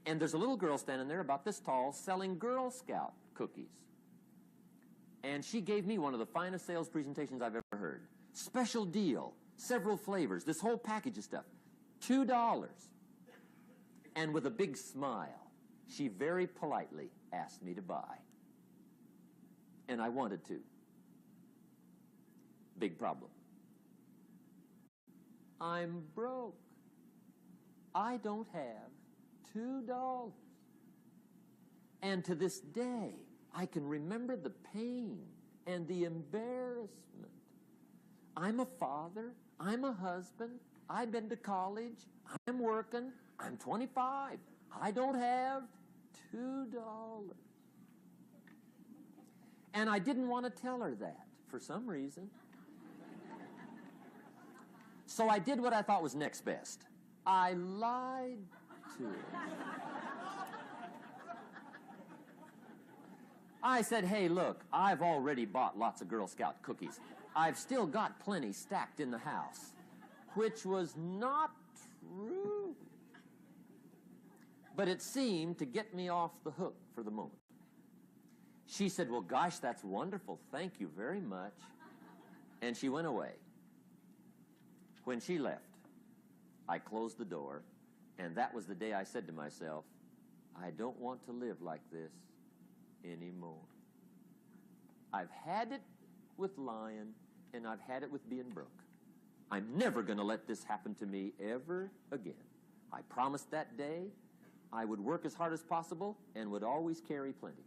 and there's a little girl standing there about this tall selling Girl Scout cookies. And she gave me one of the finest sales presentations I've ever heard. Special deal, several flavors, this whole package of stuff, $2. And with a big smile, she very politely asked me to buy. And I wanted to. Big problem. I'm broke. I don't have $2. And to this day, I can remember the pain and the embarrassment. I'm a father. I'm a husband. I've been to college. I'm working. I'm 25. I don't have $2. And I didn't want to tell her that for some reason. So I did what I thought was next best. I lied to her. I said, hey, look, I've already bought lots of Girl Scout cookies. I've still got plenty stacked in the house, which was not true. But it seemed to get me off the hook for the moment. She said, well, gosh, that's wonderful. Thank you very much. And she went away. When she left, I closed the door, and that was the day I said to myself, I don't want to live like this anymore. I've had it with lying, and I've had it with being broke. I'm never going to let this happen to me ever again. I promised that day I would work as hard as possible and would always carry plenty.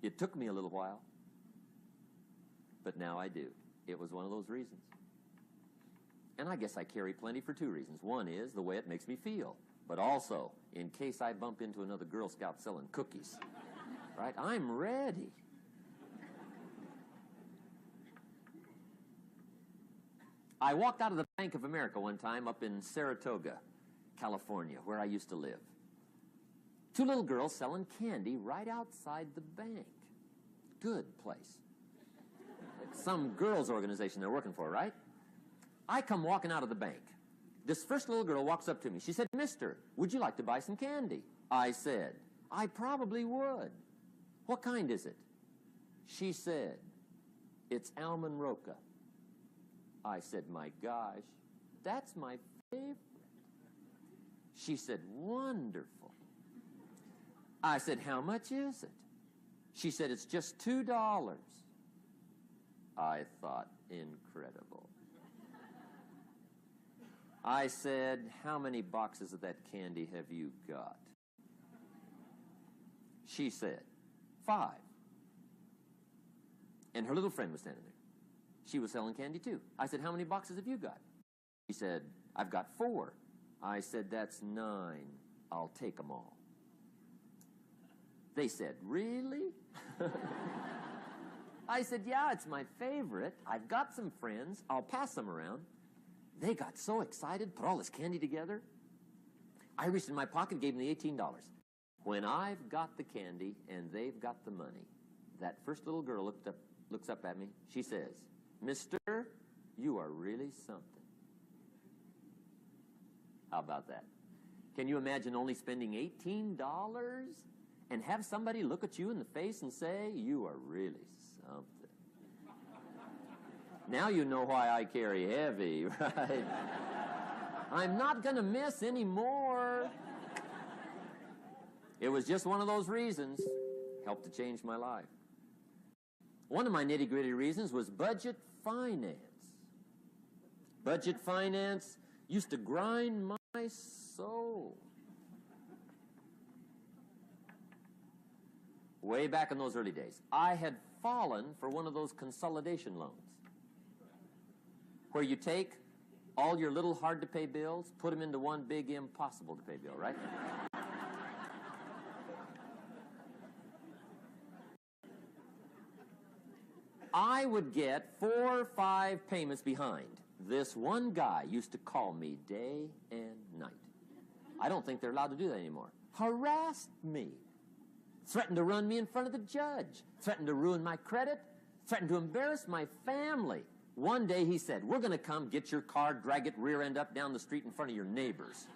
It took me a little while, but now I do. It was one of those reasons. And I guess I carry plenty for two reasons. One is the way it makes me feel, but also in case I bump into another Girl Scout selling cookies. Right? I'm ready. I walked out of the Bank of America one time up in Saratoga, California, where I used to live. Two little girls selling candy right outside the bank. Good place. Some girls' organization they're working for, right? I come walking out of the bank. This first little girl walks up to me. She said, Mister, would you like to buy some candy? I said, I probably would. What kind is it? She said, "It's almond roca." I said, "My gosh, that's my favorite." She said, "Wonderful." I said, "How much is it?" She said, "It's just $2. I thought, incredible. I said, "How many boxes of that candy have you got?" She said, 5. And her little friend was standing there. She was selling candy too. I said, "How many boxes have you got?" She said, "I've got 4. I said, "That's 9. I'll take them all." They said, "Really?" I said, "Yeah, it's my favorite. I've got some friends. I'll pass them around." They got so excited, put all this candy together. I reached in my pocket, gave them the $18. When I've got the candy and they've got the money, that first little girl looks up at me. She says, "Mister, you are really something." How about that? Can you imagine only spending $18 and have somebody look at you in the face and say, "You are really something"? Now you know why I carry heavy, right? I'm not going to miss anymore. It was just one of those reasons. Helped to change my life. One of my nitty-gritty reasons was budget finance. Budget finance used to grind my soul. Way back in those early days, I had fallen for one of those consolidation loans where you take all your little hard-to-pay bills, put them into one big impossible-to-pay bill, right? I would get 4 or 5 payments behind. This one guy used to call me day and night. I don't think they're allowed to do that anymore. Harassed me. Threatened to run me in front of the judge. Threatened to ruin my credit. Threatened to embarrass my family. One day he said, "We're going to come get your car, drag it rear end up down the street in front of your neighbors."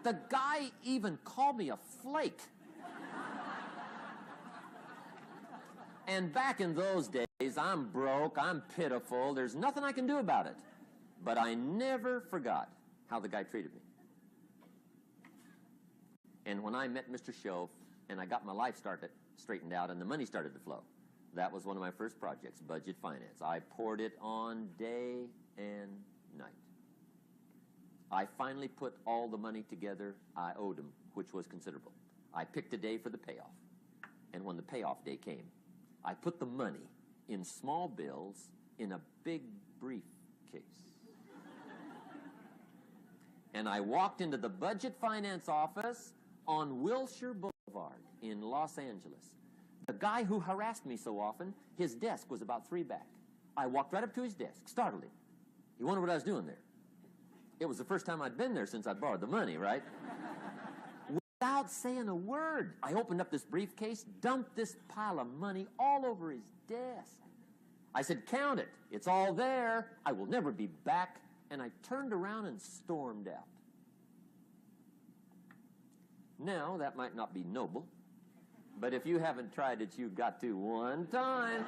The guy even called me a flake. And back in those days, I'm broke, I'm pitiful, there's nothing I can do about it. But I never forgot how the guy treated me. And when I met Mr. Shove and I got my life straightened out and the money started to flow, that was one of my first projects, budget finance. I poured it on day and night. I finally put all the money together I owed him, which was considerable. I picked a day for the payoff. And when the payoff day came, I put the money in small bills in a big briefcase. And I walked into the budget finance office on Wilshire Boulevard in Los Angeles. The guy who harassed me so often, his desk was about 3 back. I walked right up to his desk, startled him. He wondered what I was doing there. It was the first time I'd been there since I'd borrowed the money, right? Without saying a word, I opened up this briefcase, dumped this pile of money all over his desk. I said, "Count it. It's all there. I will never be back." And I turned around and stormed out. Now, that might not be noble, but if you haven't tried it, you've got to one time.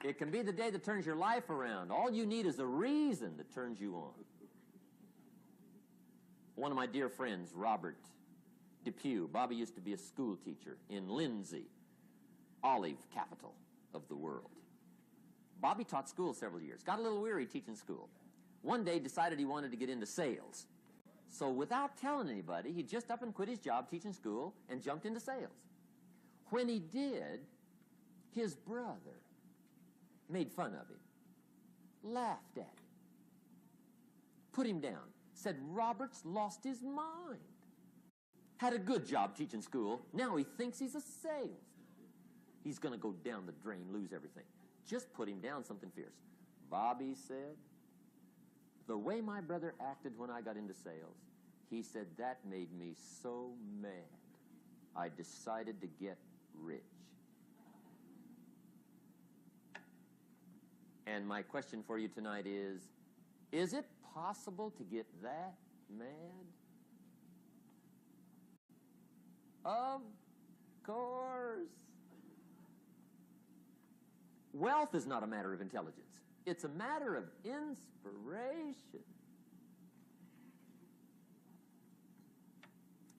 It can be the day that turns your life around. All you need is a reason that turns you on. One of my dear friends, Robert Depew, Bobby used to be a school teacher in Lindsay, olive capital of the world. Bobby taught school several years, got a little weary teaching school. One day decided he wanted to get into sales. So without telling anybody, he just up and quit his job teaching school and jumped into sales. When he did, his brother made fun of him, laughed at him, put him down, said Robert's lost his mind. Had a good job teaching school, now he thinks he's a salesman. He's going to go down the drain, lose everything. Just put him down something fierce. Bobby said, "The way my brother acted when I got into sales," he said, "that made me so mad, I decided to get rich." And my question for you tonight is it possible to get that mad? Of course. Wealth is not a matter of intelligence. It's a matter of inspiration.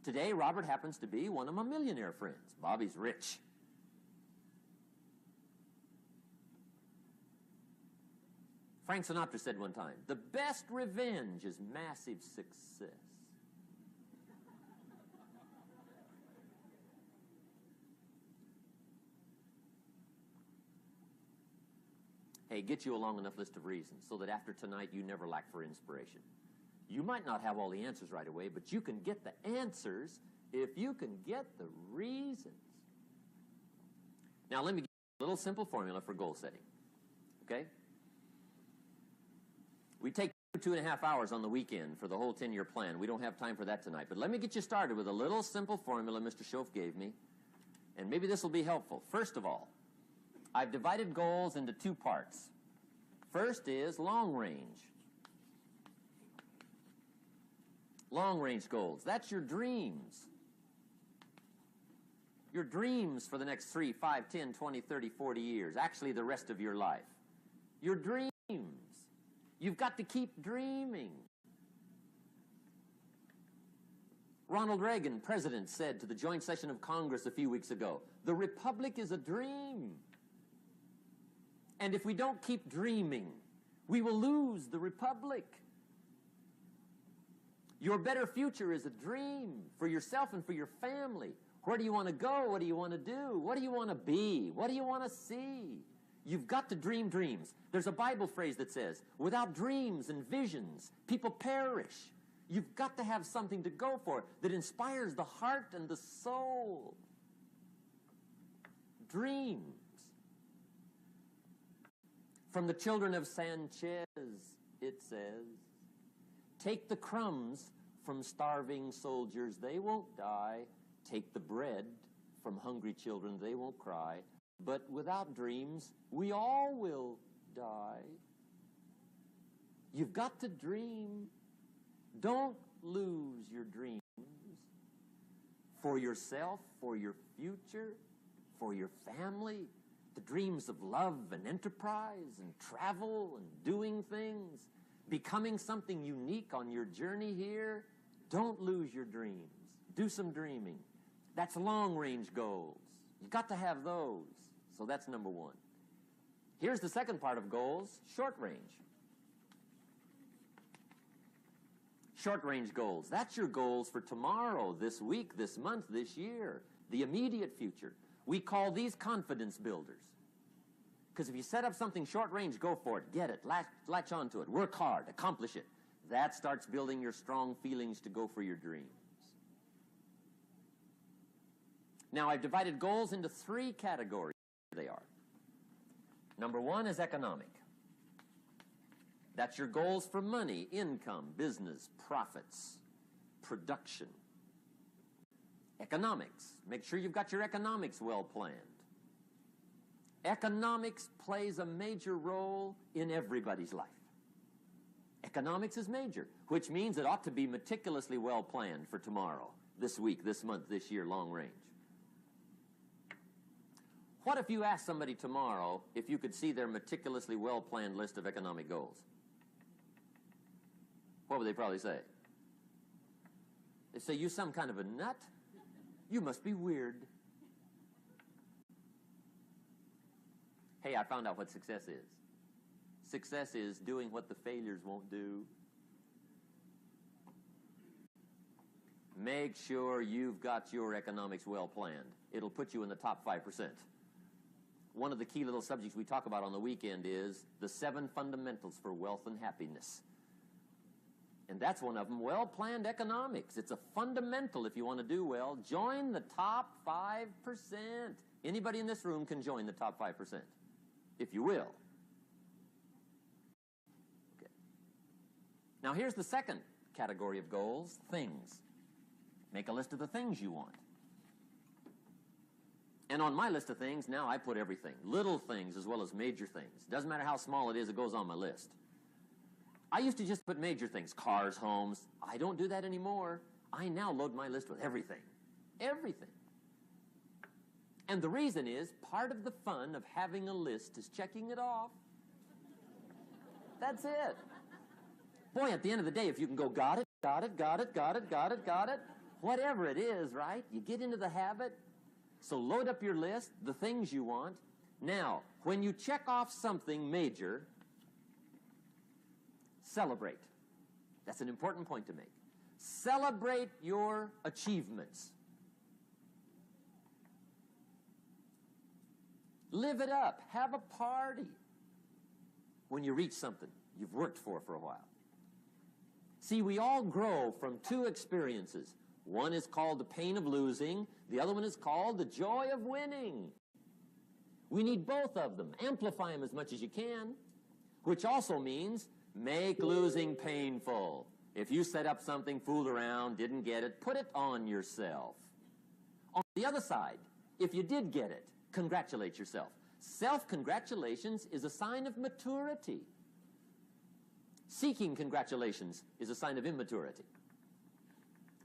Today, Robert happens to be one of my millionaire friends. Bobby's rich. Frank Sinatra said one time, the best revenge is massive success. Hey, get you a long enough list of reasons so that after tonight you never lack for inspiration. You might not have all the answers right away, but you can get the answers if you can get the reasons. Now, let me give you a little simple formula for goal setting. Okay? We take 2.5 hours on the weekend for the whole 10-year plan. We don't have time for that tonight. But let me get you started with a little simple formula Mr. Schoaf gave me. And maybe this will be helpful. First of all, I've divided goals into two parts. First is long range. Long range goals. That's your dreams. Your dreams for the next 3, 5, 10, 20, 30, 40 years. Actually, the rest of your life. Your dreams. You've got to keep dreaming. Ronald Reagan, president, said to the joint session of Congress a few weeks ago, the republic is a dream. And if we don't keep dreaming, we will lose the republic. Your better future is a dream for yourself and for your family. Where do you want to go? What do you want to do? What do you want to be? What do you want to see? You've got to dream dreams. There's a Bible phrase that says, without dreams and visions, people perish. You've got to have something to go for that inspires the heart and the soul. Dreams. From the children of Sanchez, it says, take the crumbs from starving soldiers, they won't die. Take the bread from hungry children, they won't cry. But without dreams, we all will die. You've got to dream. Don't lose your dreams. For yourself, for your future, for your family. The dreams of love and enterprise and travel and doing things. Becoming something unique on your journey here. Don't lose your dreams. Do some dreaming. That's long-range goals. You've got to have those. So that's number one. Here's the second part of goals, short range. Short-range goals. That's your goals for tomorrow, this week, this month, this year, the immediate future. We call these confidence builders. Because if you set up something short-range, go for it. Get it. Latch onto it. Work hard. Accomplish it. That starts building your strong feelings to go for your dreams. Now, I've divided goals into 3 categories. They are. Number 1 is economic. That's your goals for money, income, business, profits, production. Economics. Make sure you've got your economics well planned. Economics plays a major role in everybody's life. Economics is major, which means it ought to be meticulously well planned for tomorrow, this week, this month, this year, long range. What if you asked somebody tomorrow if you could see their meticulously well-planned list of economic goals? What would they probably say? They'd say, you some kind of a nut? You must be weird. Hey, I found out what success is. Success is doing what the failures won't do. Make sure you've got your economics well planned. It'll put you in the top 5%. One of the key little subjects we talk about on the weekend is the 7 fundamentals for wealth and happiness. And that's one of them, well-planned economics. It's a fundamental if you want to do well. Join the top 5%. Anybody in this room can join the top 5%, if you will. Okay. Now here's the second category of goals, things. Make a list of the things you want. And on my list of things, now I put everything. Little things as well as major things. Doesn't matter how small it is, it goes on my list. I used to just put major things, cars, homes. I don't do that anymore. I now load my list with everything. Everything. And the reason is, part of the fun of having a list is checking it off. That's it. Boy, at the end of the day, if you can go, got it, got it, got it, got it, got it, got it, whatever it is, right? You get into the habit. So load up your list, the things you want. Now, when you check off something major, celebrate. That's an important point to make. Celebrate your achievements. Live it up. Have a party when you reach something you've worked for a while. See, we all grow from two experiences. One is called the pain of losing. The other one is called the joy of winning. We need both of them. Amplify them as much as you can, which also means make losing painful. If you set up something, fooled around, didn't get it, put it on yourself. On the other side, if you did get it, congratulate yourself. Self-congratulations is a sign of maturity. Seeking congratulations is a sign of immaturity.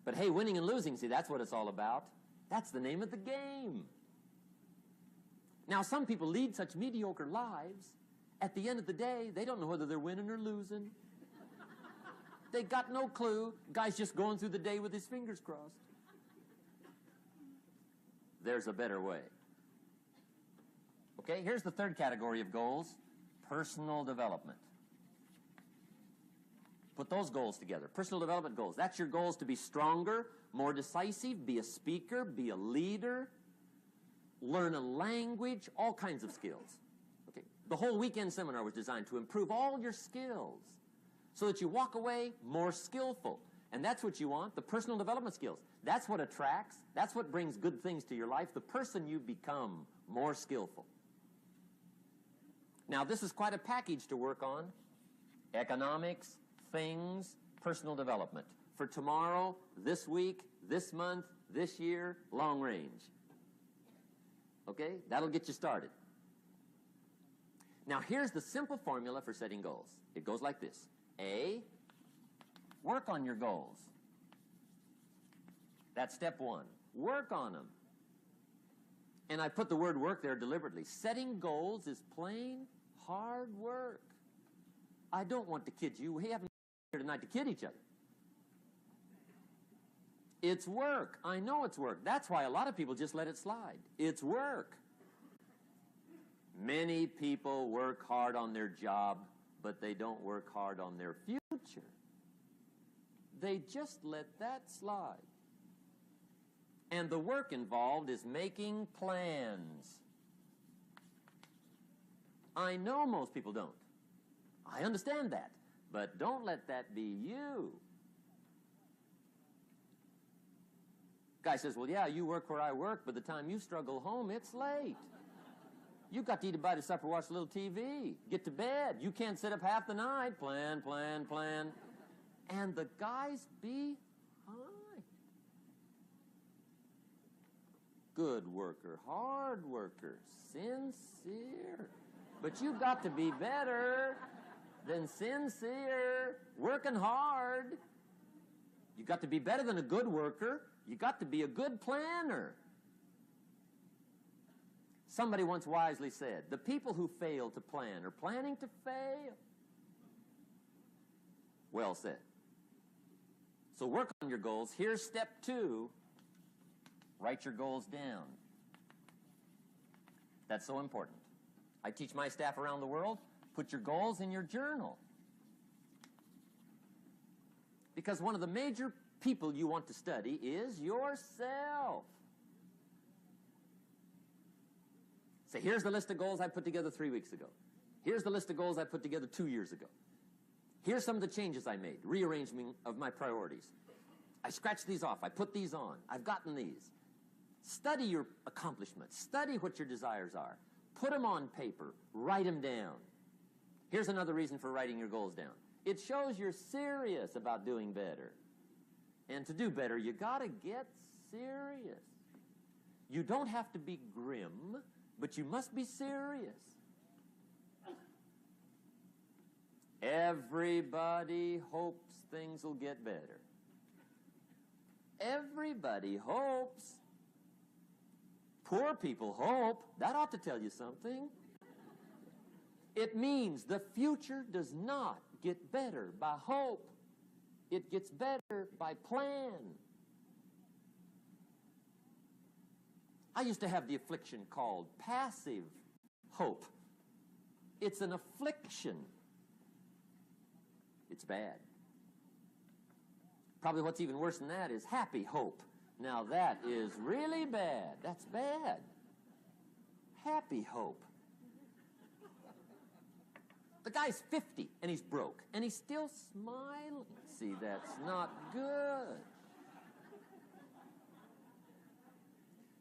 But hey, winning and losing, see, that's what it's all about. That's the name of the game. Now, some people lead such mediocre lives, at the end of the day, they don't know whether they're winning or losing. They got no clue. Guy's just going through the day with his fingers crossed. There's a better way. Okay, here's the third category of goals, personal development. Put those goals together, personal development goals. That's your goals to be stronger, more decisive, be a speaker, be a leader, learn a language, all kinds of skills. Okay, the whole weekend seminar was designed to improve all your skills so that you walk away more skillful. And that's what you want, the personal development skills. That's what attracts, that's what brings good things to your life, the person you become more skillful. Now, this is quite a package to work on. Economics, things, personal development. For tomorrow, this week, this month, this year, long range. Okay? That'll get you started. Now, here's the simple formula for setting goals. It goes like this. A, work on your goals. That's step one. Work on them. And I put the word work there deliberately. Setting goals is plain hard work. I don't want to kid you. We haven't here tonight to kid each other. It's work. I know it's work. That's why a lot of people just let it slide. It's work. Many people work hard on their job, but they don't work hard on their future. They just let that slide. And the work involved is making plans. I know most people don't. I understand that. But don't let that be you. Guy says, well, yeah, you work where I work. By the time you struggle home, it's late. You've got to eat a bite of supper, watch a little TV, get to bed. You can't sit up half the night. Plan, plan, plan. And the guy's behind. Good worker, hard worker, sincere. But you've got to be better than sincere, working hard. You've got to be better than a good worker. You've got to be a good planner. Somebody once wisely said, the people who fail to plan are planning to fail. Well said. So work on your goals. Here's step 2. Write your goals down. That's so important. I teach my staff around the world, put your goals in your journal. Because one of the major people you want to study is yourself. Say, here's the list of goals I put together 3 weeks ago. Here's the list of goals I put together 2 years ago. Here's some of the changes I made, rearrangement of my priorities. I scratched these off. I put these on. I've gotten these. Study your accomplishments. Study what your desires are. Put them on paper. Write them down. Here's another reason for writing your goals down. It shows you're serious about doing better. And to do better, you got to get serious. You don't have to be grim, but you must be serious. Everybody hopes things will get better. Everybody hopes. Poor people hope. That ought to tell you something. It means the future does not get better by hope. It gets better by plan. I used to have the affliction called passive hope. It's an affliction. It's bad. Probably what's even worse than that is happy hope. Now that is really bad. That's bad. Happy hope. The guy's 50 and he's broke and he's still smiling. See, that's not good.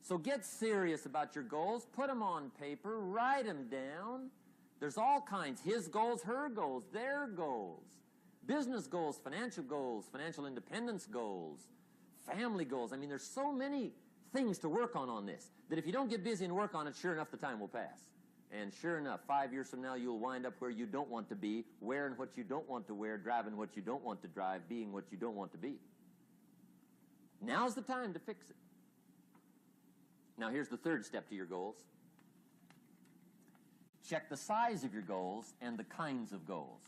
So get serious about your goals. Put them on paper. Write them down. There's all kinds. His goals, her goals, their goals. Business goals, financial independence goals, family goals. I mean, there's so many things to work on this that if you don't get busy and work on it, sure enough, the time will pass. And sure enough, 5 years from now, you'll wind up where you don't want to be, wearing what you don't want to wear, driving what you don't want to drive, being what you don't want to be. Now's the time to fix it. Now, here's the third step to your goals. Check the size of your goals and the kinds of goals.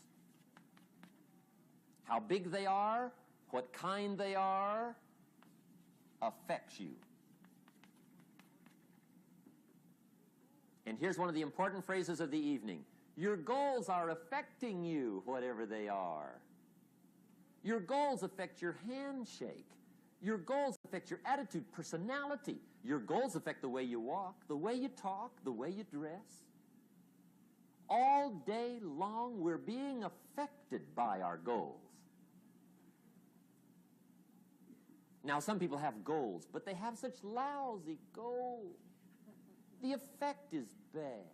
How big they are, what kind they are, affects you. And here's one of the important phrases of the evening. Your goals are affecting you, whatever they are. Your goals affect your handshake. Your goals affect your attitude, personality. Your goals affect the way you walk, the way you talk, the way you dress. All day long, we're being affected by our goals. Now, some people have goals, but they have such lousy goals. The effect is bad.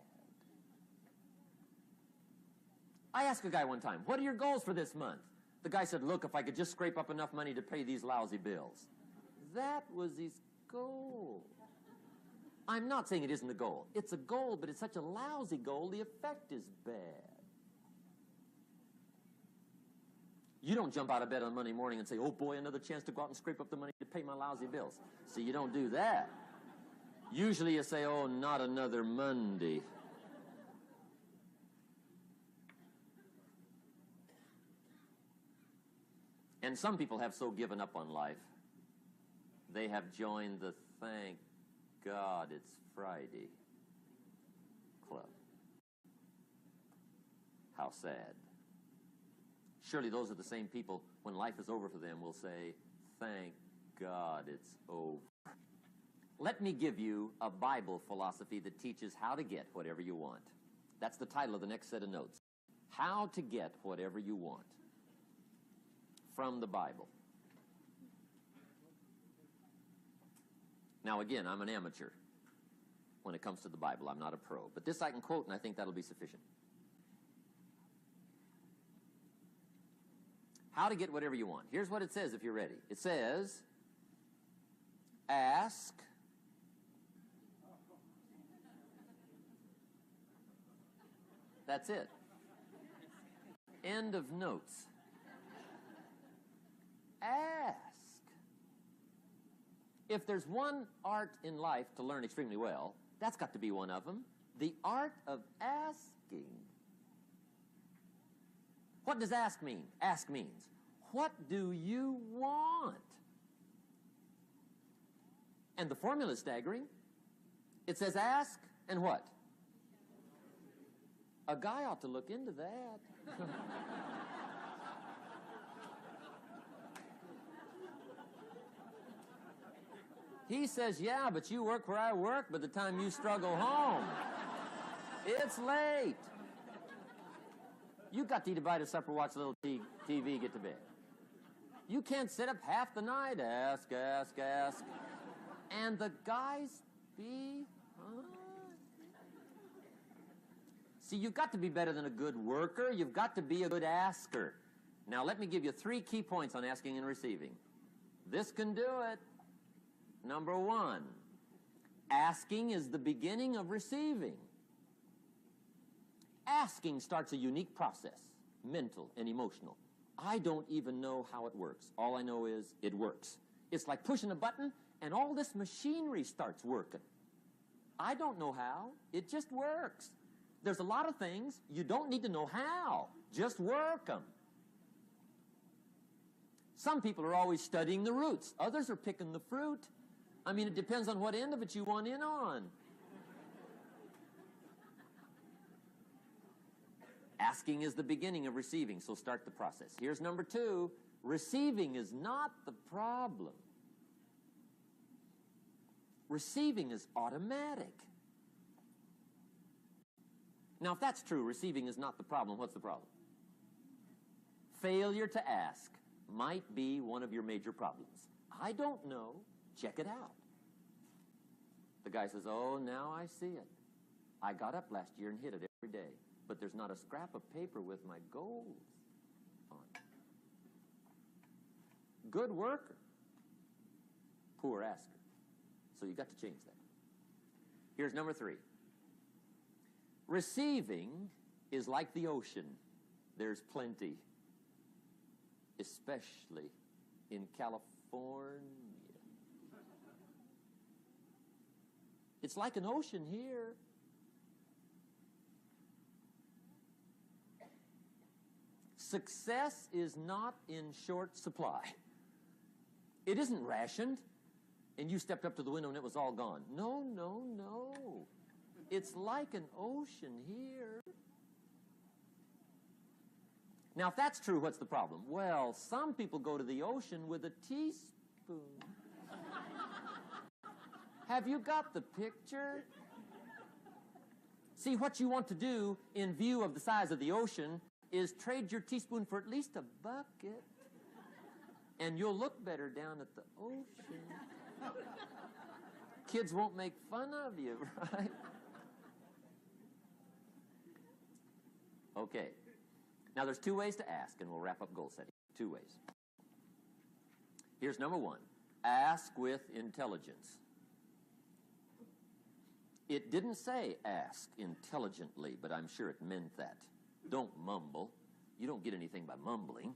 I asked a guy one time, what are your goals for this month? The guy said, look, if I could just scrape up enough money to pay these lousy bills. That was his goal. I'm not saying it isn't a goal. It's a goal, but it's such a lousy goal, the effect is bad. You don't jump out of bed on Monday morning and say, oh boy, another chance to go out and scrape up the money to pay my lousy bills. See, you don't do that. Usually you say, oh, not another Monday. And some people have so given up on life, they have joined the thank God it's Friday club. How sad. Surely those are the same people, when life is over for them, will say, thank God it's over. Let me give you a Bible philosophy that teaches how to get whatever you want. That's the title of the next set of notes. How to get whatever you want. From the Bible. Now again, I'm an amateur when it comes to the Bible. I'm not a pro. But this I can quote, and I think that'll be sufficient. How to get whatever you want. Here's what it says if you're ready. It says, ask. That's it. End of notes. Ask. If there's one art in life to learn extremely well, that's got to be one of them. The art of asking. What does ask mean? Ask means, what do you want? And the formula is staggering. It says ask and what? A guy ought to look into that. He says, yeah, but you work where I work. By the time you struggle home, it's late. You got to eat a bite of supper, watch a little TV, get to bed. You can't sit up half the night. Ask, ask, ask. And the guys be... See, you've got to be better than a good worker. You've got to be a good asker. Now, let me give you 3 key points on asking and receiving. This can do it. Number 1, asking is the beginning of receiving. Asking starts a unique process, mental and emotional. I don't even know how it works. All I know is it works. It's like pushing a button and all this machinery starts working. I don't know how. It just works. There's a lot of things you don't need to know how. Just work them. Some people are always studying the roots. Others are picking the fruit. I mean, it depends on what end of it you want in on. Asking is the beginning of receiving, so start the process. Here's number 2. Receiving is not the problem. Receiving is automatic. Now, if that's true, receiving is not the problem, what's the problem? Failure to ask might be one of your major problems. I don't know. Check it out. The guy says, oh, now I see it. I got up last year and hit it every day, but there's not a scrap of paper with my goals on it. Good worker, poor asker. So you got to change that. Here's number 3. Receiving is like the ocean. There's plenty, especially in California. It's like an ocean here. Success is not in short supply. It isn't rationed, and you stepped up to the window and it was all gone. No, no, no. It's like an ocean here. Now, if that's true, what's the problem? Well, some people go to the ocean with a teaspoon. Have you got the picture? See, what you want to do in view of the size of the ocean is trade your teaspoon for at least a bucket, and you'll look better down at the ocean. Kids won't make fun of you, right? Okay. Now, there's 2 ways to ask, and we'll wrap up goal setting. 2 ways. Here's number 1. Ask with intelligence. It didn't say ask intelligently, but I'm sure it meant that. Don't mumble. You don't get anything by mumbling.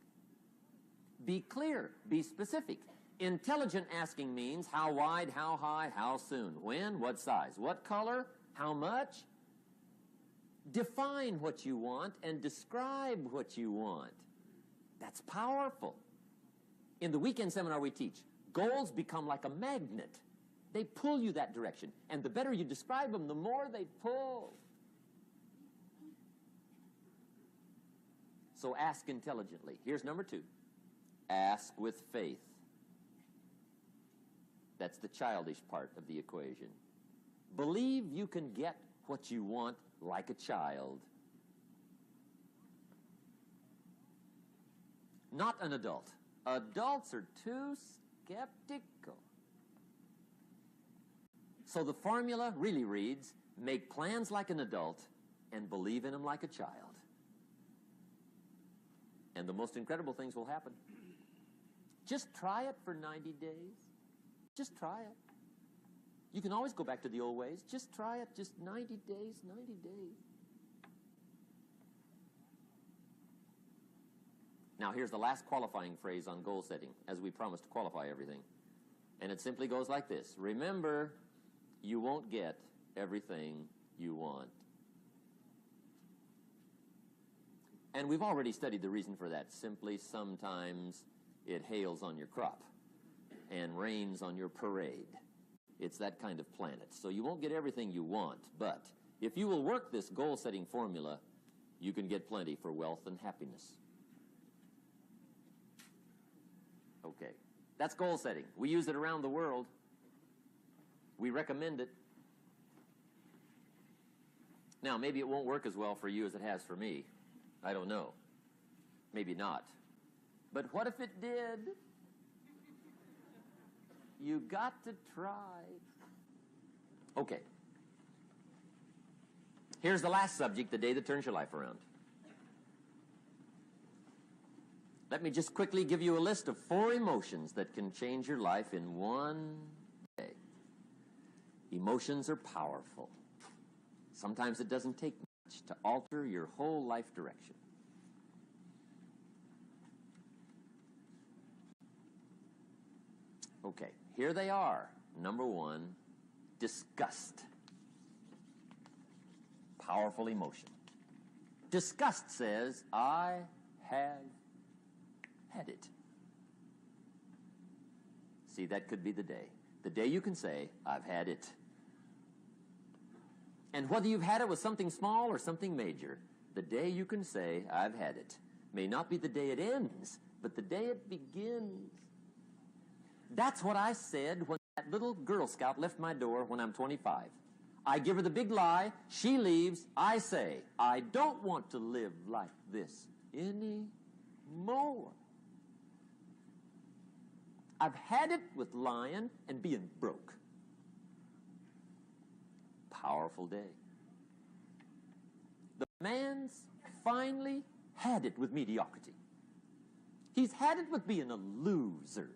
Be clear. Be specific. Intelligent asking means how wide, how high, how soon, when, what size, what color, how much. Define what you want and describe what you want. That's powerful. In the weekend seminar we teach, goals become like a magnet. They pull you that direction. And the better you describe them, the more they pull. So ask intelligently. Here's number 2. Ask with faith. That's the childish part of the equation. Believe you can get what you want like a child. Not an adult. Adults are too skeptical. So the formula really reads, make plans like an adult and believe in them like a child. And the most incredible things will happen. Just try it for 90 days. Just try it. You can always go back to the old ways. Just try it. Just 90 days, 90 days. Now, here's the last qualifying phrase on goal setting, as we promise to qualify everything. And it simply goes like this. Remember, you won't get everything you want. And we've already studied the reason for that. Simply, sometimes it hails on your crop and rains on your parade. It's that kind of planet. So you won't get everything you want, but if you will work this goal-setting formula, you can get plenty for wealth and happiness. Okay, that's goal setting. We use it around the world. We recommend it. Now, maybe it won't work as well for you as it has for me. I don't know. Maybe not. But what if it did? You got to try. Okay. Here's the last subject, the day that turns your life around. Let me just quickly give you a list of 4 emotions that can change your life in one day. Emotions are powerful. Sometimes it doesn't take much to alter your whole life direction. Okay, here they are. Number 1, disgust. Powerful emotion. Disgust says, I have had it. See, that could be the day. The day you can say, I've had it. And whether you've had it with something small or something major, the day you can say, I've had it, may not be the day it ends, but the day it begins. That's what I said when that little Girl Scout left my door when I'm 25. I give her the big lie, she leaves, I say, I don't want to live like this anymore. I've had it with lying and being broke. Powerful day. The man's finally had it with mediocrity. He's had it with being a loser.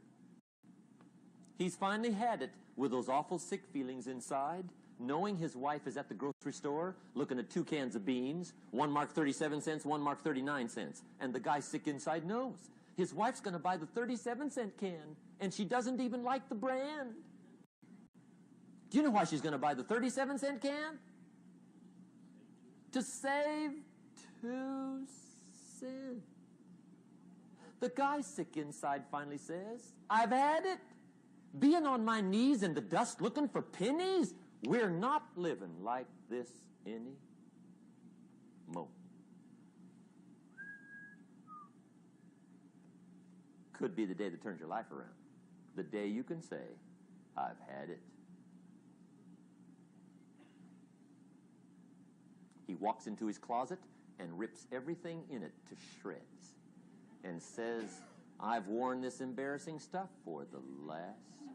He's finally had it with those awful sick feelings inside, knowing his wife is at the grocery store looking at 2 cans of beans, one marked 37 cents, one marked 39 cents, and the guy sick inside knows his wife's going to buy the 37-cent can, and she doesn't even like the brand. Do you know why she's going to buy the 37-cent can? To save 2 cents. The guy sick inside finally says, I've had it. Being on my knees in the dust looking for pennies, we're not living like this anymore. Could be the day that turns your life around. The day you can say, I've had it. He walks into his closet and rips everything in it to shreds and says, I've worn this embarrassing stuff for the last time.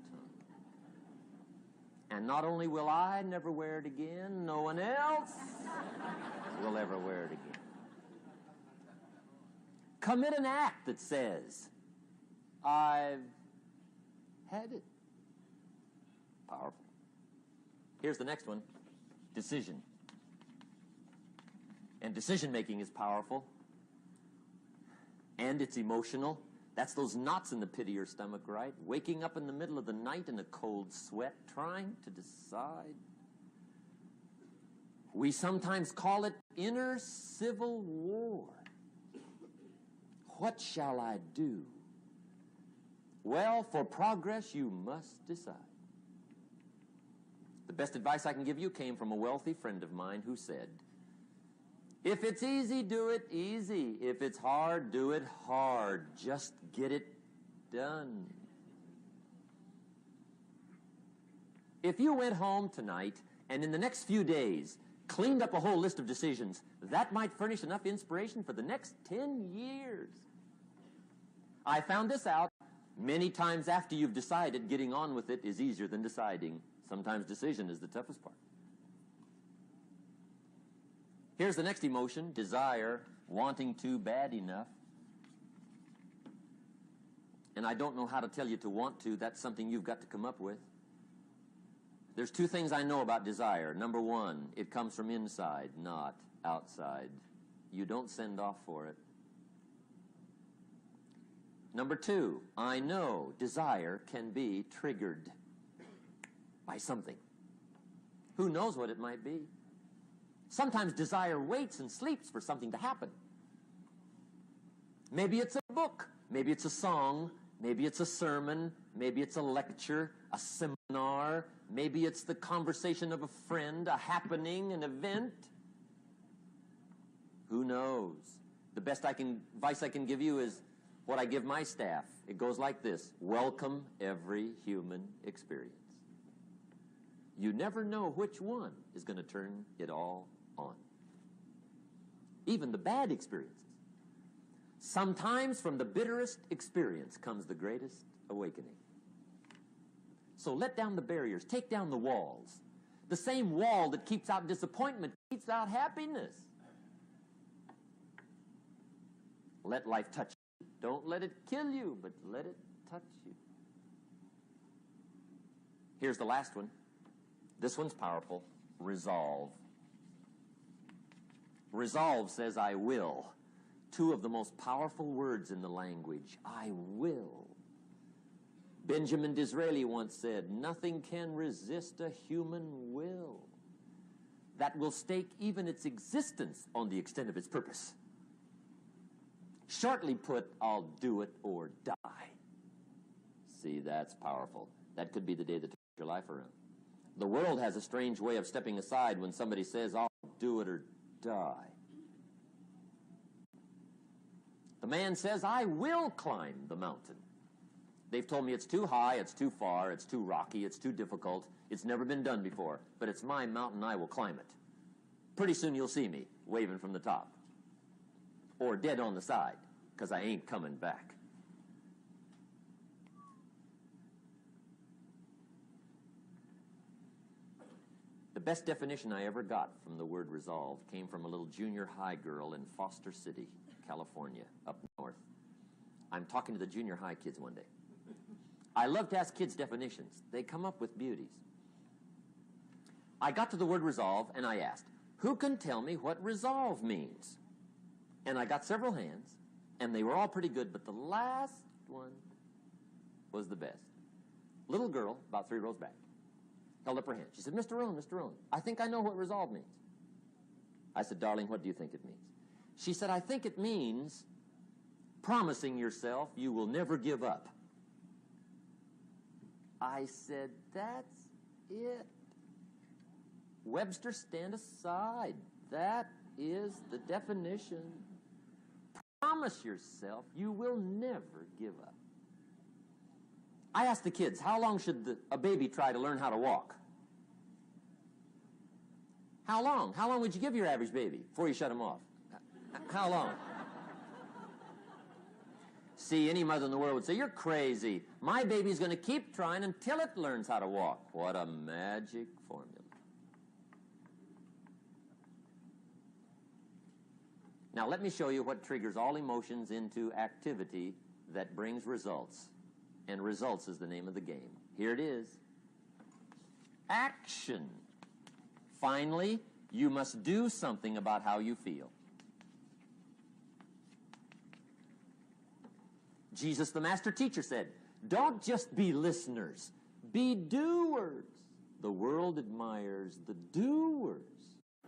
And not only will I never wear it again, no one else will ever wear it again. Commit an act that says, I've had it. Powerful. Here's the next one. Decision. And decision-making is powerful. And it's emotional. That's those knots in the pit of your stomach, right? Waking up in the middle of the night in a cold sweat, trying to decide. We sometimes call it inner civil war. What shall I do? Well, for progress, you must decide. The best advice I can give you came from a wealthy friend of mine who said, if it's easy, do it easy. If it's hard, do it hard. Just get it done. If you went home tonight and in the next few days cleaned up a whole list of decisions, that might furnish enough inspiration for the next 10 years. I found this out many times after you've decided. Getting on with it is easier than deciding. Sometimes decision is the toughest part. Here's the next emotion, desire, wanting to bad enough. And I don't know how to tell you to want to. That's something you've got to come up with. There's 2 things I know about desire. Number 1, it comes from inside, not outside. You don't send off for it. Number 2, I know desire can be triggered by something. Who knows what it might be? Sometimes desire waits and sleeps for something to happen. Maybe it's a book, maybe it's a song, maybe it's a sermon, maybe it's a lecture, a seminar, maybe it's the conversation of a friend, a happening, an event. Who knows? The best advice I can give you is what I give my staff. It goes like this: welcome every human experience. You never know which one is going to turn it all on. Even the bad experiences. Sometimes from the bitterest experience comes the greatest awakening. So let down the barriers, take down the walls. The same wall that keeps out disappointment keeps out happiness. Let life touch you. Don't let it kill you, but let it touch you. Here's the last one. This one's powerful. Resolve. Resolve says, I will. 2 of the most powerful words in the language. I will. Benjamin Disraeli once said, nothing can resist a human will. that will stake even its existence on the extent of its purpose. Shortly put, I'll do it or die. See, that's powerful. That could be the day that turns your life around. The world has a strange way of stepping aside when somebody says, I'll do it or die. The man says, I will climb the mountain. They've told me it's too high, it's too far, it's too rocky, it's too difficult, it's never been done before, but it's my mountain, I will climb it. Pretty soon you'll see me waving from the top. Or dead on the side, because I ain't coming back. The best definition I ever got from the word resolve came from a little junior high girl in Foster City, California, up north. I'm talking to the junior high kids one day. I love to ask kids definitions. They come up with beauties. I got to the word resolve and I asked, who can tell me what resolve means? And I got several hands, and they were all pretty good, but the last one was the best. Little girl, about 3 rows back, held up her hand. She said, Mr. Rohn, I think I know what resolve means. I said, darling, what do you think it means? She said, I think it means promising yourself you will never give up. I said, that's it. Webster, stand aside. That is the definition. Promise yourself you will never give up. I asked the kids, how long should a baby try to learn how to walk? How long? How long would you give your average baby before you shut him off? How long? See, any mother in the world would say, you're crazy. My baby's going to keep trying until it learns how to walk. What a magic formula. Now, let me show you what triggers all emotions into activity that brings results. And results is the name of the game. Here it is. Action. Finally, you must do something about how you feel. Jesus, the master teacher, said, don't just be listeners, be doers. The world admires the doers.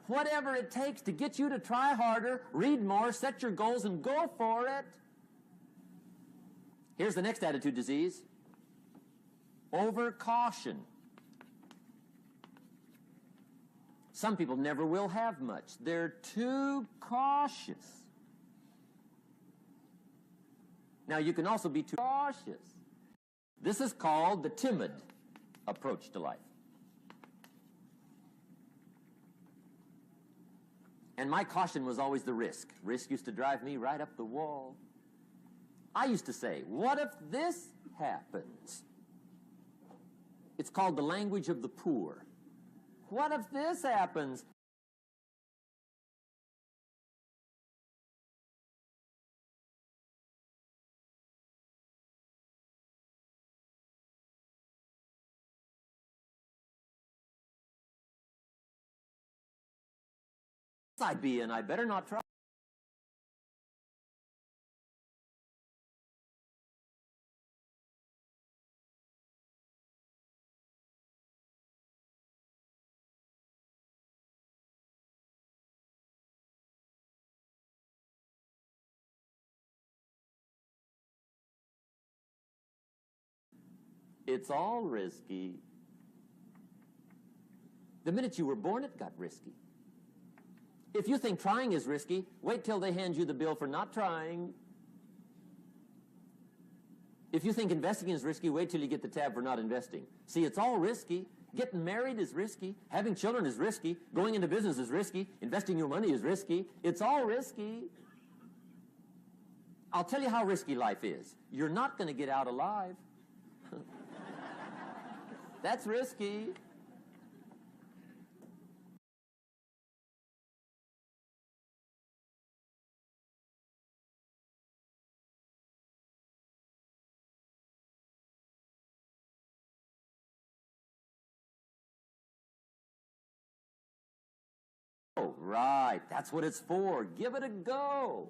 Whatever it takes to get you to try harder, read more, set your goals, and go for it. Here's the next attitude disease. Overcaution. Some people never will have much. They're too cautious. Now, you can also be too cautious. This is called the timid approach to life. And my caution was always the risk. Risk used to drive me right up the wall. I used to say, what if this happens? It's called the language of the poor. What if this happens? I'd be in, I better not try. It's all risky. The minute you were born, it got risky. If you think trying is risky, wait till they hand you the bill for not trying. If you think investing is risky, wait till you get the tab for not investing. See, it's all risky. Getting married is risky. Having children is risky. Going into business is risky. Investing your money is risky. It's all risky. I'll tell you how risky life is. You're not going to get out alive. That's risky. Oh, right. That's what it's for. Give it a go.